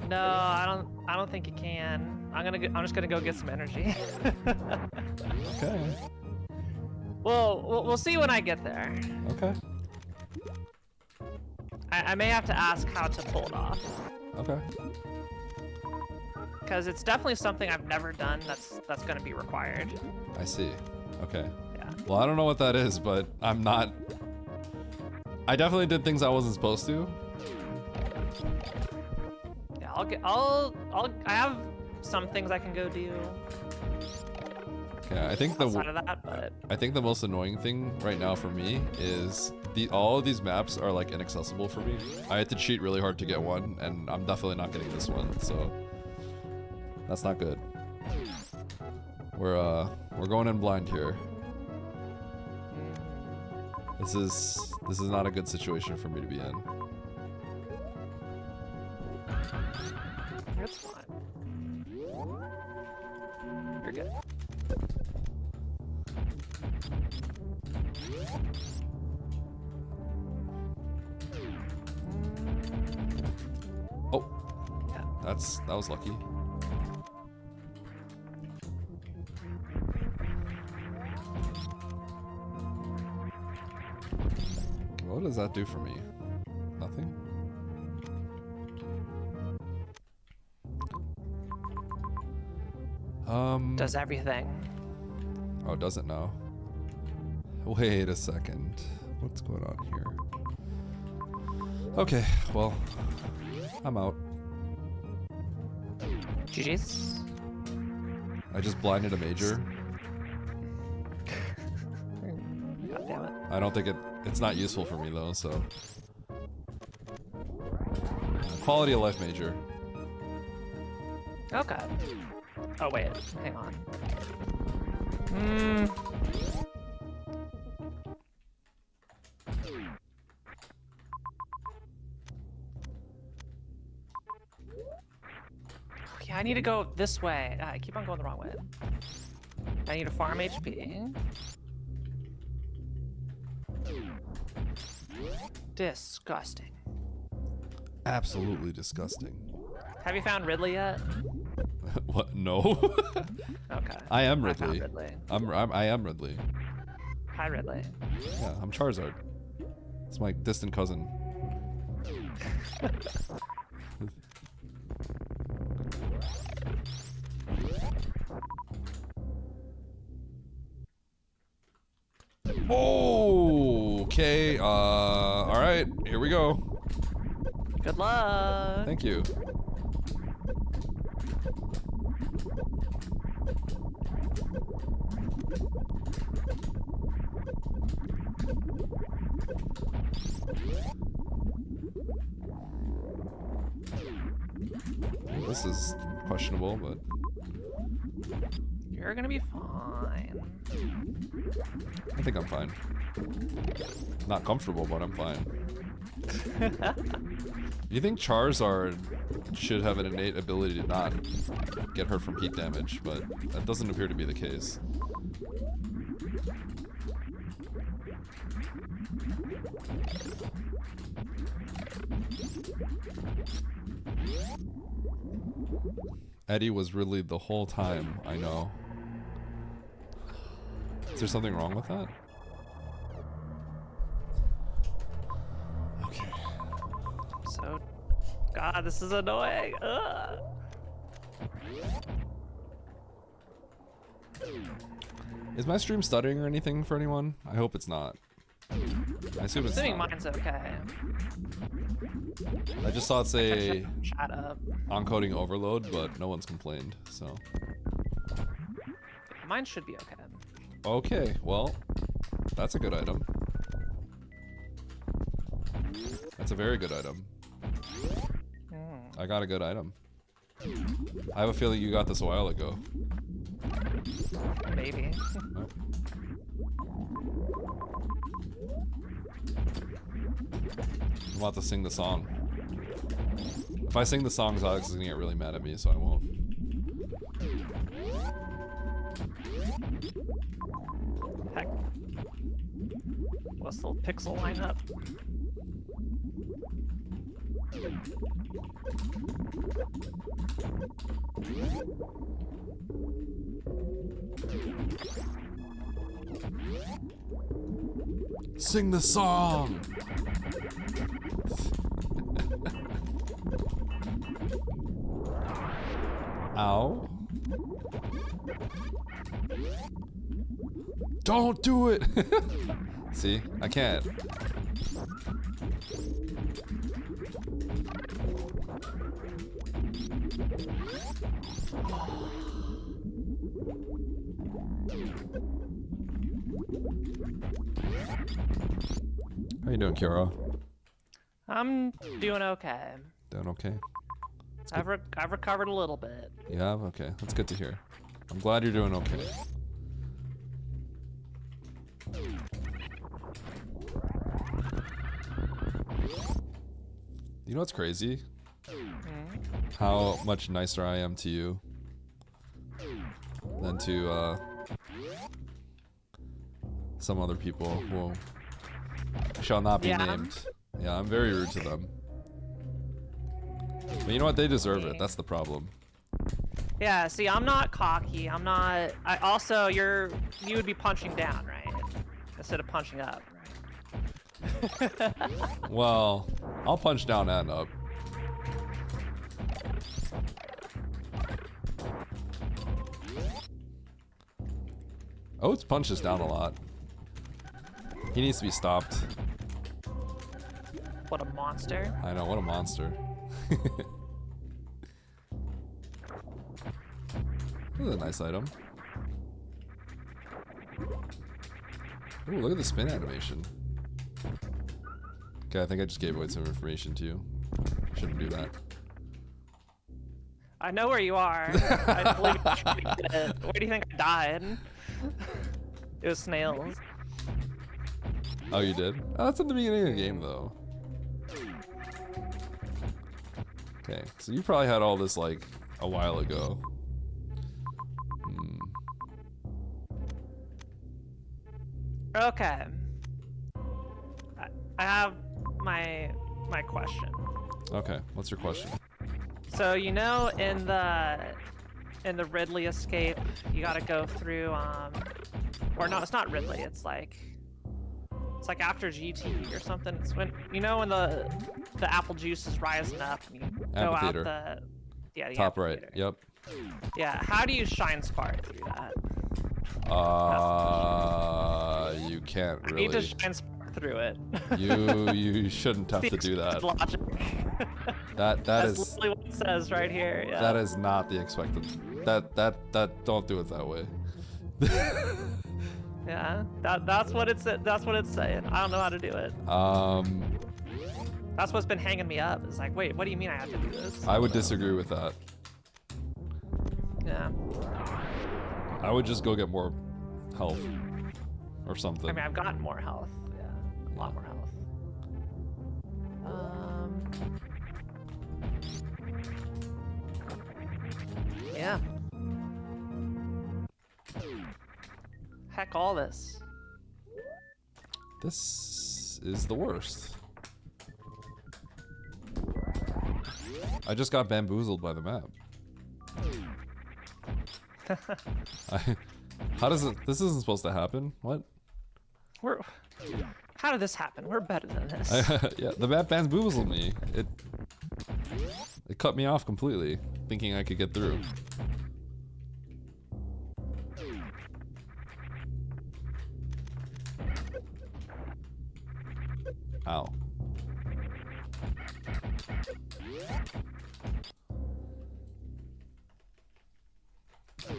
No, I don't think you can. I'm just gonna go get some energy. Okay. Well, we'll see when I get there. Okay. I may have to ask how to pull it off. Okay. Because it's definitely something I've never done that's gonna be required. I see. Okay. Yeah. Well, I don't know what that is, but I'm not... I definitely did things I wasn't supposed to. Yeah, I have some things I can go do. Yeah, I think outside of that, but I think the most annoying thing right now for me is all of these maps are like inaccessible for me. I had to cheat really hard to get one, and I'm definitely not getting this one, so that's not good. We're going in blind here. This is not a good situation for me to be in. it's fine. You're good. Oh, that was lucky. What does that do for me? Nothing? Does everything. Oh, does it now? Wait a second. What's going on here? Okay, well, I'm out. GG's. I just blinded a major. God damn it. I don't think it's not useful for me though, so. Quality of life major. Okay. Oh wait, hang on. Yeah, I need to go this way. I keep on going the wrong way. I need to farm HP. Disgusting. Absolutely disgusting. Have you found Ridley yet? What? No. Okay. I am I found Ridley. Ridley. I am Ridley. Hi, Ridley. Yeah, I'm Charizard. It's my distant cousin. Okay, alright, here we go. Good luck. Thank you. This is questionable, but You're gonna be fine. I think I'm fine. Not comfortable, but I'm fine. You think Charizard should have an innate ability to not get hurt from heat damage, but that doesn't appear to be the case. Eddie was really the whole time, I know. Is there something wrong with that? Okay. So, God, this is annoying. Ugh. Is my stream stuttering or anything for anyone? I hope it's not. I assume it's Assuming not. mine's okay. I just saw it say Shut up. encoding overload, but no one's complained, so. Mine should be okay. Okay, well, that's a good item. That's a very good item. I got a good item. I have a feeling you got this a while ago. Maybe. Oh. I'm about to sing the song. If I sing the songs, Alex is gonna get really mad at me, so I won't. Heck. What's the pixel lineup? Sing the song! Ow. Don't do it! See? I can't. How you doing, Kira? I'm doing okay. Doing okay? I've recovered a little bit. Yeah, okay. That's good to hear. I'm glad you're doing okay. You know what's crazy? How much nicer I am to you than to some other people who shall not be named. Yeah, I'm very rude to them. But you know what? They deserve it. That's the problem. Yeah, see, I'm not cocky. I'm not. I also, you would be punching down, right? Instead of punching up, right? Well, I'll punch down and up. Oates punches down a lot. He needs to be stopped. What a monster. I know, what a monster. This is a nice item. Ooh, look at the spin animation. Okay, I think I just gave away some information to you. Shouldn't do that. I know where you are. I believe you did it. Where do you think I died? It was snails. Oh, you did? Oh, that's at the beginning of the game, though. Okay, so you probably had all this, like, a while ago. Okay. I have my question. Okay, what's your question? So you know, in the Ridley escape, you gotta go through or no, it's not Ridley. It's like after GT or something. It's when when the apple juice is rising up and you go out the top right. Yep. Yeah. How do you shine spark through that? You can't really. I need to shine spark work through it. You shouldn't have to do that. Logic. That's That's literally what it says right here. Yeah. That is not the expected. That don't do it that way. Yeah, that's what it's saying. I don't know how to do it. That's what's been hanging me up. It's like, wait, what do you mean I have to do this? I would disagree with that. Yeah. I would just go get more health or something. I mean, I've gotten more health. Yeah, a lot more health. Yeah. Heck, all this. This is the worst. I just got bamboozled by the map. How does it? This isn't supposed to happen. What? How did this happen? We're better than this. Yeah, the map bamboozled me. It cut me off completely, thinking I could get through. Ow.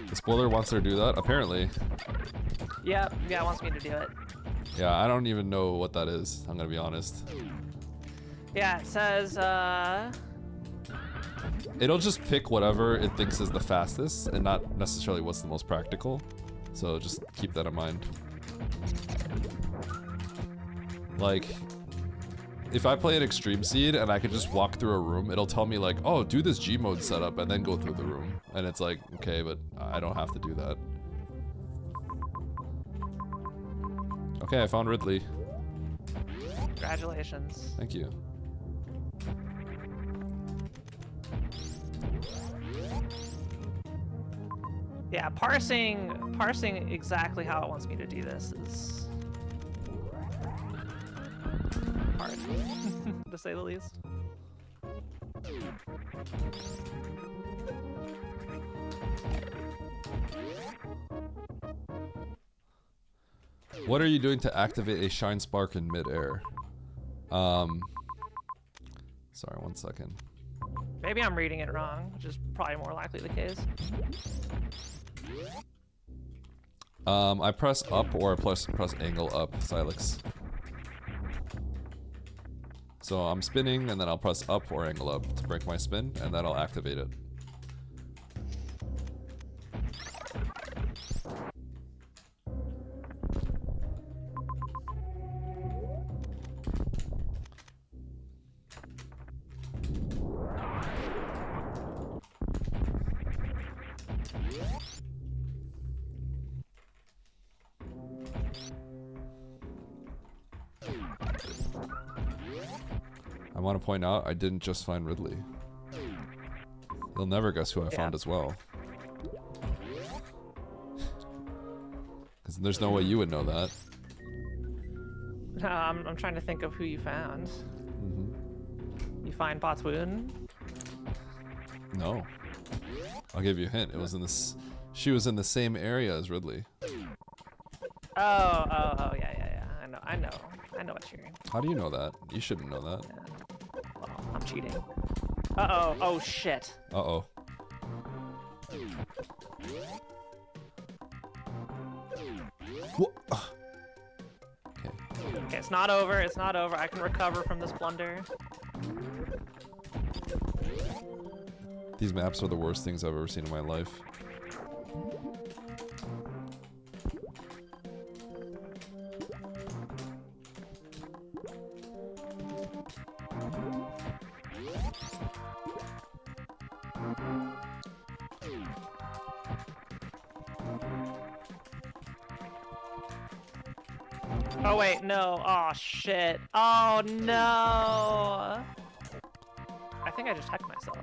The spoiler wants her to do that, apparently. Yeah, it wants me to do it. Yeah, I don't even know what that is, I'm gonna be honest. Yeah, it says, It'll just pick whatever it thinks is the fastest, and not necessarily what's the most practical. So just keep that in mind. Like, if I play an extreme seed and I could just walk through a room, it'll tell me like, oh, do this G mode setup and then go through the room. And it's like, okay, but I don't have to do that. Okay, I found Ridley. Congratulations. Thank you. Yeah, parsing exactly how it wants me to do this is hard, to say the least. What are you doing to activate a shine spark in midair? Sorry, 1 second. Maybe I'm reading it wrong, which is probably more likely the case. I press up or I press angle up, Silex. So I'm spinning and then I'll press up or angle up to break my spin and then I'll activate it. I want to point out, I didn't just find Ridley. You'll never guess who I found as well. Because there's no way you would know that. No, I'm trying to think of who you found. You find Botswoon? No. I'll give you a hint. It was in this. She was in the same area as Ridley. Oh, yeah. I know what you're. How do you know that? You shouldn't know that. Yeah. Well, I'm cheating. Uh-oh. Oh, shit. Uh-oh. What? Okay, it's not over. It's not over. I can recover from this blunder. These maps are the worst things I've ever seen in my life. Oh wait, no. Oh shit. Oh no. I think I just hacked myself.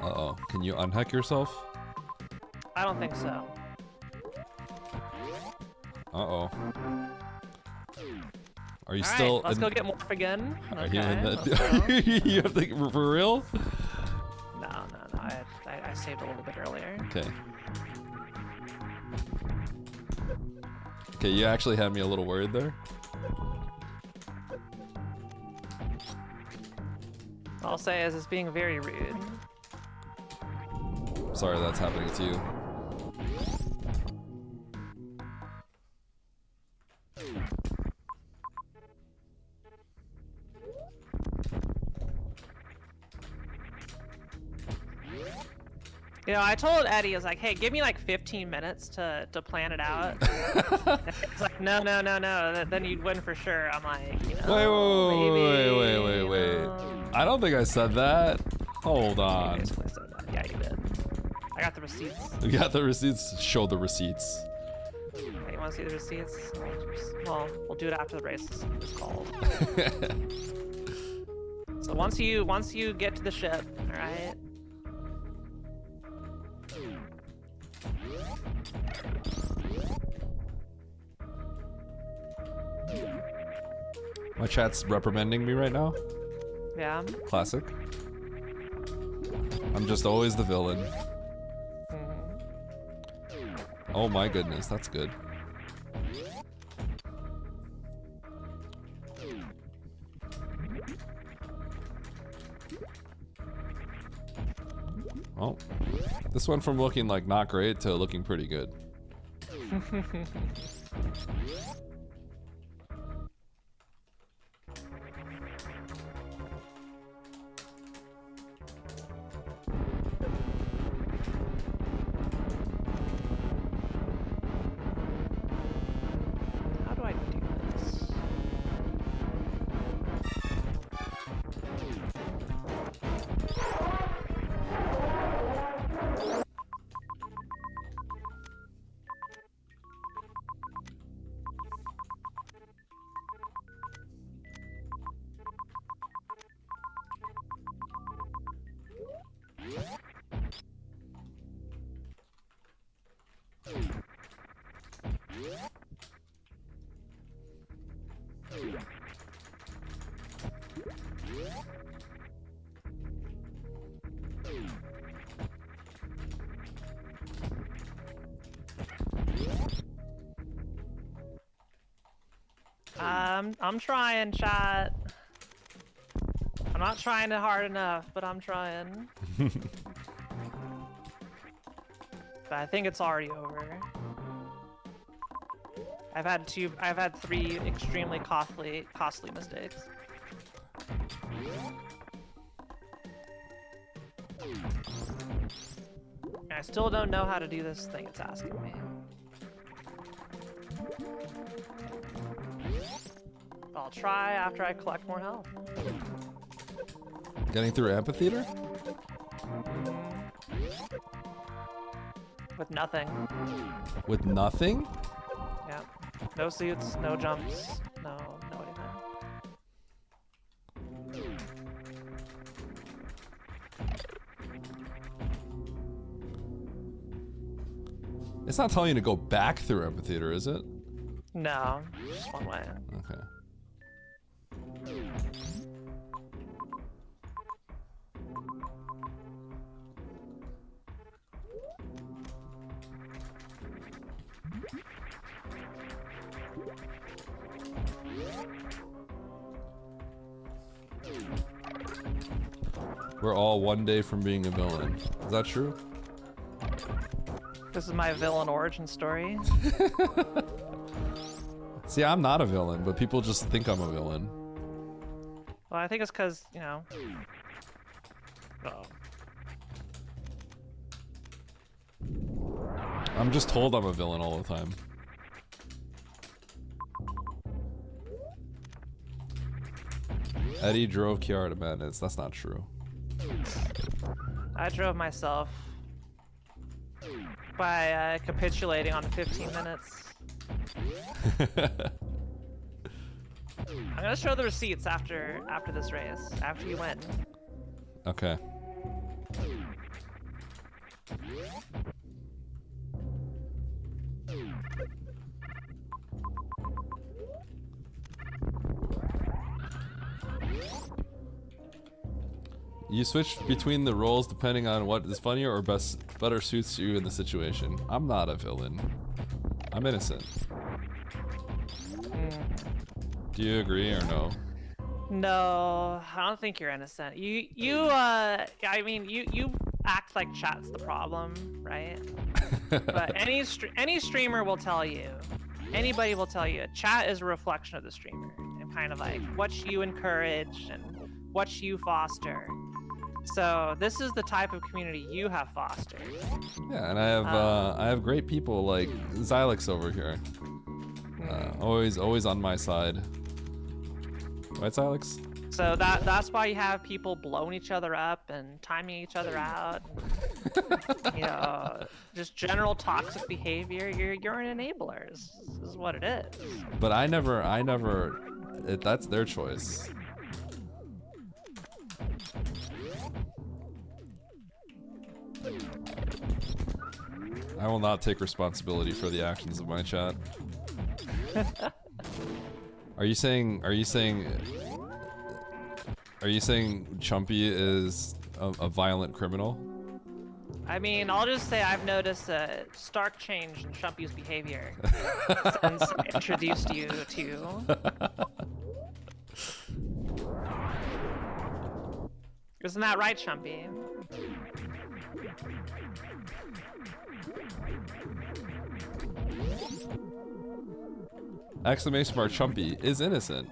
Uh-oh. Can you unhack yourself? I don't think so. Uh-oh. Are you All still right, let's go get Morph again. Are Okay, you in let's the you have to, for real? No. I saved a little bit earlier. Okay. Okay, you actually had me a little worried there. All I'll say is it's being very rude. Sorry that's happening to you. You know, I told Eddie, I was like, hey, give me like 15 minutes to plan it out. It's like, no. Then you'd win for sure. I'm like, you know, wait. I don't think I said that. Hold on. Yeah, you did. I got the receipts. You got the receipts? Show the receipts. Okay, you want to see the receipts? Well, we'll do it after the race is called. So once you get to the ship, all right? My chat's reprimanding me right now. Yeah. Classic. I'm just always the villain. Oh my goodness, that's good. Well, this went from looking like not great to looking pretty good. How do I do this? I'm trying, chat. I'm not trying it hard enough, but I'm trying. But I think it's already over. I've had 3 extremely costly mistakes. I still don't know how to do this thing it's asking me. I'll try after I collect more health. Getting through amphitheater? With nothing. With nothing? Yeah. No suits, no jumps, no anything. It's not telling you to go back through amphitheater, is it? No, just one way. Okay. We're all one day from being a villain. Is that true? This is my villain origin story. See, I'm not a villain, but people just think I'm a villain. Well, I think it's because, you know... I'm just told I'm a villain all the time. Eddie drove Kiara to madness. That's not true. I drove myself by capitulating on 15 minutes. I'm gonna show the receipts after this race, after you win. Okay. You switch between the roles depending on what is funnier or better suits you in the situation. I'm not a villain. I'm innocent. Do you agree or no? No, I don't think you're innocent. I mean, you act like chat's the problem, right? But any streamer will tell you, anybody will tell you, chat is a reflection of the streamer, and kind of like what you encourage and what you foster. So this is the type of community you have fostered. Yeah, and I have great people like Xylix over here. Always on my side. Right, Xylix? So that's why you have people blowing each other up and timing each other out. You know, just general toxic behavior. You're an enabler. This is what it is. But that's their choice. I will not take responsibility for the actions of my chat. Are you saying Chumpy is a violent criminal? I mean, I'll just say I've noticed a stark change in Chumpy's behavior since I introduced you to. Isn't that right, Chumpy? Exclamation mark Chumpy is innocent.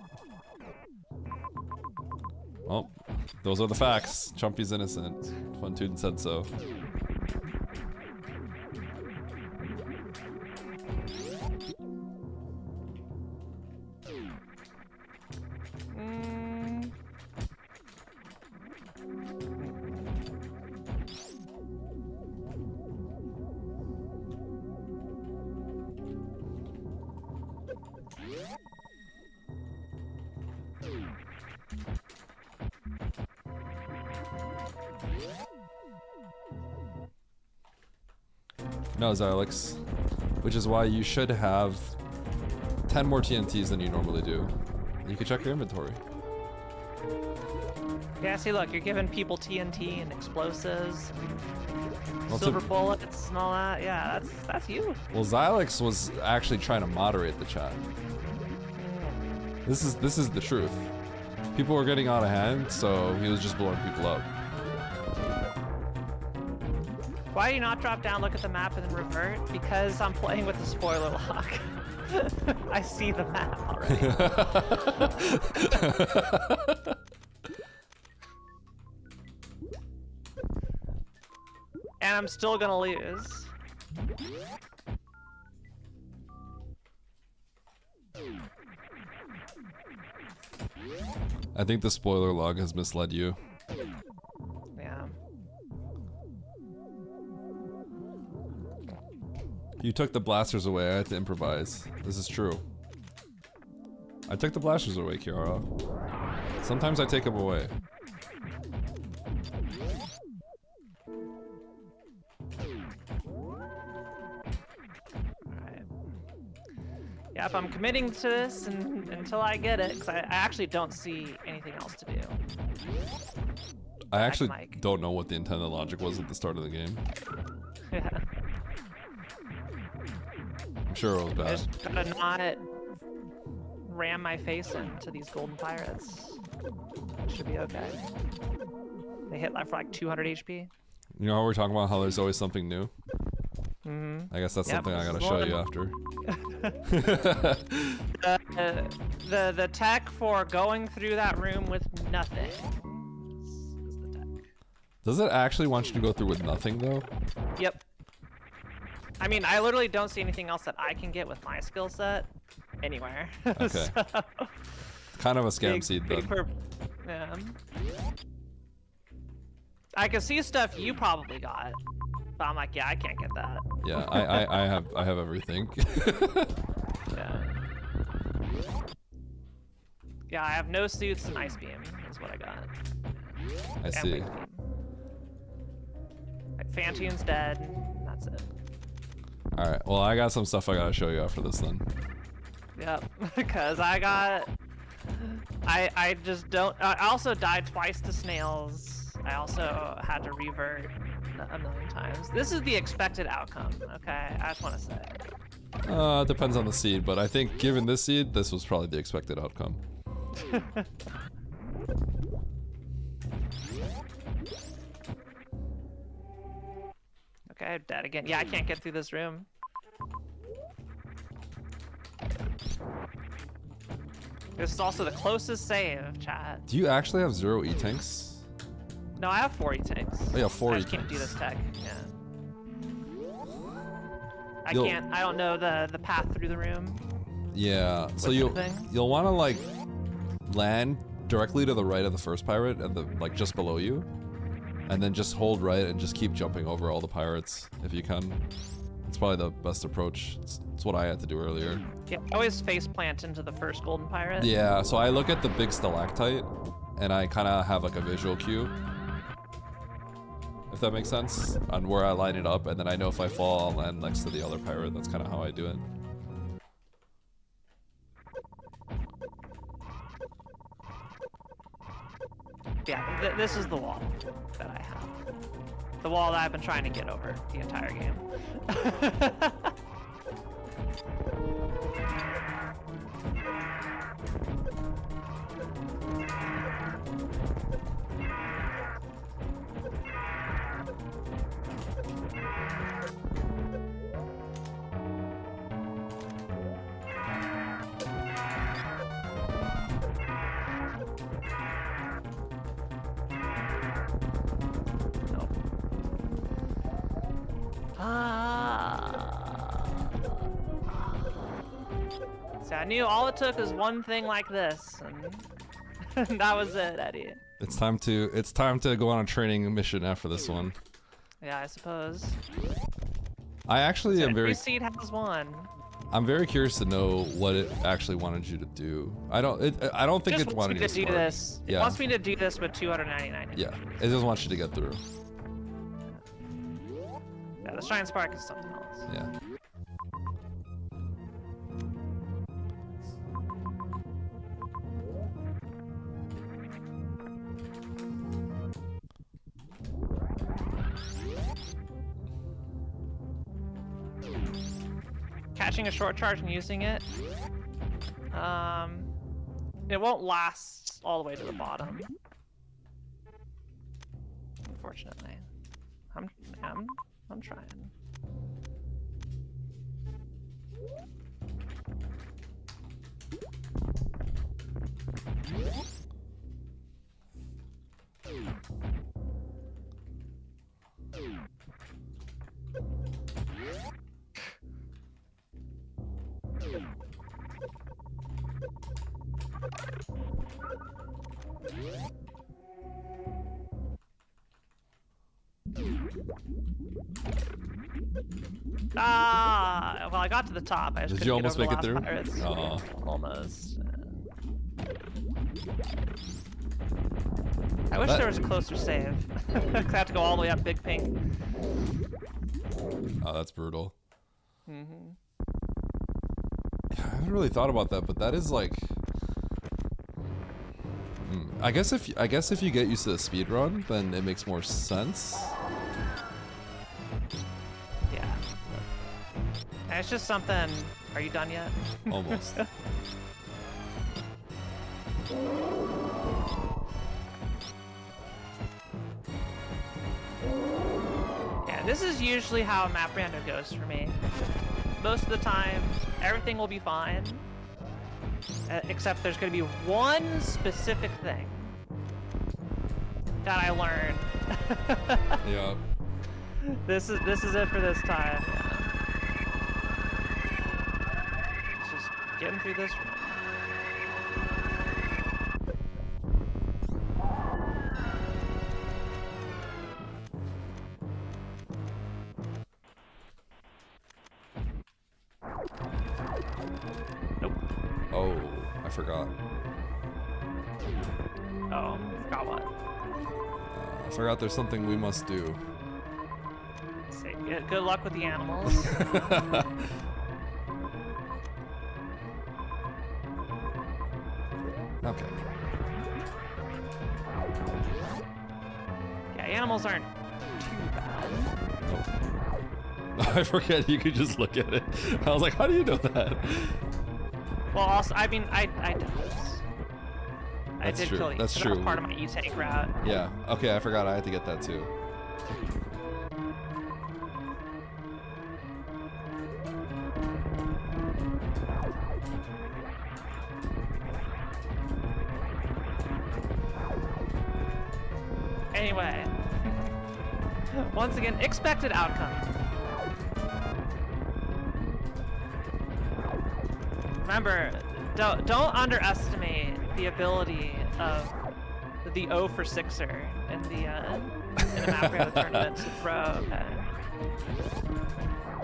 Well, those are the facts. Chumpy's innocent. Funtune said so. No, Xylix. Which is why you should have 10 more TNTs than you normally do. You can check your inventory. Yeah, see, look, you're giving people TNT and explosives, Well, silver bullets and all that. Yeah, that's you. Well, Xylix was actually trying to moderate the chat. This is the truth. People were getting out of hand, so he was just blowing people up. Why do you not drop down, look at the map, and then revert? Because I'm playing with the spoiler lock. I see the map already. And I'm still gonna lose. I think the spoiler log has misled you. Yeah. You took the blasters away, I had to improvise. This is true. I took the blasters away, Kiara. Sometimes I take them away. Alright. Yep, I'm committing to this until I get it, because I actually don't see anything else to do. I actually don't know what the intended logic was at the start of the game. Yeah. I'm sure it was bad. I just gotta not ram my face into these golden pirates. Should be okay. They hit life for like 200 HP. You know how we're talking about how there's always something new? Mm-hmm. I guess that's something I gotta show you after. The tech for going through that room with nothing is the tech. Does it actually want you to go through with nothing though? Yep. I mean, I literally don't see anything else that I can get with my skill set anywhere. Okay. So, kind of a scam seed then. Yeah. I can see stuff you probably got, but I'm like, yeah, I can't get that. Yeah, I have everything. Yeah. Yeah, I have no suits and ice beam is what I got. I And see. wave beam. Like, Fantune's dead. And that's it. Alright, well I got some stuff I gotta show you after this then. Yep, because I just don't. I also died twice to snails. I also had to revert a million times. This is the expected outcome, okay? I just want to say. It depends on the seed, but I think given this seed, this was probably the expected outcome. Okay, dead again. Yeah, I can't get through this room. This is also the closest save, chat. Do you actually have 0 E-tanks? No, I have 4 E-tanks. Oh, yeah, 4 I just can't do E-tanks. this tech. Yeah. I can't. I don't know the path through the room. Yeah. So With the you'll thing? you'll want to like land directly to the right of the first pirate and the like just below you, and then just hold right and just keep jumping over all the pirates if you can. It's probably the best approach. It's what I had to do earlier. Yeah, I always face plant into the first golden pirate. Yeah. So I look at the big stalactite, and I kind of have like a visual cue. If that makes sense, on where I line it up, and then I know if I fall, I'll land next to the other pirate. That's kind of how I do it. Yeah, this is the wall that I have. The wall that I've been trying to get over the entire game. So I knew all it took was one thing like this, and that was it, Eddie. It's time to go on a training mission after this one. Yeah, I suppose. I actually am Every very seed has one. I'm very curious to know what it actually wanted you to do. I don't think Just it wants wanted me you to to do spark. this. It Yeah. wants me to do this with 299. Yeah. It just wants you to get through. Yeah, the Shine Spark is something else. Yeah. Catching a short charge and using it, it won't last all the way to the bottom. Unfortunately, I'm trying. Ah, well, I got to the top. I just Did you couldn't almost get make over it the through? last pirates. Oh. Almost. I wish there was a closer save. I have to go all the way up Big Pink. Oh, that's brutal. Mm-hmm. Yeah, I haven't really thought about that, but that is like I guess if you get used to the speed run, then it makes more sense. Yeah. And it's just something. Are you done yet? Almost. Yeah, this is usually how a map random goes for me. Most of the time, everything will be fine. Except there's going to be one specific thing that I learned. Yeah. This is it for this time. Yeah. It's just getting through this one. Oh, I forgot. Oh, forgot what? I forgot there's something we must do. Let's see. Good luck with the animals. Okay. Yeah, animals aren't too bad. I forget you could just look at it. I was like, how do you know that? Well, also, I mean, I did this. I That's did true. kill you. That's so true. That was part of my E-tank route. Yeah. Okay, I forgot I had to get that too. Anyway, once again, expected outcome. Remember, don't underestimate the ability of the 0 for 6er in the map rail tournament to throw. Okay.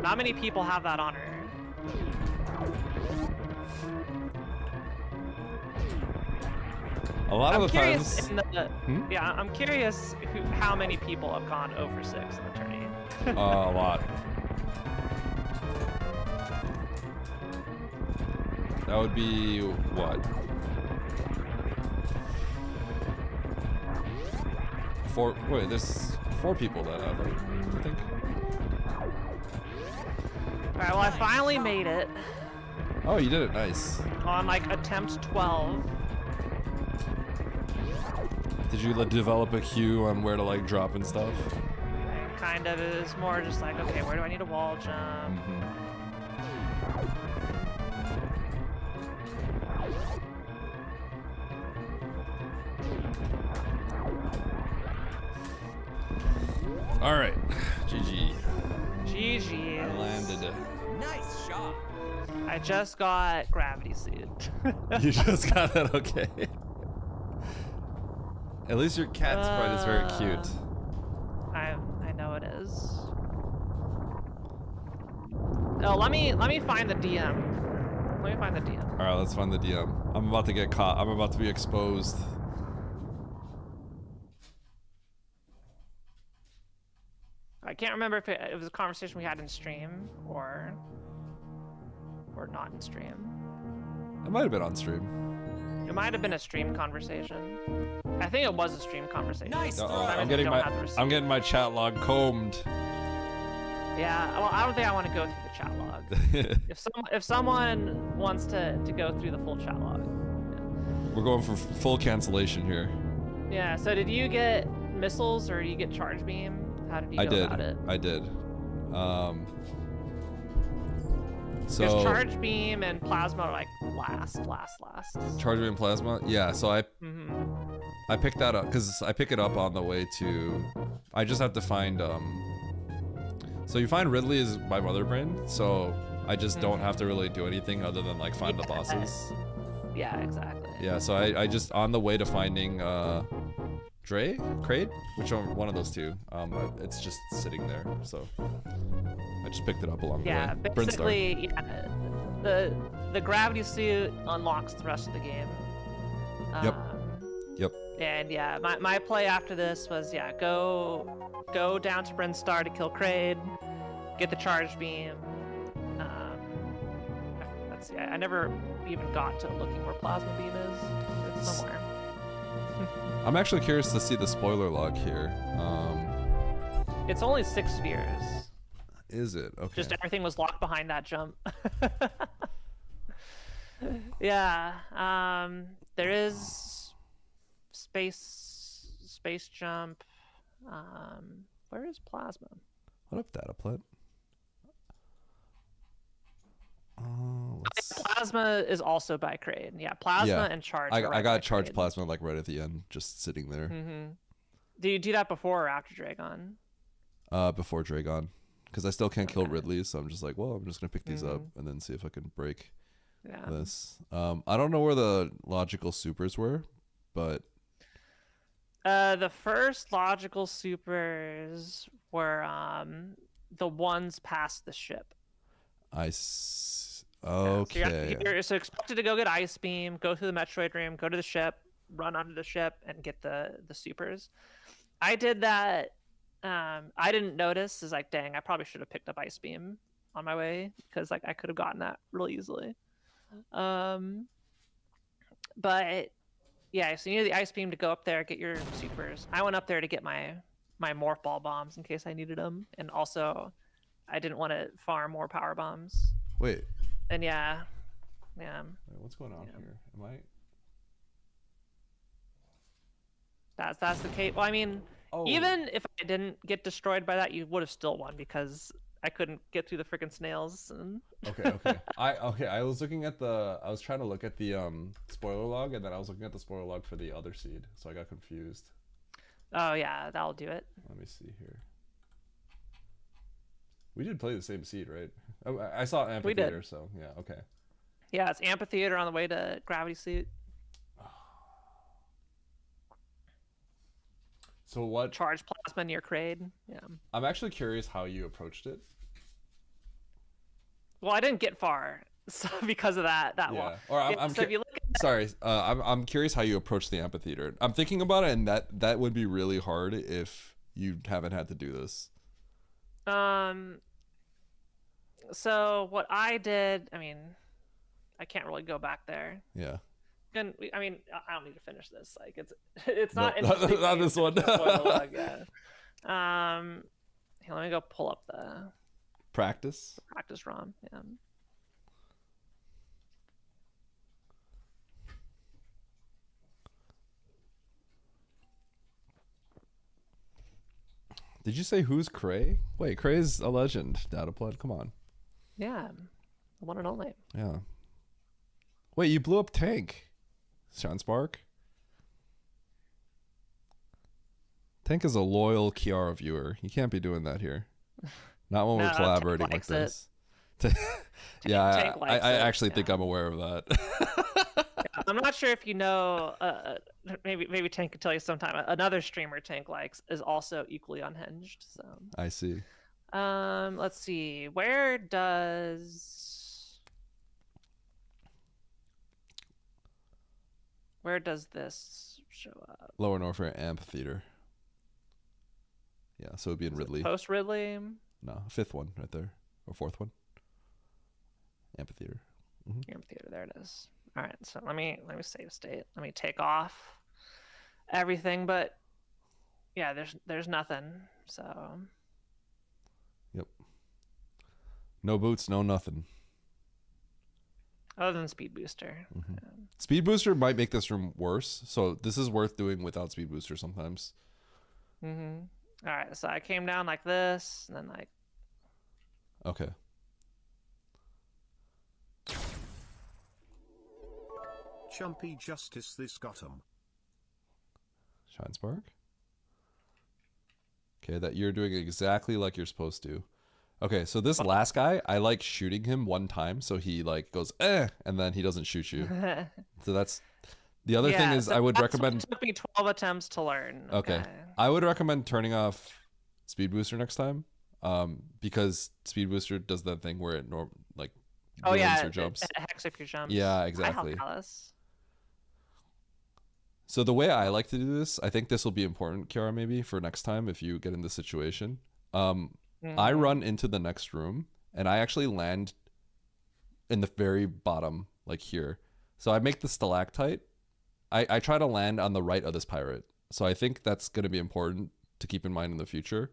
Not many people have that honor. A lot I'm of the curious times. in the, Yeah, I'm curious how many people have gone 0 for 6 in the tourney. A lot. That would be what? 4. Wait, there's 4 people that have it, I think. Alright, well I finally made it Oh, you did it. Nice. on like attempt 12. Did you develop a cue on where to like drop and stuff? And kind of is more just like, okay, where do I need a wall jump? All right, GG. GG. I landed. Nice shot. I just got gravity suit. You just got that, okay. At least your cat sprite is very cute. I know it is. Oh, let me find the DM. Let me find the DM. All right, let's find the DM. I'm about to get caught. I'm about to be exposed. I can't remember if it was a conversation we had in stream or not in stream. It might have been on stream. It might have been a stream conversation. I think it was a stream conversation. Nice. Uh-oh, I'm getting my chat log combed. Yeah, well, I don't think I want to go through the chat log. if someone wants to go through the full chat log. We're going for full cancellation here. Yeah, so did you get missiles or did you get charge beam? How did you go about it? I did. So There's charge beam and plasma are like last. charge beam plasma. Yeah, so I Mm-hmm. I picked that up because I pick it up on the way to. I just have to find. So you find Ridley is my mother brain, so I just don't have to really do anything other than like find the bosses. Yeah, exactly. Yeah, so I just on the way to finding Crate, which one of those two? It's just sitting there, so I just picked it up along the way. Yeah, basically, yeah, the gravity suit unlocks the rest of the game. Yep. And yeah, my play after this was go down to Brinstar to kill Kraid, get the charge beam. Let's see, I never even got to looking where plasma beam is. It's somewhere. I'm actually curious to see the spoiler log here. It's only 6 spheres. Is it? Okay. Just everything was locked behind that jump. Yeah. There is space jump. Where is plasma? What up, data plant? Plasma is also by Kraid. Yeah, plasma and charge. I got charge plasma like right at the end, just sitting there. Do you do that before or after Dragon? Before Dragon, because I still can't kill Ridley, so I'm just like, well, I'm just gonna pick these up and then see if I can break this. I don't know where the logical supers were, but the first logical supers were the ones past the ship. Okay. You're so expected to go get Ice Beam, go through the Metroid room, go to the ship, run under the ship, and get the supers. I did that. I didn't notice. Is like, dang, I probably should have picked up Ice Beam on my way because like I could have gotten that really easily. But yeah, so you need the Ice Beam to go up there, get your supers. I went up there to get my morph ball bombs in case I needed them, and also I didn't want to farm more power bombs. Wait. And yeah. Wait, what's going on here? Am I? That's the case. Well, I mean, even if I didn't get destroyed by that, you would have still won because I couldn't get through the freaking snails. And... Okay. I was looking at I was trying to look at the spoiler log, and then I was looking at the spoiler log for the other seed, so I got confused. Oh yeah, that'll do it. Let me see here. We did play the same seed, right? Oh, I saw amphitheater, we did. So yeah, okay. Yeah, it's amphitheater on the way to gravity suit. So what? Charge plasma near Kraid. Yeah. I'm actually curious how you approached it. Well, I didn't get far, so because of that yeah. Or I'm so if you look at sorry. I'm curious how you approached the amphitheater. I'm thinking about it, and that would be really hard if you haven't had to do this. So what I did, I mean, I can't really go back there. Yeah. And I mean, I don't need to finish this. Like it's not interesting. Not this one. Yeah. Here, let me go pull up the practice ROM. Yeah. Did you say who's Cray? Wait, Cray's a legend. Dataplood, come on. Yeah, the one and only. Yeah. Wait, you blew up Tank. Sean Spark. Tank is a loyal Kiara viewer. You can't be doing that here. Not when we're collaborating like this. Yeah, I actually think I'm aware of that. Yeah, I'm not sure if you know. Maybe Tank could tell you sometime. Another streamer Tank likes is also equally unhinged. So I see. Let's see. Where does this show up? Lower Norfolk Amphitheater. Yeah, so it'd be in Ridley. Post Ridley? No, fifth one right there, or fourth one. Amphitheater. Amphitheater. There it is. All right. So let me save state. Let me take off everything, but yeah, there's nothing. So. Yep. No boots, no nothing. Other than Speed Booster. Speed Booster might make this room worse, so this is worth doing without Speed Booster sometimes. All right, so I came down like this, and then like. Okay. Chumpy Justice this got 'em. Shine Spark. Okay, that you're doing exactly like you're supposed to. Okay, so this last guy, I like shooting him one time, so he like goes and then he doesn't shoot you. So that's the other thing is I would recommend. It took me 12 attempts to learn. Okay, I would recommend turning off Speed Booster next time, because Speed Booster does that thing where it ruins your jumps. It hacks up your jumps. Yeah, exactly. I help So the way I like to do this, I think this will be important, Kiara, maybe for next time if you get in this situation. I run into the next room and I actually land in the very bottom, like here. So I make the stalactite. I try to land on the right of this pirate. So I think that's going to be important to keep in mind in the future.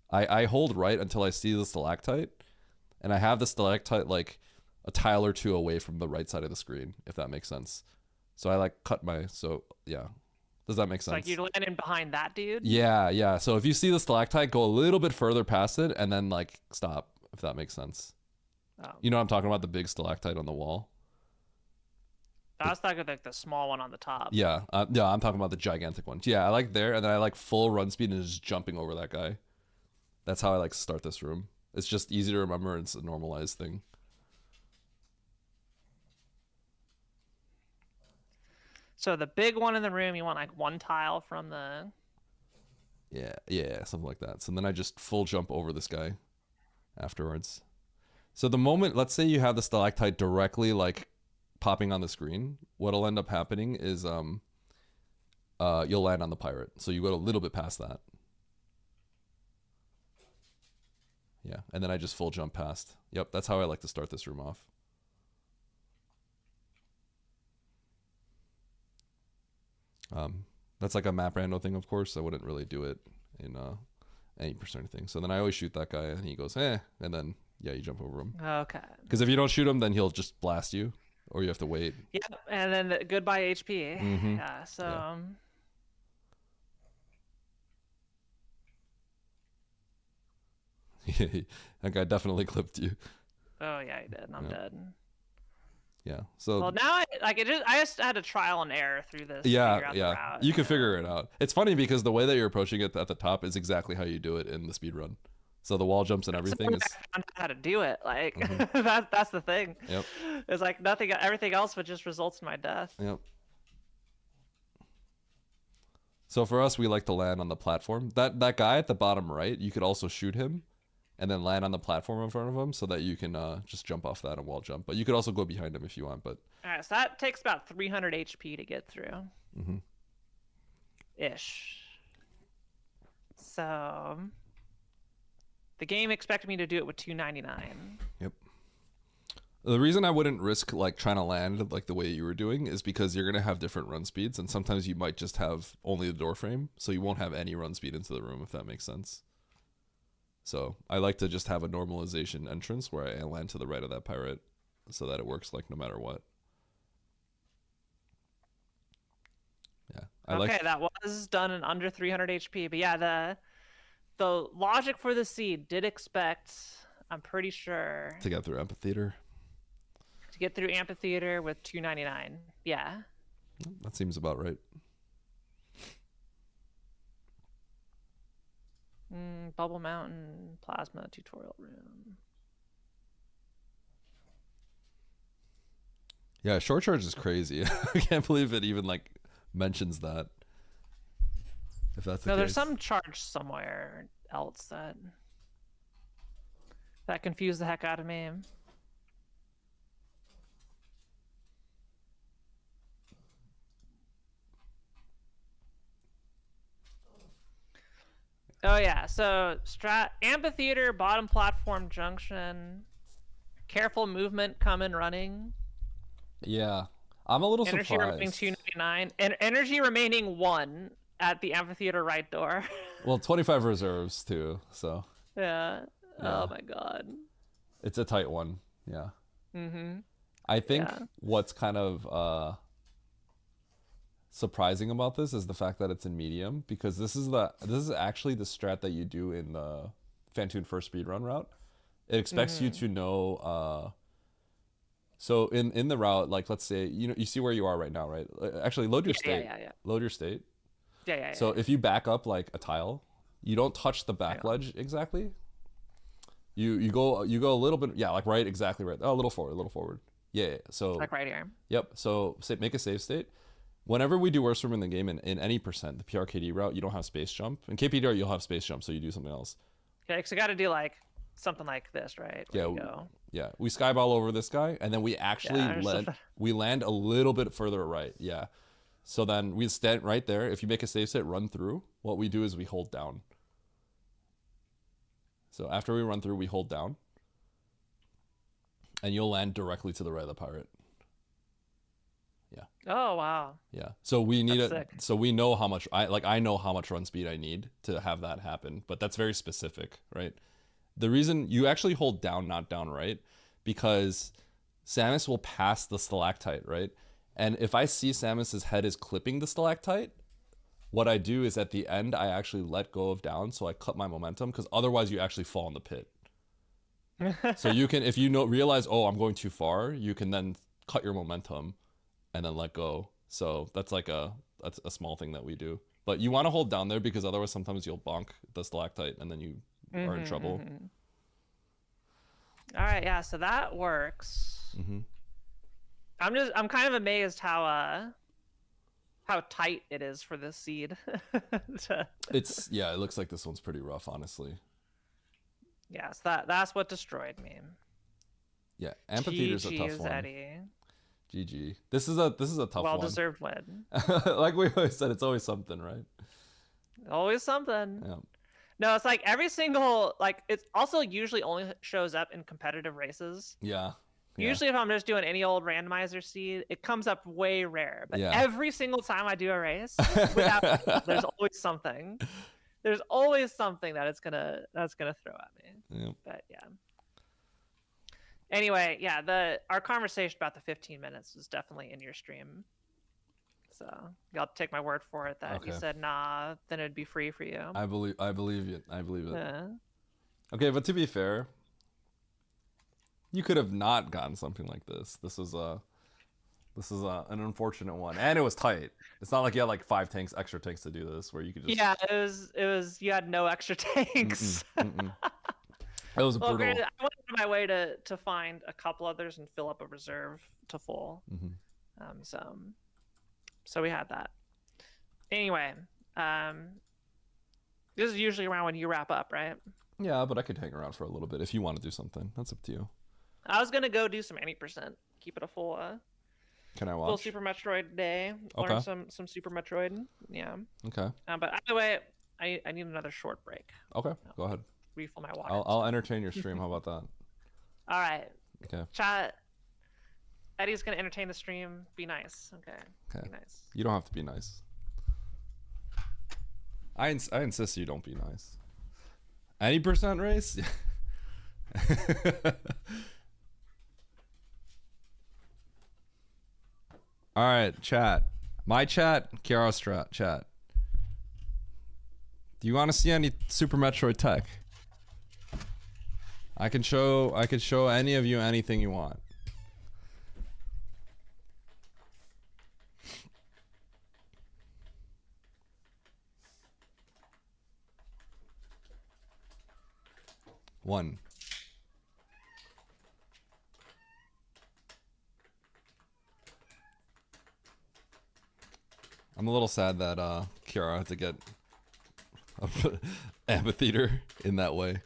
I hold right until I see the stalactite, and I have the stalactite like a tile or two away from the right side of the screen, if that makes sense. So I like cut yeah. Does that make sense? Like you're landing behind that dude? Yeah. So if you see the stalactite, go a little bit further past it and then like stop, if that makes sense. Oh. You know what I'm talking about? The big stalactite on the wall. I was talking like the small one on the top. Yeah. I'm talking about the gigantic one. Yeah, I like there, and then I like full run speed and just jumping over that guy. That's how I like to start this room. It's just easy to remember. It's a normalized thing. So the big one in the room, you want like one tile from the... Yeah, something like that. So then I just full jump over this guy afterwards. So the moment, let's say you have the stalactite directly like popping on the screen, what'll end up happening is you'll land on the pirate. So you go a little bit past that. Yeah, and then I just full jump past. Yep, that's how I like to start this room off. That's like a map rando thing, of course. I wouldn't really do it in any percent thing. So then I always shoot that guy, and he goes, and then yeah, you jump over him. Okay. Because if you don't shoot him, then he'll just blast you, or you have to wait. Yep, and then goodbye HP. Yeah. So. That guy definitely clipped you. Oh yeah, he did. And I'm dead. Yeah. So well, now I just had a trial and error through this. To figure out the route, you can figure it out. It's funny because the way that you're approaching it at the top is exactly how you do it in the speed run. So the wall jumps and everything is. I found out how to do it. Like Mm-hmm. that's the thing. Yep. It's like nothing. Everything else would just results in my death. Yep. So for us, we like to land on the platform. That guy at the bottom right, you could also shoot him, and then land on the platform in front of him so that you can just jump off that and wall jump. But you could also go behind him if you want. But all right, so that takes about 300 HP to get through. Mm-hmm. Ish. So the game expected me to do it with 299. Yep. The reason I wouldn't risk like trying to land like the way you were doing is because you're gonna have different run speeds, and sometimes you might just have only the door frame, so you won't have any run speed into the room, if that makes sense. So I like to just have a normalization entrance where I land to the right of that pirate, so that it works like no matter what. Yeah. Okay, that was done in under 300 HP, but yeah, the logic for the seed did expect, I'm pretty sure, to get through amphitheater. To get through amphitheater with 299. Yeah. That seems about right. Bubble Mountain Plasma tutorial room. Yeah, short charge is crazy. I can't believe it even like mentions that. If that's the case. There's some charge somewhere else that confused the heck out of me. Oh yeah, so amphitheater, bottom platform junction, careful movement, coming running. Yeah, I'm a little energy surprised. Remaining 299 and energy remaining 1 at the amphitheater right door. Well, 25 reserves too, so. Yeah. Oh my god. It's a tight one. Yeah. Mm-hmm. I think what's kind of surprising about this is the fact that it's in medium, because this is actually the strat that you do in the Fantoon first speedrun route. It expects you to know so in the route, like let's say you see where you are right now, right? Actually load your state. Load your state. So if you back up like a tile, you don't touch the back ledge exactly. You go a little bit, like right, exactly right. Oh, a little forward. Yeah. So like right here. Yep. So make a save state. Whenever we do worst room in the game in any percent, the PRKD route, you don't have space jump. In KPDR, you'll have space jump, so you do something else. Okay, so got to do like something like this, right? Yeah. We skyball over this guy, and then we actually land a little bit further right. Yeah. So then we stand right there. If you make a save state, run through. What we do is we hold down. So after we run through, we hold down, and you'll land directly to the right of the pirate. Yeah. Oh wow. Yeah. So we need it. So we know how much I know how much run speed I need to have that happen, but that's very specific, right? The reason you actually hold down, not down right, because Samus will pass the stalactite, right? And if I see Samus's head is clipping the stalactite, what I do is at the end I actually let go of down, so I cut my momentum, because otherwise you actually fall in the pit. So you can, if you realize, oh, I'm going too far, you can then cut your momentum and then let go. So that's a small thing that we do. But you want to hold down there, because otherwise sometimes you'll bonk the stalactite and then you are in trouble. All right, yeah, so that works. I'm kind of amazed how tight it is for this seed. It looks like this one's pretty rough, honestly. Yes, that's what destroyed me. Yeah, amphitheater's a tough one. Eddie. GG. This is a tough one. Well-deserved win. Like we always said, it's always something, right? Always something. Yeah. No, it's like every single, like, it's also usually only shows up in competitive races. Yeah. Usually if I'm just doing any old randomizer seed, it comes up way rare. But every single time I do a race, there's always something. There's always something that's gonna throw at me. Yep. But yeah. Anyway, our conversation about the 15 minutes was definitely in your stream. So y'all take my word for it that you said nah, then it'd be free for you. I believe it. I believe it. Yeah. Okay, but to be fair, you could have not gotten something like this. This is an unfortunate one, and it was tight. It's not like you had like 5 tanks, extra tanks to do this, where you could just. Yeah, it was. You had no extra tanks. It was Well, brutal. granted, I went out of my way to find a couple others and fill up a reserve to full. So we had that. Anyway, this is usually around when you wrap up, right? Yeah, but I could hang around for a little bit if you want to do something. That's up to you. I was gonna go do some any percent, keep it a full Can I watch? full Super Metroid day, Okay. learn some Super Metroid. Yeah. Okay. But either way, I need another short break. Okay. Go ahead. Refill my water. I'll entertain your stream. How about that? All right. Okay. Chat. Eddie's gonna entertain the stream. Be nice. Okay. Okay. Be nice. You don't have to be nice. I insist you don't be nice. Any percent race? All right, chat. My chat, Kiara's chat. Do you want to see any Super Metroid tech? I could show any of you anything you want. One. I'm a little sad that Kiara had to get amphitheater in that way.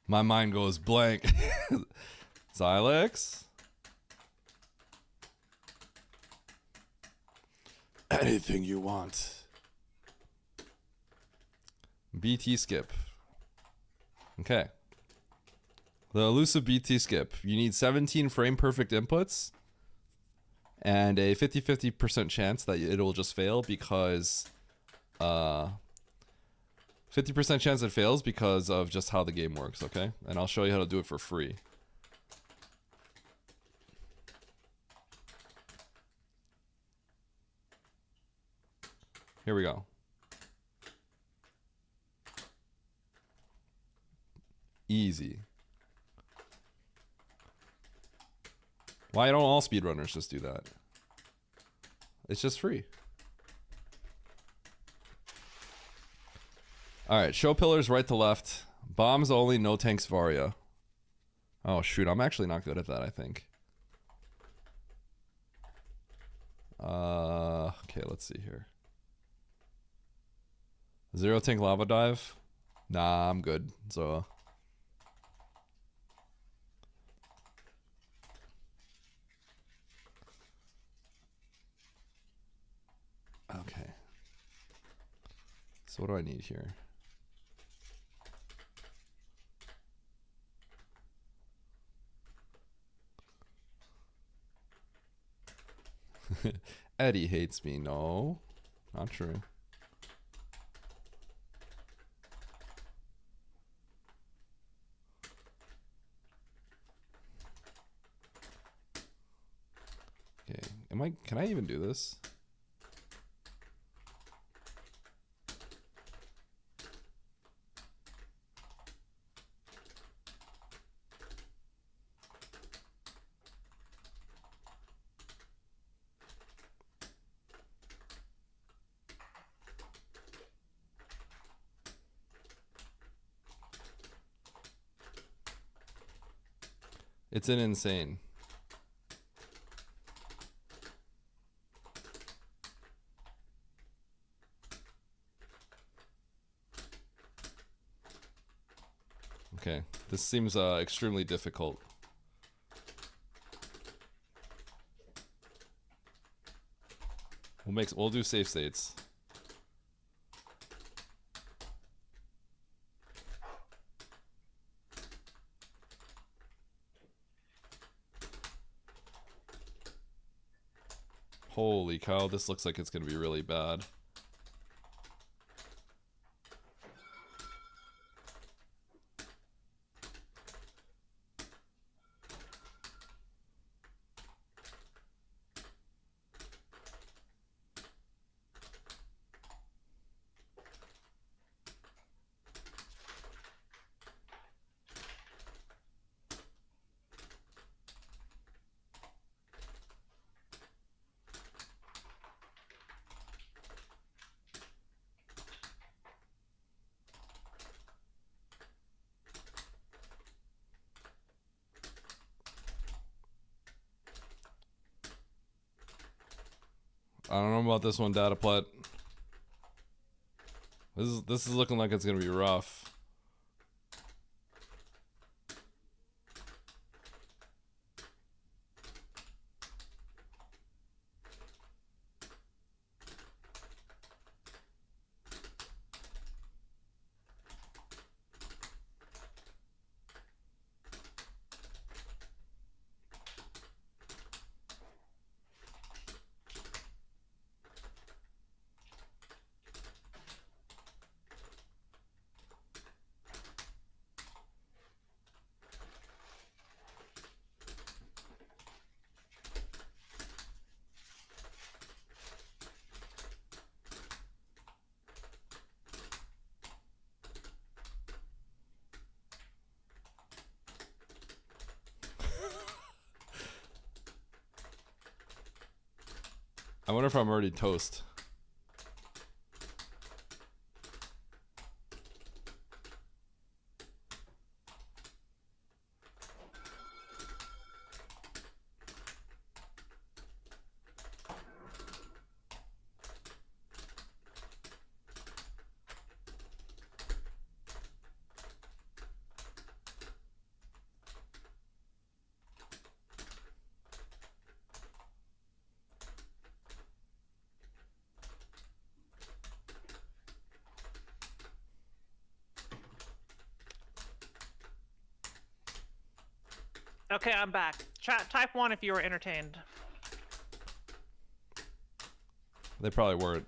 My mind goes blank. Xylex? Anything you want. BT skip. Okay. The elusive BT skip. You need 17 frame perfect inputs and a 50% chance that it will just fail because 50% chance it fails because of just how the game works, okay? And I'll show you how to do it for free. Here we go. Easy. Why don't all speedrunners just do that? It's just free. Alright, show pillars right to left. Bombs only, no tanks Varia. Oh shoot, I'm actually not good at that, I think. Okay, let's see here. 0 tank lava dive? Nah, I'm good. So okay. So what do I need here? Eddie hates me. No, not true. Okay, can I even do this? It's an insane. Okay, this seems extremely difficult. We'll do safe states. Holy cow, this looks like it's gonna be really bad. I don't know about this one, Dataplet. This is looking like it's gonna be rough. I wonder if I'm already toast. Okay, I'm back. Chat, type 1 if you were entertained. They probably weren't.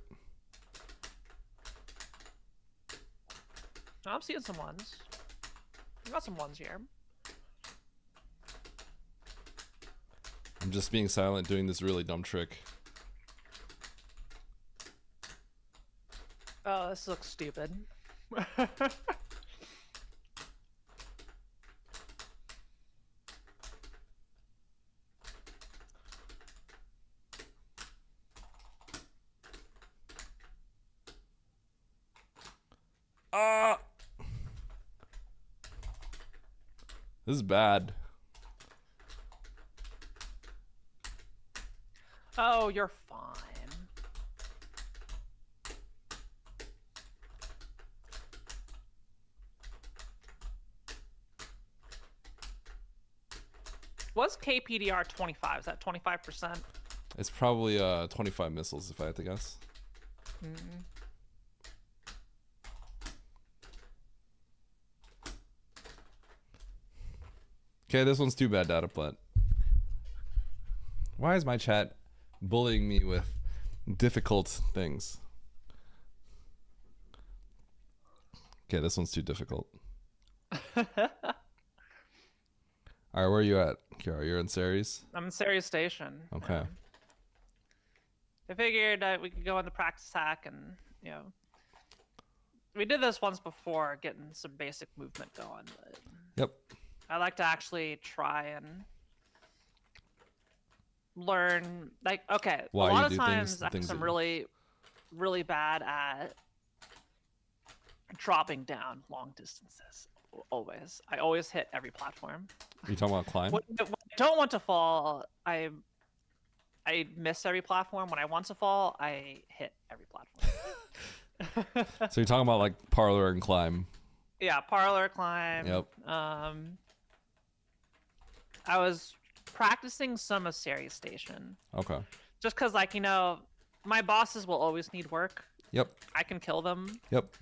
I'm seeing some ones. I got some ones here. I'm just being silent doing this really dumb trick. Oh, this looks stupid. This is bad. Oh, you're fine. What's KPDR 25? Is that 25%? It's probably 25 missiles if I had to guess. Mm-hmm. Okay, this one's too bad, Dataplet. Why is my chat bullying me with difficult things? Okay, this one's too difficult. Alright, where are you at, Kiara? You're in Ceres? I'm in Ceres Station. Okay. I figured we could go into practice hack and, you know, we did this once before, getting some basic movement going. But Yep. I like to actually try and learn. Like, okay, Why a lot you of do times things I'm that- really, really bad at dropping down long distances. Always, I always hit every platform. Are you talking about climb? When I don't want to fall, I miss every platform. When I want to fall, I hit every platform. So you're talking about like parlor and climb. Yeah, parlor climb. Yep. I was practicing some of Ceres Station. Okay. Just because, like, you know, my bosses will always need work. Yep. I can kill them. Yep.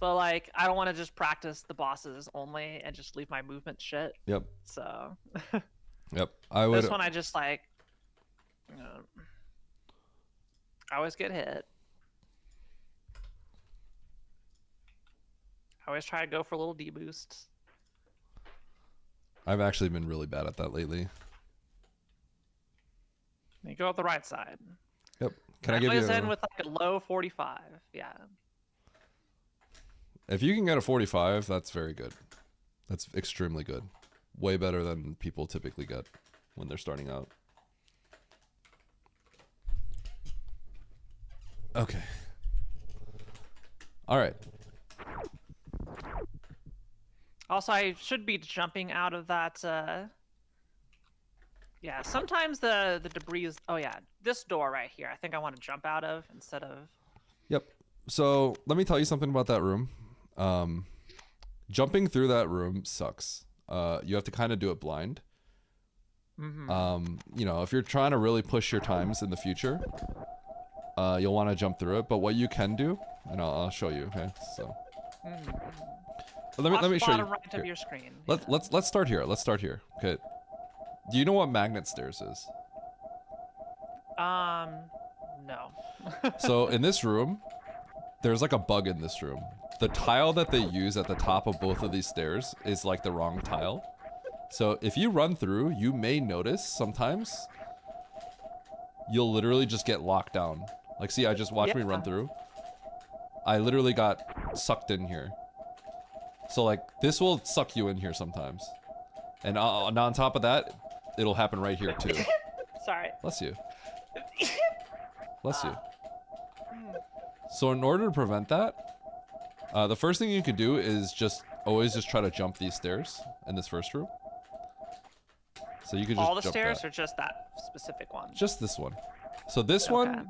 But, like, I don't want to just practice the bosses only and just leave my movement shit. Yep. So. Yep. I would. This one I just, like, you know, I always get hit. I always try to go for a little deboost. I've actually been really bad at that lately. You go up the right side. Yep. Can I give you in with like a low 45? Yeah. If you can get a 45, that's very good. That's extremely good. Way better than people typically get when they're starting out. Okay. All right. Also, I should be jumping out of that Yeah, sometimes the debris is... Oh, yeah. This door right here, I think I want to jump out of instead of... Yep. So let me tell you something about that room. Jumping through that room sucks. You have to kind of do it blind. You know, if you're trying to really push your times in the future, you'll want to jump through it. But what you can do, and I'll show you. Okay, so let me show you. Right of your screen. Let's start here. Let's start here. Okay. Do you know what magnet stairs is? No. So in this room, there's like a bug in this room. The tile that they use at the top of both of these stairs is like the wrong tile. So if you run through, you may notice sometimes you'll literally just get locked down. Like, see, I just watched me run through. I literally got sucked in here. So like, this will suck you in here sometimes. And on top of that, it'll happen right here too. Sorry. Bless you. Bless you. So in order to prevent that, the first thing you could do is always just try to jump these stairs in this first room. So you could just all the jump stairs that. or just that specific one? Just this one. So this one,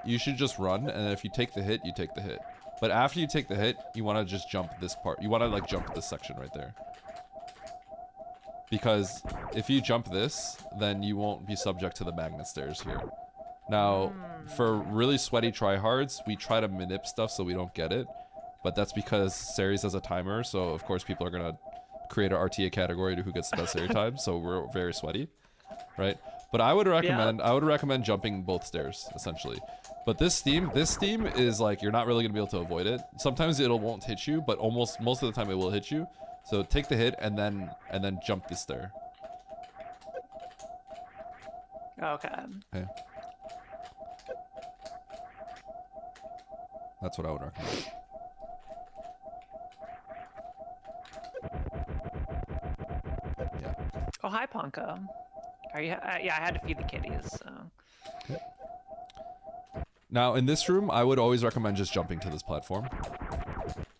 you should just run, and if you take the hit, you take the hit. But after you take the hit, you want to just jump this part. You want to like jump this section right there. Because if you jump this, then you won't be subject to the magnet stairs here. Now, for really sweaty tryhards, we try to manip stuff so we don't get it. But that's because Ceres has a timer, so of course people are going to create an RTA category to who gets the best Ceres time, so we're very sweaty, right? But I would recommend jumping both stairs, essentially. But this theme is like, you're not really going to be able to avoid it. Sometimes won't hit you, but most of the time it will hit you. So take the hit and then jump this stair. Okay. Okay. That's what I would recommend. Yeah. Oh, hi, Ponko. Are you? Yeah, I had to feed the kitties. So. Okay. Now, in this room, I would always recommend just jumping to this platform.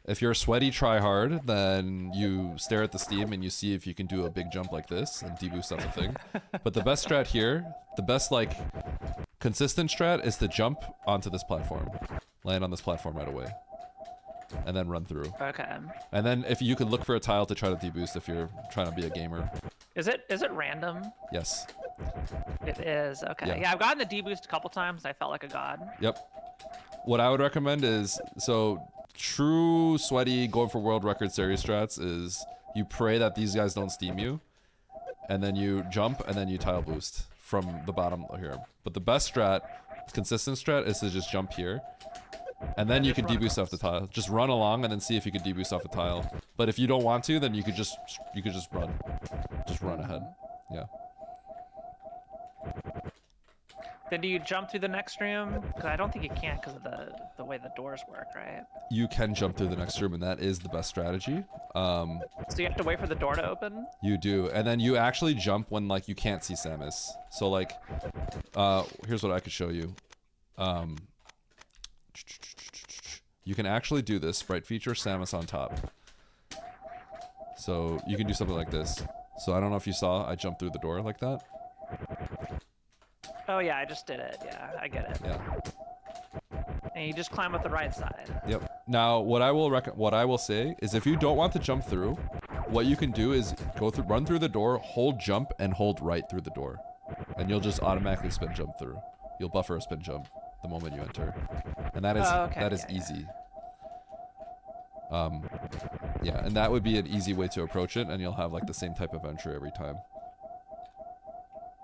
If you're a sweaty tryhard, then you stare at the Steam and you see if you can do a big jump like this and deboost on the thing. But the best strat here, the best like consistent strat is to jump onto this platform. Land on this platform right away. And then run through. Okay. And then if you could look for a tile to try to deboost if you're trying to be a gamer. Is it random? Yes. It is. Okay. Yeah, I've gotten the deboost a couple times and I felt like a god. Yep. What I would recommend is, so true sweaty going for world record series strats is you pray that these guys don't steam you, and then you jump and then you tile boost from the bottom here. But the best strat, consistent strat, is to just jump here, and then you can deboost off the tile. Just run along and then see if you can deboost off the tile. But if you don't want to, then you could just run. Just run ahead. Yeah. Then do you jump through the next room? Because I don't think you can because of the way the doors work, right? You can jump through the next room, and that is the best strategy. So you have to wait for the door to open? You do, and then you actually jump when like you can't see Samus. So like, here's what I could show you. You can actually do this, sprite feature, Samus on top. So you can do something like this. So I don't know if you saw, I jumped through the door like that. Oh yeah, I just did it. Yeah, I get it. Yeah. And you just climb up the right side. Yep. Now, what I will say is, if you don't want to jump through, what you can do is run through the door, hold jump, and hold right through the door, and you'll just automatically spin jump through. You'll buffer a spin jump the moment you enter, and that is easy. Yeah, and that would be an easy way to approach it, and you'll have like the same type of entry every time.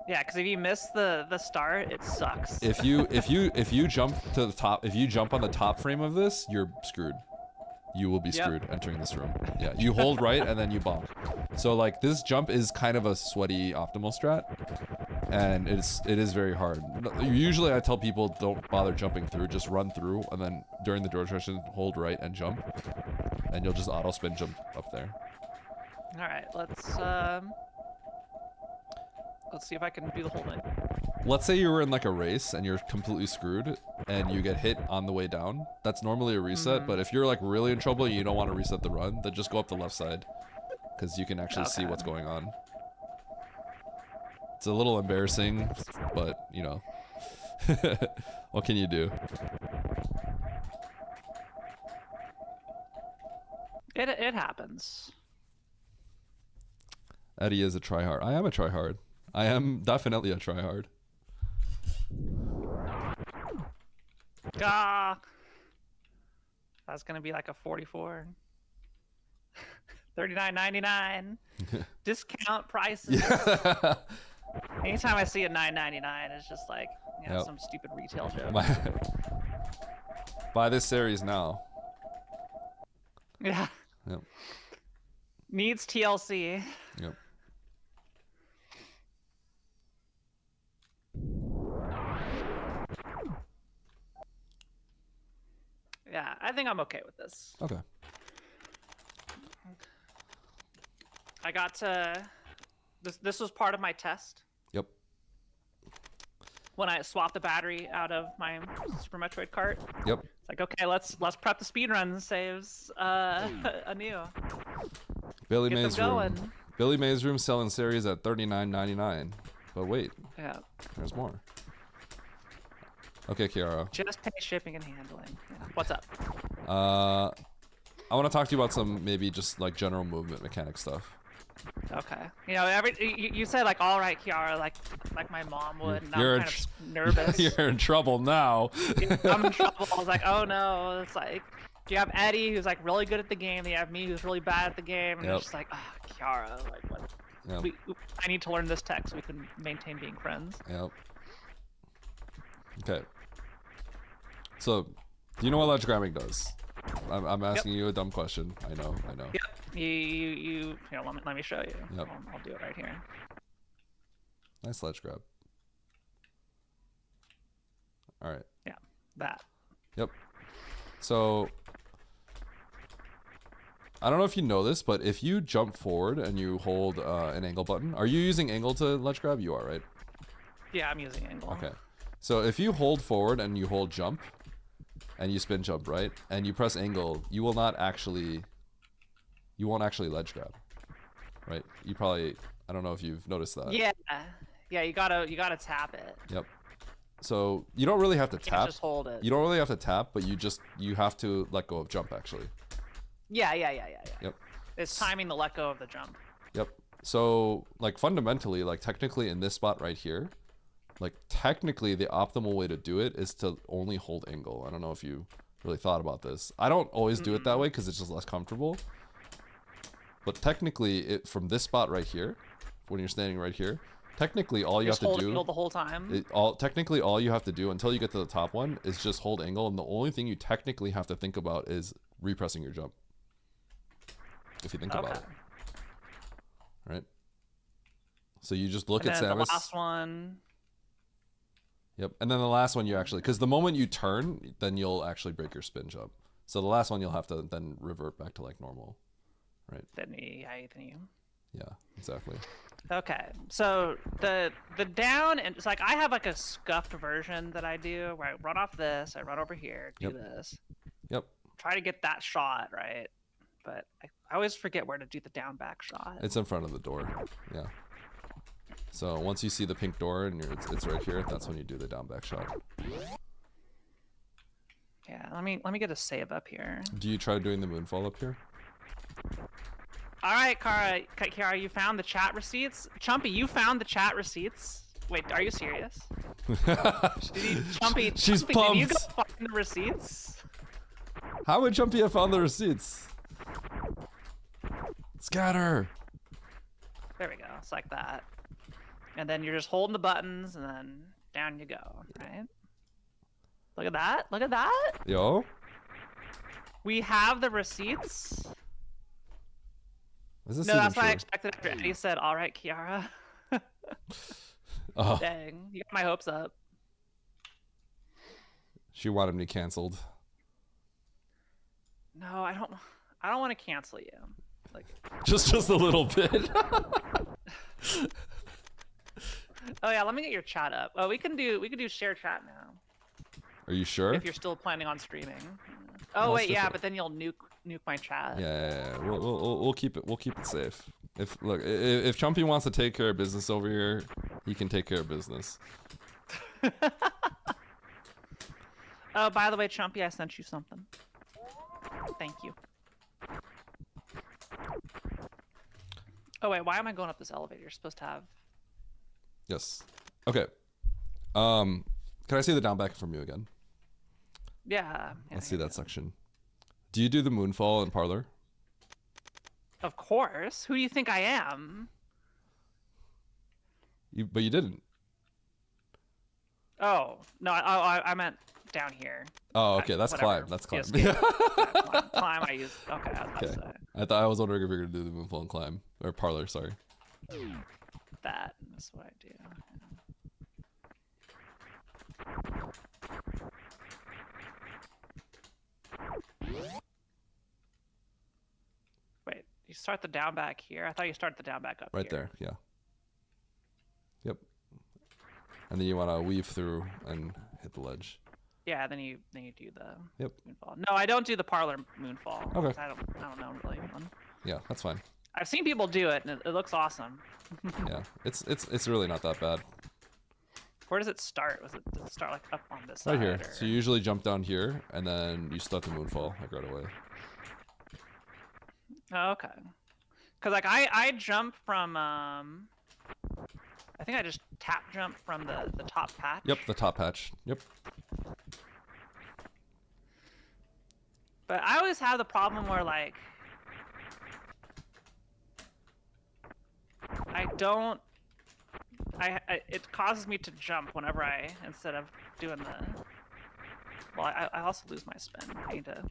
Yeah, because if you miss the start, it sucks. If you jump to the top, if you jump on the top frame of this, you're screwed. You will be screwed entering this room. Yeah, you hold right and then you bonk. So like this jump is kind of a sweaty optimal strat, and it is very hard. Usually I tell people don't bother jumping through, just run through, and then during the door transition hold right and jump, and you'll just auto spin jump up there. All right, let's see if I can do the whole thing. Let's say you were in like a race and you're completely screwed and you get hit on the way down. That's normally a reset, but if you're like really in trouble and you don't want to reset the run, then just go up the left side, because you can actually see what's going on. It's a little embarrassing, but you know, what can you do? It happens. Eddie is a tryhard. I am a tryhard. I am definitely a tryhard. Gah. That's gonna be like a 44. $39.99. Discount prices. Yeah. Anytime I see a $9.99, it's just like, you know, Yep. some stupid retail joke. Buy this series now. Yeah. Yep. Needs TLC. Yep. Yeah, I think I'm okay with this. Okay. I got to... This was part of my test. Yep. When I swapped the battery out of my Super Metroid cart. Yep. It's like, okay, let's prep the speedrun saves anew. Billy Get them Mays room. going. Billy Mays room selling series at $39.99. But wait, Yeah. there's more. Okay, Kiara. Just pay shipping and handling. Yeah. What's up? I want to talk to you about some maybe just like general movement mechanic stuff. Okay. You know, you said like, all right, Kiara, like my mom would, and You're I'm in kind of nervous. You're in trouble now. I'm in trouble. I was like, oh no. It's like, you have Eddie who's like really good at the game. Then you have me who's really bad at the game. And Yep. it's just like, oh, Kiara, like what? Yep. I need to learn this tech so we can maintain being friends. Yep. Okay. So, do you know what ledge grabbing does? I'm asking you a dumb question. I know. Yep. You here, let me show you. Yep. I'll do it right here. Nice ledge grab. All right. Yeah. That. Yep. So, I don't know if you know this, but if you jump forward and you hold an angle button, are you using angle to ledge grab? You are, right? Yeah, I'm using angle. Okay. So if you hold forward and you hold jump, and you spin jump, right, and you press angle, you won't actually ledge grab, right? You probably, I don't know if you've noticed that. Yeah. Yeah, you gotta tap it. Yep. So you don't really have to You can't tap. just hold it. You don't really have to tap, but you have to let go of jump actually. Yeah. Yep. It's timing the let go of the jump. Yep. So like fundamentally, like technically in this spot right here, like technically the optimal way to do it is to only hold angle. I don't know if you really thought about this. I don't always do it that way because it's just less comfortable. But technically, from this spot right here, when you're standing right here, technically all you Just have to hold do angle the whole time. technically all you have to do until you get to the top one is just hold angle, and the only thing you technically have to think about is repressing your jump. If you think about it. Right? So you just look And at then Samus. the last one. Yep, and then the last one you actually, because the moment you turn, then you'll actually break your spin jump. So the last one you'll have to then revert back to like normal, right? Then you. Yeah, exactly. Okay, so the down, and it's like I have like a scuffed version that I do where I run off this, I run over here, do this. Yep. Try to get that shot right, but I always forget where to do the down back shot. It's in front of the door. Yeah. So once you see the pink door and it's right here, that's when you do the down back shot. Yeah, let me get a save up here. Do you try doing the moonfall up here? All right, Kiara, you found the chat receipts. Chumpy, you found the chat receipts. Wait, are you serious? Chumpy, She's Chumpy, pumped. did you go find the receipts? How would Jumpy have found the receipts? Scatter. There we go. It's like that. And then you're just holding the buttons, and then down you go, right? Look at that. Look at that. Yo. We have the receipts. Is this No, even that's what I true? expected after Eddie said, all right, Kiara. Oh, Dang, you got my hopes up. she wanted me canceled. No, I don't want to cancel you. Like, Just a little bit. oh yeah, let me get your chat up. Oh, we can do share chat now. Are you sure? If you're still planning on streaming. Oh I'll wait, stick yeah, with- but then you'll nuke my chat. Yeah. We'll keep it safe. If Chumpy wants to take care of business over here, He can take care of business. Oh, by the way, Chumpy, I sent you something. Thank you. Oh wait, why am I going up this elevator? You're supposed to have. Yes. Okay. Can I see the down back from you again? Yeah. Let's see that section. Do you do the moonfall in Parlor? Of course. Who do you think I am? But you didn't. Oh no, I meant down here. Oh, okay. That's Whatever. climb. That's climb. Yeah, climb. I use. Okay. I was about to say. I was wondering if you're gonna do the moonfall and climb or Parlor. Sorry. That's what I do. Wait, you start the down back here? I thought you started the down back up Right here. there. Yeah. Yep. And then you want to weave through and hit the ledge. Yeah, then you do the Yep. moonfall. No, I don't do the parlor moonfall. Okay. I don't know really one. Yeah, that's fine. I've seen people do it and it looks awesome. Yeah, it's really not that bad. Where does it start? Does it start like up on this Right side? here. Or... So you usually jump down here and then you start the moonfall like right away. Oh, okay. Cause like I jump from I think I just tap jump from the top patch. Yep, the top patch. Yep. But I always have the problem where like it causes me to jump whenever instead of doing the. Well, I also lose my spin. I need to.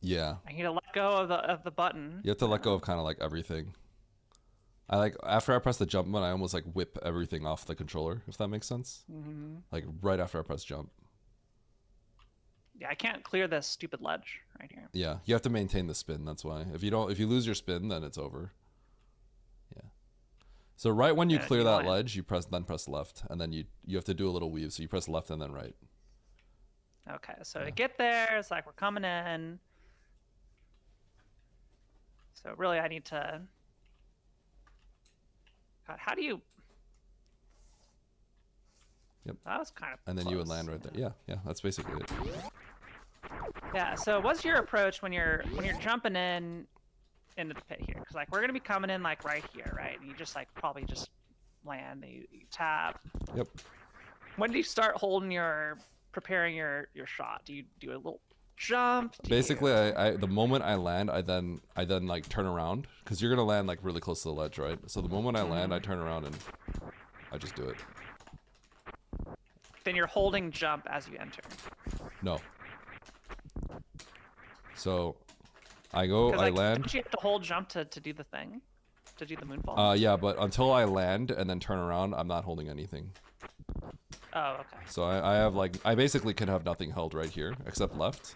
Yeah. I need to let go of the button. You have to let go of kind of like everything. After I press the jump button, I almost like whip everything off the controller, if that makes sense. Mm-hmm. Like right after I press jump. Yeah, I can't clear this stupid ledge right here. Yeah, you have to maintain the spin. That's why. If you lose your spin, then it's over. Yeah. So right when you clear that ledge, you press left, and then you have to do a little weave. So you press left and then right. Okay, so to get there, it's like we're coming in. So really, I need to. God, how do you? Yep. That was kind of. And then you would land right there. Yeah, that's basically it. Yeah. So, what's your approach when you're jumping into the pit here? Because like we're gonna be coming in like right here, right? And you just like probably just land. And you tap. Yep. When do you start preparing your shot? Do you do a little jump? Basically, I the moment I land, I then like turn around because you're gonna land like really close to the ledge, right? So the moment I land, I turn around and I just do it. Then you're holding jump as you enter. No. So I land. Don't you have to hold jump to do the thing? To do the moonfall? Yeah, but until I land and then turn around, I'm not holding anything. Oh, okay. So I basically can have nothing held right here except left.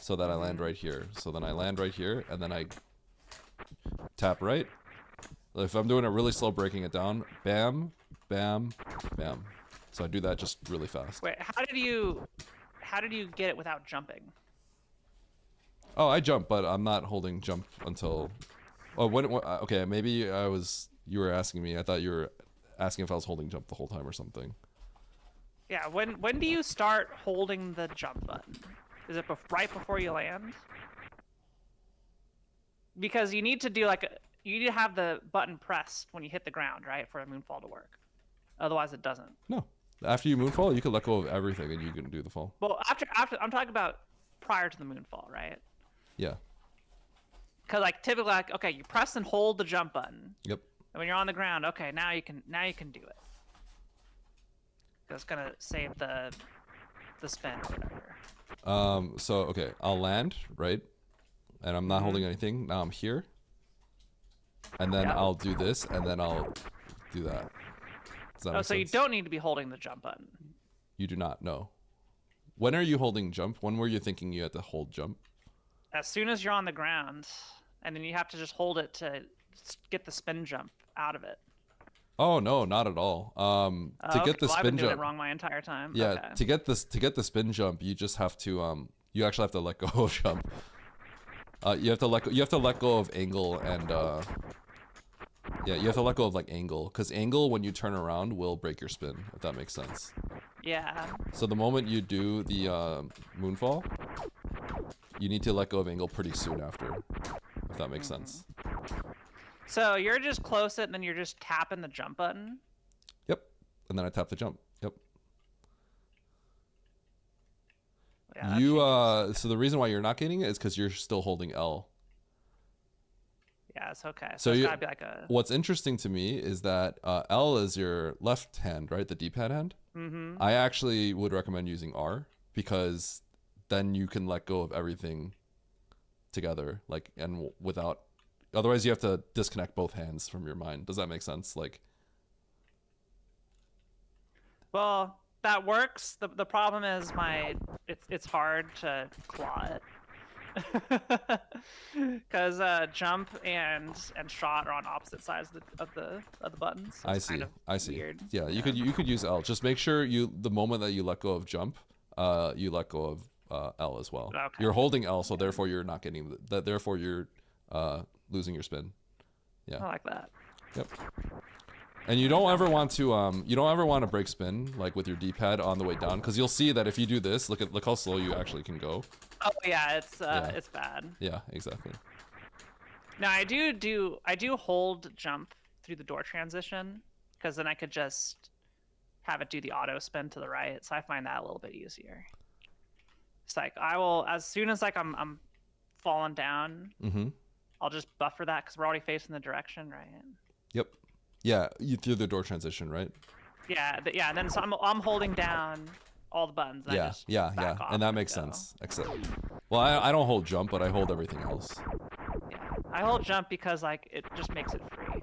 So that I land right here. So then I land right here and then I tap right. If I'm doing it really slow, breaking it down, bam, bam, bam. So I do that just really fast. Wait, how did you get it without jumping? Oh, I jump, but I'm not holding jump until. Oh, okay, maybe you were asking me. I thought you were asking if I was holding jump the whole time or something. Yeah, when do you start holding the jump button? Is it right before you land? Because you need to do you need to have the button pressed when you hit the ground, right, for a moonfall to work. Otherwise, it doesn't. No, after you moonfall, you can let go of everything and you can do the fall. Well, after I'm talking about prior to the moonfall, right? Yeah. Because like typically, okay, you press and hold the jump button. Yep. And when you're on the ground, okay, now you can do it. It's gonna save the spin or whatever. So okay, I'll land, right? And I'm not holding anything. Now I'm here. And then I'll do this, and then I'll do that. Does that make so sense? you don't need to be holding the jump button. You do not, no. When are you holding jump? When were you thinking you had to hold jump? As soon as you're on the ground, and then you have to just hold it to get the spin jump out of it. Oh no, not at all. To get the I've been spin doing jump it wrong my entire time. Yeah, Okay. to get the spin jump, you just have to you actually have to let go of jump. You have to let go of angle and yeah, you have to let go of like angle, because angle when you turn around will break your spin, if that makes sense. Yeah. So the moment you do the moonfall, you need to let go of angle pretty soon after, if that makes sense. So you're just close it, and then you're just tapping the jump button. Yep. And then I tap the jump. Yep. Yeah, You so the reason why you're not getting it is because you're still holding L. Yeah, it's okay. So it's you, gotta be like a. what's interesting to me is that L is your left hand, right? The D-pad hand. Mm-hmm. I actually would recommend using R, because then you can let go of everything together, like, and without. Otherwise, you have to disconnect both hands from your mind. Does that make sense? Like. Well, that works. The problem is it's hard to claw it. Because jump and shot are on opposite sides of the buttons. So I it's see. kind of I see. weird. Yeah, you could use L. Just make sure the moment that you let go of jump, you let go of L as well. Okay. You're holding L, so therefore you're not getting that. Therefore you're losing your spin. Yeah. I like that. Yep. And you don't ever want to break spin like with your D-pad on the way down, because you'll see that if you do this, look how slow you actually can go. Oh yeah, it's bad. Yeah, exactly. Now I do hold jump through the door transition, because then I could just have it do the auto spin to the right. So I find that a little bit easier. It's like I will, as soon as like I'm falling down, I'll just buffer that because we're already facing the direction, right? Yep. Yeah, you through the door transition, right? Yeah, yeah. And then so I'm holding down all the buttons. And I just back off and that makes go. sense. Except, well, I don't hold jump, but I hold everything else. Yeah, I hold jump because like it just makes it free.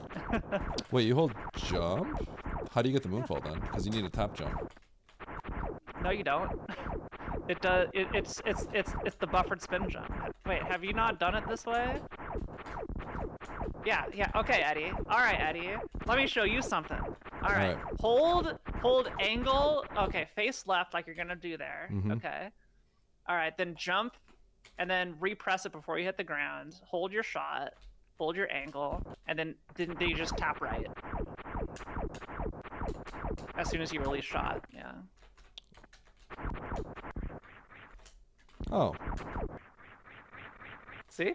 Wait, you hold jump? How do you get the moonfall then? Because you need a tap jump. No, you don't. It does. It's the buffered spin jump. Wait, have you not done it this way? Yeah. Okay, Eddie. All right, Eddie. Let me show you something. All right. Hold angle. Okay, face left like you're gonna do there. Okay. All right, then jump, and then repress it before you hit the ground. Hold your shot. Hold your angle, and then you just tap right. As soon as you release shot. Yeah. Oh. See?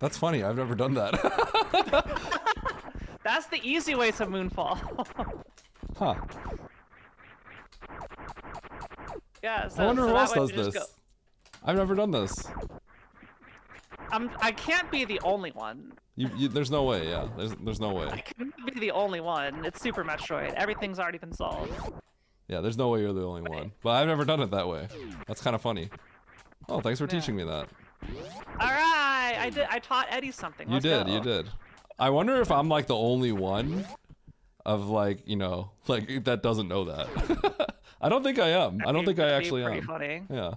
That's funny. I've never done that. That's the easy way to moonfall. Huh. Yeah. So, I wonder so who that else way does we just this. go- I've never done this. I can't be the only one. There's no way. Yeah. There's no way. I can't be the only one. It's Super Metroid. Everything's already been solved. Yeah. There's no way you're the only one. But I've never done it that way. That's kind of funny. Oh, thanks for teaching me that. All right, I taught Eddie something. Let's go. You did. I wonder if I'm like the only one of like, like that doesn't know that. I don't think I am. I don't think I actually am. Pretty funny. Yeah.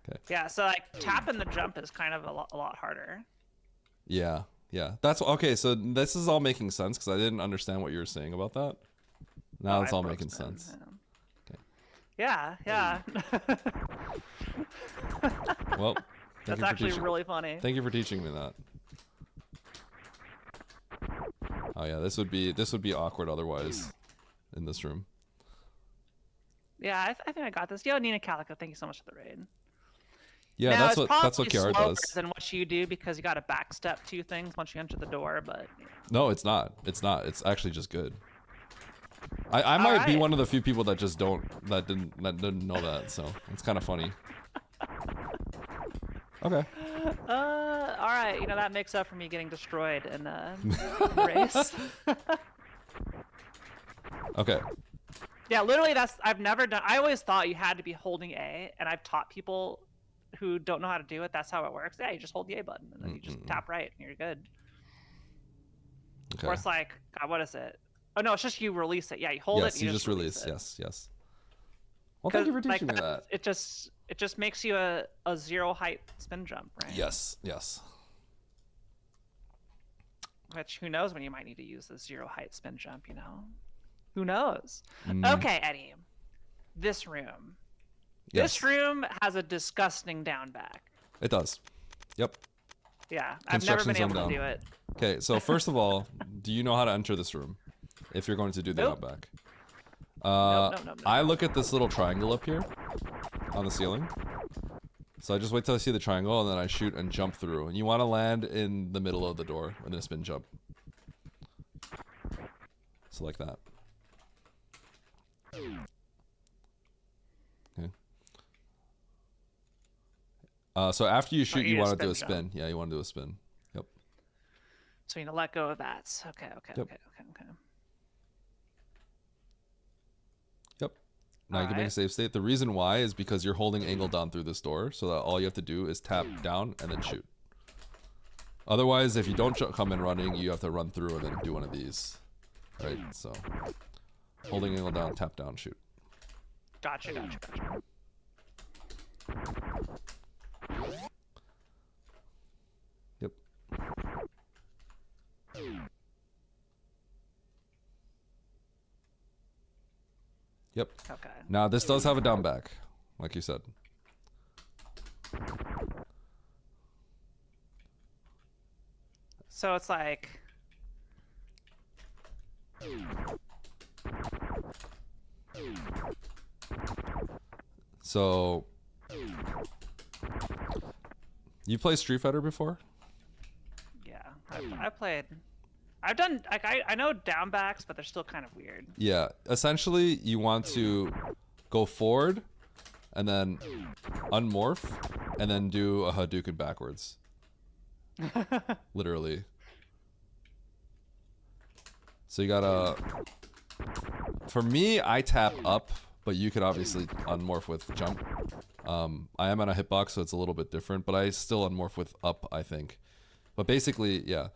Okay. Yeah, so like tapping the jump is kind of a lot harder. Yeah. That's okay. So this is all making sense because I didn't understand what you were saying about that. Now it's all making sense. Yeah. Well, that's actually really funny. Thank you for teaching me that. Oh yeah, this would be awkward otherwise in this room. Yeah, I think I got this. Yo, Nina Calico, thank you so much for the raid. Yeah, now, that's what Kiara does. Than what you do because you got to backstep two things once you enter the door, but. Yeah. No, it's not. It's not. It's actually just good. I might be one of the few people that just didn't know that, so it's kind of funny. Okay. All right. That makes up for me getting destroyed in the race. Okay. Yeah, literally, I've never done. I always thought you had to be holding A, and I've taught people who don't know how to do it. That's how it works. Yeah, you just hold the A button, and then you just tap right, and you're good. Okay. Or it's like, God, what is it? Oh no, it's just you release it. Yeah, you hold it. Yes, you just release. Yes. Well, thank you for teaching me that. It just makes you a zero height spin jump, right? Yes. Which who knows when you might need to use the zero height spin jump? Who knows? Okay, Eddie, this room. This room has a disgusting down back. It does. Yep. Yeah, I've never been able to do it. Okay, so first of all, do you know how to enter this room? If you're going to do the Nope. down back. Nope. I look at this little triangle up here on the ceiling. So I just wait till I see the triangle and then I shoot and jump through. And you want to land in the middle of the door and then spin jump. So like that. Okay. So after you shoot, you want to do a spin. Yeah, you want to do a spin. Yep. So you need to let go of that. Okay. Yep. Now you can make a save state. The reason why is because you're holding angle down through this door, so that all you have to do is tap down and then shoot. Otherwise, if you don't come in running, you have to run through and then do one of these. Right, so holding angle down, tap down, shoot. Gotcha. Yep. Yep. Okay. Now this does have a down back, like you said. So it's like... So... You play Street Fighter before? Yeah, I played... I've done... Like, I know down backs, but they're still kind of weird. Yeah, essentially you want to go forward and then unmorph and then do a Hadouken backwards. Literally. So you gotta... For me, I tap up, but you could obviously unmorph with jump. I am on a hitbox, so it's a little bit different, but I still unmorph with up, I think. But basically, yeah,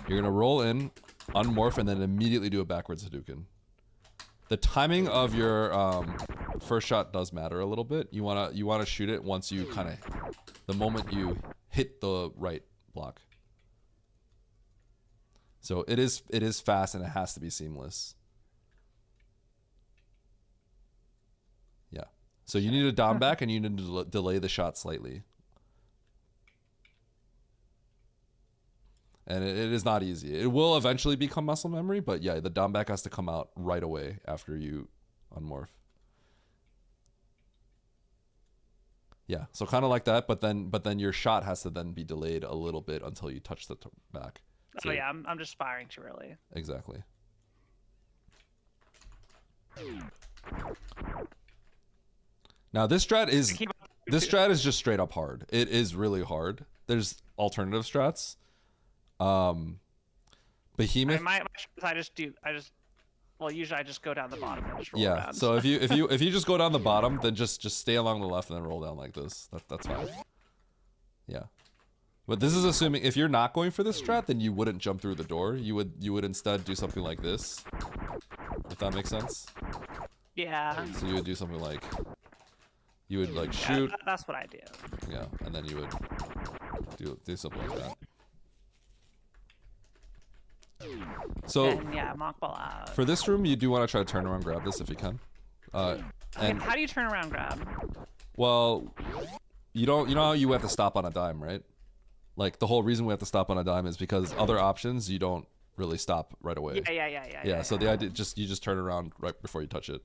you're gonna roll in, unmorph, and then immediately do a backwards Hadouken. The timing of your first shot does matter a little bit. You wanna shoot it once you kind of, the moment you hit the right block. So it is fast and it has to be seamless. Yeah. So you need a down back and you need to delay the shot slightly. And it is not easy. It will eventually become muscle memory, but yeah, the down back has to come out right away after you unmorph. Yeah, so kind of like that, but then your shot has to then be delayed a little bit until you touch the back. So, oh yeah, I'm just firing too early. Exactly. Now this strat is just straight up hard. It is really hard. There's alternative strats. Behemoth. Well, usually I just go down the bottom and just roll yeah. around. So if you just go down the bottom, then just stay along the left and then roll down like this. That's fine. Yeah. But this is assuming if you're not going for this strat, then you wouldn't jump through the door. You would instead do something like this. If that makes sense. Yeah. So you would do something like you would like shoot. Yeah, that's what I do. Yeah, and then you would do something like that. So and yeah, mock ball out. For this room, you do want to try to turn around, grab this if you can. And how do you turn around, grab? Well, you know how you have to stop on a dime, right? Like the whole reason we have to stop on a dime is because other options you don't really stop right away. Yeah. So the idea you just turn around right before you touch it.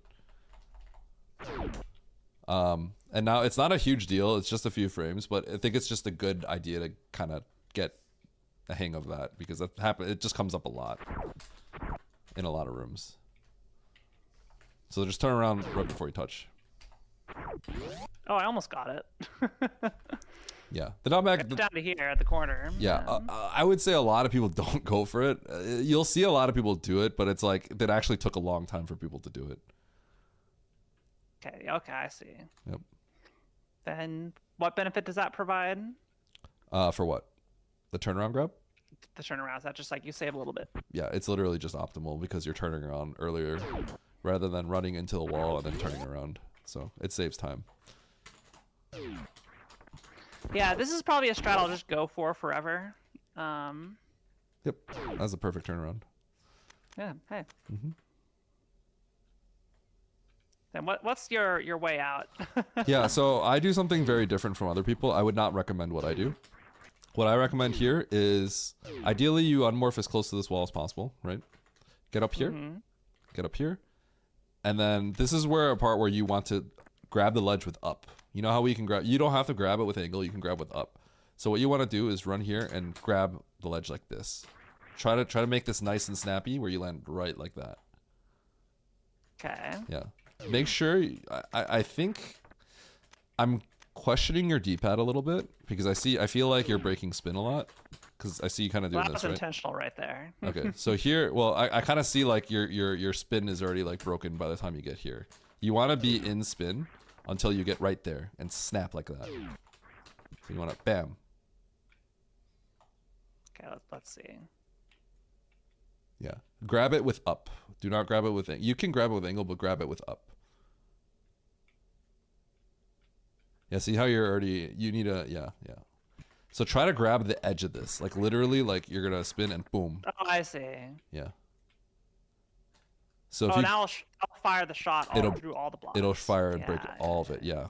And now it's not a huge deal. It's just a few frames, but I think it's just a good idea to kind of get a hang of that because it just comes up a lot in a lot of rooms. So just turn around right before you touch. Oh, I almost got it. Yeah, the down back down to here at the corner. Yeah, I would say a lot of people don't go for it. You'll see a lot of people do it, but it's like it actually took a long time for people to do it. Okay, I see. Yep. Then what benefit does that provide? For what? The turnaround grab? The turnaround, is that just like you save a little bit? Yeah, it's literally just optimal because you're turning around earlier rather than running into the wall and then turning around. So it saves time. Yeah, this is probably a strat I'll just go for forever. Yep, that's a perfect turnaround. Yeah, hey. Then what's your way out? Yeah, so I do something very different from other people. I would not recommend what I do. What I recommend here is ideally you unmorph as close to this wall as possible, right? Get up here, get up here, and then this is where a part where you want to grab the ledge with up. You know how we can grab, you don't have to grab it with angle, you can grab with up. So what you want to do is run here and grab the ledge like this. Try to make this nice and snappy where you land right like that. Okay. Yeah. Make sure, I think I'm questioning your D-pad a little bit because I feel like you're breaking spin a lot because I see you kind of doing That was this, right? intentional right there. Okay, so here, well, I kind of see like your spin is already like broken by the time you get here. You want to be in spin until you get right there and snap like that. So you want to bam. Okay, let's see. Yeah, grab it with up. Do not grab it with you can grab it with angle, but grab it with up. Yeah, see how you're already, you need a, yeah. So try to grab the edge of this, like literally, like you're gonna spin and boom. Oh, I see. Yeah. So if oh, you, now I'll fire the shot all through all the blocks. It'll fire and break all of it. Yeah.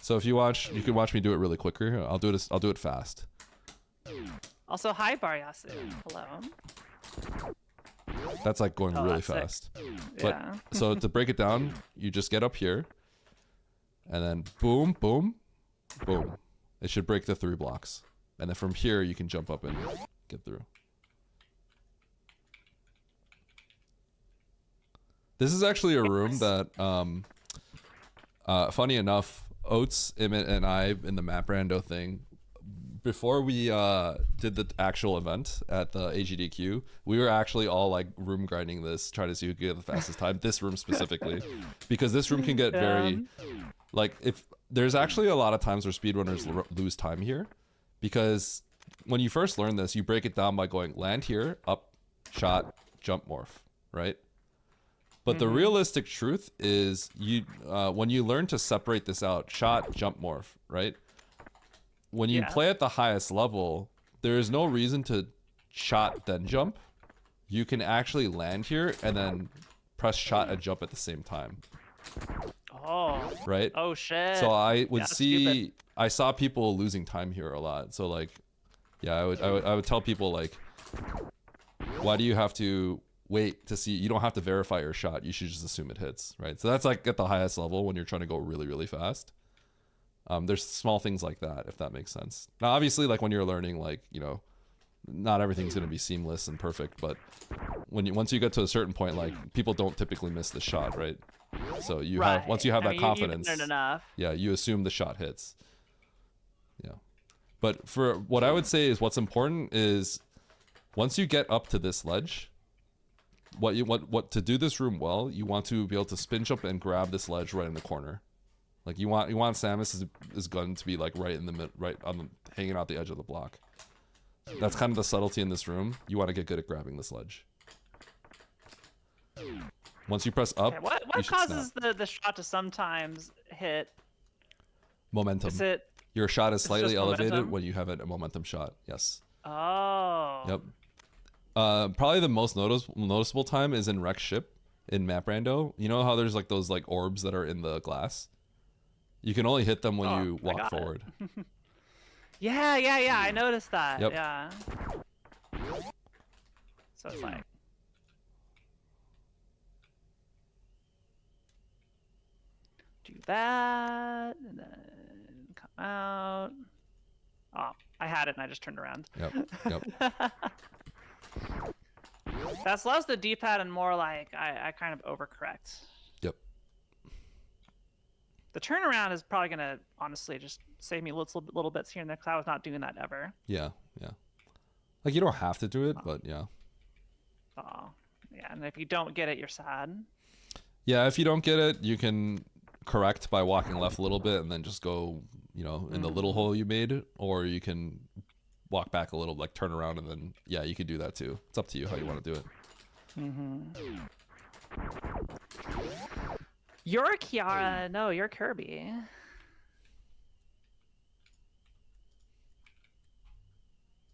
So if you watch, you can watch me do it really quicker. I'll do it fast. Also, hi Baryasu. Hello. That's like going really that's sick. fast. But Yeah. so to break it down, you just get up here, and then boom, boom, boom. It should break the 3 blocks, and then from here you can jump up and get through. This is actually a room that, funny enough, Oats, Emmett, and I in the map rando thing, before we did the actual event at the AGDQ, we were actually all like room grinding this, trying to see who could get the fastest time. This room specifically, because this room can get very, like, if there's actually a lot of times where speedrunners lose time here, because when you first learn this, you break it down by going land here, up, shot, jump, morph, right? But the realistic truth is you when you learn to separate this out, shot, jump, morph, right? When you play at the highest level, there is no reason to shot then jump. You can actually land here and then press shot and jump at the same time. Oh. Right? Oh shit. So I would see stupid. I saw people losing time here a lot. So like, yeah, I would tell people like, why do you have to wait to see? You don't have to verify your shot. You should just assume it hits, right? So that's like at the highest level when you're trying to go really, really fast. There's small things like that, if that makes sense. Now, obviously, like when you're learning, like, you know, not everything's going to be seamless and perfect, but once you get to a certain point, like, people don't typically miss the shot, right? So you have, once you have that confidence, yeah, you assume the shot hits. Yeah. But for what I would say is what's important is once you get up to this ledge, what to do this room well, you want to be able to spin jump and grab this ledge right in the corner. Like you want Samus's gun to be like right in the mid, right on the, hanging out the edge of the block. That's kind of the subtlety in this room. You want to get good at grabbing this ledge. Once you press up, what causes the shot to sometimes hit? Momentum. Is it? Your shot is slightly elevated momentum? when you have a momentum shot. Yes. Oh. Yep. Probably the most noticeable time is in Wreck Ship in Map Rando. You know how there's like those like orbs that are in the glass? You can only hit them when you walk forward. Yeah, I noticed that. Yep. Yeah. So it's like do that and then come out. Oh, I had it and I just turned around. Yep. That's less the D-pad and more like I kind of overcorrect. Yep. The turnaround is probably gonna honestly just save me little bits here and there because I was not doing that ever. Yeah. Like you don't have to do it, but yeah. Oh, yeah. And if you don't get it, you're sad. Yeah, if you don't get it, you can correct by walking left a little bit and then just go, you know, in the little hole you made, or you can walk back a little, like turn around, and then yeah, you could do that too. It's up to you how you want to do it. You're Kiara. No, you're Kirby.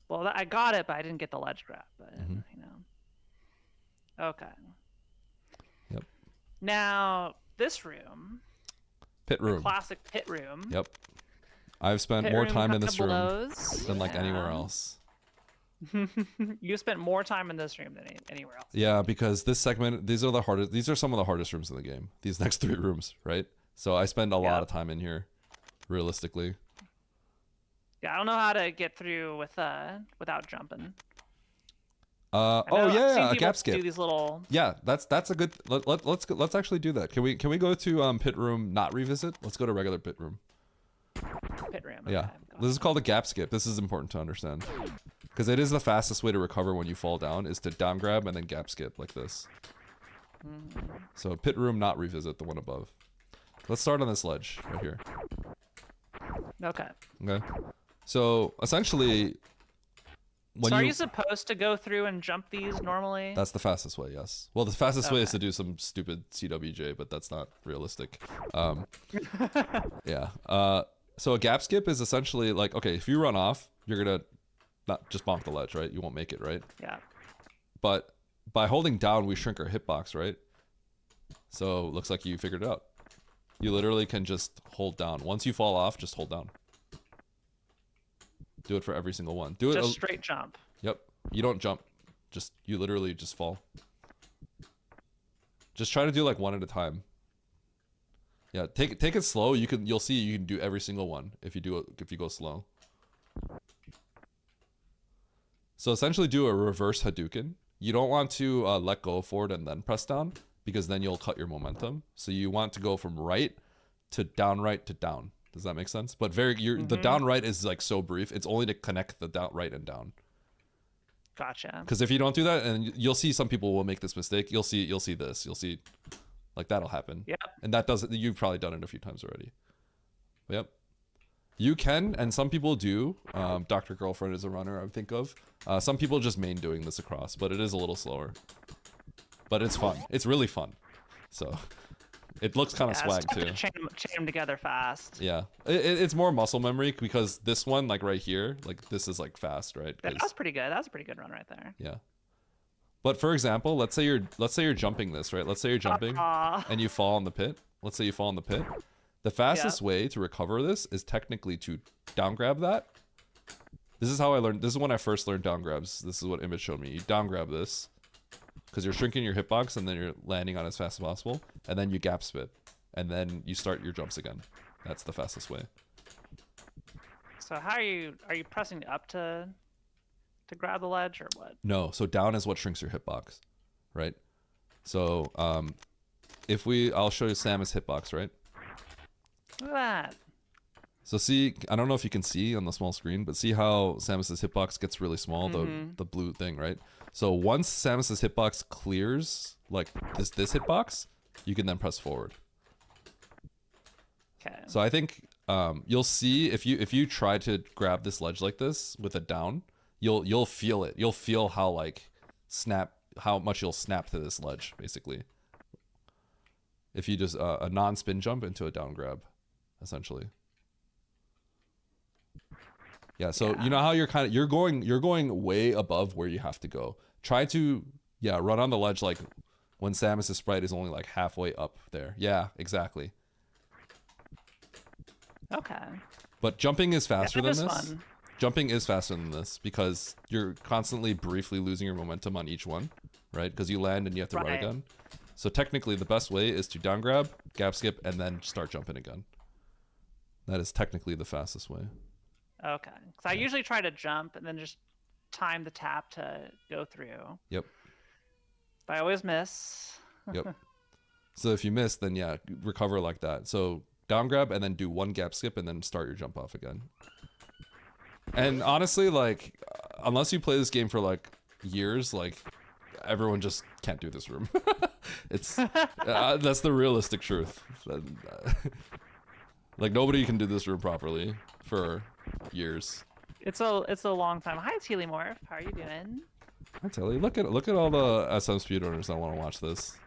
Well, I got it, but I didn't get the ledge grab. But you know. Okay. Yep. Now this room, Pit room. classic pit room. Yep. I've spent Pit more room time in kinda this room blows. than like anywhere Yeah. else. You spent more time in this room than anywhere else. Yeah, because this segment, these are some of the hardest rooms in the game. These next 3 rooms, right? So I spend a lot of time in here, realistically. Yeah, I don't know how to get through with without jumping. Oh I've seen yeah, a people gap skip. Do these little. Yeah, that's a good. Let's actually do that. Can we go to pit room not revisit? Let's go to regular pit room. Pit room. Yeah, Okay, this is called a gap skip. This is important to understand because it is the fastest way to recover when you fall down is to down grab and then gap skip like this. So pit room not revisit, the one above. Let's start on this ledge right here. Okay. Okay. So essentially, when So are you supposed to go through and jump these normally? That's the fastest way, yes. Well, the fastest way is to do some stupid CWJ, but that's not realistic. Yeah. So a gap skip is essentially like, okay, if you run off, you're gonna not just bonk the ledge, right? You won't make it, right? Yeah. But by holding down, we shrink our hitbox, right? So looks like you figured it out. You literally can just hold down. Once you fall off, just hold down. Do it for every single one. Do it. Just straight jump. Yep. You don't jump. You literally just fall. Just try to do like one at a time. Yeah, take it slow. You'll see you can do every single one if you go slow. So essentially do a reverse Hadouken. You don't want to let go forward and then press down because then you'll cut your momentum. So you want to go from right to down. Does that make sense? But the down right is like so brief. It's only to connect the down right and down. Gotcha. Because if you don't do that, and you'll see some people will make this mistake. You'll see this. You'll see, like that'll happen. Yep. And that doesn't. You've probably done it a few times already. Yep. You can, and some people do. Dr. Girlfriend is a runner I think of. Some people just main doing this across, but it is a little slower. But it's fun. It's really fun. So it looks kind of swag too. Chain them together fast. Yeah, it's more muscle memory because this one, like right here, like this is like fast, right? Yeah, that's pretty good. That's a pretty good run right there. Yeah. But for example, let's say you're jumping this, right? Let's say you're jumping and you fall in the pit. Let's say you fall in the pit. The fastest way to recover this is technically to down grab that. This is how I learned. This is when I first learned down grabs. This is what Image showed me. You down grab this because you're shrinking your hitbox and then you're landing on as fast as possible, and then you gap spit, and then you start your jumps again. That's the fastest way. So how are you pressing up to grab the ledge or what? No, so down is what shrinks your hitbox, right? So I'll show you Samus hitbox, right? Look at that. So see, I don't know if you can see on the small screen, but see how Samus's hitbox gets really small, the blue thing, right? So once Samus's hitbox clears like this hitbox, you can then press forward. Okay. So I think you'll see if you try to grab this ledge like this with a down, you'll feel it. You'll feel how much you'll snap to this ledge basically. If you just a non-spin jump into a down grab, essentially. Yeah, so you know how you're going way above where you have to go. Try to run on the ledge like when Samus's sprite is only like halfway up there. Yeah, exactly. Okay. But jumping is faster than this. Fun. Jumping is faster than this because you're constantly briefly losing your momentum on each one, right? Because you land and you have to run again. So technically the best way is to down grab, gap skip, and then start jumping again. That is technically the fastest way. Okay. So I usually try to jump and then just time the tap to go through. Yep. But I always miss. Yep. So if you miss, then recover like that. So down grab and then do one gap skip and then start your jump off again. And honestly, like, unless you play this game for like years, like everyone just can't do this room. It's that's the realistic truth. Like nobody can do this room properly for years. It's a long time. Hi, Telemorph. How are you doing? I tell you, look at all the SM speedrunners that want to watch this.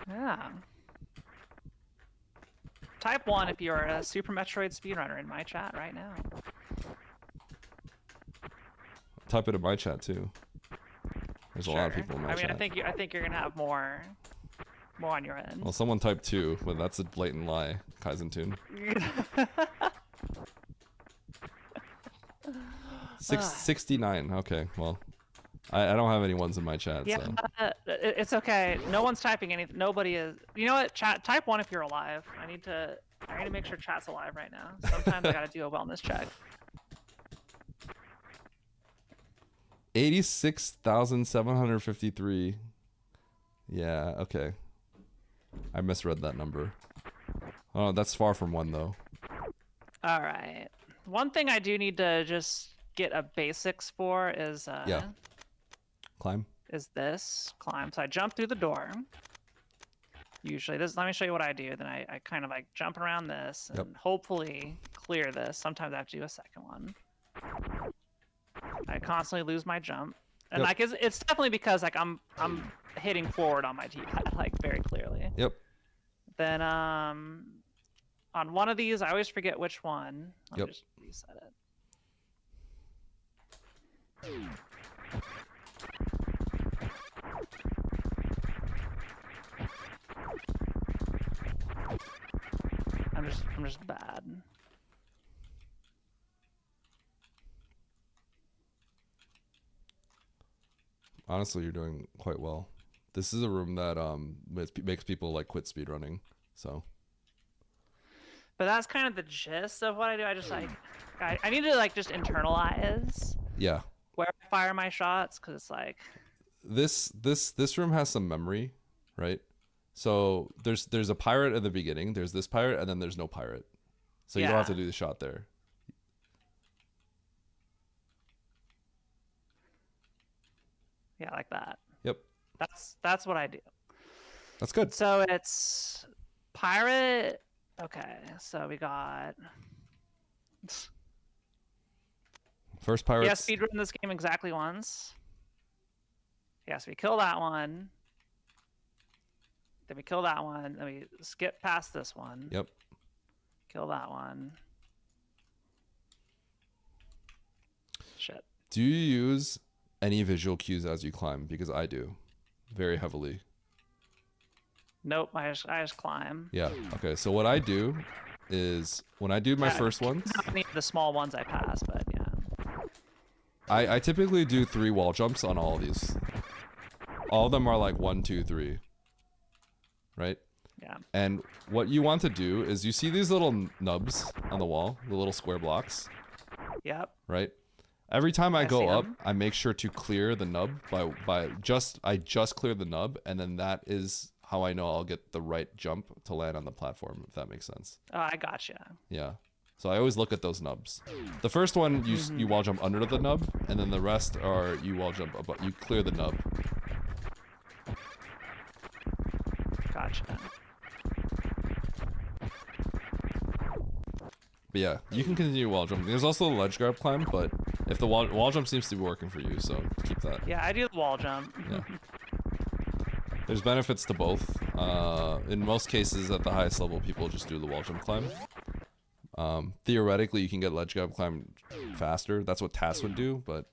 Yeah. Type 1 if you're a Super Metroid speedrunner in my chat right now. Type it in my chat too. There's a lot of people in my I mean, chat. I think you're gonna have more on your end. Well, someone typed 2, but that's a blatant lie, Kaizen Tune. 69. Okay, well, I don't have any ones in my chat. Yeah, So. it's okay. No one's typing anything. Nobody is. You know what? Chat. Type 1 if you're alive. I need to make sure chat's alive right now. Sometimes I gotta do a wellness check. 86,753. Yeah. Okay. I misread that number. Oh, that's far from 1 though. All right. One thing I do need to just get a basics for is Yeah. Climb. Is this climb. So I jump through the door. Usually this, let me show you what I do. Then I kind of like jump around this and hopefully clear this. Sometimes I have to do a second one. I constantly lose my jump. And like it's definitely because like I'm hitting forward on my D-pad like very clearly. Yep. Then on one of these I always forget which one. Let me just reset it. I'm just bad. Honestly, you're doing quite well. This is a room that makes people like quit speedrunning. So. But that's kind of the gist of what I do. I just like I need to like just internalize. Yeah. Where I fire my shots, because it's like. This room has some memory, right? So there's a pirate at the beginning. There's this pirate, and then there's no pirate. So you don't have to do the shot there. Yeah, like that. Yep. That's what I do. That's good. So it's pirate. Okay, so we got. First pirate. Yeah, speedrun this game exactly once. Yeah, so we kill that one. Then we kill that one. Then we skip past this one. Yep. Kill that one. Shit. Do you use any visual cues as you climb? Because I do, very heavily. Nope, I just climb. Yeah. Okay. So what I do is when I do my first ones. Not any of the small ones I pass, but yeah. I typically do 3 wall jumps on all of these. All of them are like 1, 2, 3. Right? Yeah. And what you want to do is you see these little nubs on the wall, the little square blocks. Yep. Right? Every time I go up, them. I make sure to clear the nub I just clear the nub, and then that is how I know I'll get the right jump to land on the platform, if that makes sense. Oh, I gotcha. Yeah. So I always look at those nubs. The first one you wall jump under the nub, and then the rest are you wall jump above. You clear the nub. Gotcha. But yeah, you can continue wall jumping. There's also the ledge grab climb, but if the wall jump seems to be working for you, so keep that. Yeah, I do the wall jump. Yeah. There's benefits to both. In most cases, at the highest level, people just do the wall jump climb. Theoretically, you can get ledge grab climb faster. That's what TAS would do, but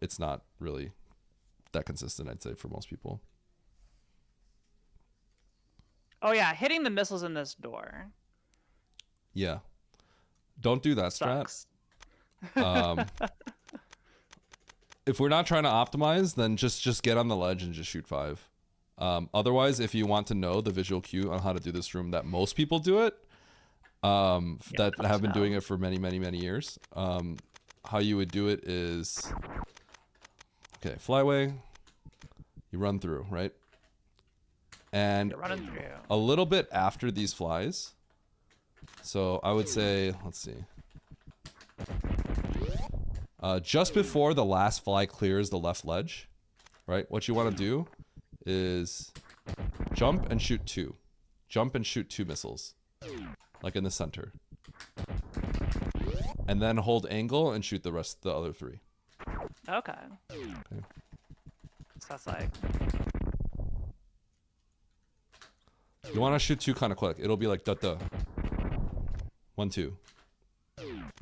it's not really that consistent, I'd say, for most people. Oh yeah, hitting the missiles in this door. Yeah. Don't do that Sucks. strat. If we're not trying to optimize, then just get on the ledge and just shoot 5. Otherwise, if you want to know the visual cue on how to do this room that most people do it, that have been doing it for many, many, many years, how you would do it is, okay, flyway, you run through, right? And a little bit after these flies, so I would say, let's see, just before the last fly clears the left ledge, right? What you want to do is jump and shoot 2. Jump and shoot 2 missiles, like in the center. And then hold angle and shoot the other 3. Okay. So that's like. You want to shoot 2 kind of quick. It'll be like da-da. 1, 2.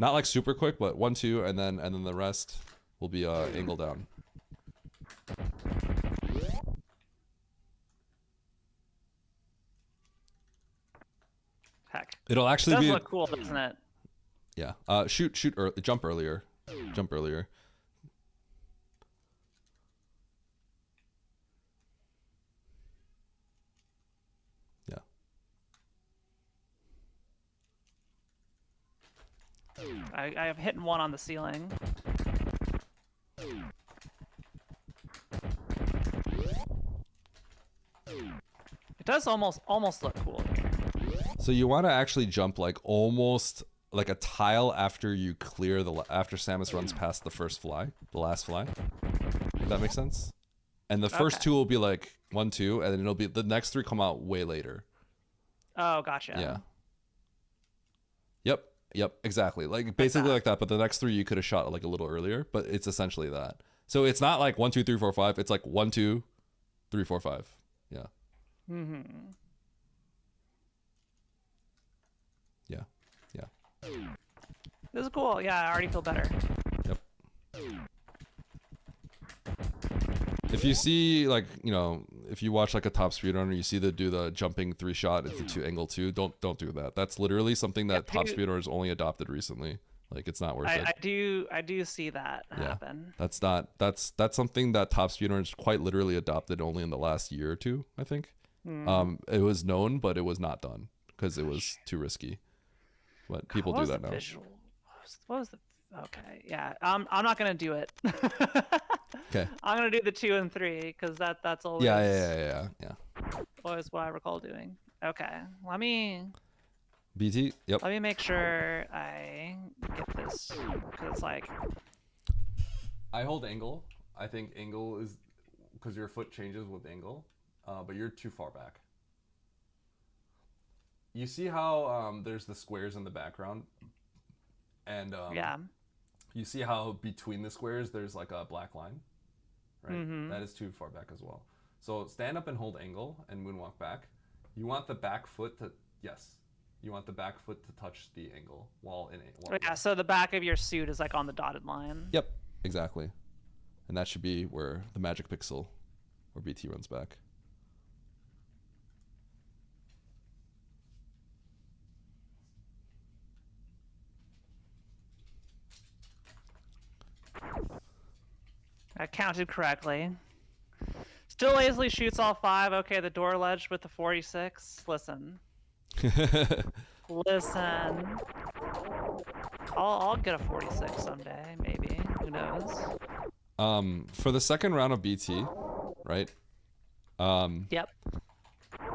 Not like super quick, but 1, 2, and then the rest will be angle down. Heck. It'll actually It does be look cool, doesn't it? yeah. Jump earlier. Jump earlier. Yeah. I have hit one on the ceiling. It does almost look cool here. So you want to actually jump like almost like a tile after you clear after Samus runs past the first fly, the last fly. If that makes sense. And the first two will be like 1, 2, and then it'll be the next 3 come out way later. Oh, gotcha. Yeah. Yep, exactly. Like basically like that, but the next 3 you could have shot like a little earlier, but it's essentially that. So it's not like 1, 2, 3, 4, 5. It's like 1, 2, 3, 4, 5. Yeah. Mm-hmm. Yeah. This is cool. Yeah, I already feel better. Yep. If you see like, you know, if you watch like a top speedrunner, you see them do the jumping 3 shot into 2 angle 2. Don't do that. That's literally something that top speedrunners only adopted recently. Like it's not worth it. I do see that happen. That's something that top speedrunners quite literally adopted only in the last year or 2, I think. It was known, but it was not done because it was too risky. But people do that now. What was the? Okay, yeah. I'm not gonna do it. Okay. I'm gonna do the 2 and 3 because that's always. Yeah. Always what I recall doing. Okay, let me. BT. Yep. Let me make sure I get this because it's like. I hold angle. I think angle is because your foot changes with angle, but you're too far back. You see how there's the squares in the background, and yeah. You see how between the squares there's like a black line, right? Mm-hmm. That is too far back as well. So stand up and hold angle and moonwalk back. You want the back foot to You want the back foot to touch the angle while in it. Yeah. So the back of your suit is like on the dotted line. Yep. Exactly. And that should be where the magic pixel, where BT runs back. I counted correctly. Still lazily shoots all 5. Okay, the door ledge with the 46. Listen. Listen. I'll get a 46 someday, maybe. Who knows? For the second round of BT, right? Yep.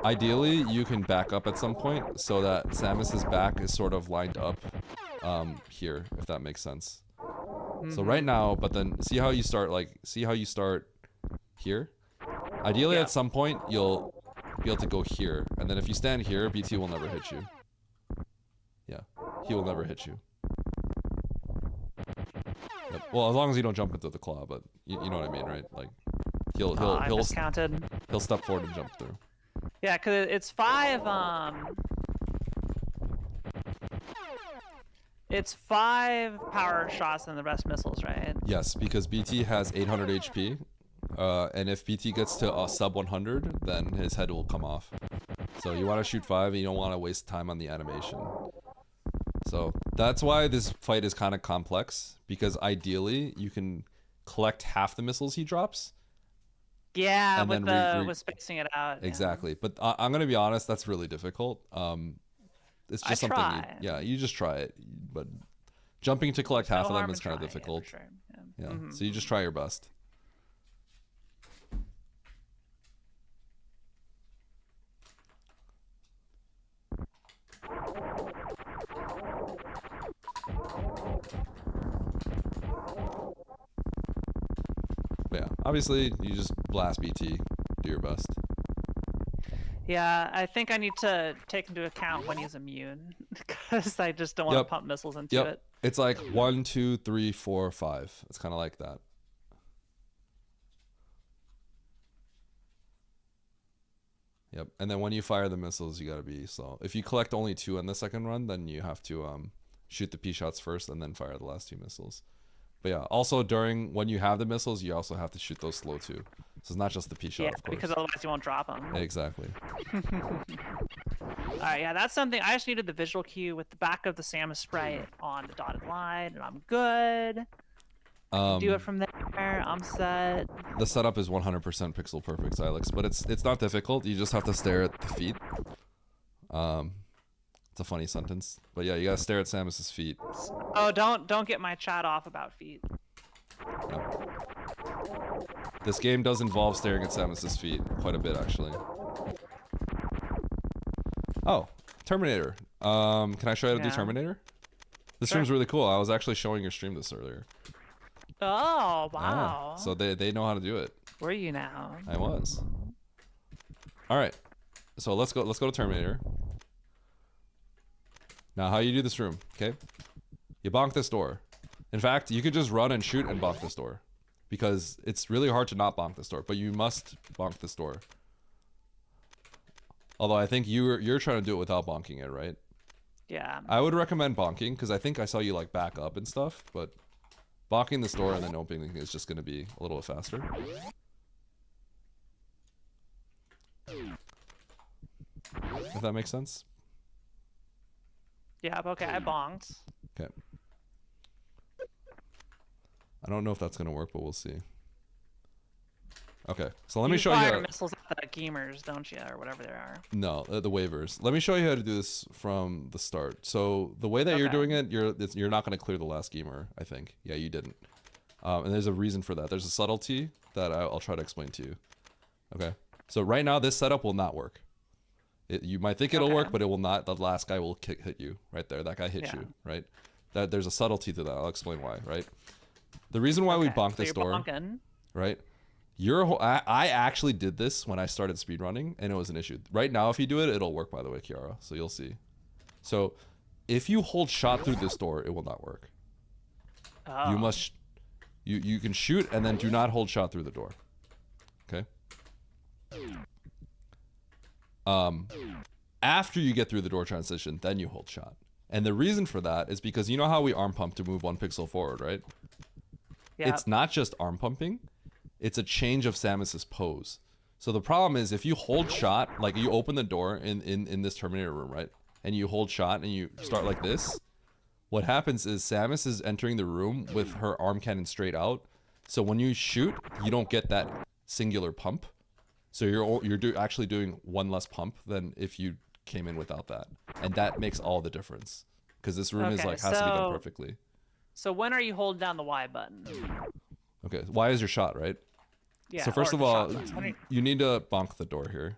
Ideally, you can back up at some point so that Samus's back is sort of lined up here, if that makes sense. So right now, but then see how you start here? Ideally at some point you'll be able to go here, and then if you stand here, BT will never hit you. Yeah, he will never hit you. Yep. Well, as long as you don't jump into the claw, but you know what I mean, right? Like he'll miscounted. He'll step forward and jump through. Yeah, cause it's 5 It's 5 power shots and the rest missiles, right? Yes, because BT has 800 HP, and if BT gets to sub 100, then his head will come off. So you want to shoot 5, and you don't want to waste time on the animation. So that's why this fight is kind of complex, because ideally you can collect half the missiles he drops. Yeah, with spacing it out. Exactly, but I'm gonna be honest, that's really difficult. It's just something. You just try it, but jumping to collect half of them is kind of difficult. Yeah, for sure. Yeah. So you just try your best. But yeah, obviously you just blast BT, do your best. Yeah, I think I need to take into account when he's immune, because I just don't want to pump missiles into it. It's like 1, 2, 3, 4, 5. It's kind of like that. Yep, and then when you fire the missiles, you gotta be slow. If you collect only 2 in the second run, then you have to shoot the P shots first and then fire the last 2 missiles. But yeah, also when you have the missiles, you also have to shoot those slow too. So it's not just the P shot, Yeah, of course. because otherwise you won't drop them. Exactly. Alright, yeah, that's something. I just needed the visual cue with the back of the Samus sprite on the dotted line, and I'm good. Do it from there. I'm set. The setup is 100% pixel perfect, Silex, but it's not difficult. You just have to stare at the feet. It's a funny sentence, but yeah, you gotta stare at Samus's feet. Oh, don't get my chat off about feet. Yeah. This game does involve staring at Samus's feet quite a bit, actually. Oh, Terminator. Can I show you how to do Terminator? This stream's really cool. I was actually showing your stream this earlier. Oh, wow. So they know how to do it. Were you now? I was. All right. So let's go to Terminator. Now, how you do this room, okay? You bonk this door. In fact, you could just run and shoot and bonk this door, because it's really hard to not bonk this door, but you must bonk this door. Although I think you're trying to do it without bonking it, right? Yeah. I would recommend bonking, because I think I saw you like back up and stuff, but bonking this door and then opening is just going to be a little bit faster. If that makes sense. Yeah, okay, I bonked. Okay. I don't know if that's gonna work, but we'll see. Okay, so let me show you. You fire missiles at the gamers, don't you, or whatever they are? No, the waivers. Let me show you how to do this from the start. So the way that you're doing it, you're not gonna clear the last gamer, I think. Yeah, you didn't. And there's a reason for that. There's a subtlety that I'll try to explain to you. Okay. So right now, this setup will not work. You might think it'll work, but it will not. The last guy will hit you right there. That guy hit you, right? There's a subtlety to that. I'll explain why, right? The reason why we bonk this door, right? I actually did this when I started speedrunning, and it was an issue. Right now, if you do it, it'll work, by the way, Kiara. So you'll see. So if you hold shot through this door, it will not work. Oh. You must, you can shoot and then do not hold shot through the door. Okay. After you get through the door transition, then you hold shot. And the reason for that is because you know how we arm pump to move 1 pixel forward, right? Yeah. It's not just arm pumping, it's a change of Samus's pose. So the problem is if you hold shot, like you open the door in this Terminator room, right? And you hold shot and you start like this, what happens is Samus is entering the room with her arm cannon straight out. So when you shoot, you don't get that singular pump. So you're actually doing 1 less pump than if you came in without that, and that makes all the difference because this room is like has to be done perfectly. So when are you holding down the Y button? Okay, Y is your shot, right? Yeah. So first of all, you need to bonk the door here.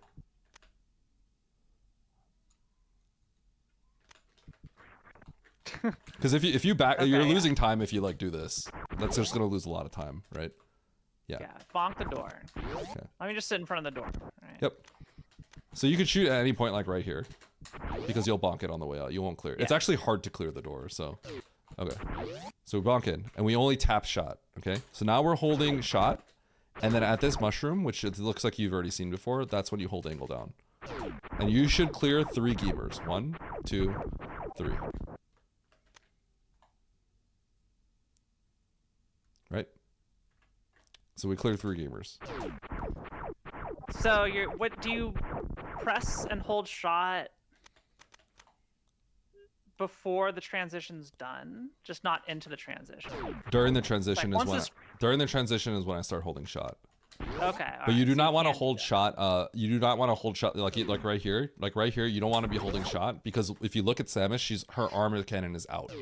Because if you back, you're losing time if you like do this. That's just gonna lose a lot of time, right? Yeah. Bonk the door. Okay. Let me just sit in front of the door. Right. Yep. So you could shoot at any point like right here, because you'll bonk it on the way out. You won't clear it. It's actually hard to clear the door, so. Okay. So we bonk in, and we only tap shot, okay? So now we're holding shot, and then at this mushroom, which it looks like you've already seen before, that's when you hold angle down. And you should clear 3 gamers. 1, 2, 3. Right? So we clear 3 gamers. So what do you press and hold shot before the transition's done? Just not into the transition. During the transition is when I start holding shot. Okay. But you do not want to hold shot. You do not want to hold shot like right here. Like right here, you don't want to be holding shot because if you look at Samus, her arm cannon is out.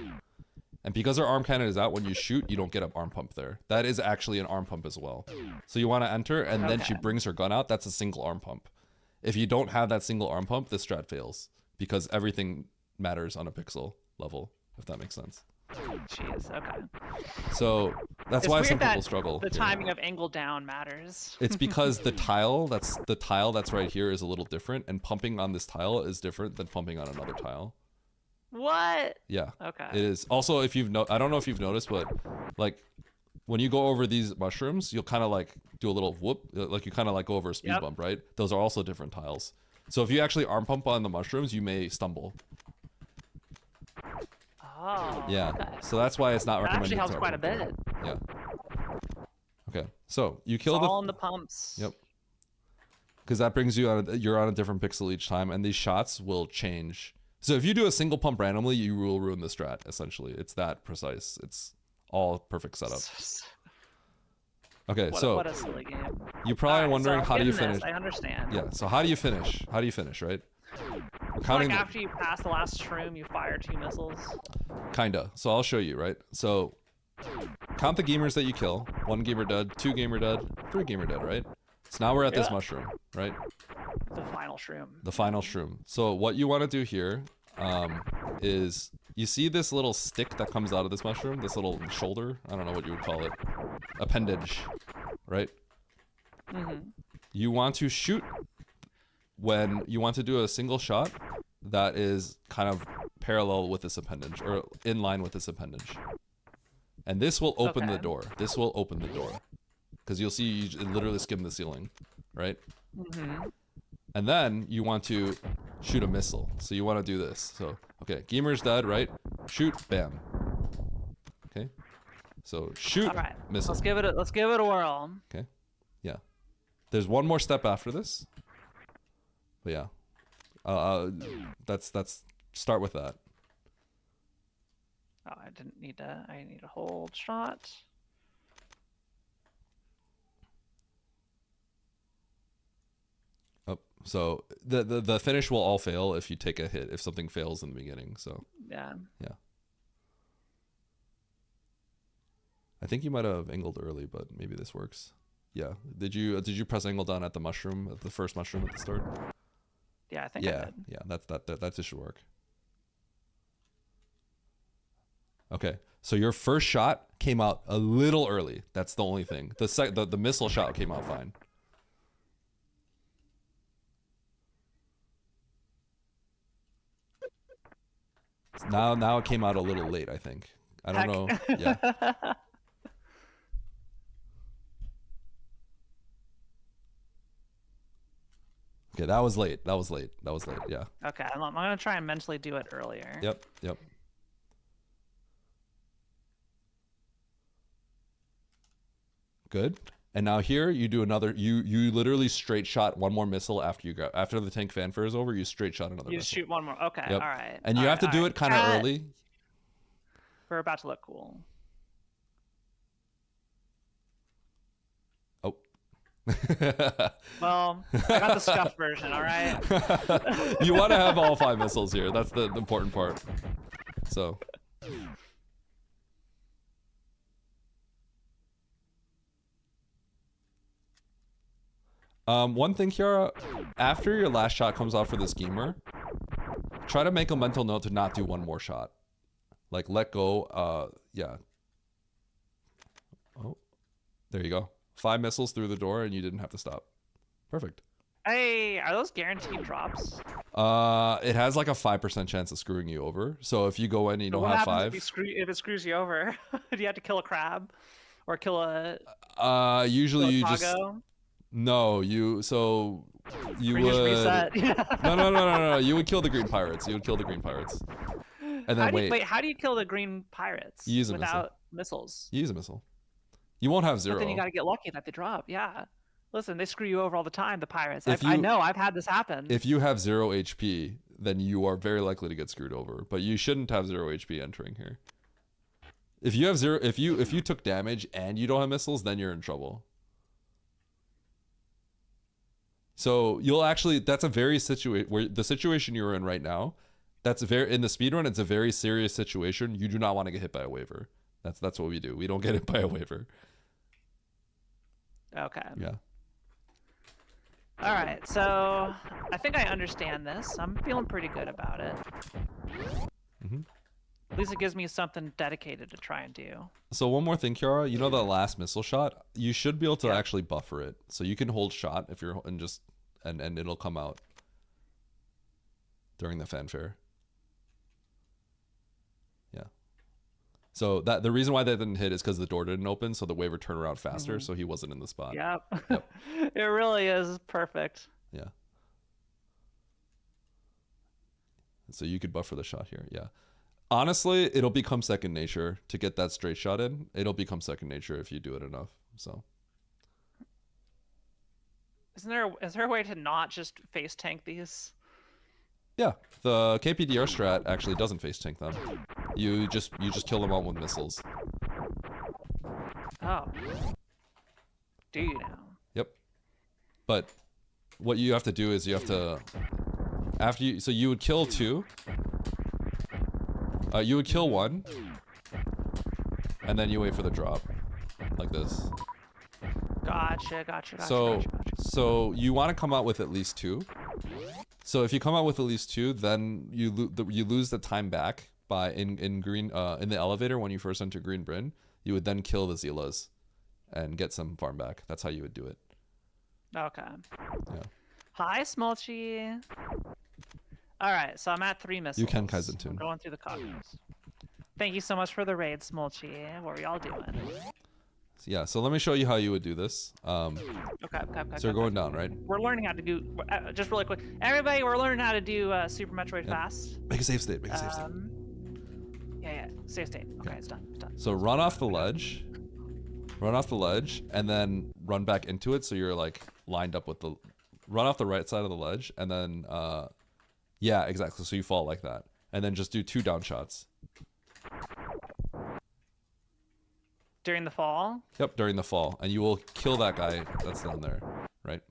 And because her arm cannon is out, when you shoot, you don't get an arm pump there. That is actually an arm pump as well. So you want to enter, and then she brings her gun out. That's a single arm pump. If you don't have that single arm pump, this strat fails. Because everything matters on a pixel level, if that makes sense. Jeez, okay. So that's why some people struggle. The timing of angle down matters. It's because the tile that's right here is a little different, and pumping on this tile is different than pumping on another tile. What? Yeah. Okay. It is. Also, if you've I don't know if you've noticed, but like when you go over these mushrooms, you'll kind of like do a little whoop, like you kind of like go over a speed bump, right? Those are also different tiles. So if you actually arm pump on the mushrooms, you may stumble. Oh. Yeah. Okay. So that's why it's not That recommended. actually helps to quite a everyone. bit. Yeah. Okay. So you It's kill all in the pumps. Yep. Because that brings you on. You're on a different pixel each time, and these shots will change. So if you do a single pump randomly, you will ruin the strat. Essentially, it's that precise. It's all perfect setup. Okay, What a silly game. you're probably Alright, wondering so how do you getting finish? this, I understand. Yeah. So how do you finish? How do you finish? Right. We're So counting. like after you pass the last shroom, you fire 2 missiles. Kinda. So I'll show you. Right. So count the gamers that you kill. 1 gamer dead. 2 gamer dead. 3 gamer dead. Right. So now we're at this mushroom. Right. The final shroom. The final shroom. So what you want to do here is you see this little stick that comes out of this mushroom, this little shoulder, I don't know what you would call it, appendage, right? You want to shoot when you want to do a single shot that is kind of parallel with this appendage or in line with this appendage. And this will open the door. This will open the door. Because you'll see you literally skim the ceiling, right? And then you want to shoot a missile. So you want to do this. So, okay, gamer's dead, right? Shoot, bam. Okay. So shoot, missile. Let's give it a whirl. Okay. Yeah. There's one more step after this. But yeah. That's start with that. Oh, I need a hold shot. So the finish will all fail if you take a hit, if something fails in the beginning. So yeah. I think you might have angled early, but maybe this works. Yeah. Did you press angle down at the mushroom, at the first mushroom at the start? Yeah, I think I did. Yeah, that just should work. Okay. So your first shot came out a little early. That's the only thing. The missile shot came out fine. Now it came out a little late, I think. I don't know. Yeah. Okay, that was late. Yeah. Okay, I'm gonna try and mentally do it earlier. Yep. Good. And now here you do another. You literally straight shot one more missile after after the tank fanfare is over. You straight shot another. You missile. shoot one more. Okay. Yep. All right. And you have to do it kind of early. We're about to look cool. Oh. Well, I got the scuffed version. All right. You want to have all 5 missiles here. That's the important part. So. One thing, Kiara, after your last shot comes out for the schemer, try to make a mental note to not do one more shot. Like, let go. Yeah. Oh, there you go. 5 missiles through the door, and you didn't have to stop. Perfect. Hey, are those guaranteed drops? It has like a 5% chance of screwing you over. So if you go in and you don't have 5, if it screws you over? Do you have to kill a crab, or kill a? Usually you taco? just. No, you would. Just reset. No. You would kill the green pirates. And then wait. How do you kill the green pirates You use a without missiles? You use a missile. You won't have 0. But then you got to get lucky that they drop. Yeah. Listen, they screw you over all the time, the pirates. If I know. I've had this happen. If you have 0 HP, then you are very likely to get screwed over. But you shouldn't have 0 HP entering here. If you have 0, if you took damage and you don't have missiles, then you're in trouble. So you'll actually, that's a very where the situation you're in right now, that's in the speedrun, it's a very serious situation. You do not want to get hit by a waiver. That's what we do. We don't get hit by a waiver. Okay. Yeah. All right. So I think I understand this. I'm feeling pretty good about it. At least it gives me something dedicated to try and do. So one more thing, Kiara, you know that last missile shot? You should be able to actually buffer it. So you can hold shot if you're and it'll come out during the fanfare. Yeah. So the reason why that didn't hit is because the door didn't open, so the waiver turned around faster, so he wasn't in the spot. Yep. It really is perfect. Yeah. So you could buffer the shot here. Yeah. Honestly, it'll become second nature to get that straight shot in. It'll become second nature if you do it enough. So. Is there a way to not just face tank these? Yeah, the KPDR strat actually doesn't face tank them. You just kill them all with missiles. Oh. Do you now? Yep. But what you have to do is you have to so you would kill 2. You would kill 1, and then you wait for the drop, like this. Gotcha. So you want to come out with at least 2. So if you come out with at least 2, then you lose the time back by in green in the elevator when you first enter Green Bryn. You would then kill the Zilas and get some farm back. That's how you would do it. Okay. Yeah. Hi, Smolchy. All right, so I'm at 3 missiles. You can Kaizen tune. I'm going through the cognos. Thank you so much for the raid, Smolchy. What are y'all doing? Yeah, so let me show you how you would do this. Okay. So you're going down, right? We're learning how to do, just really quick. Everybody, we're learning how to do Super Metroid fast. Make a save state, make a save state. Yeah, save state. Okay, it's done. So run off the ledge, and then run back into it so you're like lined up with run off the right side of the ledge, and then, yeah, exactly, so you fall like that. And then just do 2 down shots. During the fall? Yep, during the fall. And you will kill that guy that's down there, right?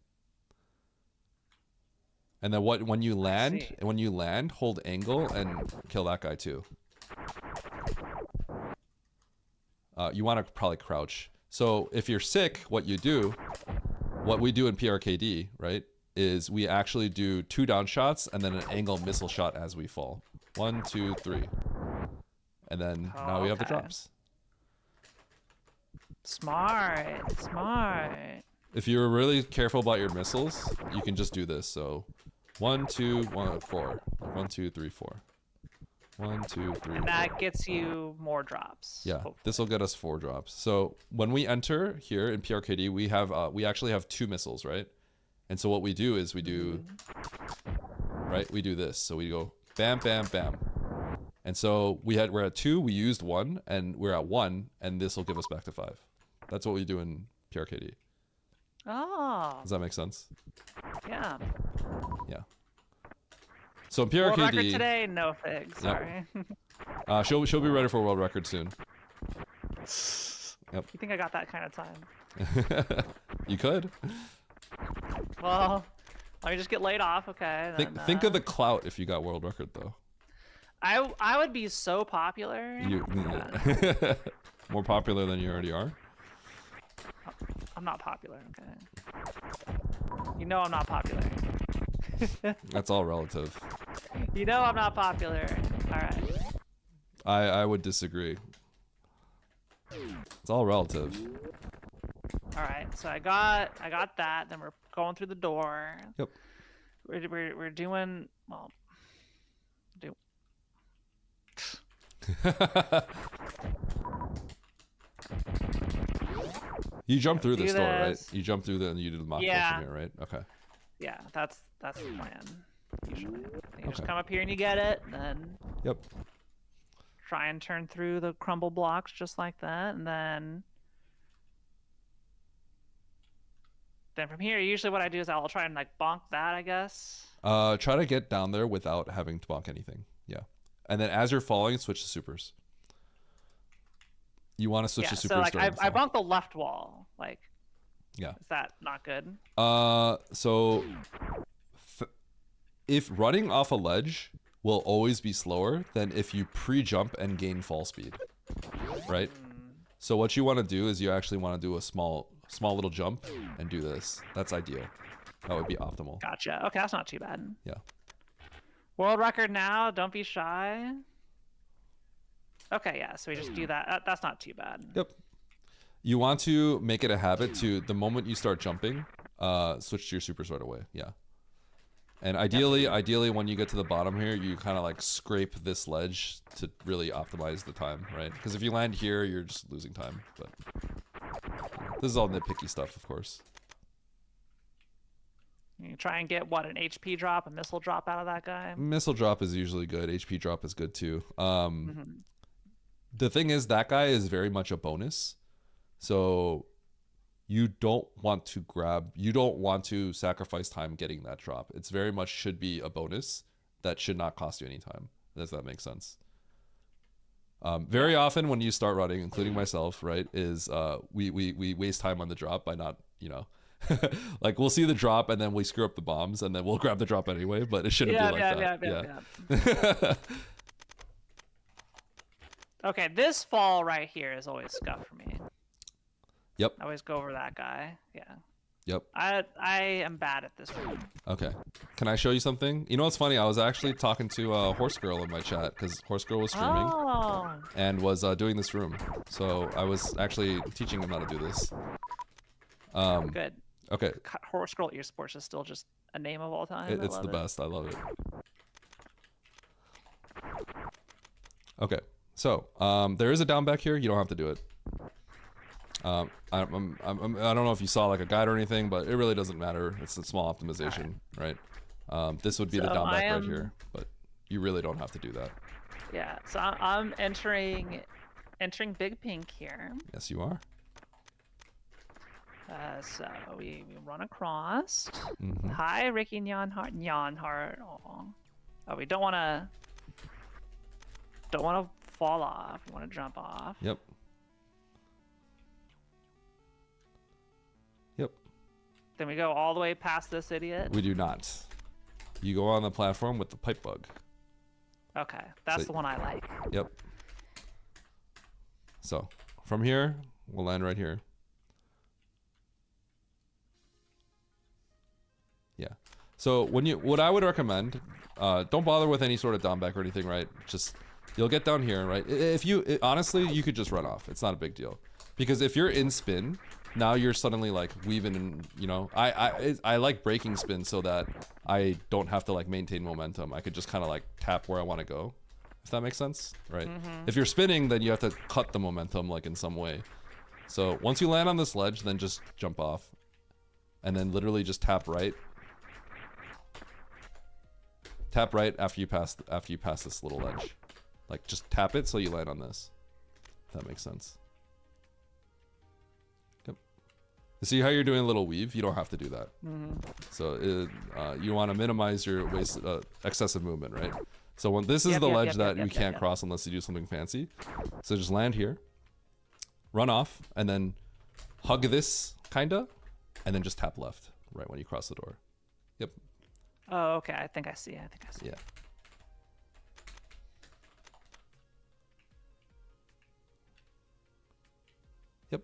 And then when you land, hold angle and kill that guy too. You want to probably crouch. So if you're sick, what we do in PRKD, right, is we actually do 2 down shots and then an angle missile shot as we fall. 1, 2, 3. And then now we have the drops. Smart. If you're really careful about your missiles, you can just do this. So 1, 2, 1, 4. 1, 2, 3, 4. 1, 2, 3. And that gets you more drops. Yeah, this will get us 4 drops. So when we enter here in PRKD, we actually have 2 missiles, right? And so what we do is we do this. So we go bam, bam, bam. And so we're at 2, we used 1, and we're at 1, and this will give us back to 5. That's what we do in PRKD. Oh. Does that make sense? Yeah. Yeah. So in PRKD... World record today? No figs, sorry. Yep. She'll be ready for a world record soon. Yep. You think I got that kind of time? You could. Well, let me just get laid off, okay? Think of the clout if you got world record, though. I would be so popular. More popular than you already are? I'm not popular, okay? You know I'm not popular. That's all relative. You know I'm not popular. Alright. I would disagree. It's all relative. Alright, so I got that, then we're going through the door. Yep. We're doing, well, You jump through this door, right? You jump through and you do the mock from here, right? Okay. Yeah, that's the plan. Usually, you just come up here and you get it, and then try and turn through the crumble blocks just like that, and then from here, usually what I do is I'll try and like bonk that, I guess. Try to get down there without having to bonk anything. Yeah, and then as you're falling, switch to supers. You want to switch to supers. So like I bonked the left wall, like. Yeah. Is that not good? So if running off a ledge will always be slower than if you pre-jump and gain fall speed, right? So what you want to do is you actually want to do a small little jump and do this. That's ideal. That would be optimal. Gotcha. Okay, that's not too bad. Yeah. World record now. Don't be shy. Okay, yeah. So we just do that. That's not too bad. Yep. You want to make it a habit to, the moment you start jumping, switch to your supers right away. Yeah. And ideally, when you get to the bottom here, you kind of like scrape this ledge to really optimize the time, right? Because if you land here, you're just losing time. But this is all nitpicky stuff, of course. You try and get what, an HP drop, a missile drop out of that guy. Missile drop is usually good. HP drop is good too. Mm-hmm. The thing is, that guy is very much a bonus. So you don't want to sacrifice time getting that drop. It's very much should be a bonus that should not cost you any time. Does that make sense? Very often when you start running, including myself, right, is we waste time on the drop by not, you know, like we'll see the drop and then we screw up the bombs and then we'll grab the drop anyway, but it shouldn't be like that. Yeah. Okay, this fall right here is always scuff for me. Yep. I always go over that guy. Yeah. Yep. I am bad at this room. Okay. Can I show you something? You know what's funny? I was actually talking to Horse Girl in my chat because Horse Girl was streaming and was doing this room. So I was actually teaching him how to do this. Good. Okay. Horse Girl Esports is still just a name of all time. It's the best. I love it. Okay. So there is a down back here. You don't have to do it. I don't know if you saw like a guide or anything, but it really doesn't matter. It's a small optimization, right? This would be the down back right here, but you really don't have to do that. Yeah, so I'm entering Big Pink here. Yes, you are. So we run across. Hi, Ricky Nyanhart. Oh, we don't want to fall off. We want to jump off. Yep. Yep. Then we go all the way past this idiot. We do not. You go on the platform with the pipe bug. Okay, that's the one I like. Yep. So from here, we'll land right here. Yeah. So what I would recommend, don't bother with any sort of down back or anything, right? Just you'll get down here, right? Honestly, you could just run off. It's not a big deal, because if you're in spin, now you're suddenly like weaving, and you know, I like breaking spin so that I don't have to like maintain momentum. I could just kind of like tap where I want to go, if that makes sense, right? If you're spinning, then you have to cut the momentum like in some way. So once you land on this ledge, then just jump off, and then literally just tap right. Tap right after you pass this little ledge. Like just tap it so you land on this. If that makes sense. Yep. You see how you're doing a little weave? You don't have to do that. So you want to minimize your excessive movement, right? So when this is the ledge that you can't cross unless you do something fancy. So just land here, run off, and then hug this kinda, and then just tap left right when you cross the door. Yep. Oh, okay. I think I see. Yeah. Yep.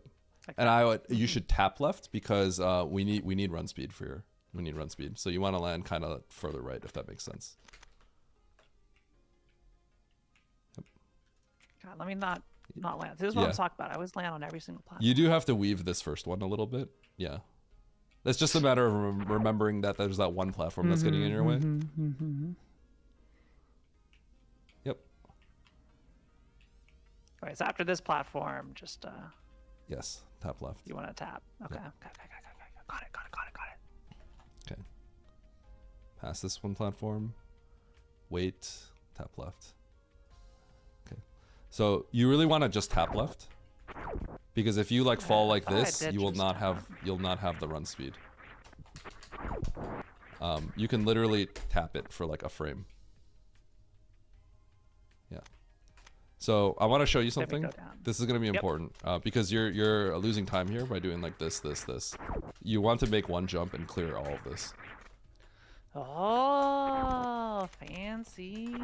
Okay. And you should tap left because we need run speed for your run speed. So you want to land kind of further right, if that makes sense. Yep. God, let me not land. This is what I'm talking about. I always land on every single platform. You do have to weave this first one a little bit. Yeah. It's just a matter of remembering that there's that one platform that's getting in your way. Yep. All right, so after this platform, just yes, tap left. You want to tap? Okay. Yep. Got it. Okay. Pass this one platform. Wait. Tap left. Okay. So you really want to just tap left. Because if you like fall like this, you'll not have the run speed. You can literally tap it for like a frame. Yeah. So I want to show you something. This is going to be important because you're losing time here by doing like this. You want to make one jump and clear all of this. Oh, fancy.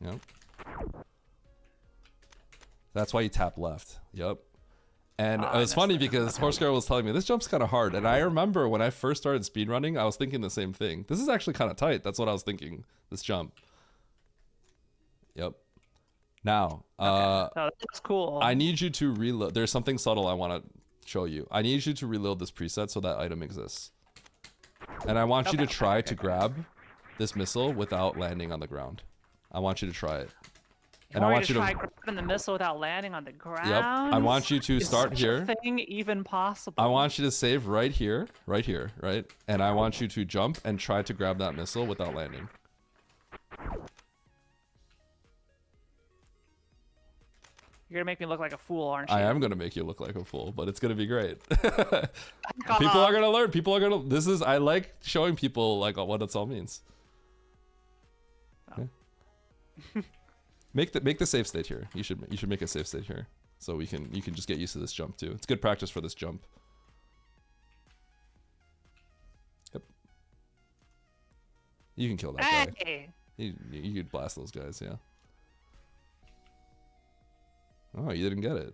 Yep. That's why you tap left. Yep. And it was funny because Horse Girl was telling me this jump's kind of hard. And I remember when I first started speedrunning, I was thinking the same thing. This is actually kind of tight. That's what I was thinking. This jump. Yep. Now, that's cool. I need you to reload. There's something subtle I want to show you. I need you to reload this preset so that item exists. And I want you to try to grab this missile without landing on the ground. I want you to try it. And I want you to try grabbing the missile without landing on the ground. Yep. I want you to Is start such here. a thing even possible? I want you to save right here, right? And I want you to jump and try to grab that missile without landing. You're gonna make me look like a fool, aren't you? I am gonna make you look like a fool, but it's gonna be great. People are gonna learn. People are gonna. This is. I like showing people like what it all means. Oh. Okay. Make the safe state here. You should make a safe state here, so you can just get used to this jump too. It's good practice for this jump. Yep. You can kill that guy. You could blast those guys, yeah. Oh, you didn't get it.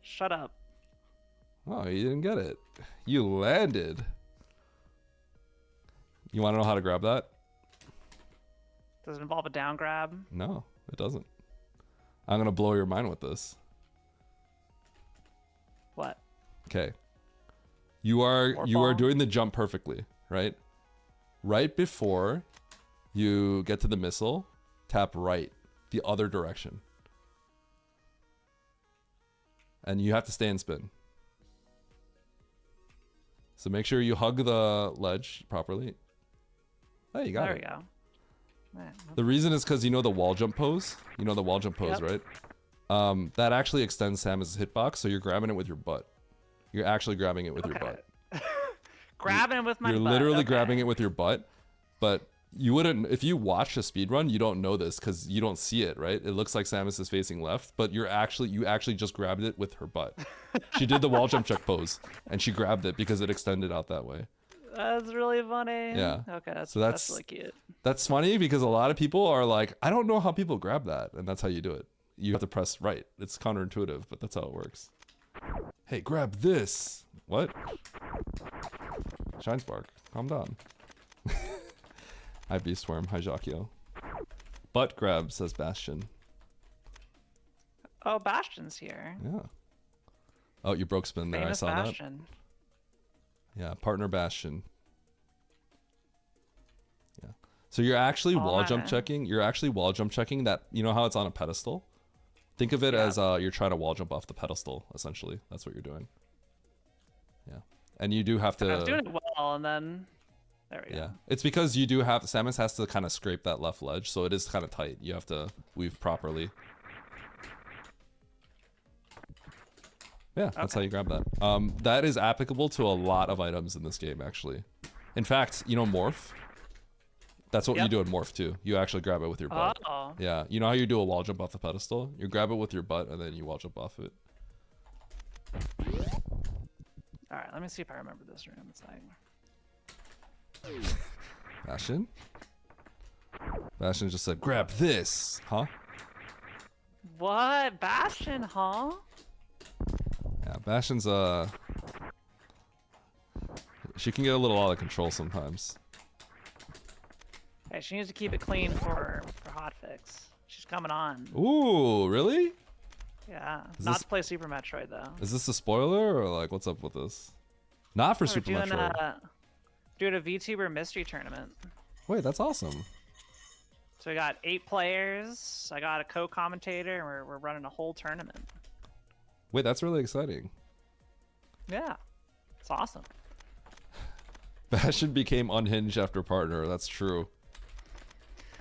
Shut up. Oh, you didn't get it. You landed. You want to know how to grab that? Does it involve a down grab? No, it doesn't. I'm gonna blow your mind with this. What? Okay. You are doing the jump perfectly, right? Right before you get to the missile, tap right, the other direction. And you have to stay in spin. So make sure you hug the ledge properly. Oh, you got it. There we go. The reason is because you know the wall jump pose? You know the wall jump pose, Yep. right? That actually extends Samus's hitbox, so you're grabbing it with your butt. You're actually grabbing it with your butt. Grabbing it with my butt. You're literally grabbing it with your butt, but you wouldn't, if you watch a speedrun, you don't know this because you don't see it, right? It looks like Samus is facing left, but you actually just grabbed it with her butt. She did the wall jump check pose, and she grabbed it because it extended out that way. That's really funny. Yeah. Okay, that's really cute. That's funny because a lot of people are like, I don't know how people grab that, and that's how you do it. You have to press right. It's counterintuitive, but that's how it works. Hey, grab this. What? Shine Spark, calm down. Hi, Beastworm. Hi, Jacquio. Butt grab, says Bastion. Oh, Bastion's here. Yeah. Oh, you broke spin there. Famous I saw Bastion. that. Yeah, partner Bastion. Yeah. So you're actually wall jump checking. You're actually wall jump checking that. You know how it's on a pedestal? Think of it as you're trying to wall jump off the pedestal. Essentially, that's what you're doing. Yeah. And you do have to. I was doing it well, and then. There we go. Yeah, it's because you do have, Samus has to kind of scrape that left ledge, so it is kind of tight. You have to weave properly. Yeah, that's how you grab that. That is applicable to a lot of items in this game, actually. In fact, you know Morph? That's what you do in Morph, too. You actually grab it with your butt. Oh. Yeah, you know how you do a wall jump off the pedestal? You grab it with your butt, and then you wall jump off it. Alright, let me see if I remember this room. It's like... Bastion? Bastion just said, grab this, huh? What? Bastion, huh? Yeah, Bastion's, she can get a little out of control sometimes. Hey, she needs to keep it clean for hotfix. She's coming on. Ooh, really? Yeah, not to play Super Metroid, though. Is this a spoiler, or like, what's up with this? Not for Super Metroid. Doing a VTuber mystery tournament. Wait, that's awesome. So we got 8 players. I got a co-commentator, and we're running a whole tournament. Wait, that's really exciting. Yeah, it's awesome. Bastion became unhinged after partner. That's true.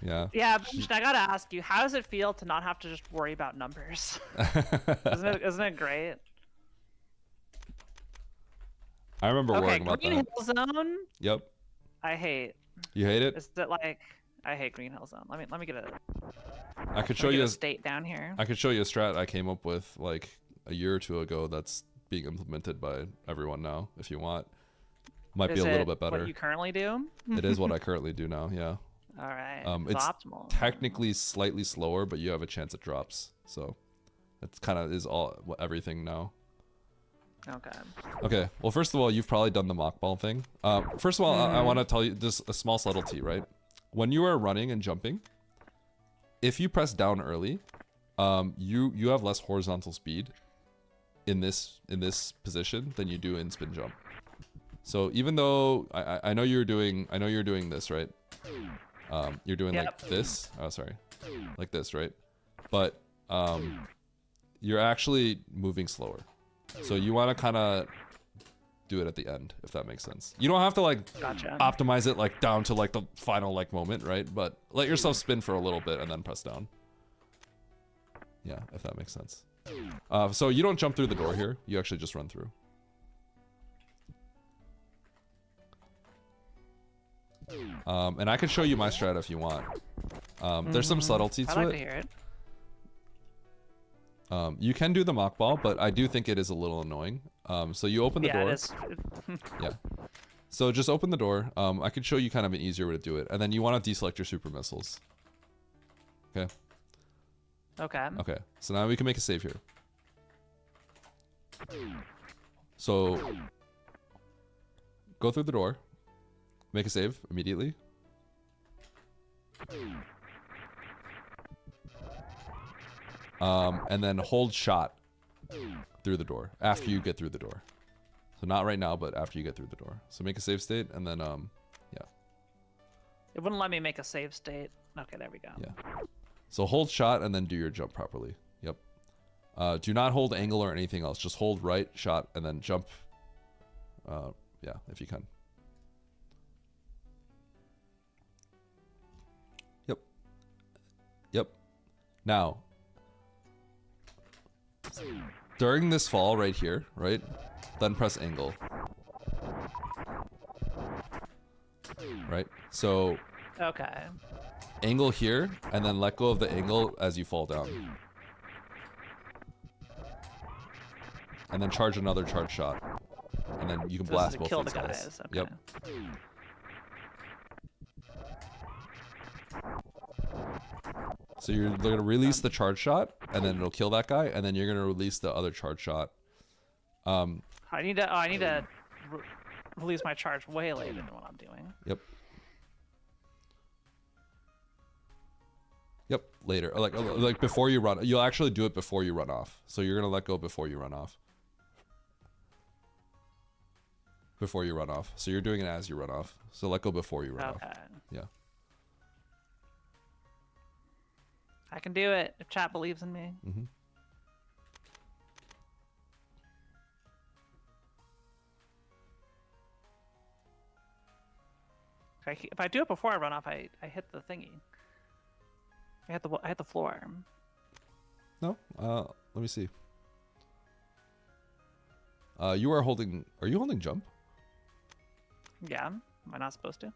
Yeah. Yeah, Bastion, I gotta ask you, how does it feel to not have to just worry about numbers? Isn't it great? I remember worrying about Green that. Hill Zone. Yep. I hate. You hate it? Is it like? I hate Green Hill Zone. Let me get a. I could show you a state down here. I could show you a strat I came up with like a year or two ago that's being implemented by everyone now. If you want, might be a little bit better. What you currently do? It is what I currently do now. Yeah. All right. It's optimal. Technically slightly slower, but you have a chance it drops. So that's kind of is everything now. Okay. Okay. Well, first of all, you've probably done the mock ball thing. First of all, I want to tell you just a small subtlety, right? When you are running and jumping, if you press down early, you have less horizontal speed in this position than you do in spin jump. So even though I know you're doing this, right? you're doing like Yep. this. Oh, sorry, like this, right? But you're actually moving slower. So you want to kind of do it at the end, if that makes sense. You don't have to like Gotcha. optimize it like down to like the final like moment, right? But let yourself spin for a little bit and then press down. Yeah, if that makes sense. So you don't jump through the door here. You actually just run through. And I can show you my strat if you want. There's some subtlety to I'd like it. to hear it. You can do the mock ball, but I do think it is a little annoying. So you open the door. It is. Yeah. So just open the door. I could show you kind of an easier way to do it. And then you want to deselect your super missiles. Okay. Okay. Okay. So now we can make a save here. So go through the door. Make a save immediately. And then hold shot through the door after you get through the door. So not right now, but after you get through the door. So make a save state and then yeah. It wouldn't let me make a save state. Okay, there we go. Yeah. So hold shot and then do your jump properly. Yep. Do not hold angle or anything else. Just hold right shot and then jump. Yeah, if you can. Yep. Yep. Now, during this fall right here, right? Then press angle. Right? So Okay. angle here, and then let go of the angle as you fall down. And then charge another charge shot. And then you can This is blast to both kill these the guys. guys. Yep. Okay. So you're gonna release the charge shot, and then it'll kill that guy, and then you're gonna release the other charge shot. I need to release my charge way later than what I'm doing. Yep. Yep. Later, like before you run, you'll actually do it before you run off. So you're gonna let go before you run off. Before you run off. So you're doing it as you run off. So let go before you run off. Okay. Yeah. I can do it if chat believes in me. Mm-hmm. If I do it before I run off, I hit the thingy. I hit the floor. No. Let me see. You are holding. Are you holding jump? Yeah. Am I not supposed to?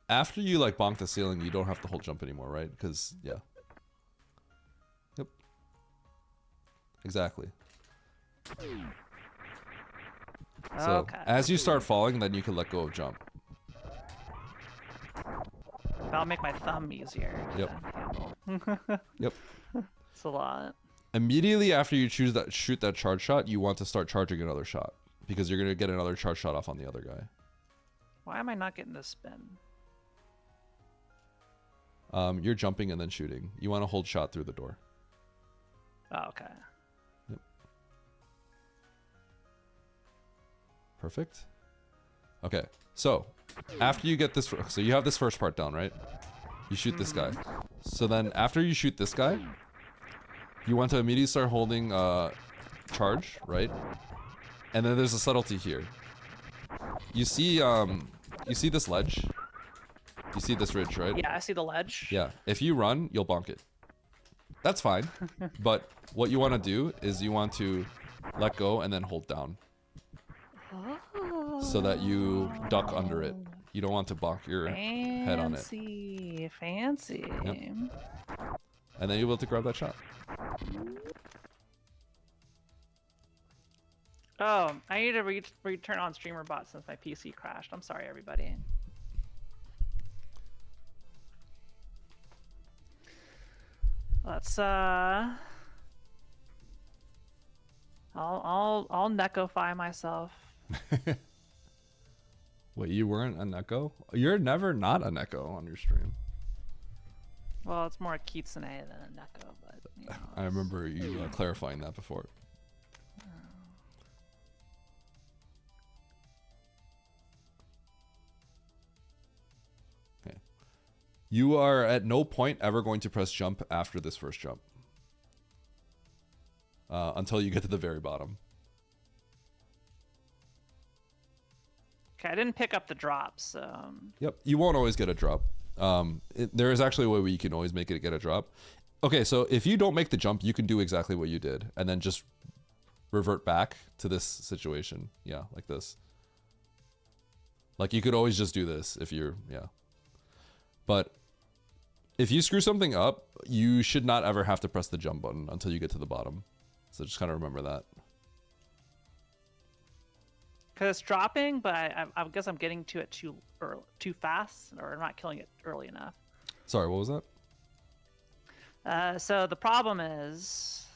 After you like bonk the ceiling, you don't have to hold jump anymore, right? Because yeah. Yep. Exactly. So Okay. as you start falling, then you can let go of jump. That'll make my thumb easier. Yep. To handle. Yep. It's a lot. Immediately after you shoot that charge shot, you want to start charging another shot because you're gonna get another charge shot off on the other guy. Why am I not getting this spin? You're jumping and then shooting. You want to hold shot through the door. Oh, okay. Yep. Perfect. Okay, so after you get this, so you have this first part down, right? You shoot this guy. So then after you shoot this guy, you want to immediately start holding charge, right? And then there's a subtlety here. You see this ledge? You see this ridge, right? Yeah, I see the ledge. Yeah. If you run, you'll bonk it. That's fine. But what you want to do is you want to let go and then hold down. So that you duck under it. You don't want to bonk your head on it. Fancy. Yep. And then you'll be able to grab that shot. Oh, I need to return on streamer bot since my PC crashed. I'm sorry, everybody. Let's I'll necofy myself. Wait, you weren't a Neko? You're never not a Neko on your stream. Well, it's more a kitsune than a neko, but you know, I remember you clarifying that before. You are at no point ever going to press jump after this first jump. Until you get to the very bottom. Okay, I didn't pick up the drops. Yep, you won't always get a drop. There is actually a way where you can always make it get a drop. Okay, so if you don't make the jump, you can do exactly what you did, and then just revert back to this situation. Yeah, like this. Like, you could always just do this if you're, yeah. But if you screw something up, you should not ever have to press the jump button until you get to the bottom. So just kind of remember that. Because it's dropping, but I guess I'm getting to it too fast, or I'm not killing it early enough. Sorry, what was that? So the problem is,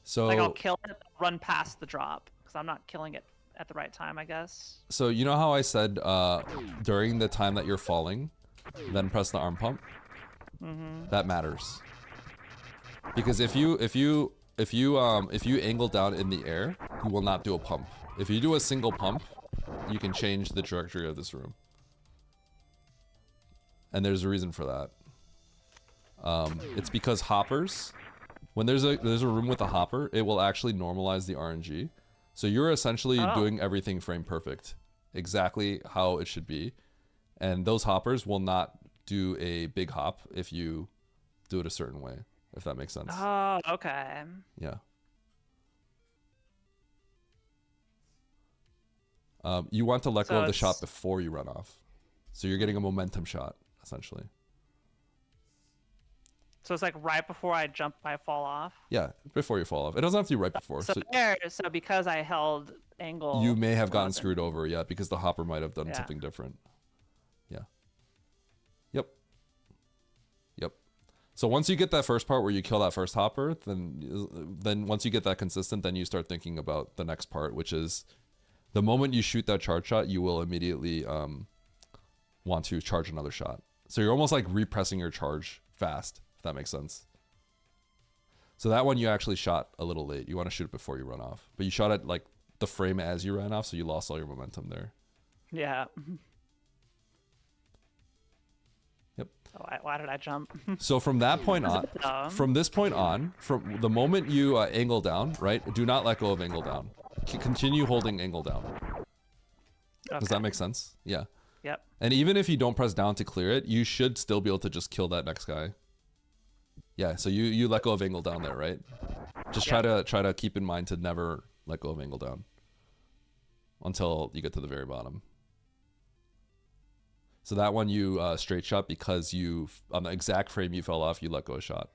so like, I'll kill it, run past the drop, because I'm not killing it at the right time, I guess. So you know how I said during the time that you're falling, then press the arm pump? Mm-hmm. That matters. Because if you angle down in the air, you will not do a pump. If you do a single pump, you can change the trajectory of this room. And there's a reason for that. It's because hoppers, when there's a room with a hopper, it will actually normalize the RNG. So you're essentially doing everything frame perfect, exactly how it should be. And those hoppers will not do a big hop if you do it a certain way, if that makes sense. Oh, okay. Yeah. You want to let go of the shot before you run off. So you're getting a momentum shot, essentially. So it's like right before I jump, I fall off? Yeah, before you fall off. It doesn't have to be right before. So because I held angle... You may have gotten screwed over, yeah, because the hopper might have done something different. Yeah. Yep. Yep. So once you get that first part where you kill that first hopper, then once you get that consistent, then you start thinking about the next part, which is the moment you shoot that charge shot, you will immediately want to charge another shot. So you're almost like repressing your charge fast, if that makes sense. So that one you actually shot a little late. You want to shoot it before you run off. But you shot it like the frame as you ran off, so you lost all your momentum there. Yeah. Yep. So why did I jump? So from that point on, from this point on, from the moment you angle down, right? Do not let go of angle down. Continue holding angle down. Okay. Does that make sense? Yeah. Yep. And even if you don't press down to clear it, you should still be able to just kill that next guy. Yeah, so you let go of angle down there, right? Just try to keep in mind to never let go of angle down until you get to the very bottom. So that one you straight shot because you, on the exact frame you fell off, you let go of shot.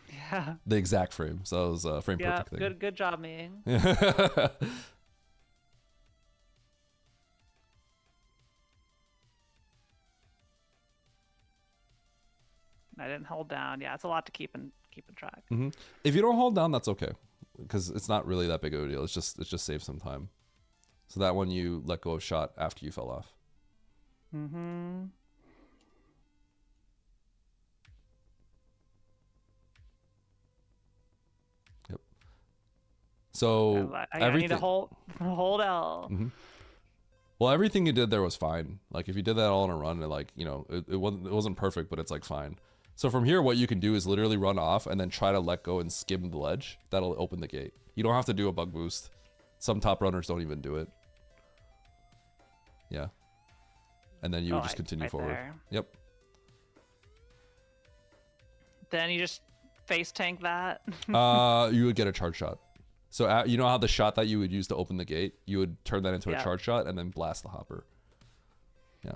Yeah. The exact frame. So that was a frame perfect thing. Good job, me. I didn't hold down. Yeah, it's a lot to keep in track. Mm-hmm. If you don't hold down, that's okay, because it's not really that big of a deal. It just saves some time. So that one you let go of shot after you fell off. Mm-hmm. Yep. So I need to hold L. Mm-hmm. Well, everything you did there was fine. Like if you did that all in a run, it wasn't perfect, but it's like fine. So from here, what you can do is literally run off and then try to let go and skim the ledge. That'll open the gate. You don't have to do a bug boost. Some top runners don't even do it. Yeah. And then you would just continue forward. There. Yep. Then you just face tank that? You would get a charge shot. So you know how the shot that you would use to open the gate, you would turn that into a charge shot and then blast the hopper. Yeah.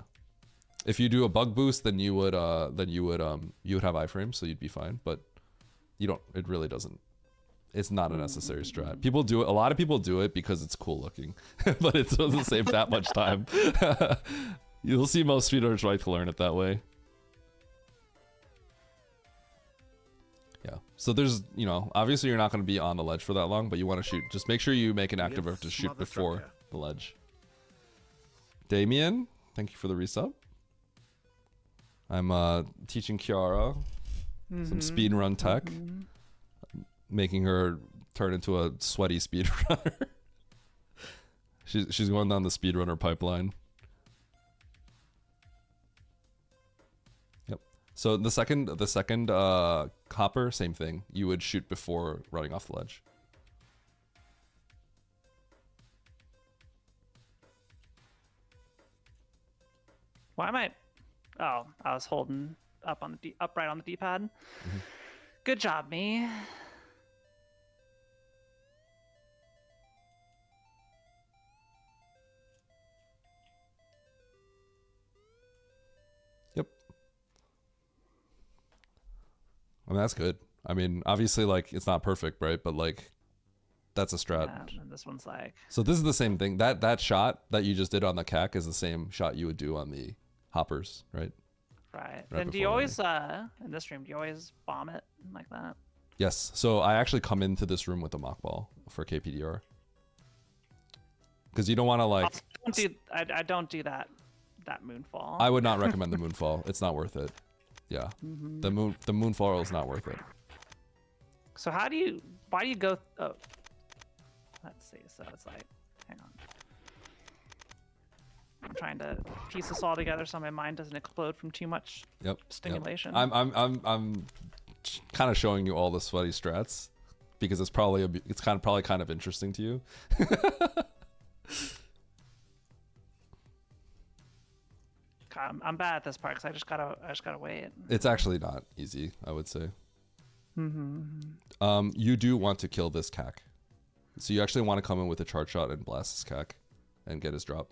If you do a bug boost, then you would have iframes, so you'd be fine. But you don't. It really doesn't. It's not a necessary strat. People do it. A lot of people do it because it's cool looking, but it doesn't save that much time. You'll see most speedrunners like to learn it that way. Yeah. So there's, obviously you're not going to be on the ledge for that long, but you want to shoot. Just make sure you make an active effort to shoot before the ledge. Damien, thank you for the resub. I'm teaching Kiara some speedrun tech, making her turn into a sweaty speedrunner. She's going down the speedrunner pipeline. So the second hopper, same thing. You would shoot before running off the ledge. Why am I? Oh, I was holding up on the upright on the D-pad. Mm-hmm. Good job, me. Yep. I mean, that's good. I mean, obviously, like, it's not perfect, right? But, like, that's a strat. Yeah, and this one's like... So this is the same thing. That shot that you just did on the CAC is the same shot you would do on the hoppers, right? Right. Then do you always, in this stream, do you always bomb it like that? Yes. So I actually come into this room with a mock ball for KPDR. Because you don't want to, like... I don't do that moonfall. I would not recommend the moonfall. It's not worth it. Yeah. Mm-hmm. The moonfall is not worth it. So why do you go... Oh. Let's see. So it's like... Hang on. I'm trying to piece this all together so my mind doesn't explode from too much stimulation. Yep. I'm kind of showing you all the sweaty strats because it's probably kind of interesting to you. I'm bad at this part because I just gotta wait. It's actually not easy, I would say. Mm-hmm. You do want to kill this CAC, so you actually want to come in with a charge shot and blast this CAC, and get his drop,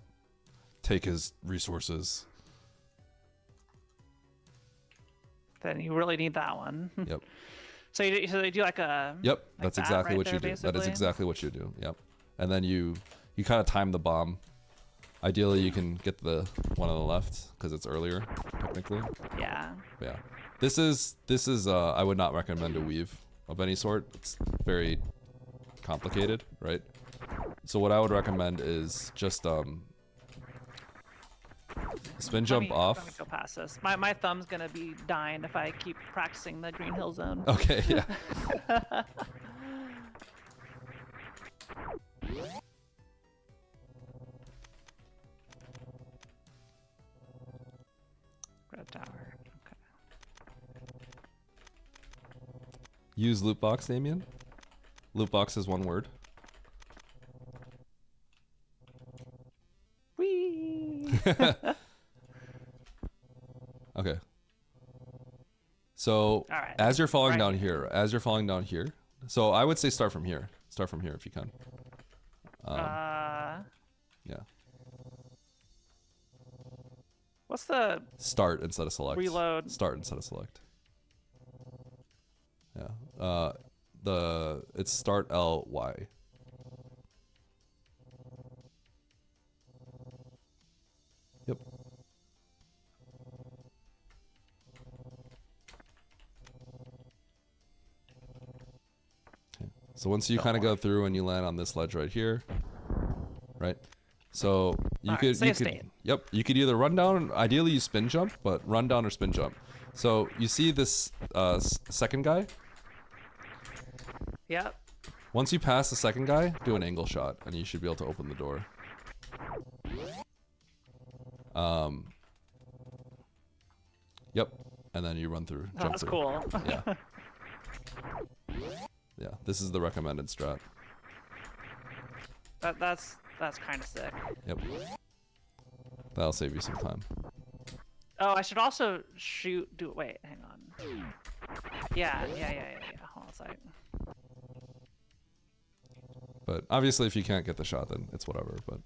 take his resources. Then you really need that one. Yep. So you do like a. Yep, like that's that exactly right what there, you do. That is basically? exactly what you do. Yep. And then you kind of time the bomb. Ideally, you can get the one on the left because it's earlier, technically. Yeah. But yeah. This is I would not recommend a weave of any sort. It's very complicated, right? So what I would recommend is just spin jump off. Let me go past this. My thumb's gonna be dying if I keep practicing the green hill zone. Okay, yeah. Red tower. Okay. Use loot box, Damien. Loot box is one word. Whee! Okay. So right. as you're falling Right down here, so I would say start from here. Start from here if you can. Yeah. What's the Start instead of select. reload? Start instead of select. Yeah. It's start LY. Yep. Okay. So once you kind of go through and you land on this ledge right here, right? So you could yep, you could either run down, ideally you spin jump, but run down or spin jump. So you see this second guy? Yep. Once you pass the second guy, do an angle shot and you should be able to open the door. Yep. And then you run through, jump That's through. cool. Yeah. Yeah, this is the recommended strat. That's kind of sick. Yep. That'll save you some time. Oh, I should also wait, hang on. Yeah. Hold on a second. But obviously if you can't get the shot, then it's whatever, but...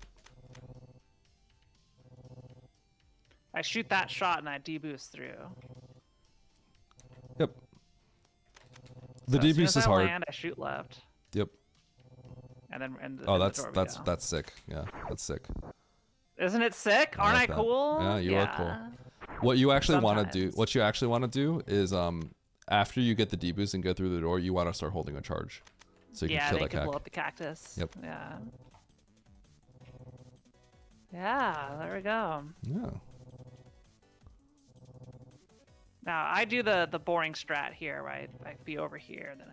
I shoot that shot and I deboost through. Yep. The So as soon deboost as is I hard. land, I shoot left. Yep. Oh, that's sick. Yeah, that's sick. Isn't it sick? I Aren't like I that. cool? Yeah, you are cool. What you actually want to do, Sometimes. is after you get the deboost and go through the door, you want to start holding a charge, so you can kill that can CAC. blow up the cactus. Yep. Yeah. Yeah, there we go. Yeah. Now I do the boring strat here, right? I be over here, then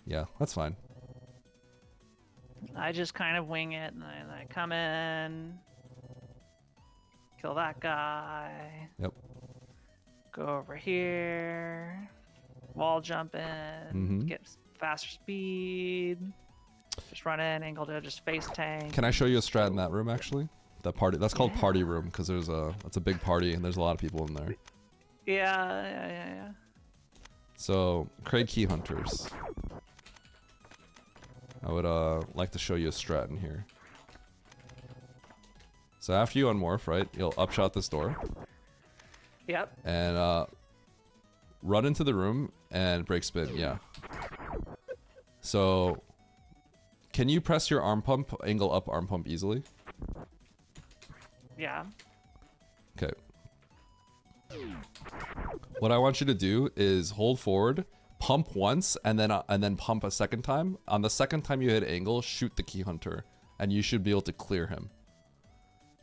Yeah, that's fine. I just kind of wing it, and then I come in, kill that guy. Yep. Go over here. Wall jump in. Get faster speed. Just run in, angle to just face tank. Can I show you a strat in that room actually? That party. That's called party room because it's a big party and there's a lot of people in there. Yeah. So Craig Key Hunters. I would like to show you a strat in here. So after you unmorph, right, you'll upshot this door. Yep. And run into the room and break spin, yeah. So can you press your arm pump, angle up arm pump easily? Yeah. Okay. What I want you to do is hold forward, pump once, and then pump a second time. On the second time you hit angle, shoot the Key Hunter, and you should be able to clear him.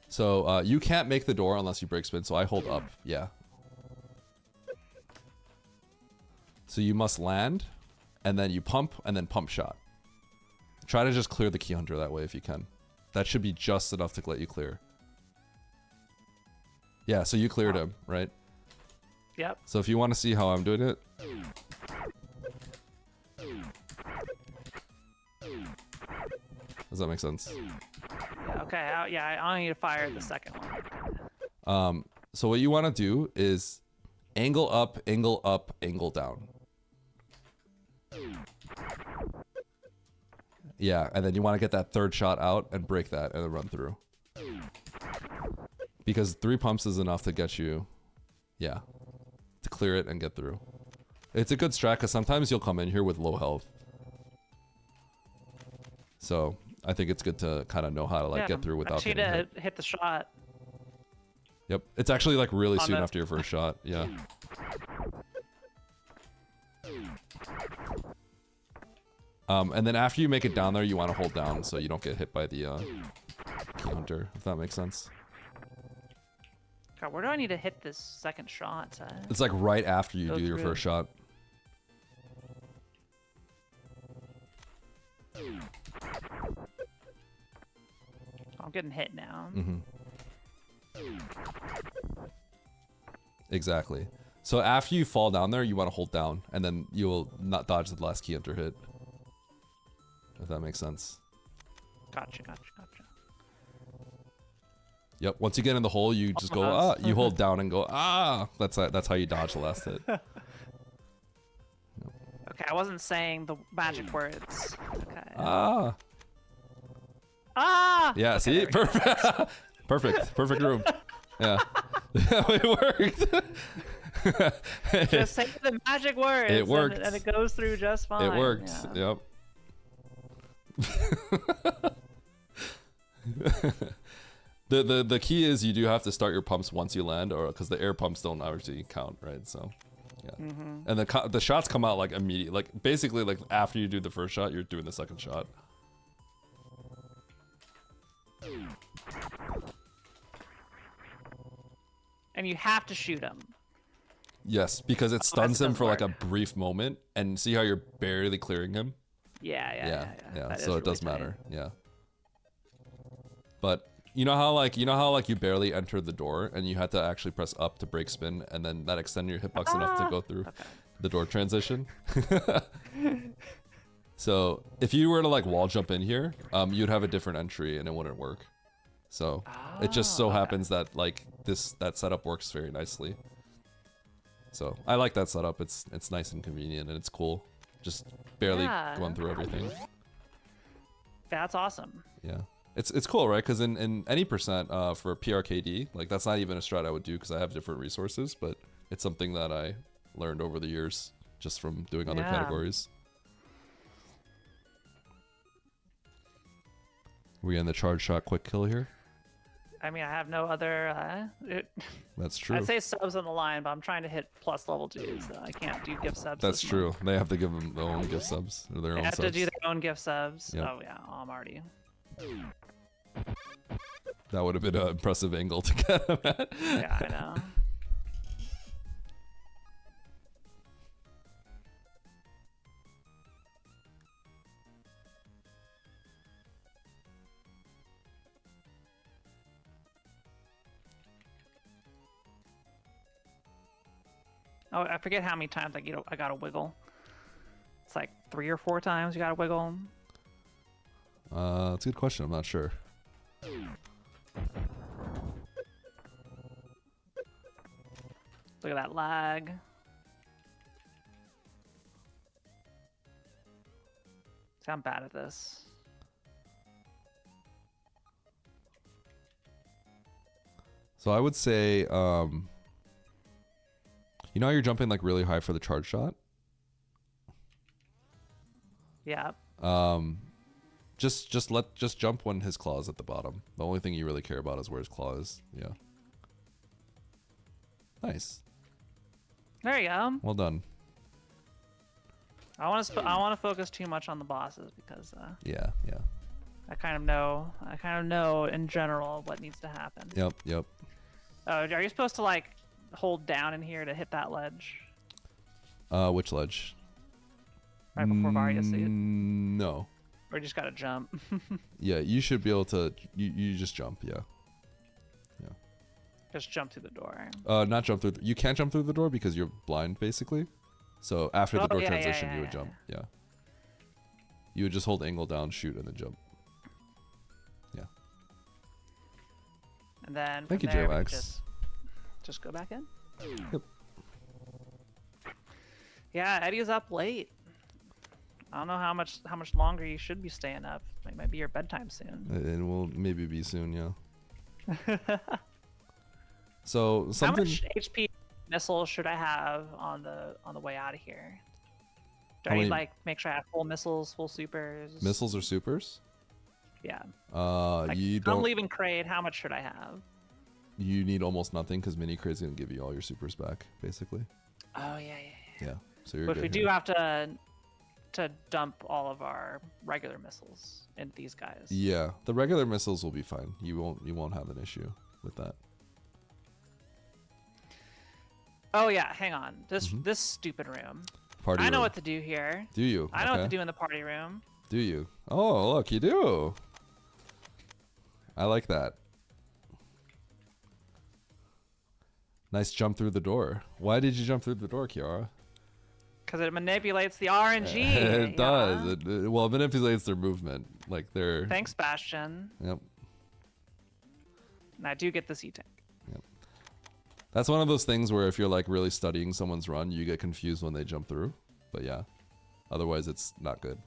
So you can't make the door unless you break spin, so I hold up, yeah. So you must land, and then you pump, and then pump shot. Try to just clear the Key Hunter that way if you can. That should be just enough to let you clear. Yeah, so you cleared him, right? Yep. So if you want to see how I'm doing it. Does that make sense? Yeah, okay. I only need to fire the second one. So what you want to do is angle up, angle down. Yeah, and then you want to get that third shot out and break that and then run through. Because 3 pumps is enough to get you, yeah, to clear it and get through. It's a good strat because sometimes you'll come in here with low health. So I think it's good to kind of know how to like get through without getting hit. Hit the shot. Yep, it's actually like really On soon the- after your first shot, yeah. And then after you make it down there, you want to hold down so you don't get hit by the Key Hunter, if that makes sense. God, where do I need to hit this second shot? It's like right after you Go do your through. first shot. I'm getting hit now. Exactly. So after you fall down there, you want to hold down, and then you will not dodge the last Key Hunter hit. If that makes sense. Gotcha. Yep. Once you get in the hole, you just go ah. You hold down and go ah. That's how you dodge the last hit. Okay, I wasn't saying the magic words. Okay. Ah. Ah! Yeah. See, perfect. Perfect room. Yeah. It worked. Just say the magic words. It worked. And it goes through just fine. It worked. Yeah. Yep. The key is you do have to start your pumps once you land, or because the air pumps don't actually count, right? So, yeah. And the shots come out like immediate, like basically like after you do the first shot, you're doing the second shot. And you have to shoot him. Yes, because it stuns that him does for like a work. brief moment, and see how you're barely clearing him. Yeah. That So is it does really matter. Yeah. But you know how you barely entered the door and you had to actually press up to break spin, and then that extended your hitbox enough to go through the door transition. So if you were to like wall jump in here, you'd have a different entry and it wouldn't work. So it just so happens that like that setup works very nicely. So I like that setup. It's nice and convenient and it's cool. Just barely going through everything. That's awesome. Yeah. It's cool, right? Because in any percent for PRKD, like that's not even a strat I would do because I have different resources, but it's something that I learned over the years just from doing other categories. We in the charge shot quick kill here? I mean, I have no other. That's true. I'd say subs on the line, but I'm trying to hit plus level 2, so I can't do gift subs. That's this true. month. They have to give them their own gift subs or their They own have subs. to do their own gift subs. Yep. Oh yeah, I'm already. That would have been an impressive angle to get them at. Yeah, I know. Oh, I forget how many times I got to wiggle. It's like 3 or 4 times you got to wiggle. That's a good question. I'm not sure. Look at that lag. See, I'm bad at this. So I would say, you know how you're jumping like really high for the charge shot? Yeah. Just jump when his claw is at the bottom. The only thing you really care about is where his claw is. Yeah. Nice. There you go. Well done. I want to focus too much on the bosses because Yeah. I kind of know in general what needs to happen. Yep. Oh, are you supposed to like hold down in here to hit that ledge? Which ledge? Right before Varya suit? No. Or you just gotta jump? Yeah, you should be able to. You just jump. Yeah. Just jump through the door. Not jump through. You can't jump through the door because you're blind, basically. So after the door transition, you would jump. Yeah. You would just hold angle down, shoot, and then jump. Yeah. And then Thank you, there, we J-Max. just go back in. Yep. Yeah, Eddie's up late. I don't know how much longer you should be staying up. It might be your bedtime soon. It will maybe be soon. Yeah. So something. How much HP missiles should I have on the way out of here? Do How I need many- like make sure I have full missiles, full supers? Missiles or supers? Yeah. You I'm don't. leaving Kraid. How much should I have? You need almost nothing because mini crate's gonna give you all your supers back, basically. Oh yeah. Yeah. So you're But good we do here. have to dump all of our regular missiles into these guys. Yeah, the regular missiles will be fine. You won't have an issue with that. Oh yeah, hang on. This stupid room. Party I know room. what to do here. Do you? I know what Okay. to do in the party room. Do you? Oh, look, you do. I like that. Nice jump through the door. Why did you jump through the door, Kiara? Because it manipulates the RNG. It yeah. does. Well, it manipulates their movement. Like their. Thanks, Bastion. Yep. And I do get the C-tank. That's one of those things where if you're like really studying someone's run, you get confused when they jump through. But yeah, otherwise it's not good.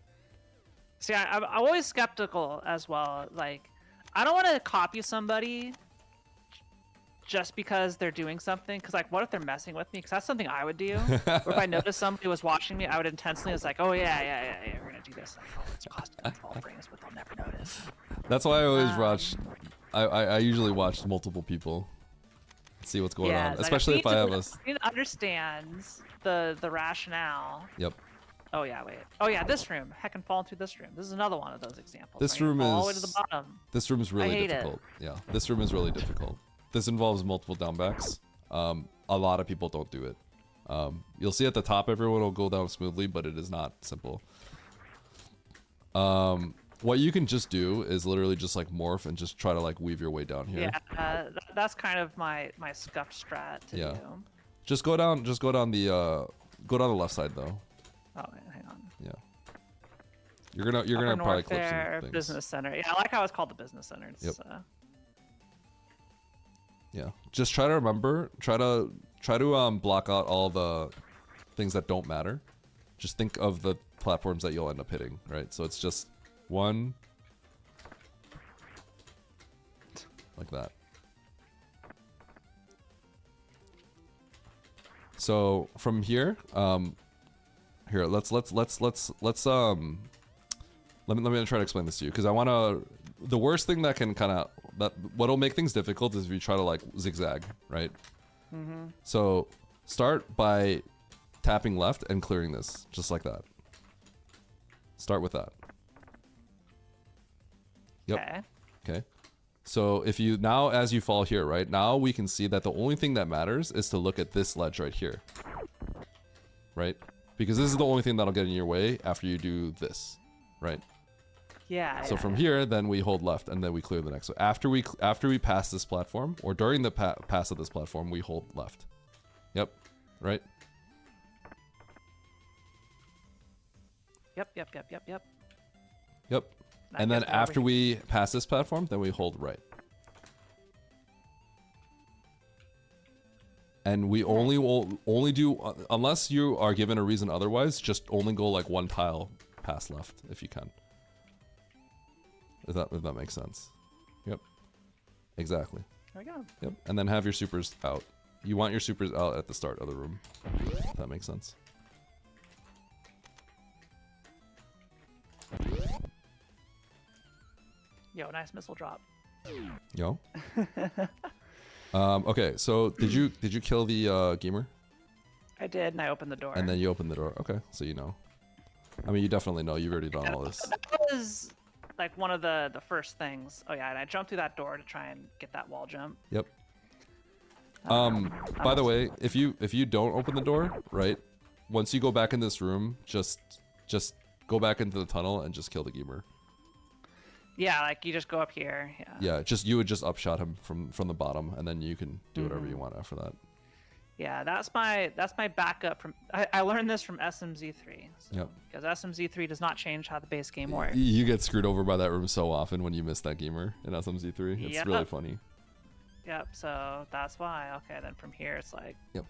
See, I'm always skeptical as well. Like, I don't want to copy somebody just because they're doing something. Because, like, what if they're messing with me? Because that's something I would do. Or if I noticed somebody was watching me, I would intentionally, it's like, oh, yeah, we're going to do this. Like, oh, it's cost control frames, but they'll never notice. That's why I always watch. I usually watch multiple people. See what's going on, like, especially if I have a. I need to understand the rationale. Yep. Oh yeah, wait. Oh yeah, this room. Heck, and falling through this room. This is another one of those examples. This where you room fall all the way is. to the bottom. This room is really hate it. difficult. Yeah, this room is really difficult. This involves multiple downbacks. A lot of people don't do it. You'll see at the top everyone will go down smoothly, but it is not simple. What you can just do is literally just like morph and just try to like weave your way down here. Yeah, that's kind of my scuffed strat to do. Just go down the left side though. Oh, wait, hang on. Yeah. You're gonna Upper probably North clip there, some things. Business Center. Yeah, I like how it's called the Business Center. It's, Yep. Yeah. Just try to remember. Try to block out all the things that don't matter. Just think of the platforms that you'll end up hitting, right? So it's just one like that. So from here, here let me try to explain this to you because I want to. The worst thing that can what'll make things difficult is if you try to like zigzag, right? Mm-hmm. So start by tapping left and clearing this just like that. Start with that. Yep. Okay. So if you now, as you fall here, right now we can see that the only thing that matters is to look at this ledge right here, right? Because this is the only thing that'll get in your way after you do this, right? Yeah. So from here, then we hold left and then we clear the next. So after we pass this platform or during the pass of this platform, we hold left. Yep. Right. Yep. Yep. That And then gets me over after here. we pass this platform, then we hold right. And we will only do, unless you are given a reason otherwise, just only go like one tile past left if you can. If that makes sense. Yep. Exactly. There we go. Yep. And then have your supers out. You want your supers out at the start of the room. If that makes sense. Yo, nice missile drop. Yo. Okay, so did you kill the gamer? I did, and I opened the door. And then you opened the door. Okay, so you know. I mean, you definitely know. You've already done all this. That was like one of the first things. Oh yeah, and I jumped through that door to try and get that wall jump. Yep. By the way, if you don't open the door, right? Once you go back in this room, just go back into the tunnel and just kill the gamer. Yeah, like you just go up here. Yeah. Yeah, you would just upshot him from the bottom, and then you can do whatever you want after that. Yeah, that's my backup from. I learned this from SMZ3. So, Yep. Because SMZ3 does not change how the base game works. You get screwed over by that room so often when you miss that gamer in SMZ3. It's Yep. really funny. Yep. So that's why. Okay, then from here it's like. Yep.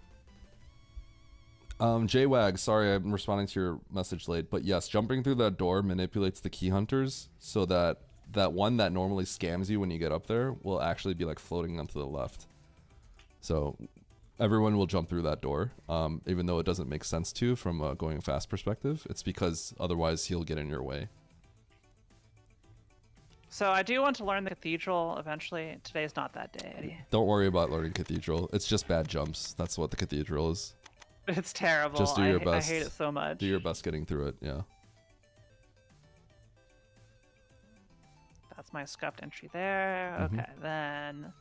JWAG, sorry I'm responding to your message late, but yes, jumping through that door manipulates the key hunters so that one that normally scams you when you get up there will actually be like floating onto the left. So everyone will jump through that door, even though it doesn't make sense to from a going fast perspective. It's because otherwise he'll get in your way. So I do want to learn the cathedral eventually. Today's not that day, Eddie. Don't worry about learning cathedral. It's just bad jumps. That's what the cathedral is. It's terrible. Just do your best. I hate it so much. Do your best getting through it, yeah. That's my scuffed entry there. Okay, then.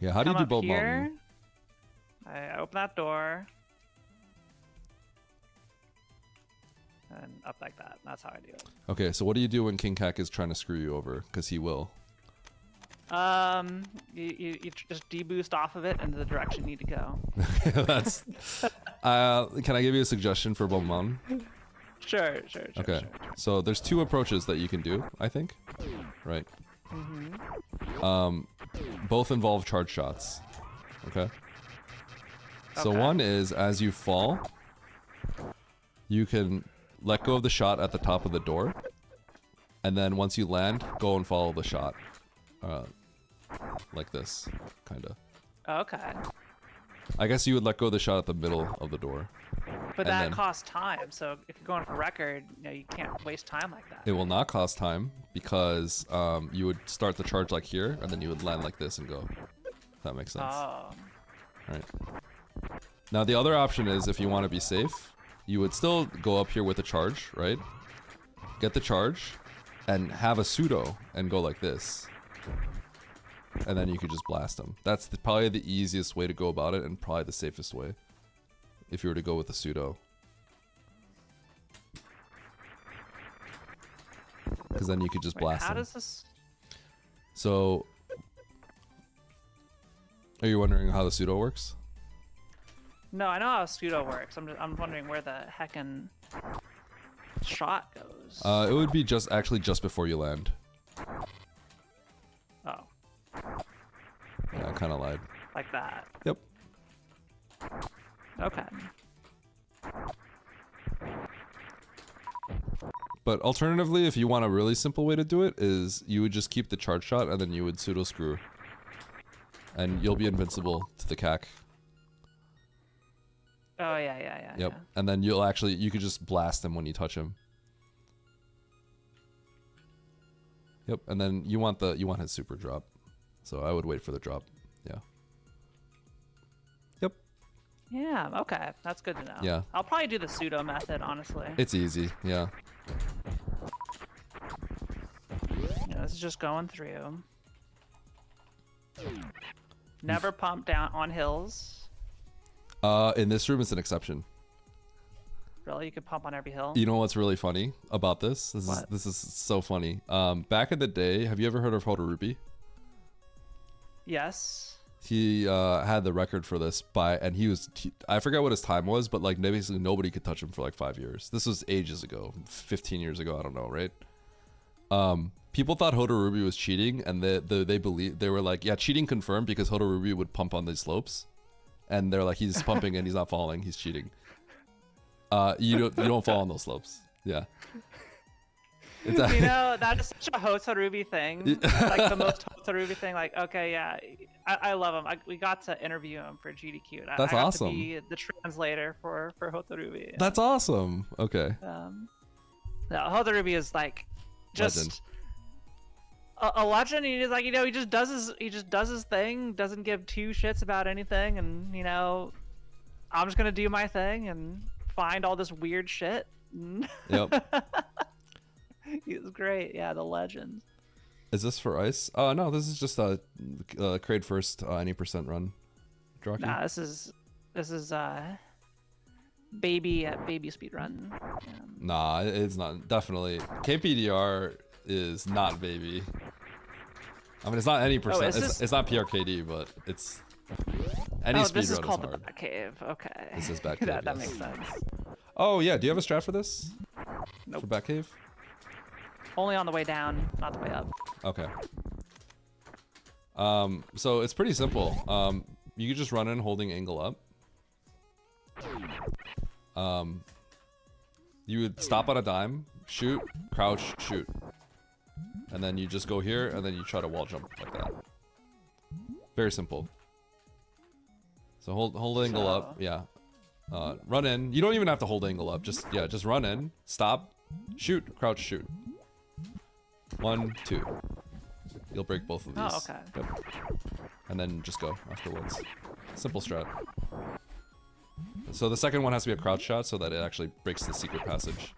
Yeah, how do you come do up Bolt here. Mountain? I open that door. And up like that. That's how I do it. Okay, so what do you do when King Kak is trying to screw you over? Because he will. You just deboost off of it into the direction you need to go. That's. Can I give you a suggestion for Bolt Mountain? Sure. Okay, Sure. so there's two approaches that you can do, I think. Right. Both involve charge shots. Okay. So Okay. one is as you fall, you can let go of the shot at the top of the door, and then once you land, go and follow the shot. Like this, kind of. Okay. I guess you would let go of the shot at the middle of the door. But And that then- costs time. So if you're going for record, you can't waste time like that. It will not cost time because you would start the charge like here, and then you would land like this and go. If that makes sense. Oh. Right. Now the other option is if you want to be safe, you would still go up here with the charge, right? Get the charge, and have a pseudo and go like this. And then you could just blast them. That's probably the easiest way to go about it, and probably the safest way. If you were to go with the pseudo. Because then you could just blast How them. does this? So, are you wondering how the pseudo works? No, I know how pseudo works. I'm wondering where the heckin' shot goes. It would be just before you land. Oh. Yeah, I kind of lied. Like that. Yep. Okay. But alternatively, if you want a really simple way to do it, is you would just keep the charge shot and then you would pseudo screw. And you'll be invincible to the CAC. Oh yeah. Yep. And then you could just blast him when you touch him. Yep. And then you want his super drop. So I would wait for the drop. Yeah. Yep. Yeah. Okay, that's good to know. Yeah. I'll probably do the pseudo method, honestly. It's easy. Yeah. This is just going through. Never pump down on hills. In this room, it's an exception. Really, you could pump on every hill. You know what's really funny about this? What? This is so funny. Back in the day, have you ever heard of Hodorupi? Yes. he had the record for this and I forget what his time was, but like basically nobody could touch him for like 5 years. This was ages ago, 15 years ago, I don't know, right? People thought Hodorubi was cheating, and they were like, yeah, cheating confirmed, because Hodorubi would pump on these slopes, and they're like, he's pumping and he's not falling, he's cheating. You don't fall on those slopes. Yeah. You know, that is such a Hotorubi thing. Like the most Hotorubi thing. Like, okay, yeah, I love him. We got to interview him for GDQ. That's I got awesome. to be the translator for Hotorubi. That's awesome. Okay. No, Hotorubi is like just Legend. a legend. He's like, you know, he just does his thing. Doesn't give two shits about anything, and you know, I'm just gonna do my thing and find all this weird shit. Yep. He was great. Yeah, the legend. Is this for ice? No, this is just a crate first any percent run. Draw key? Nah, this is baby speedrun. Nah, it's not. Definitely. KPDR is not baby. I mean, it's not any percent. It's not PRKD, but it's any speedrun this is called hard. the Batcave. Okay. This is Batcave. that yes. makes sense. Oh yeah, do you have a strat for this? Nope. For Batcave? Only on the way down, not the way up. Okay. So it's pretty simple. You could just run in holding angle up. You would stop on a dime, shoot, crouch, shoot. And then you just go here, and then you try to wall jump like that. Very simple. So hold angle up, yeah. Run in. You don't even have to hold angle up. Just run in, stop, shoot, crouch, shoot. 1, 2. You'll break both of these. Oh, okay. Yep. And then just go afterwards. Simple strat. So the second one has to be a crouch shot so that it actually breaks the secret passage.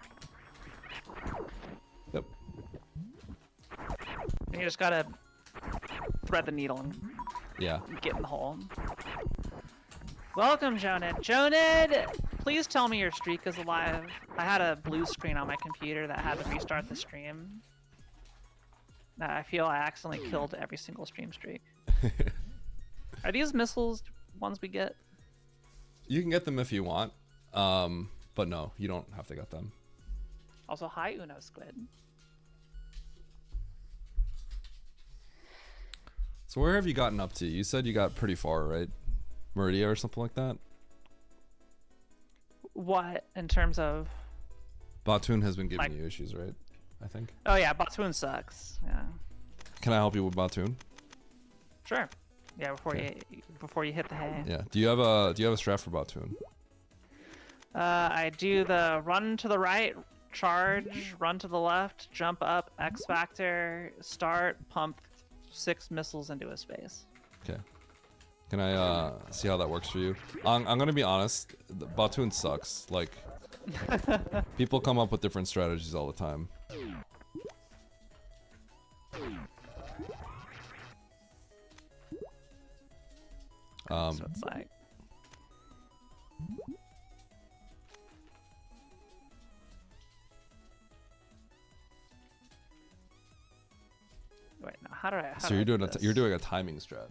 Yep. And you just gotta thread the needle and get in the hole. Welcome, Joned. Joned, please tell me your streak is alive. I had a blue screen on my computer that had to restart the stream. I feel I accidentally killed every single stream streak. Are these missiles ones we get? You can get them if you want, but no, you don't have to get them. Also, hi Uno Squid. So where have you gotten up to? You said you got pretty far, right? Meridia or something like that? What, in terms of? Batoon has been giving you issues, right? I think. Oh yeah, Batoon sucks. Yeah. Can I help you with Batoon? Sure. Yeah, before you hit the hay. Yeah. Do you have a strat for Batoon? I do the run to the right, charge, run to the left, jump up, X Factor, start, pump 6 missiles into a space. Okay. Can I see how that works for you? I'm gonna be honest. Batoon sucks. Like, people come up with different strategies all the time. So it's like. Wait, no. How do I? So you're doing a timing strat.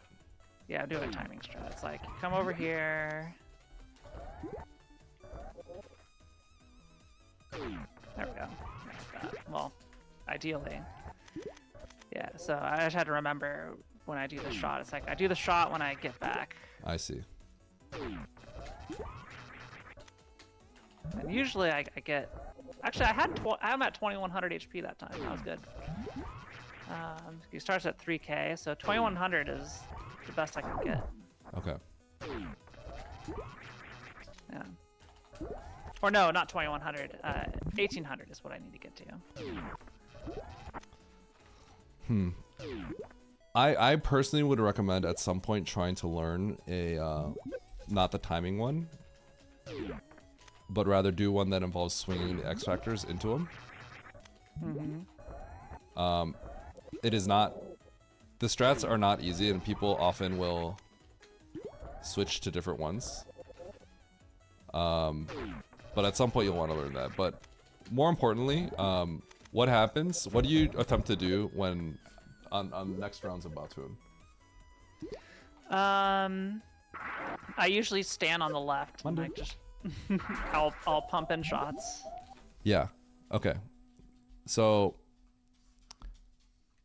Yeah, I'm doing a timing strat. It's like, come over here. There we go. Well, ideally. Yeah, so I just had to remember when I do the shot. It's like, I do the shot when I get back. I see. And usually I get... Actually, I'm at 2100 HP that time. That was good. He starts at 3k, so 2100 is the best I can get. Okay. Yeah. Or no, not 2100. 1800 is what I need to get to. I personally would recommend at some point trying to learn a not the timing one, but rather do one that involves swinging the X factors into them. It is not. The strats are not easy, and people often will switch to different ones. But at some point you'll want to learn that. But more importantly, what happens? What do you attempt to do when on next rounds of Batoon? I usually stand on the left and like just I'll pump in shots. Yeah. Okay. So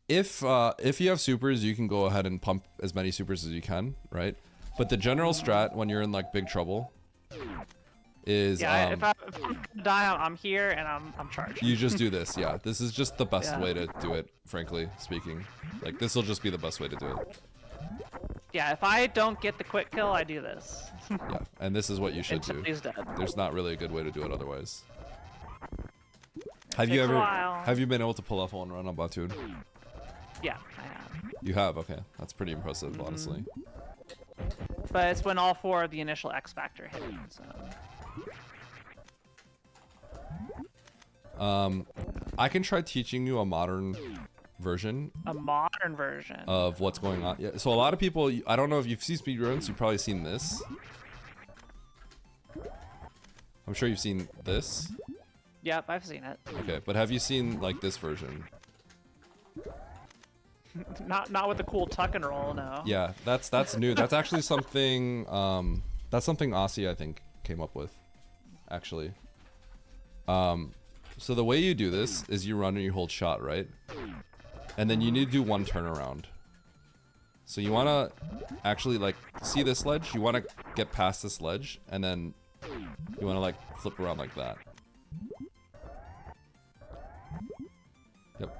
if you have supers, you can go ahead and pump as many supers as you can, right? But the general strat when you're in like big trouble is if I'm gonna die, I'm here and I'm charged. You just do this. Yeah, this is just the best way to do it, frankly speaking. Like this will just be the best way to do it. Yeah, if I don't get the quick kill, I do this. Yeah, and this is what you should Until do. he's dead. There's not really a good way to do it otherwise. It takes a while. Have you been able to pull off one run on Batoon? Yeah, I have. You have, okay. That's pretty impressive, honestly. But it's when all 4 of the initial X Factor hit, so. I can try teaching you a modern version. A modern version of what's going on. Yeah. So a lot of people, I don't know if you've seen speedruns, you've probably seen this. I'm sure you've seen this. Yep, I've seen it. Okay, but have you seen like this version? Not with the cool tuck and roll, no. Yeah, that's new. That's actually something that's something Aussie I think came up with, actually. So the way you do this is you run and you hold shot, right? And then you need to do one turnaround. So you want to actually like see this ledge, you want to get past this ledge, and then you want to like flip around like that. Yep.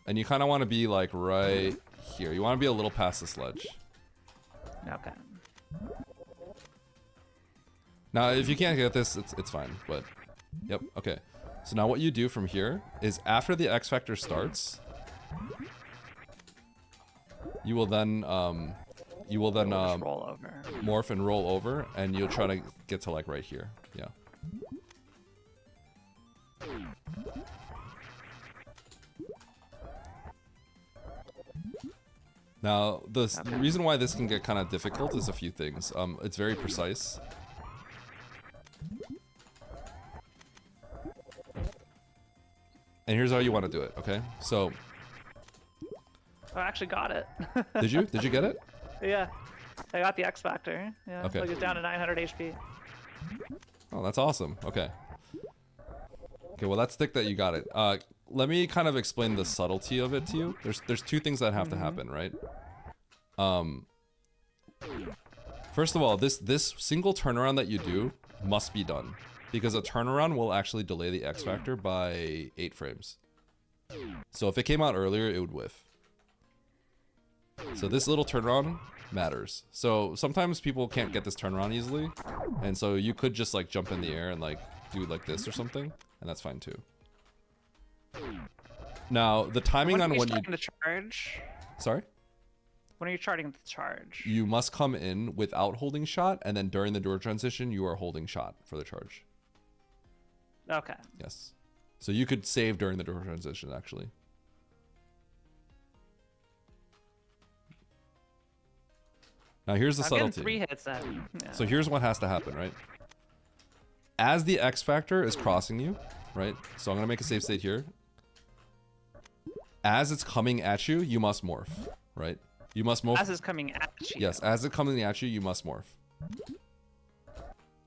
And you kind of want to be like right here. You want to be a little past this ledge. Okay. Now, if you can't get this, it's fine, but yep, okay. So now what you do from here is after the X Factor starts, you will then roll over. Morph and roll over, and you'll try to get to like right here. Yeah. Now, the reason why this can get kind of difficult is a few things. It's very precise. And here's how you want to do it, okay? So... I actually got it. Did you? Did you get it? Yeah. I got the X Factor. Yeah, okay. Like it's down to 900 HP. Oh, that's awesome. Okay. Okay, well, let's stick that you got it. Let me kind of explain the subtlety of it to you. There's two things that have to happen, right? First of all, this single turnaround that you do must be done, because a turnaround will actually delay the X Factor by 8 frames. So if it came out earlier, it would whiff. So this little turnaround matters. So sometimes people can't get this turnaround easily, and so you could just like jump in the air and like do like this or something, and that's fine too. Now the timing on when you charge. Sorry? When are you charting the charge? You must come in without holding shot, and then during the door transition, you are holding shot for the charge. Okay. Yes. So you could save during the door transition, actually. Now here's the subtlety. 3 hits then. Yeah. So here's what has to happen, right? As the X Factor is crossing you, right? So I'm gonna make a save state here. As it's coming at you, you must morph, right? You must morph. As it's coming at you. Yes, as it's coming at you, you must morph.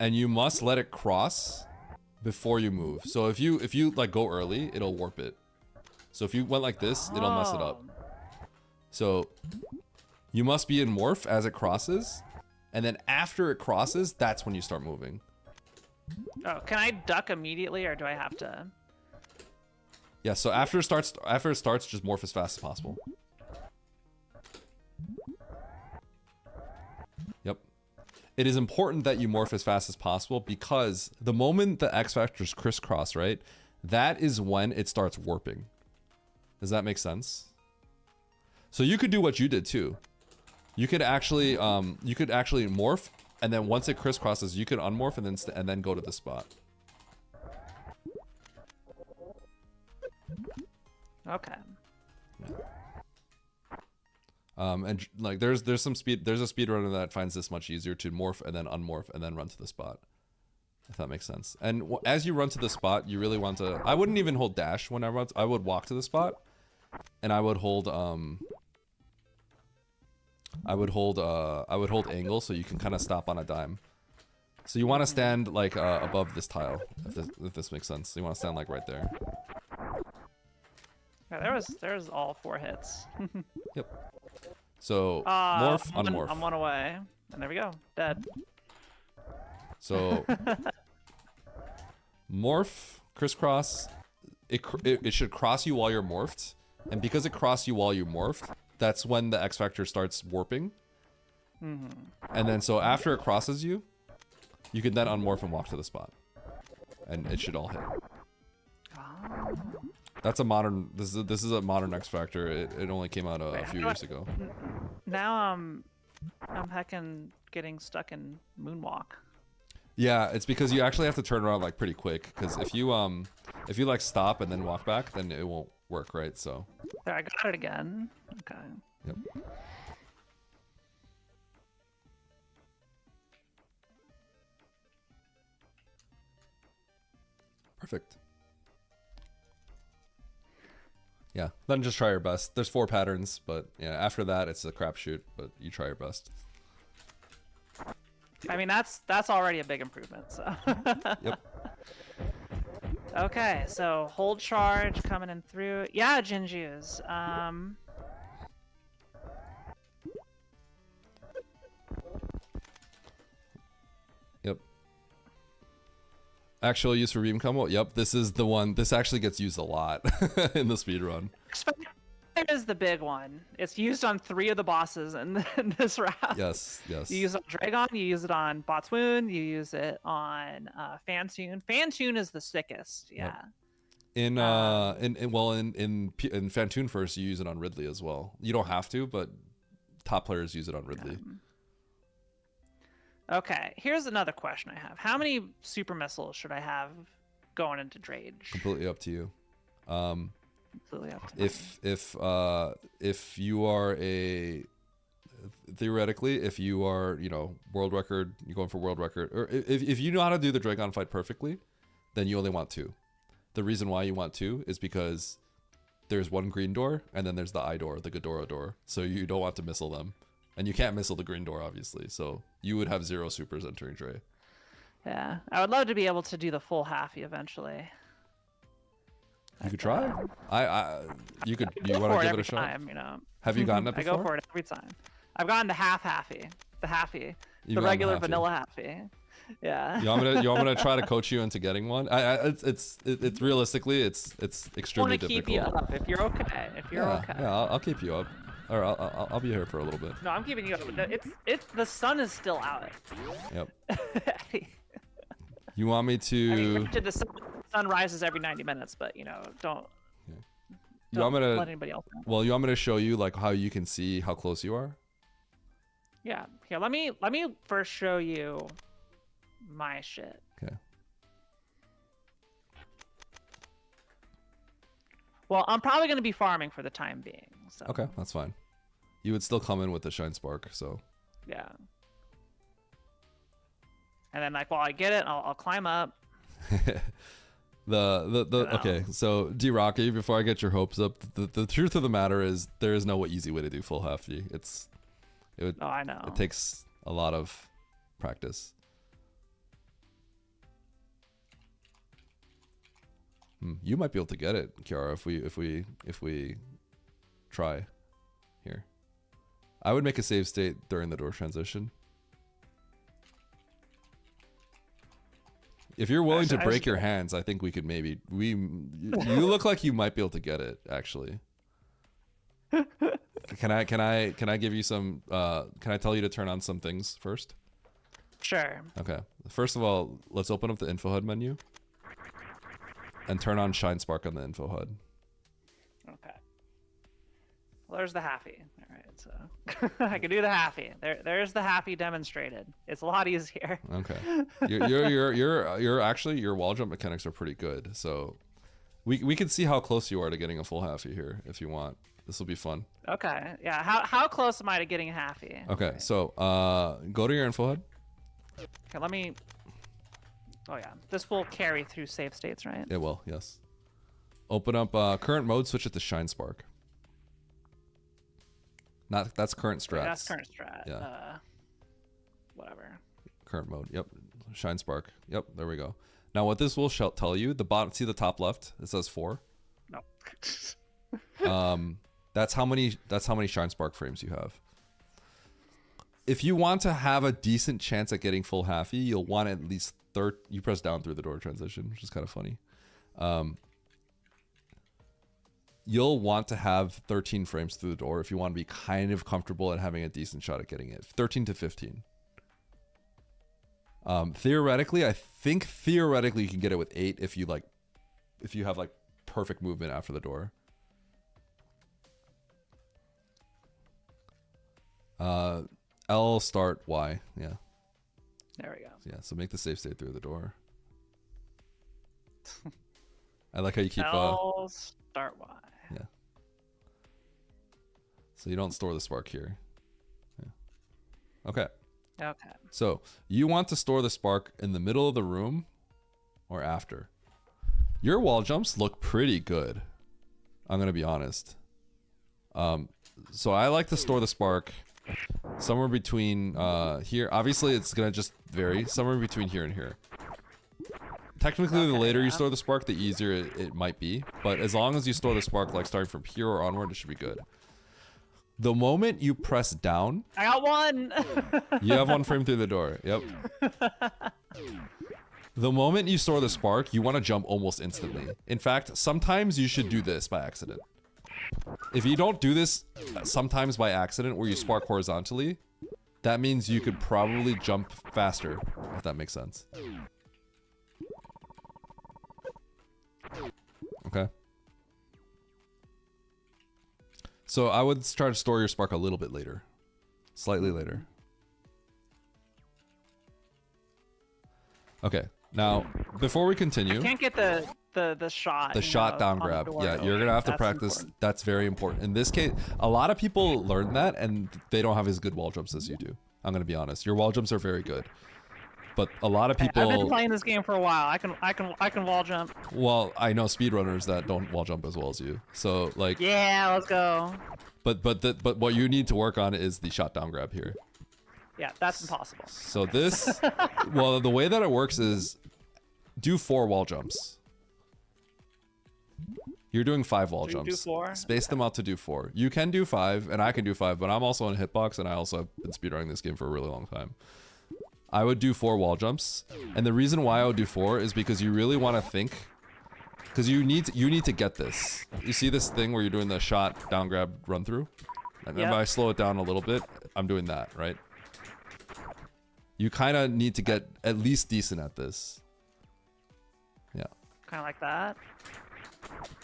And you must let it cross before you move. So if you like go early, it'll warp it. So if you went like this, it'll mess it up. So you must be in morph as it crosses, and then after it crosses, that's when you start moving. Oh, can I duck immediately, or do I have to? Yeah, so after it starts, just morph as fast as possible. Yep. It is important that you morph as fast as possible, because the moment the X Factors crisscross, right, that is when it starts warping. Does that make sense? So you could do what you did too. You could actually morph, and then once it crisscrosses, you could unmorph and then go to the spot. Okay. And like there's a speedrunner that finds this much easier to morph and then unmorph and then run to the spot. If that makes sense. And as you run to the spot, you really want to. I wouldn't even hold dash when I run. I would walk to the spot, and I would hold I would hold angle so you can kind of stop on a dime. So you want to stand like above this tile, if this makes sense. So you want to stand like right there. Yeah, there's all 4 hits. Yep. So morph, unmorph. I'm 1 away, and there we go, dead. So morph, crisscross. It should cross you while you're morphed, and because it crossed you while you morphed, that's when the X Factor starts warping. And then so after it crosses you, you can then unmorph and walk to the spot, and it should all hit. That's a modern. This is a modern X Factor. It only came out a few years ago. Now I'm heckin' getting stuck in moonwalk. Yeah, it's because you actually have to turn around like pretty quick. Because if you like stop and then walk back, then it won't work, right? So. There, I got it again. Okay. Yep. Perfect. Yeah, then just try your best. There's 4 patterns, but yeah, after that it's a crapshoot. But you try your best. I mean, that's already a big improvement. So. Yep. Okay, so hold charge coming in through. Yeah, Jinjus. Yep. Actual use for beam combo. Yep, this is the one. This actually gets used a lot in the speedrun. It is the big one. It's used on 3 of the bosses in this round. Yes, yes. You use it on Dragon, you use it on Botswoon, you use it on Fantoon. Fantoon is the sickest, yeah. Yep. In Fantoon first, you use it on Ridley as well. You don't have to, but top players use it on Ridley. Okay, here's another question I have. How many super missiles should I have going into Drage? Completely up to you. Completely up to me. If you are theoretically, if you are, world record, you're going for world record, or if you know how to do the Dragon fight perfectly, then you only want 2. The reason why you want 2 is because there's 1 green door, and then there's the eye door, the Ghidorah door. So you don't want to missile them. And you can't missile the green door, obviously. So you would have 0 supers entering Dre. Yeah, I would love to be able to do the full halfie eventually. You could try. You want to give it a shot? Time, Have you gotten it before? I go for it every time. I've gotten the halfie, You've the regular halfie. vanilla halfie. Yeah. You want me to try to coach you into getting one? It's realistically, it's extremely difficult. I want to keep you up if you're okay. Yeah, I'll keep you up. Or I'll be here for a little bit. No, I'm keeping you up. The sun is still out. Yep. You want me to? I mean, the sun rises every 90 minutes, but don't. You want me to let anybody else know. Well, you want me to show you like how you can see how close you are? Yeah. Here, let me first show you my shit. Okay. Well, I'm probably going to be farming for the time being. So. Okay, that's fine. You would still come in with the Shine Spark, so. Yeah. And then while I get it, I'll climb up. Okay, so D-Rocky, before I get your hopes up, the truth of the matter is there is no easy way to do full halfy. Oh, I know. It takes a lot of practice. You might be able to get it, Kiara, if we try here. I would make a save state during the door transition. If you're willing to break your hands, I think we could maybe you look like you might be able to get it, actually. Can I give you some can I tell you to turn on some things first? Sure. Okay. First of all, let's open up the info HUD menu and turn on Shine Spark on the info HUD. Okay. Well, there's the halfie. All right, so I can do the halfie. There's the halfie demonstrated. It's a lot easier. Okay. You're actually, your wall jump mechanics are pretty good. So we can see how close you are to getting a full halfie here if you want. This will be fun. Okay. Yeah. How close am I to getting a halfie? Okay. So go to your info HUD. Okay. Let me. Oh yeah. This will carry through save states, right? It will. Yes. Open up current mode. Switch it to Shine Spark. Not that's current strats. That's current strat. Yeah. Whatever. Current mode. Yep. Shine spark. Yep. There we go. Now what this will tell you, the bottom, see the top left? It says 4. No. That's how many shine spark frames you have. If you want to have a decent chance at getting full halfy, you'll want at least you press down through the door transition, which is kind of funny. You'll want to have 13 frames through the door if you want to be kind of comfortable at having a decent shot at getting it. 13 to 15. Theoretically, I think theoretically you can get it with 8 if you have like perfect movement after the door. L start Y. Yeah. There we go. Yeah. So make the safe state through the door. I like how you keep L start Y. Yeah. So you don't store the spark here. Yeah. Okay. Okay. So you want to store the spark in the middle of the room or after. Your wall jumps look pretty good. I'm going to be honest. So I like to store the spark somewhere between here. Obviously, it's going to just vary. Somewhere between here and here. Technically, the later you store the spark, the easier it might be. But as long as you store the spark, like starting from here or onward, it should be good. The moment you press down... I got one! You have 1 frame through the door. Yep. The moment you store the spark, you want to jump almost instantly. In fact, sometimes you should do this by accident. If you don't do this sometimes by accident where you spark horizontally, that means you could probably jump faster, if that makes sense. Okay. So I would try to store your spark a little bit later. Slightly later. Okay. Now, before we continue... I can't get the shot. The shot down grab. Yeah, you're going to have to practice. Important. That's very important. In this case, a lot of people learn that and they don't have as good wall jumps as you do. I'm going to be honest. Your wall jumps are very good. But a lot of people... I've been playing this game for a while. I can wall jump. Well, I know speedrunners that don't wall jump as well as you. So like... Yeah, let's go. But what you need to work on is the shot down grab here. Yeah, that's impossible. So this... well, the way that it works is do 4 wall jumps. You're doing 5 wall jumps. Do 4? Space them out to do 4. You can do 5, and I can do 5, but I'm also on hitbox, and I also have been speedrunning this game for a really long time. I would do 4 wall jumps, and the reason why I would do 4 is because you really want to think, because you need to get this. You see this thing where you're doing the shot down grab run through, and then if I slow it down a little bit, I'm doing that, right? You kind of need to get at least decent at this. Yeah. Kind of like that.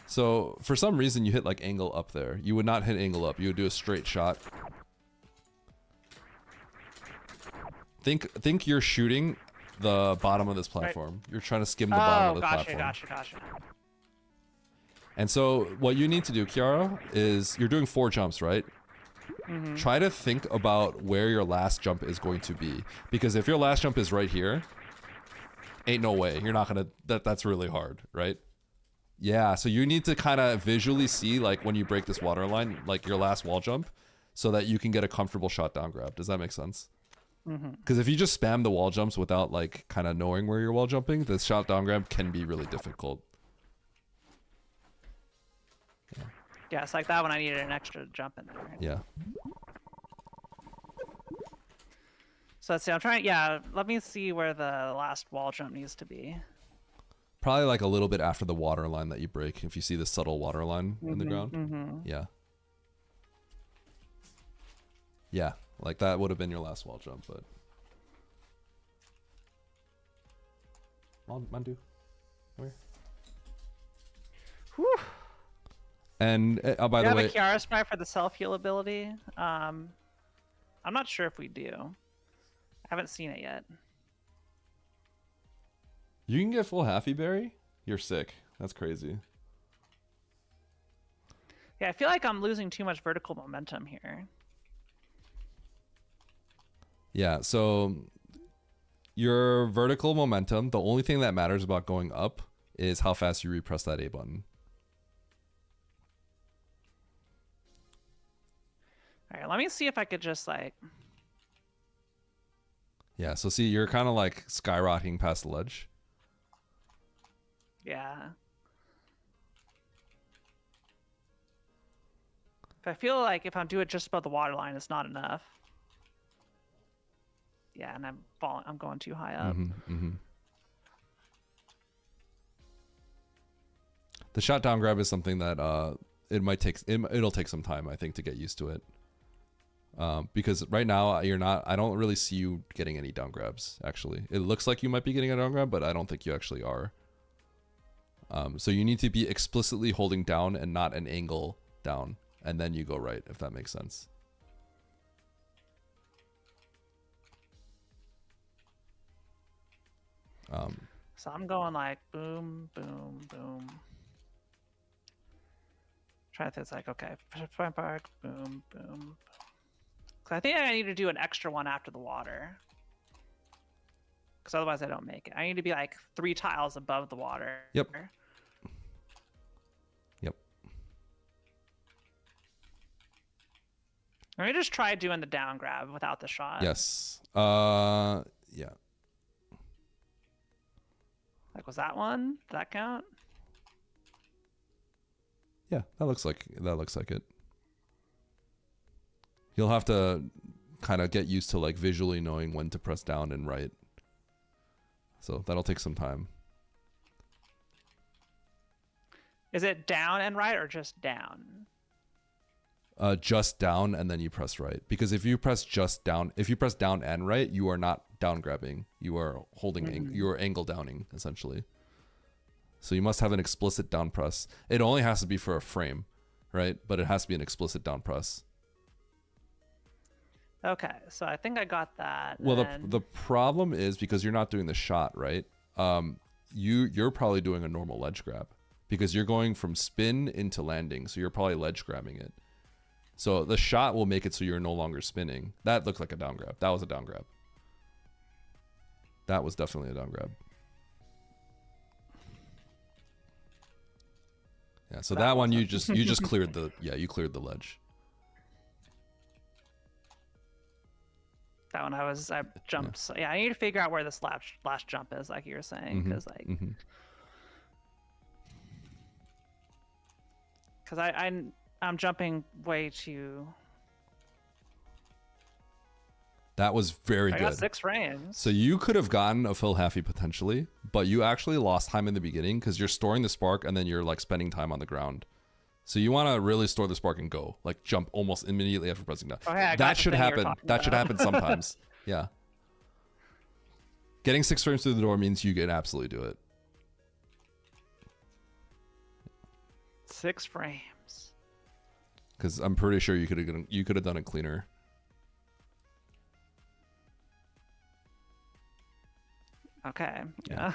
So for some reason you hit like angle up there. You would not hit angle up. You would do a straight shot. Think you're shooting the bottom of this platform. Right. You're trying to skim the bottom of the platform. Gotcha. And so what you need to do, Kiara, is you're doing 4 jumps, right? Mm-hmm. Try to think about where your last jump is going to be. Because if your last jump is right here, ain't no way. You're not gonna, that's really hard, right? Yeah, so you need to kind of visually see like when you break this water line, like your last wall jump, so that you can get a comfortable shot down grab. Does that make sense? Because if you just spam the wall jumps without like kind of knowing where you're wall jumping, the shot down grab can be really difficult. Yeah, it's like that when I needed an extra jump in there. Yeah. So let's see, I'm trying, yeah, let me see where the last wall jump needs to be. Probably like a little bit after the water line that you break, if you see the subtle water line in the ground. Yeah. Yeah, like that would have been your last wall jump, but... Mandu. Where? Whew. And by the way... Do you have a Kiara spray for the self-heal ability? I'm not sure if we do. I haven't seen it yet. You can get full halfy berry? You're sick. That's crazy. Yeah, I feel like I'm losing too much vertical momentum here. Yeah, so your vertical momentum, the only thing that matters about going up is how fast you repress that A button. All right, let me see if I could just like. Yeah, so see, you're kind of like skyrocketing past the ledge. Yeah. If I feel like if I'm doing it just above the water line, it's not enough. Yeah, and I'm falling. I'm going too high up. The shot down grab is something that it'll take some time, I think, to get used to it. Because right now I don't really see you getting any down grabs. Actually, it looks like you might be getting a down grab, but I don't think you actually are. So you need to be explicitly holding down and not an angle down, and then you go right, if that makes sense. So I'm going like boom, boom, boom. Trying to think, it's like, okay, front park, boom, boom. Cause I think I need to do an extra one after the water. Because otherwise I don't make it. I need to be like 3 tiles above the water. Yep. Yep. Let me just try doing the down grab without the shot. Yes. Yeah. Like, was that one? Did that count? Yeah, that looks like it. You'll have to kind of get used to like visually knowing when to press down and right. So that'll take some time. Is it down and right or just down? Just down and then you press right. Because if you press just down, if you press down and right, you are not down grabbing. You are holding, you are angle downing essentially. So you must have an explicit down press. It only has to be for a frame, right? But it has to be an explicit down press. Okay, so I think I got that. Well, the problem is because you're not doing the shot, right? You're probably doing a normal ledge grab because you're going from spin into landing. So you're probably ledge grabbing it. So the shot will make it so you're no longer spinning. That looked like a down grab. That was a down grab. That was definitely a down grab. Yeah, so that one you just cleared the you cleared the ledge. That one I jumped. So yeah, I need to figure out where this last jump is, like you were saying, because I'm jumping way too. That was very good. I got 6 frames. So you could have gotten a full halfie potentially, but you actually lost time in the beginning because you're storing the spark and then you're like spending time on the ground. So you want to really store the spark and go, like jump almost immediately after pressing down. Oh, hey, that should happen. That should happen sometimes. Yeah. Getting 6 frames through the door means you can absolutely do it. 6 frames. Because I'm pretty sure you could have done it cleaner. Okay. Yeah.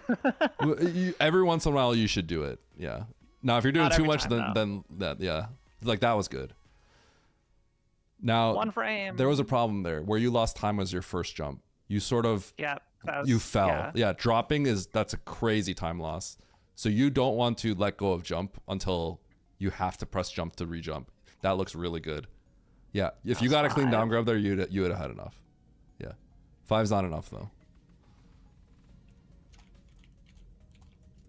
Every once in a while you should do it. Yeah. Now if you're doing too much, then that like that was good. Now 1 frame. There was a problem there where you lost time was your first jump. You sort of you fell. Yeah, dropping that's a crazy time loss. So you don't want to let go of jump until you have to press jump to re-jump. That looks really good. Yeah, if you got a clean down grab there, you would have had enough. Yeah, 5's not enough though.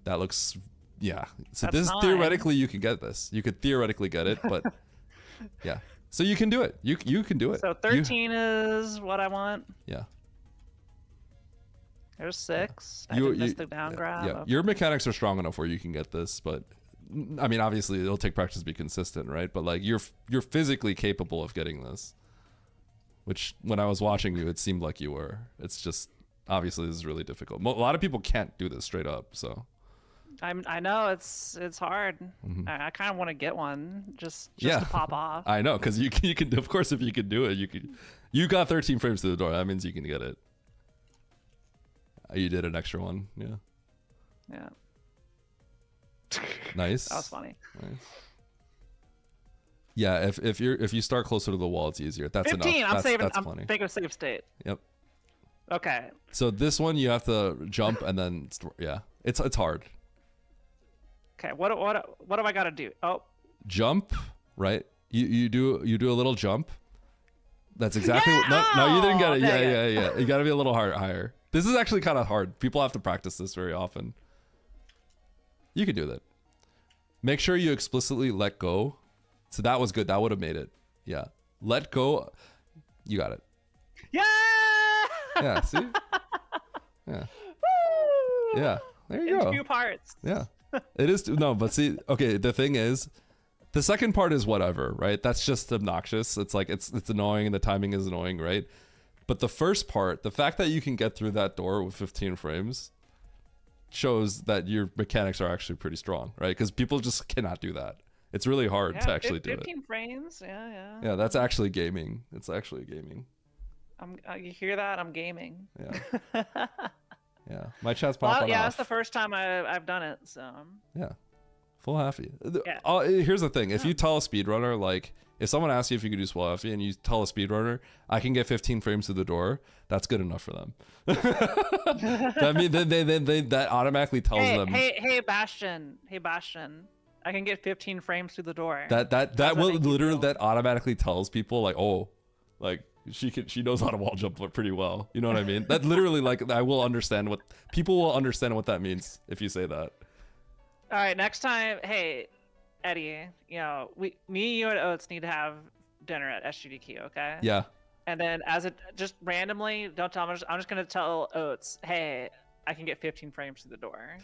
That looks, yeah. So That's this 9. Theoretically you can get this. You could theoretically get it, but yeah. So you can do it. You can do it. So 13 is what I want. Yeah. There's 6. I didn't miss the down grab. Yeah. Okay. Your mechanics are strong enough where you can get this, but I mean, obviously it'll take practice to be consistent, right? But like you're physically capable of getting this, which when I was watching you, it seemed like you were. It's just obviously this is really difficult. A lot of people can't do this straight up, so. I know it's hard. I kind of want to get one just to pop off. I know, because you can of course if you can do it, you got 13 frames to the door. That means you can get it. You did an extra one, yeah. Yeah. Nice. That was funny. Nice. Yeah, if you start closer to the wall, it's easier. That's 15, enough. I'm saving. That's I'm plenty. taking a save state. Yep. Okay. So this one you have to jump and then yeah, it's hard. Okay. What have I got to do? Oh. Jump, right? You do a little jump, That's exactly what. No, you didn't get it. Okay, Yeah. You got to be a little higher. This is actually kind of hard. People have to practice this very often. You can do that. Make sure you explicitly let go. So that was good. That would have made it. Yeah. Let go. You got it. Yeah. Yeah. See. Yeah. Yeah. There you go. In 2 parts. Yeah. It is. No, but see. Okay. The thing is, the second part is whatever, right? That's just obnoxious. It's like it's annoying and the timing is annoying, right? But the first part, the fact that you can get through that door with 15 frames shows that your mechanics are actually pretty strong, right? Because people just cannot do that. It's really hard to actually do it. 15 frames. Yeah. Yeah, that's actually gaming. It's actually gaming. You hear that? I'm gaming. Yeah. Yeah. My chat's popping off. Yeah, that's the first time I've done it. So. Yeah. Full happy. Yeah. Here's the thing. If you tell a speedrunner, like, if someone asks you if you can do full happy and you tell a speedrunner, I can get 15 frames through the door, that's good enough for them. I mean, that automatically tells them. Hey, Bastion. I can get 15 frames through the door. That will literally, that automatically tells people, like, oh, like, she knows how to wall jump pretty well. You know what I mean? That literally, like, people will understand what that means if you say that. All right, next time, hey, Eddie, me, you, and Oates need to have dinner at SGDQ, okay? Yeah. And then just randomly, don't tell him. I'm just gonna tell Oates, hey, I can get 15 frames through the door.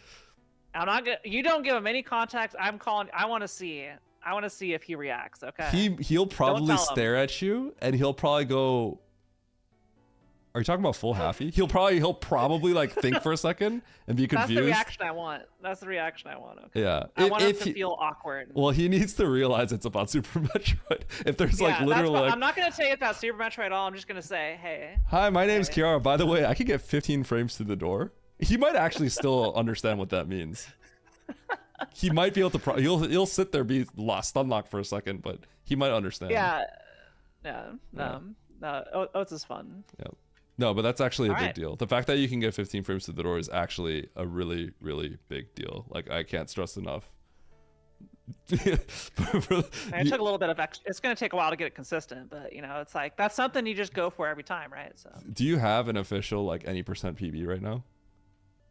I'm not gonna. You don't give him any context. I'm calling. I want to see if he reacts. Okay. He'll probably stare at you, and he'll probably go. Are you talking about full happy? He'll probably like think for a second and be confused. That's the reaction I want. Okay. Yeah. I want him to feel awkward. Well, he needs to realize it's about Super Metroid. If there's like literally, I'm not gonna say it's about Super Metroid at all. I'm just gonna say, hey. Hi, my name's Kiara. By the way, I can get 15 frames through the door. He might actually still understand what that means. He might be able to. He'll sit there, be lost, unlocked for a second, but he might understand. Yeah. Oates is fun. Yeah. No, but that's actually a big deal. The fact that you can get 15 frames through the door is actually a really, really big deal. Like, I can't stress enough. It took a little bit of extra. It's going to take a while to get it consistent, but it's like that's something you just go for every time, right? So. Do you have an official like any % PB right now?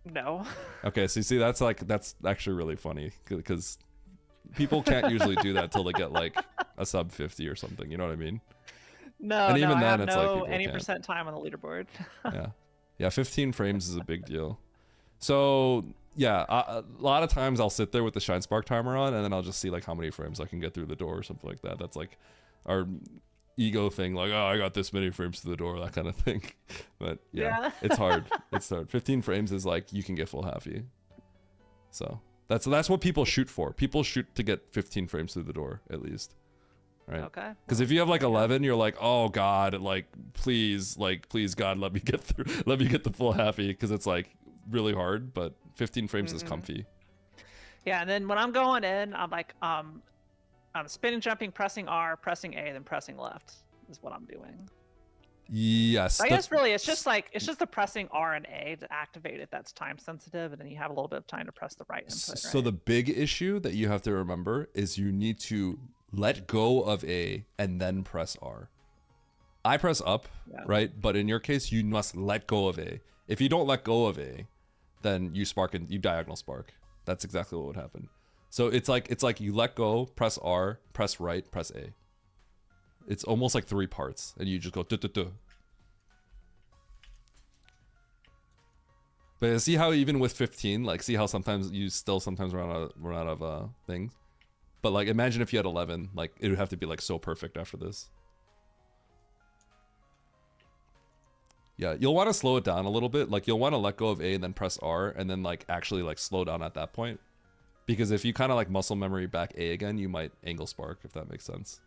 No. Okay, so you see, that's actually really funny because people can't usually do that till they get like a sub 50 or something. You know what I mean? No, and even I then, have it's no like any can't. % time on the leaderboard. Yeah, 15 frames is a big deal. So yeah, a lot of times I'll sit there with the Shine Spark timer on, and then I'll just see like how many frames I can get through the door or something like that. That's like our ego thing, like, oh, I got this many frames through the door, that kind of thing. But yeah. It's hard. It's hard. 15 frames is like you can get full happy. So that's what people shoot for. People shoot to get 15 frames through the door at least. Right. Okay. Because if you have like 11, you're like, oh God, like please God, let me get the full happy, because it's like really hard. But 15 frames is comfy. Yeah, and then when I'm going in, I'm like, I'm spinning, jumping, pressing R, pressing A, then pressing left is what I'm doing. Yes. I guess really it's just the pressing R and A to activate it that's time sensitive, and then you have a little bit of time to press the right input. So the big issue that you have to remember is you need to let go of A and then press R. I press up, right? But in your case, you must let go of A. If you don't let go of A, then you diagonal spark. That's exactly what would happen. So it's like you let go, press R, press right, press A. It's almost like 3 parts, and you just go duh. But see how even with 15, like see how sometimes you still sometimes run out of things. But like imagine if you had 11, like it would have to be like so perfect after this. Yeah, you'll want to slow it down a little bit. Like you'll want to let go of A and then press R and then like actually like slow down at that point. Because if you kind of like muscle memory back A again, you might angle spark, if that makes sense.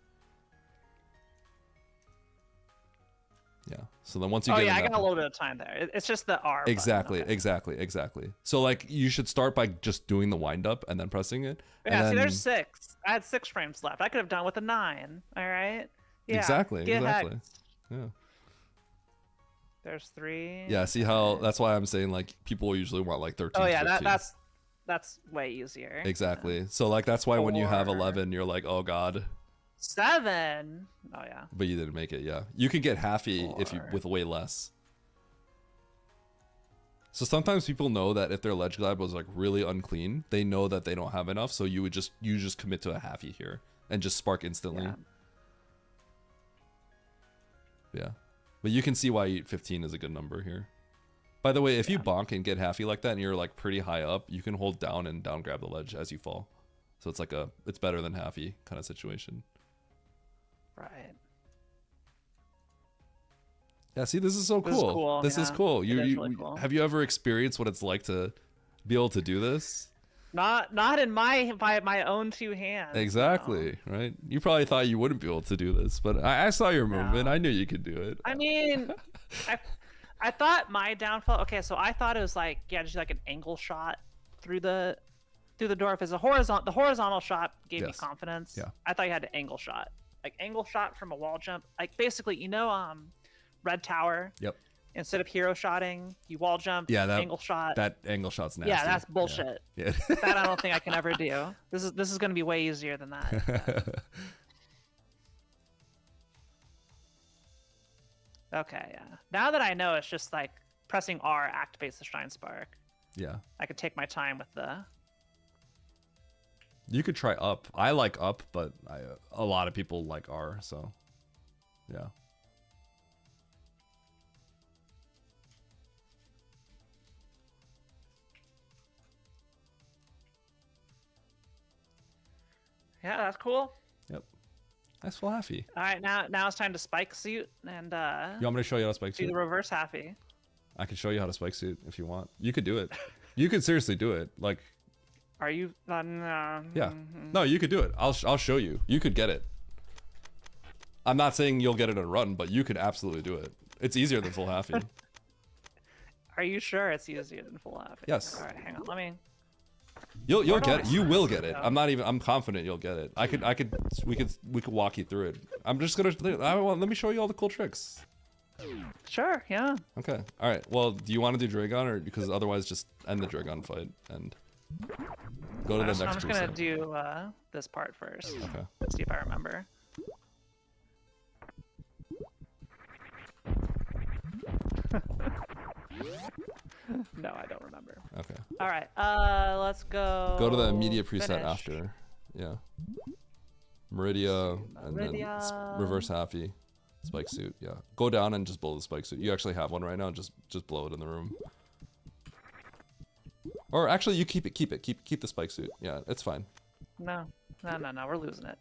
Yeah. So then once you get I got a little bit of time there. It's just the R. Exactly, button. Okay. exactly. So like you should start by just doing the wind up and then pressing it. Yeah, and see, then... there's 6. I had 6 frames left. I could have done with a 9. All right. Yeah. Exactly. Yeah. There's 3. Yeah. See how that's why I'm saying like people usually want like 13. Oh yeah, 15. that's way easier. Exactly. So like that's why when you have 11, you're like, oh God. 7. Oh yeah. But you didn't make it. Yeah, you could get halfy if you with way less. So sometimes people know that if their ledge glide was like really unclean, they know that they don't have enough. So you just commit to a halfy here and just spark instantly. Yeah, but you can see why 15 is a good number here. By the way, if you bonk and get halfy like that and you're like pretty high up, you can hold down and down grab the ledge as you fall. So it's like it's better than halfy kind of situation. Right. Yeah, see, this is so cool. This is cool. Really cool. Have you ever experienced what it's like to be able to do this? Not in by my own 2 hands. Exactly, right? You probably thought you wouldn't be able to do this, but I saw your movement. I knew you could do it. I mean, I thought my downfall. Okay, so I thought it was like just like an angle shot through the door. If it's the horizontal shot gave me confidence. Yeah. I thought you had an angle shot, like angle shot from a wall jump. Like basically, Red Tower. Yep. Instead of hero shotting, you wall jump. Yeah, that angle shot. That angle shot's nasty. Yeah, that's bullshit. Yeah. That I don't think I can ever do. This is going to be way easier than that. Okay, yeah. Now that I know, it's just like pressing R activates the Shrine Spark. Yeah. I could take my time with the. You could try up. I like up, but a lot of people like R, so yeah. Yeah, that's cool. Yep. Nice full halfy. All right, now it's time to spike suit and You want me to show you how to spike do suit? the reverse halfy. I can show you how to spike suit if you want. You could do it. You could seriously do it. Like, are you? No. yeah. No, you could do it. I'll show you. You could get it. I'm not saying you'll get it in a run, but you could absolutely do it. It's easier than full halfy. Are you sure it's easier than full halfy? Yes. All right, hang on. Let me. You'll get it. You will get it. I'm confident you'll get it. We could walk you through it. I'm just gonna let me show you all the cool tricks. Sure, yeah. Okay. All right. Well, do you want to do Dragon or because otherwise just end the Dragon fight and go to the next I'm just preset. gonna do this part first. Okay. Let's see if I remember. No, I don't remember. Okay. All right. Let's go. Go to the immediate preset finish. after. Yeah. Meridia and then reverse halfy. Spike suit. Yeah. Go down and just blow the spike suit. You actually have one right now. Just blow it in the room. Or actually, you keep it. Keep the spike suit. Yeah, it's fine. No. We're losing it.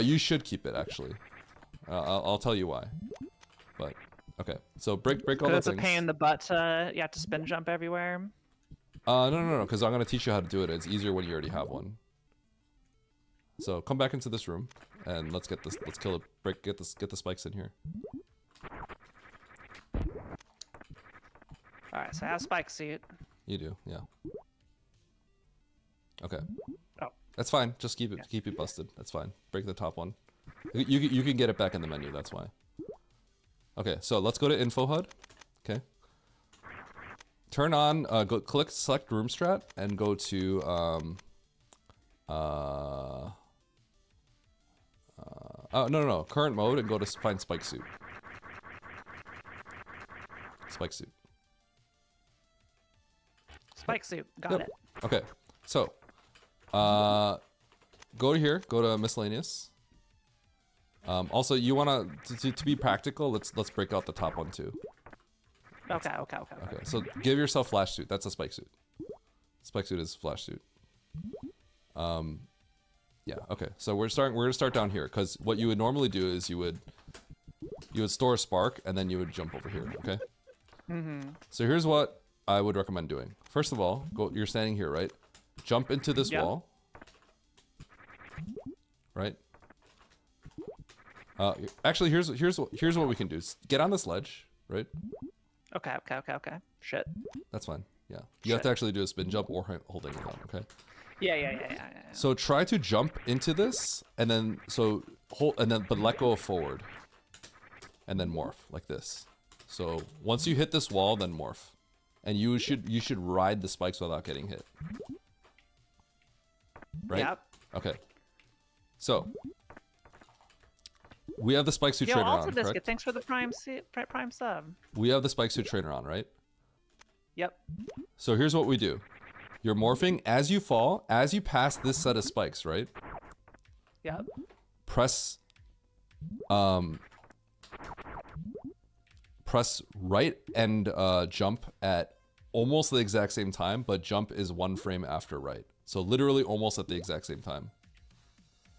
You should keep it actually. I'll tell you why. But okay. So break all the it's things. a pain in the butt. You have to spin jump everywhere. No. Because I'm gonna teach you how to do it. It's easier when you already have one. So come back into this room and let's get this. Let's kill it. Get the spikes in here. All right. So I have spike suit. You do, yeah. Okay. Oh. That's fine. Just keep it busted. That's fine. Break the top one. You can get it back in the menu. That's why. Okay, so let's go to Info HUD. Okay. Turn on. Select Room Strat and go to no. Current mode and go to find Spike Suit. Spike Suit. Spike suit. Got it. Okay. So, go to here. Go to miscellaneous. Also, you wanna to be practical. Let's break out the top one too. Okay. So give yourself flash suit. That's a spike suit. Spike suit is flash suit. Yeah. Okay. So we're gonna start down here because what you would normally do is you would store a spark and then you would jump over here. Okay. So here's what I would recommend doing. First of all, you're standing here, right? Jump into this wall. Right? Actually, here's what we can do. Get on this ledge, right? Okay. Shit. That's fine. Yeah. You have to actually do a spin jump or holding it down, okay? Yeah. So try to jump into this and then but let go of forward. And then morph like this. So once you hit this wall, then morph. And you should ride the spikes without getting hit. Right? Yep. Okay. So We have the spike suit Yo, trainer Alta on, Biscuit, correct? thanks for the prime sub. We have the spike suit trainer on, right? Yep. So here's what we do. You're morphing as you fall, as you pass this set of spikes, right? Yep. Press right and jump at almost the exact same time, but jump is 1 frame after right. So literally almost at the exact same time.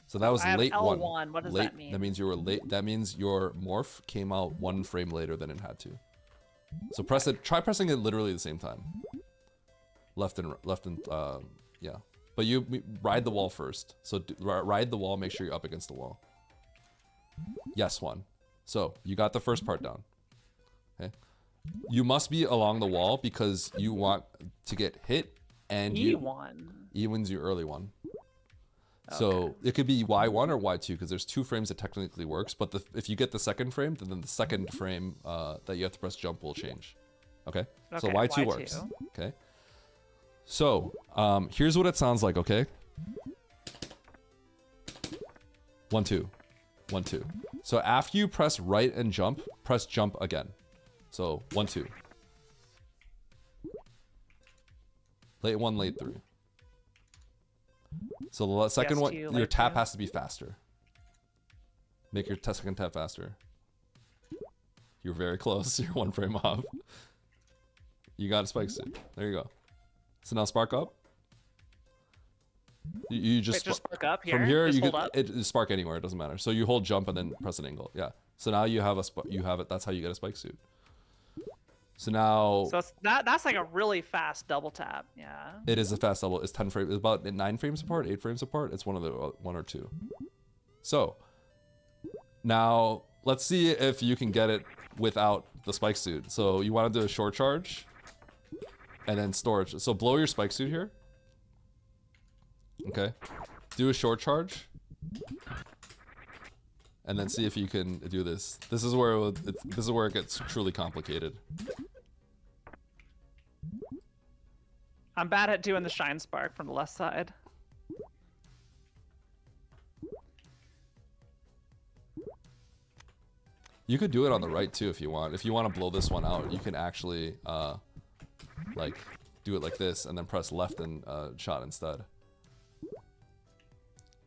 So that was I have late L1. one. What does late, that mean? That means you were late. That means your morph came out 1 frame later than it had to. So press it. Try pressing it literally at the same time. Left and yeah. But you ride the wall first. So ride the wall. Make sure you're up against the wall. Yes, 1. So you got the first part down. Okay. You must be along the wall because you want to get hit, and E1. E1's your early one. So it could be Y1 or Y2 because there's 2 frames that technically works, but if you get the second frame, then the second frame that you have to press jump will change. Okay? So Y2 works. Okay. So here's what it sounds like, okay? 1, 2. 1, 2. So after you press right and jump, press jump again. So 1, 2. Late 1, late 3. So the second one, your tap has to be faster. Make your second tap faster. You're very close. You're 1 frame off. You got a spike suit. There you go. So now spark up. You just, just spark up here. From here, just you hold can it spark anywhere. It doesn't matter. So you hold jump and then press an angle. Yeah. So now you have it. That's how you get a spike suit. So now. So that's like a really fast double tap. Yeah. It is a fast double. It's 10 frames. It's about 9 frames apart, 8 frames apart. It's one or 2. So now let's see if you can get it without the spike suit. So you want to do a short charge and then storage. So blow your spike suit here. Okay. Do a short charge. And then see if you can do this. This is where it gets truly complicated. I'm bad at doing the shine spark from the left side. You could do it on the right too if you want. If you want to blow this one out, you can actually like do it like this and then press left and shot instead.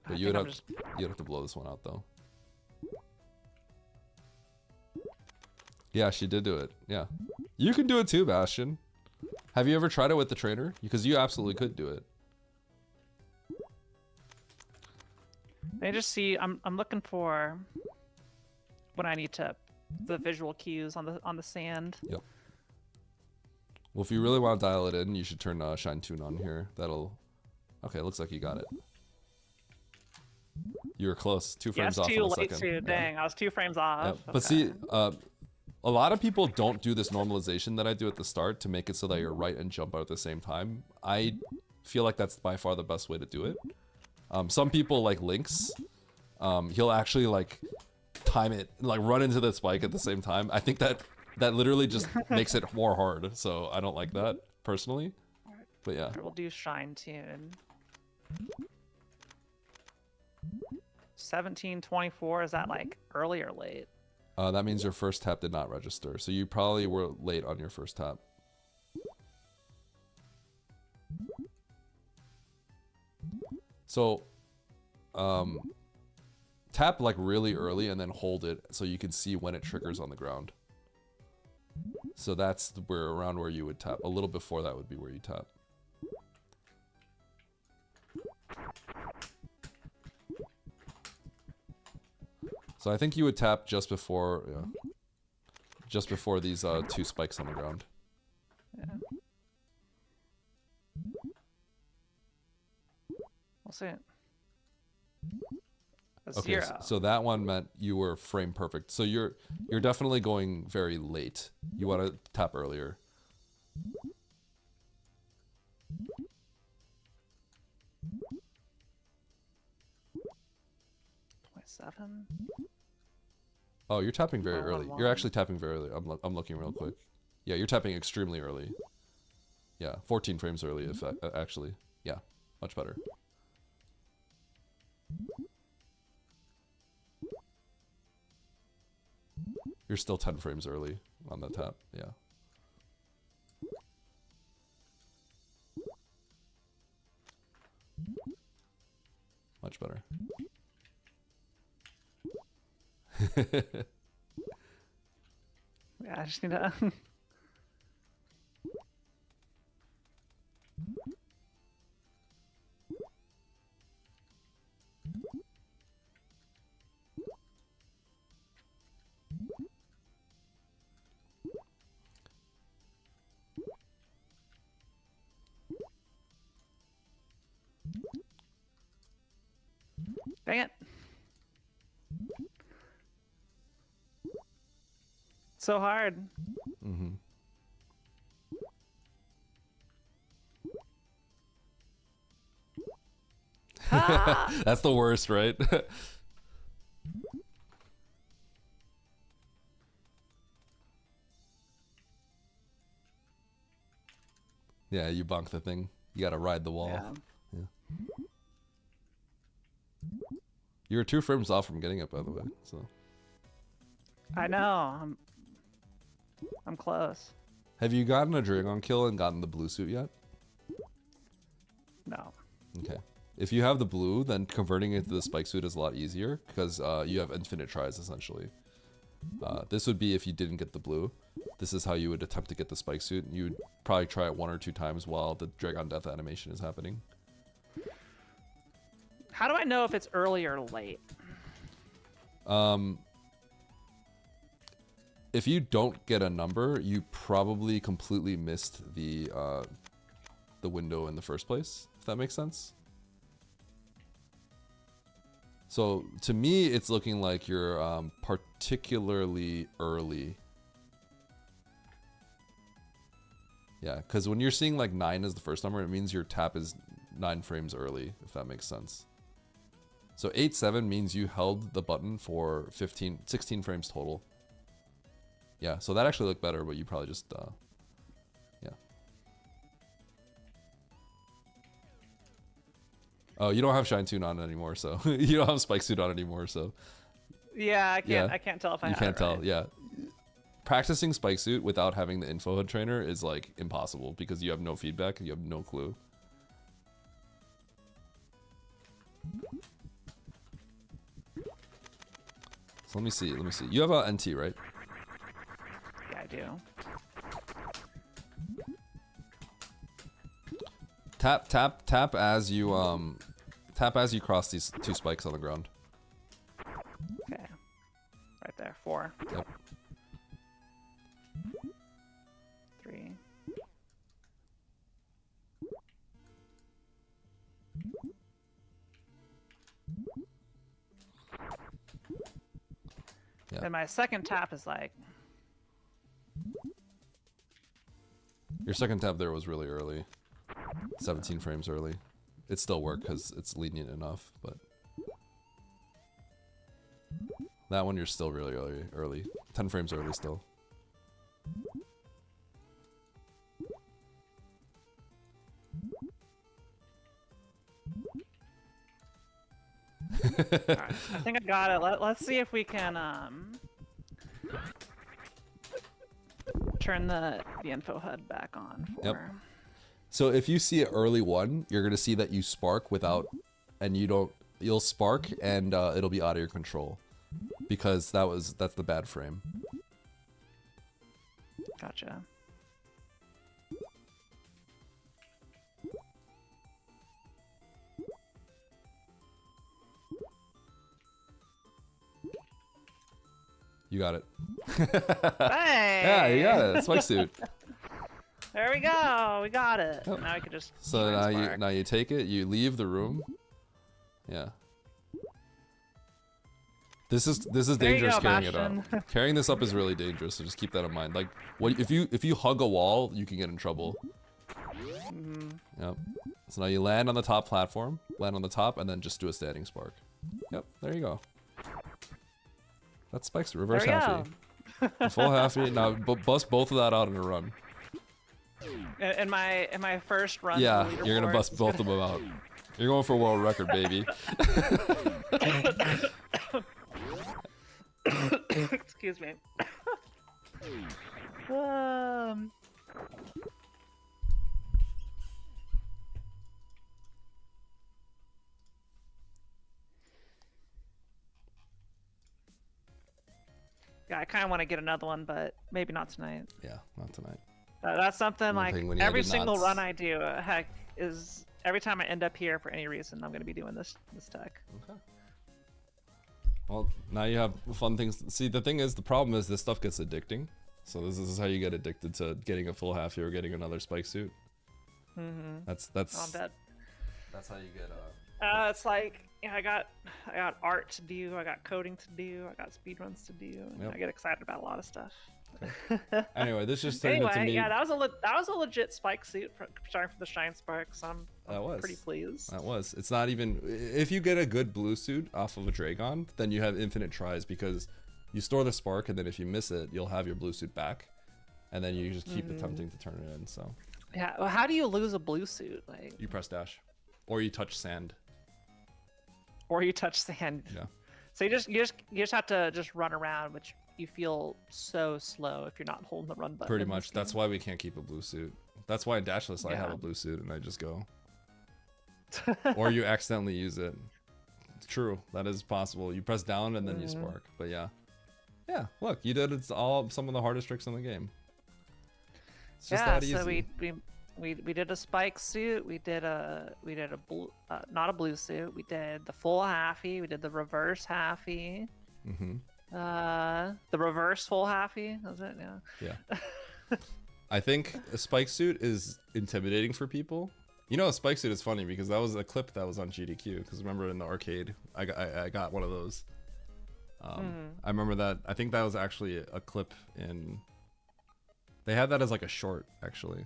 But you'd have to blow this one out though. Yeah, she did do it. Yeah. You can do it too, Bastion. Have you ever tried it with the trainer? Because you absolutely could do it. I just see I'm looking for when I need the visual cues on the sand. Yep. Well, if you really want to dial it in, you should turn Shine Tune on here. That'll. Okay, looks like you got it. You were close. 2 frames off. Too on the late second. too. Dang, I was 2 frames off. Yeah. But see, a lot of people don't do this normalization that I do at the start to make it so that you're right and jump out at the same time. I feel like that's by far the best way to do it. Some people like Lynx. He'll actually like time it, like run into the spike at the same time. I think that literally just makes it more hard. So I don't like that personally. But yeah. We'll do Shine Tune. 1724, is that like early or late? That means your first tap did not register. So you probably were late on your first tap. So tap like really early and then hold it so you can see when it triggers on the ground. So that's around where you would tap. A little before that would be where you tap. So I think you would tap just before these 2 spikes on the ground. Yeah. We'll see it. Okay, so that one meant you were frame perfect. So you're definitely going very late. You want to tap earlier. Seven. Oh, you're tapping very early. You're actually tapping very early. I'm looking real quick. Yeah, you're tapping extremely early. Yeah, 14 frames early, if actually. Yeah, much better. You're still 10 frames early on that tap. Yeah. Much better. Yeah, I just need to. Dang it. So hard. Mm-hmm. That's the worst, right? Yeah, you bonk the thing. You gotta ride the wall. Yeah. You were 2 frames off from getting it, by the way. So. I know. I'm close. Have you gotten a Dragon kill and gotten the blue suit yet? No. Okay. If you have the blue, then converting it to the spike suit is a lot easier because you have infinite tries essentially. This would be if you didn't get the blue. This is how you would attempt to get the spike suit. You would probably try it 1 or 2 times while the Dragon Death animation is happening. How do I know if it's early or late? If you don't get a number, you probably completely missed the window in the first place, if that makes sense. So to me, it's looking like you're particularly early. Yeah, because when you're seeing like 9 as the first number, it means your tap is 9 frames early, if that makes sense. So 8-7 means you held the button for 16 frames total. Yeah, so that actually looked better, but you probably just, yeah. Oh, you don't have Shine Tune on anymore, so you don't have Spike Suit on anymore, so. Yeah, I can't. Yeah. I can't tell if I. You can't tell. Yeah. Practicing Spike Suit without having the info HUD trainer is like impossible because you have no feedback and you have no clue. So let me see. Let me see. You have a NT, right? Yeah, I do. Tap as you cross these 2 spikes on the ground. Okay. Right there. 4. Yep. 3. Yeah. And my second tap is like. Your second tap there was really early. 17 frames early. It still worked because it's lenient enough, but that one you're still really early. 10 frames early still. Alright, I think I got it. Let's see if we can turn the info HUD back on for. Yep. So if you see an early 1, you're gonna see that you spark without, and you'll spark and it'll be out of your control, because that's the bad frame. Gotcha. You got it. Hey! Yeah, you got it. Spike Suit. There we go. We got it. Oh. Now we can just. So now you take it. You leave the room. Yeah. This is There you dangerous go, carrying it Bastion. up. Carrying this up is really dangerous. So just keep that in mind. Like, if you hug a wall, you can get in trouble. Yep. So now you land on the top platform, land on the top, and then just do a standing spark. Yep. There you go. That's Spike's reverse There we halfie. Full halfie. Now bust both of that out in a run. In my first run. Yeah, to the you're gonna leaderboard, bust it's both of them out. You're going for a world record, baby. Excuse Excuse me. Yeah, I kind of want to get another one, but maybe not tonight. Yeah, not tonight. That's something One like penguin, every did single not- run I do, heck, is every time I end up here for any reason, I'm going to be doing this tech. Okay. Well, now you have fun things. See, the thing is, the problem is this stuff gets addicting. So this is how you get addicted to getting a full halfie or getting another spike suit. Mm-hmm. That's I'm dead. That's how you get It's like, yeah, I got art to do, I got coding to do, I got speedruns to do, and Yep. I get excited about a lot of stuff. Anyway, this just turned into me. Yeah, that was a legit spike suit starting from the Shine Sparks. I'm pretty pleased. That was. It's not even. If you get a good blue suit off of a Dragon, then you have infinite tries because you store the spark, and then if you miss it, you'll have your blue suit back, and then you just keep attempting to turn it in. So. Yeah. Well, how do you lose a blue suit? Like. You press dash, or you touch sand. Or you touch sand. Yeah. So you just have to just run around, which you feel so slow if you're not holding the run button. Pretty much. That's why we can't keep a blue suit. That's why in dashless I have a blue suit and I just go. Or you accidentally use it. It's true. That is possible. You press down and then you spark. But yeah. Yeah, look, you did some of the hardest tricks in the game. It's just that easy. So we did a spike suit. We did a blue, not a blue suit. We did the full halfie. We did the reverse halfie. Mm-hmm. The reverse full halfie. Was it? Yeah. Yeah. I think a spike suit is intimidating for people. You know, a spike suit is funny because that was a clip that was on GDQ. Because remember in the arcade, I got one of those. I remember that. I think that was actually a clip in. They had that as like a short, actually.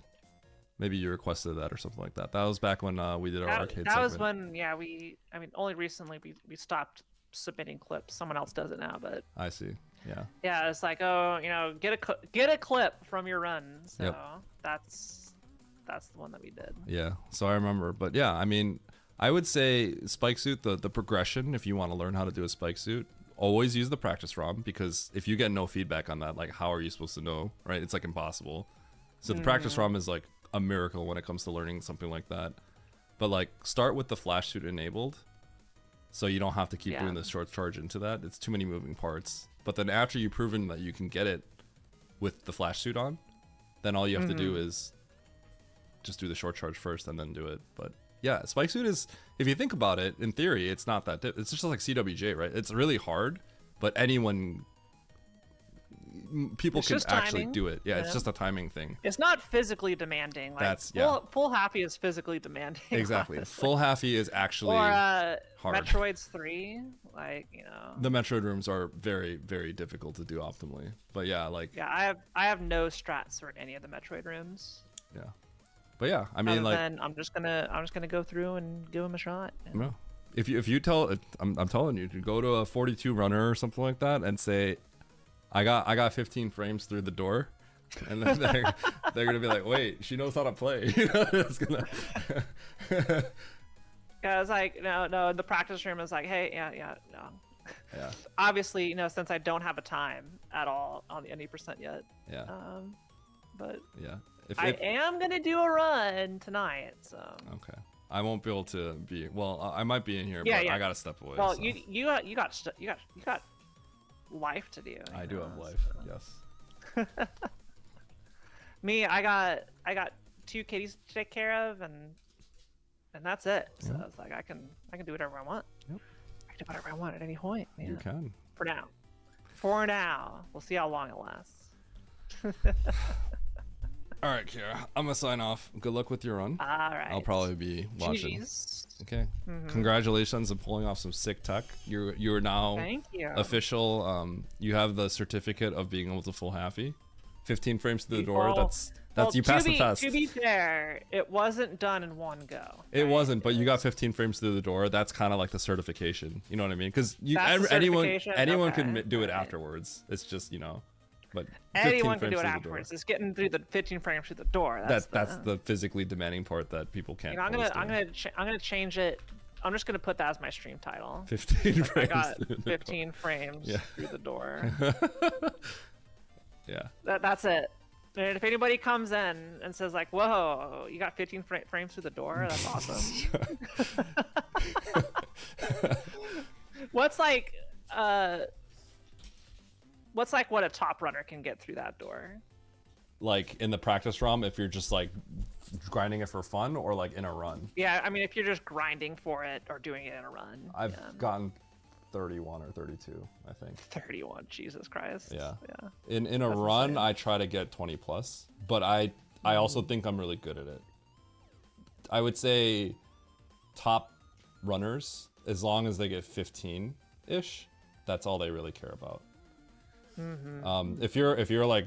Maybe you requested that or something like that. That was back when we did our arcade. That was when, yeah, I mean, only recently we stopped submitting clips. Someone else does it now, but. I see. Yeah. Yeah, it's like, oh, you know, get a clip from your run. So Yep. that's the one that we did. Yeah. So I remember, but yeah, I mean, I would say spike suit, the progression. If you want to learn how to do a spike suit, always use the practice ROM, because if you get no feedback on that, like, how are you supposed to know, right? It's like impossible. So the practice ROM is like a miracle when it comes to learning something like that. But like, start with the flash suit enabled, so you don't have to keep doing the short charge into that. It's too many moving parts. But then after you've proven that you can get it with the flash suit on, then all you have to do is just do the short charge first and then do it. But yeah, spike suit is, if you think about it, in theory, it's not that it's just like CWJ, right? It's really hard, but people can actually do it. Yeah, it's just a timing thing. It's not physically demanding. Like, full halfie is physically demanding. Exactly. Honestly. Full halfie is actually hard. Metroids 3, like, you know. The Metroid rooms are very, very difficult to do optimally. But yeah, like. Yeah, I have no strats for any of the Metroid rooms. Yeah. But yeah, I mean, like. I'm just gonna go through and give them a shot. No. If you tell, I'm telling you, to go to a 42 runner or something like that and say, I got 15 frames through the door, and then they're gonna be like, wait, she knows how to play. You know, it's gonna. Yeah, it's like no. The practice room is like, hey, no. Yeah. Obviously, you know, since I don't have a time at all on the 90% yet. Yeah. But. Yeah. I am gonna do a run tonight, so. Okay. I won't be able to be. Well, I might be in here, Yeah, but I gotta step away. Well, so. you got life to do. I do have life. So. Yes. Me, I got 2 kitties to take care of, and that's it. So it's like I can do whatever I want. Yep. I can do whatever I want at any point. Yeah. You can. For now, we'll see how long it lasts. All right, Kara, I'm gonna sign off. Good luck with your run. All right. I'll probably be watching. Jeez. Okay. Congratulations on pulling off some sick tech. You are now official. You have the certificate of being able to full halfie. 15 frames to the door. That's you passed the test. To be fair, it wasn't done in one go. It wasn't, but you got 15 frames through the door. That's kind of like the certification. You know what I mean? Because anyone can do it afterwards. It's just, you know. But anyone can do it afterwards. It's getting through the 15 frames through the door. That's the physically demanding part that people can't. You know, I'm gonna change it I'm just gonna put that as my stream title. 15 I frames. got through the 15 frames Yeah. through the door. Yeah. That's it. And if anybody comes in and says like, "Whoa, you got 15 frames through the door," that's awesome. What's like what a top runner can get through that door? Like in the practice ROM, if you're just like grinding it for fun, or like in a run. Yeah, I mean, if you're just grinding for it or doing it in a run. I've gotten 31 or 32, I think. 31, Jesus Christ. Yeah. Yeah. In a That's run, insane. I try to get 20 plus, but I also think I'm really good at it. I would say top runners, as long as they get 15-ish, that's all they really care about. If you're like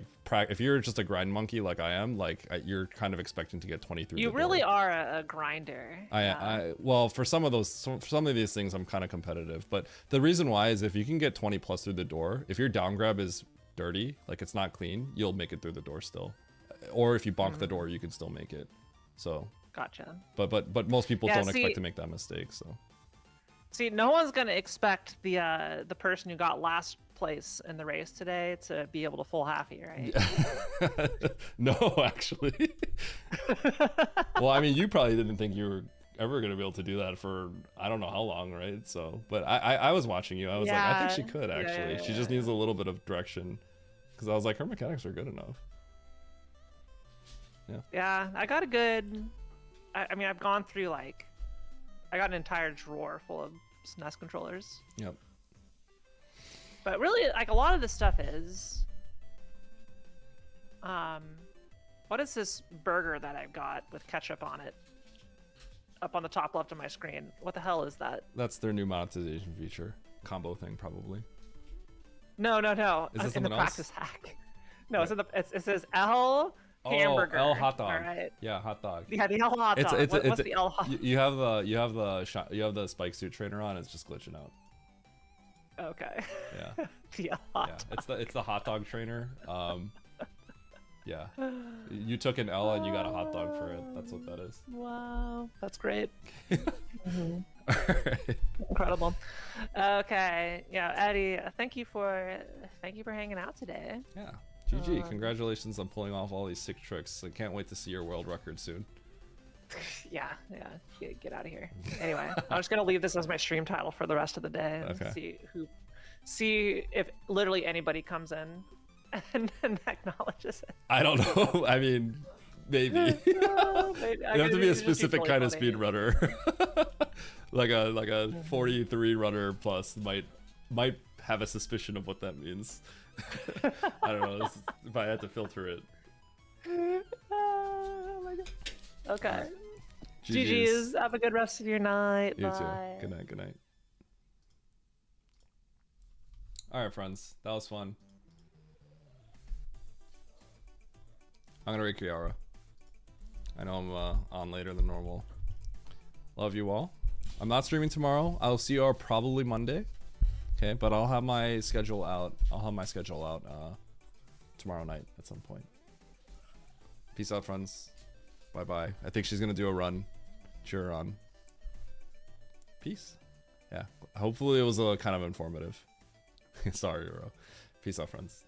if you're just a grind monkey like I am, like you're kind of expecting to get 20 through. You the really door. are a grinder. Well, for some of these things, I'm kind of competitive. But the reason why is if you can get 20 plus through the door, if your down grab is dirty, like it's not clean, you'll make it through the door still. Or if you bonk the door, you can still make it. So. Gotcha. But most people Yeah, don't see- expect to make that mistake. So. See, no one's gonna expect the person who got last place in the race today to be able to full halfie, right? No, actually. Well, I mean, you probably didn't think you were ever gonna be able to do that for I don't know how long, right? So, but I was watching you. I was like, I think she could actually. She just needs a little bit of direction, because I was like, her mechanics are good enough. Yeah. Yeah, I got a good. I mean, I've gone through like, I got an entire drawer full of SNES controllers. Yep. But really, like a lot of this stuff is, what is this burger that I've got with ketchup on it? Up on the top left of my screen. What the hell is that? That's their new monetization feature, combo thing probably. No. Is this in the something else? practice hack. No, it's in the. It says L hamburger. L hot dog. All right. Yeah, hot dog. Yeah, the L hot dog. What's the L hot? You have the spike suit trainer on. It's just glitching out. Okay. Yeah. The L hot dog. It's the hot dog trainer. Yeah. You took an L and you got a hot dog for it. That's what that is. Wow, that's great. Alright. Incredible. Okay, yeah, Eddie, thank you for hanging out today. Yeah. GG. Congratulations on pulling off all these sick tricks. I can't wait to see your world record soon. Yeah, get out of here. Anyway, I'm just gonna leave this as my stream title for the rest of the day and Okay. see if literally anybody comes in and acknowledges it. I don't know. I mean, maybe. You have to be a specific kind of speed runner. like a 43 runner plus might have a suspicion of what that means. I don't know. If I had to filter it. Oh my god. Okay. Right. GG's. Have a good rest of your night. You Bye. too. Good night. All right, friends. That was fun. I'm gonna rate Kiara. I know I'm on later than normal. Love you all. I'm not streaming tomorrow. I'll see you all probably Monday. Okay, but I'll have my schedule out. Tomorrow night at some point. Peace out, friends. Bye bye. I think she's gonna do a run. Cheer her on. Peace. Yeah. Hopefully it was kind of informative. Sorry, bro. Peace out, friends.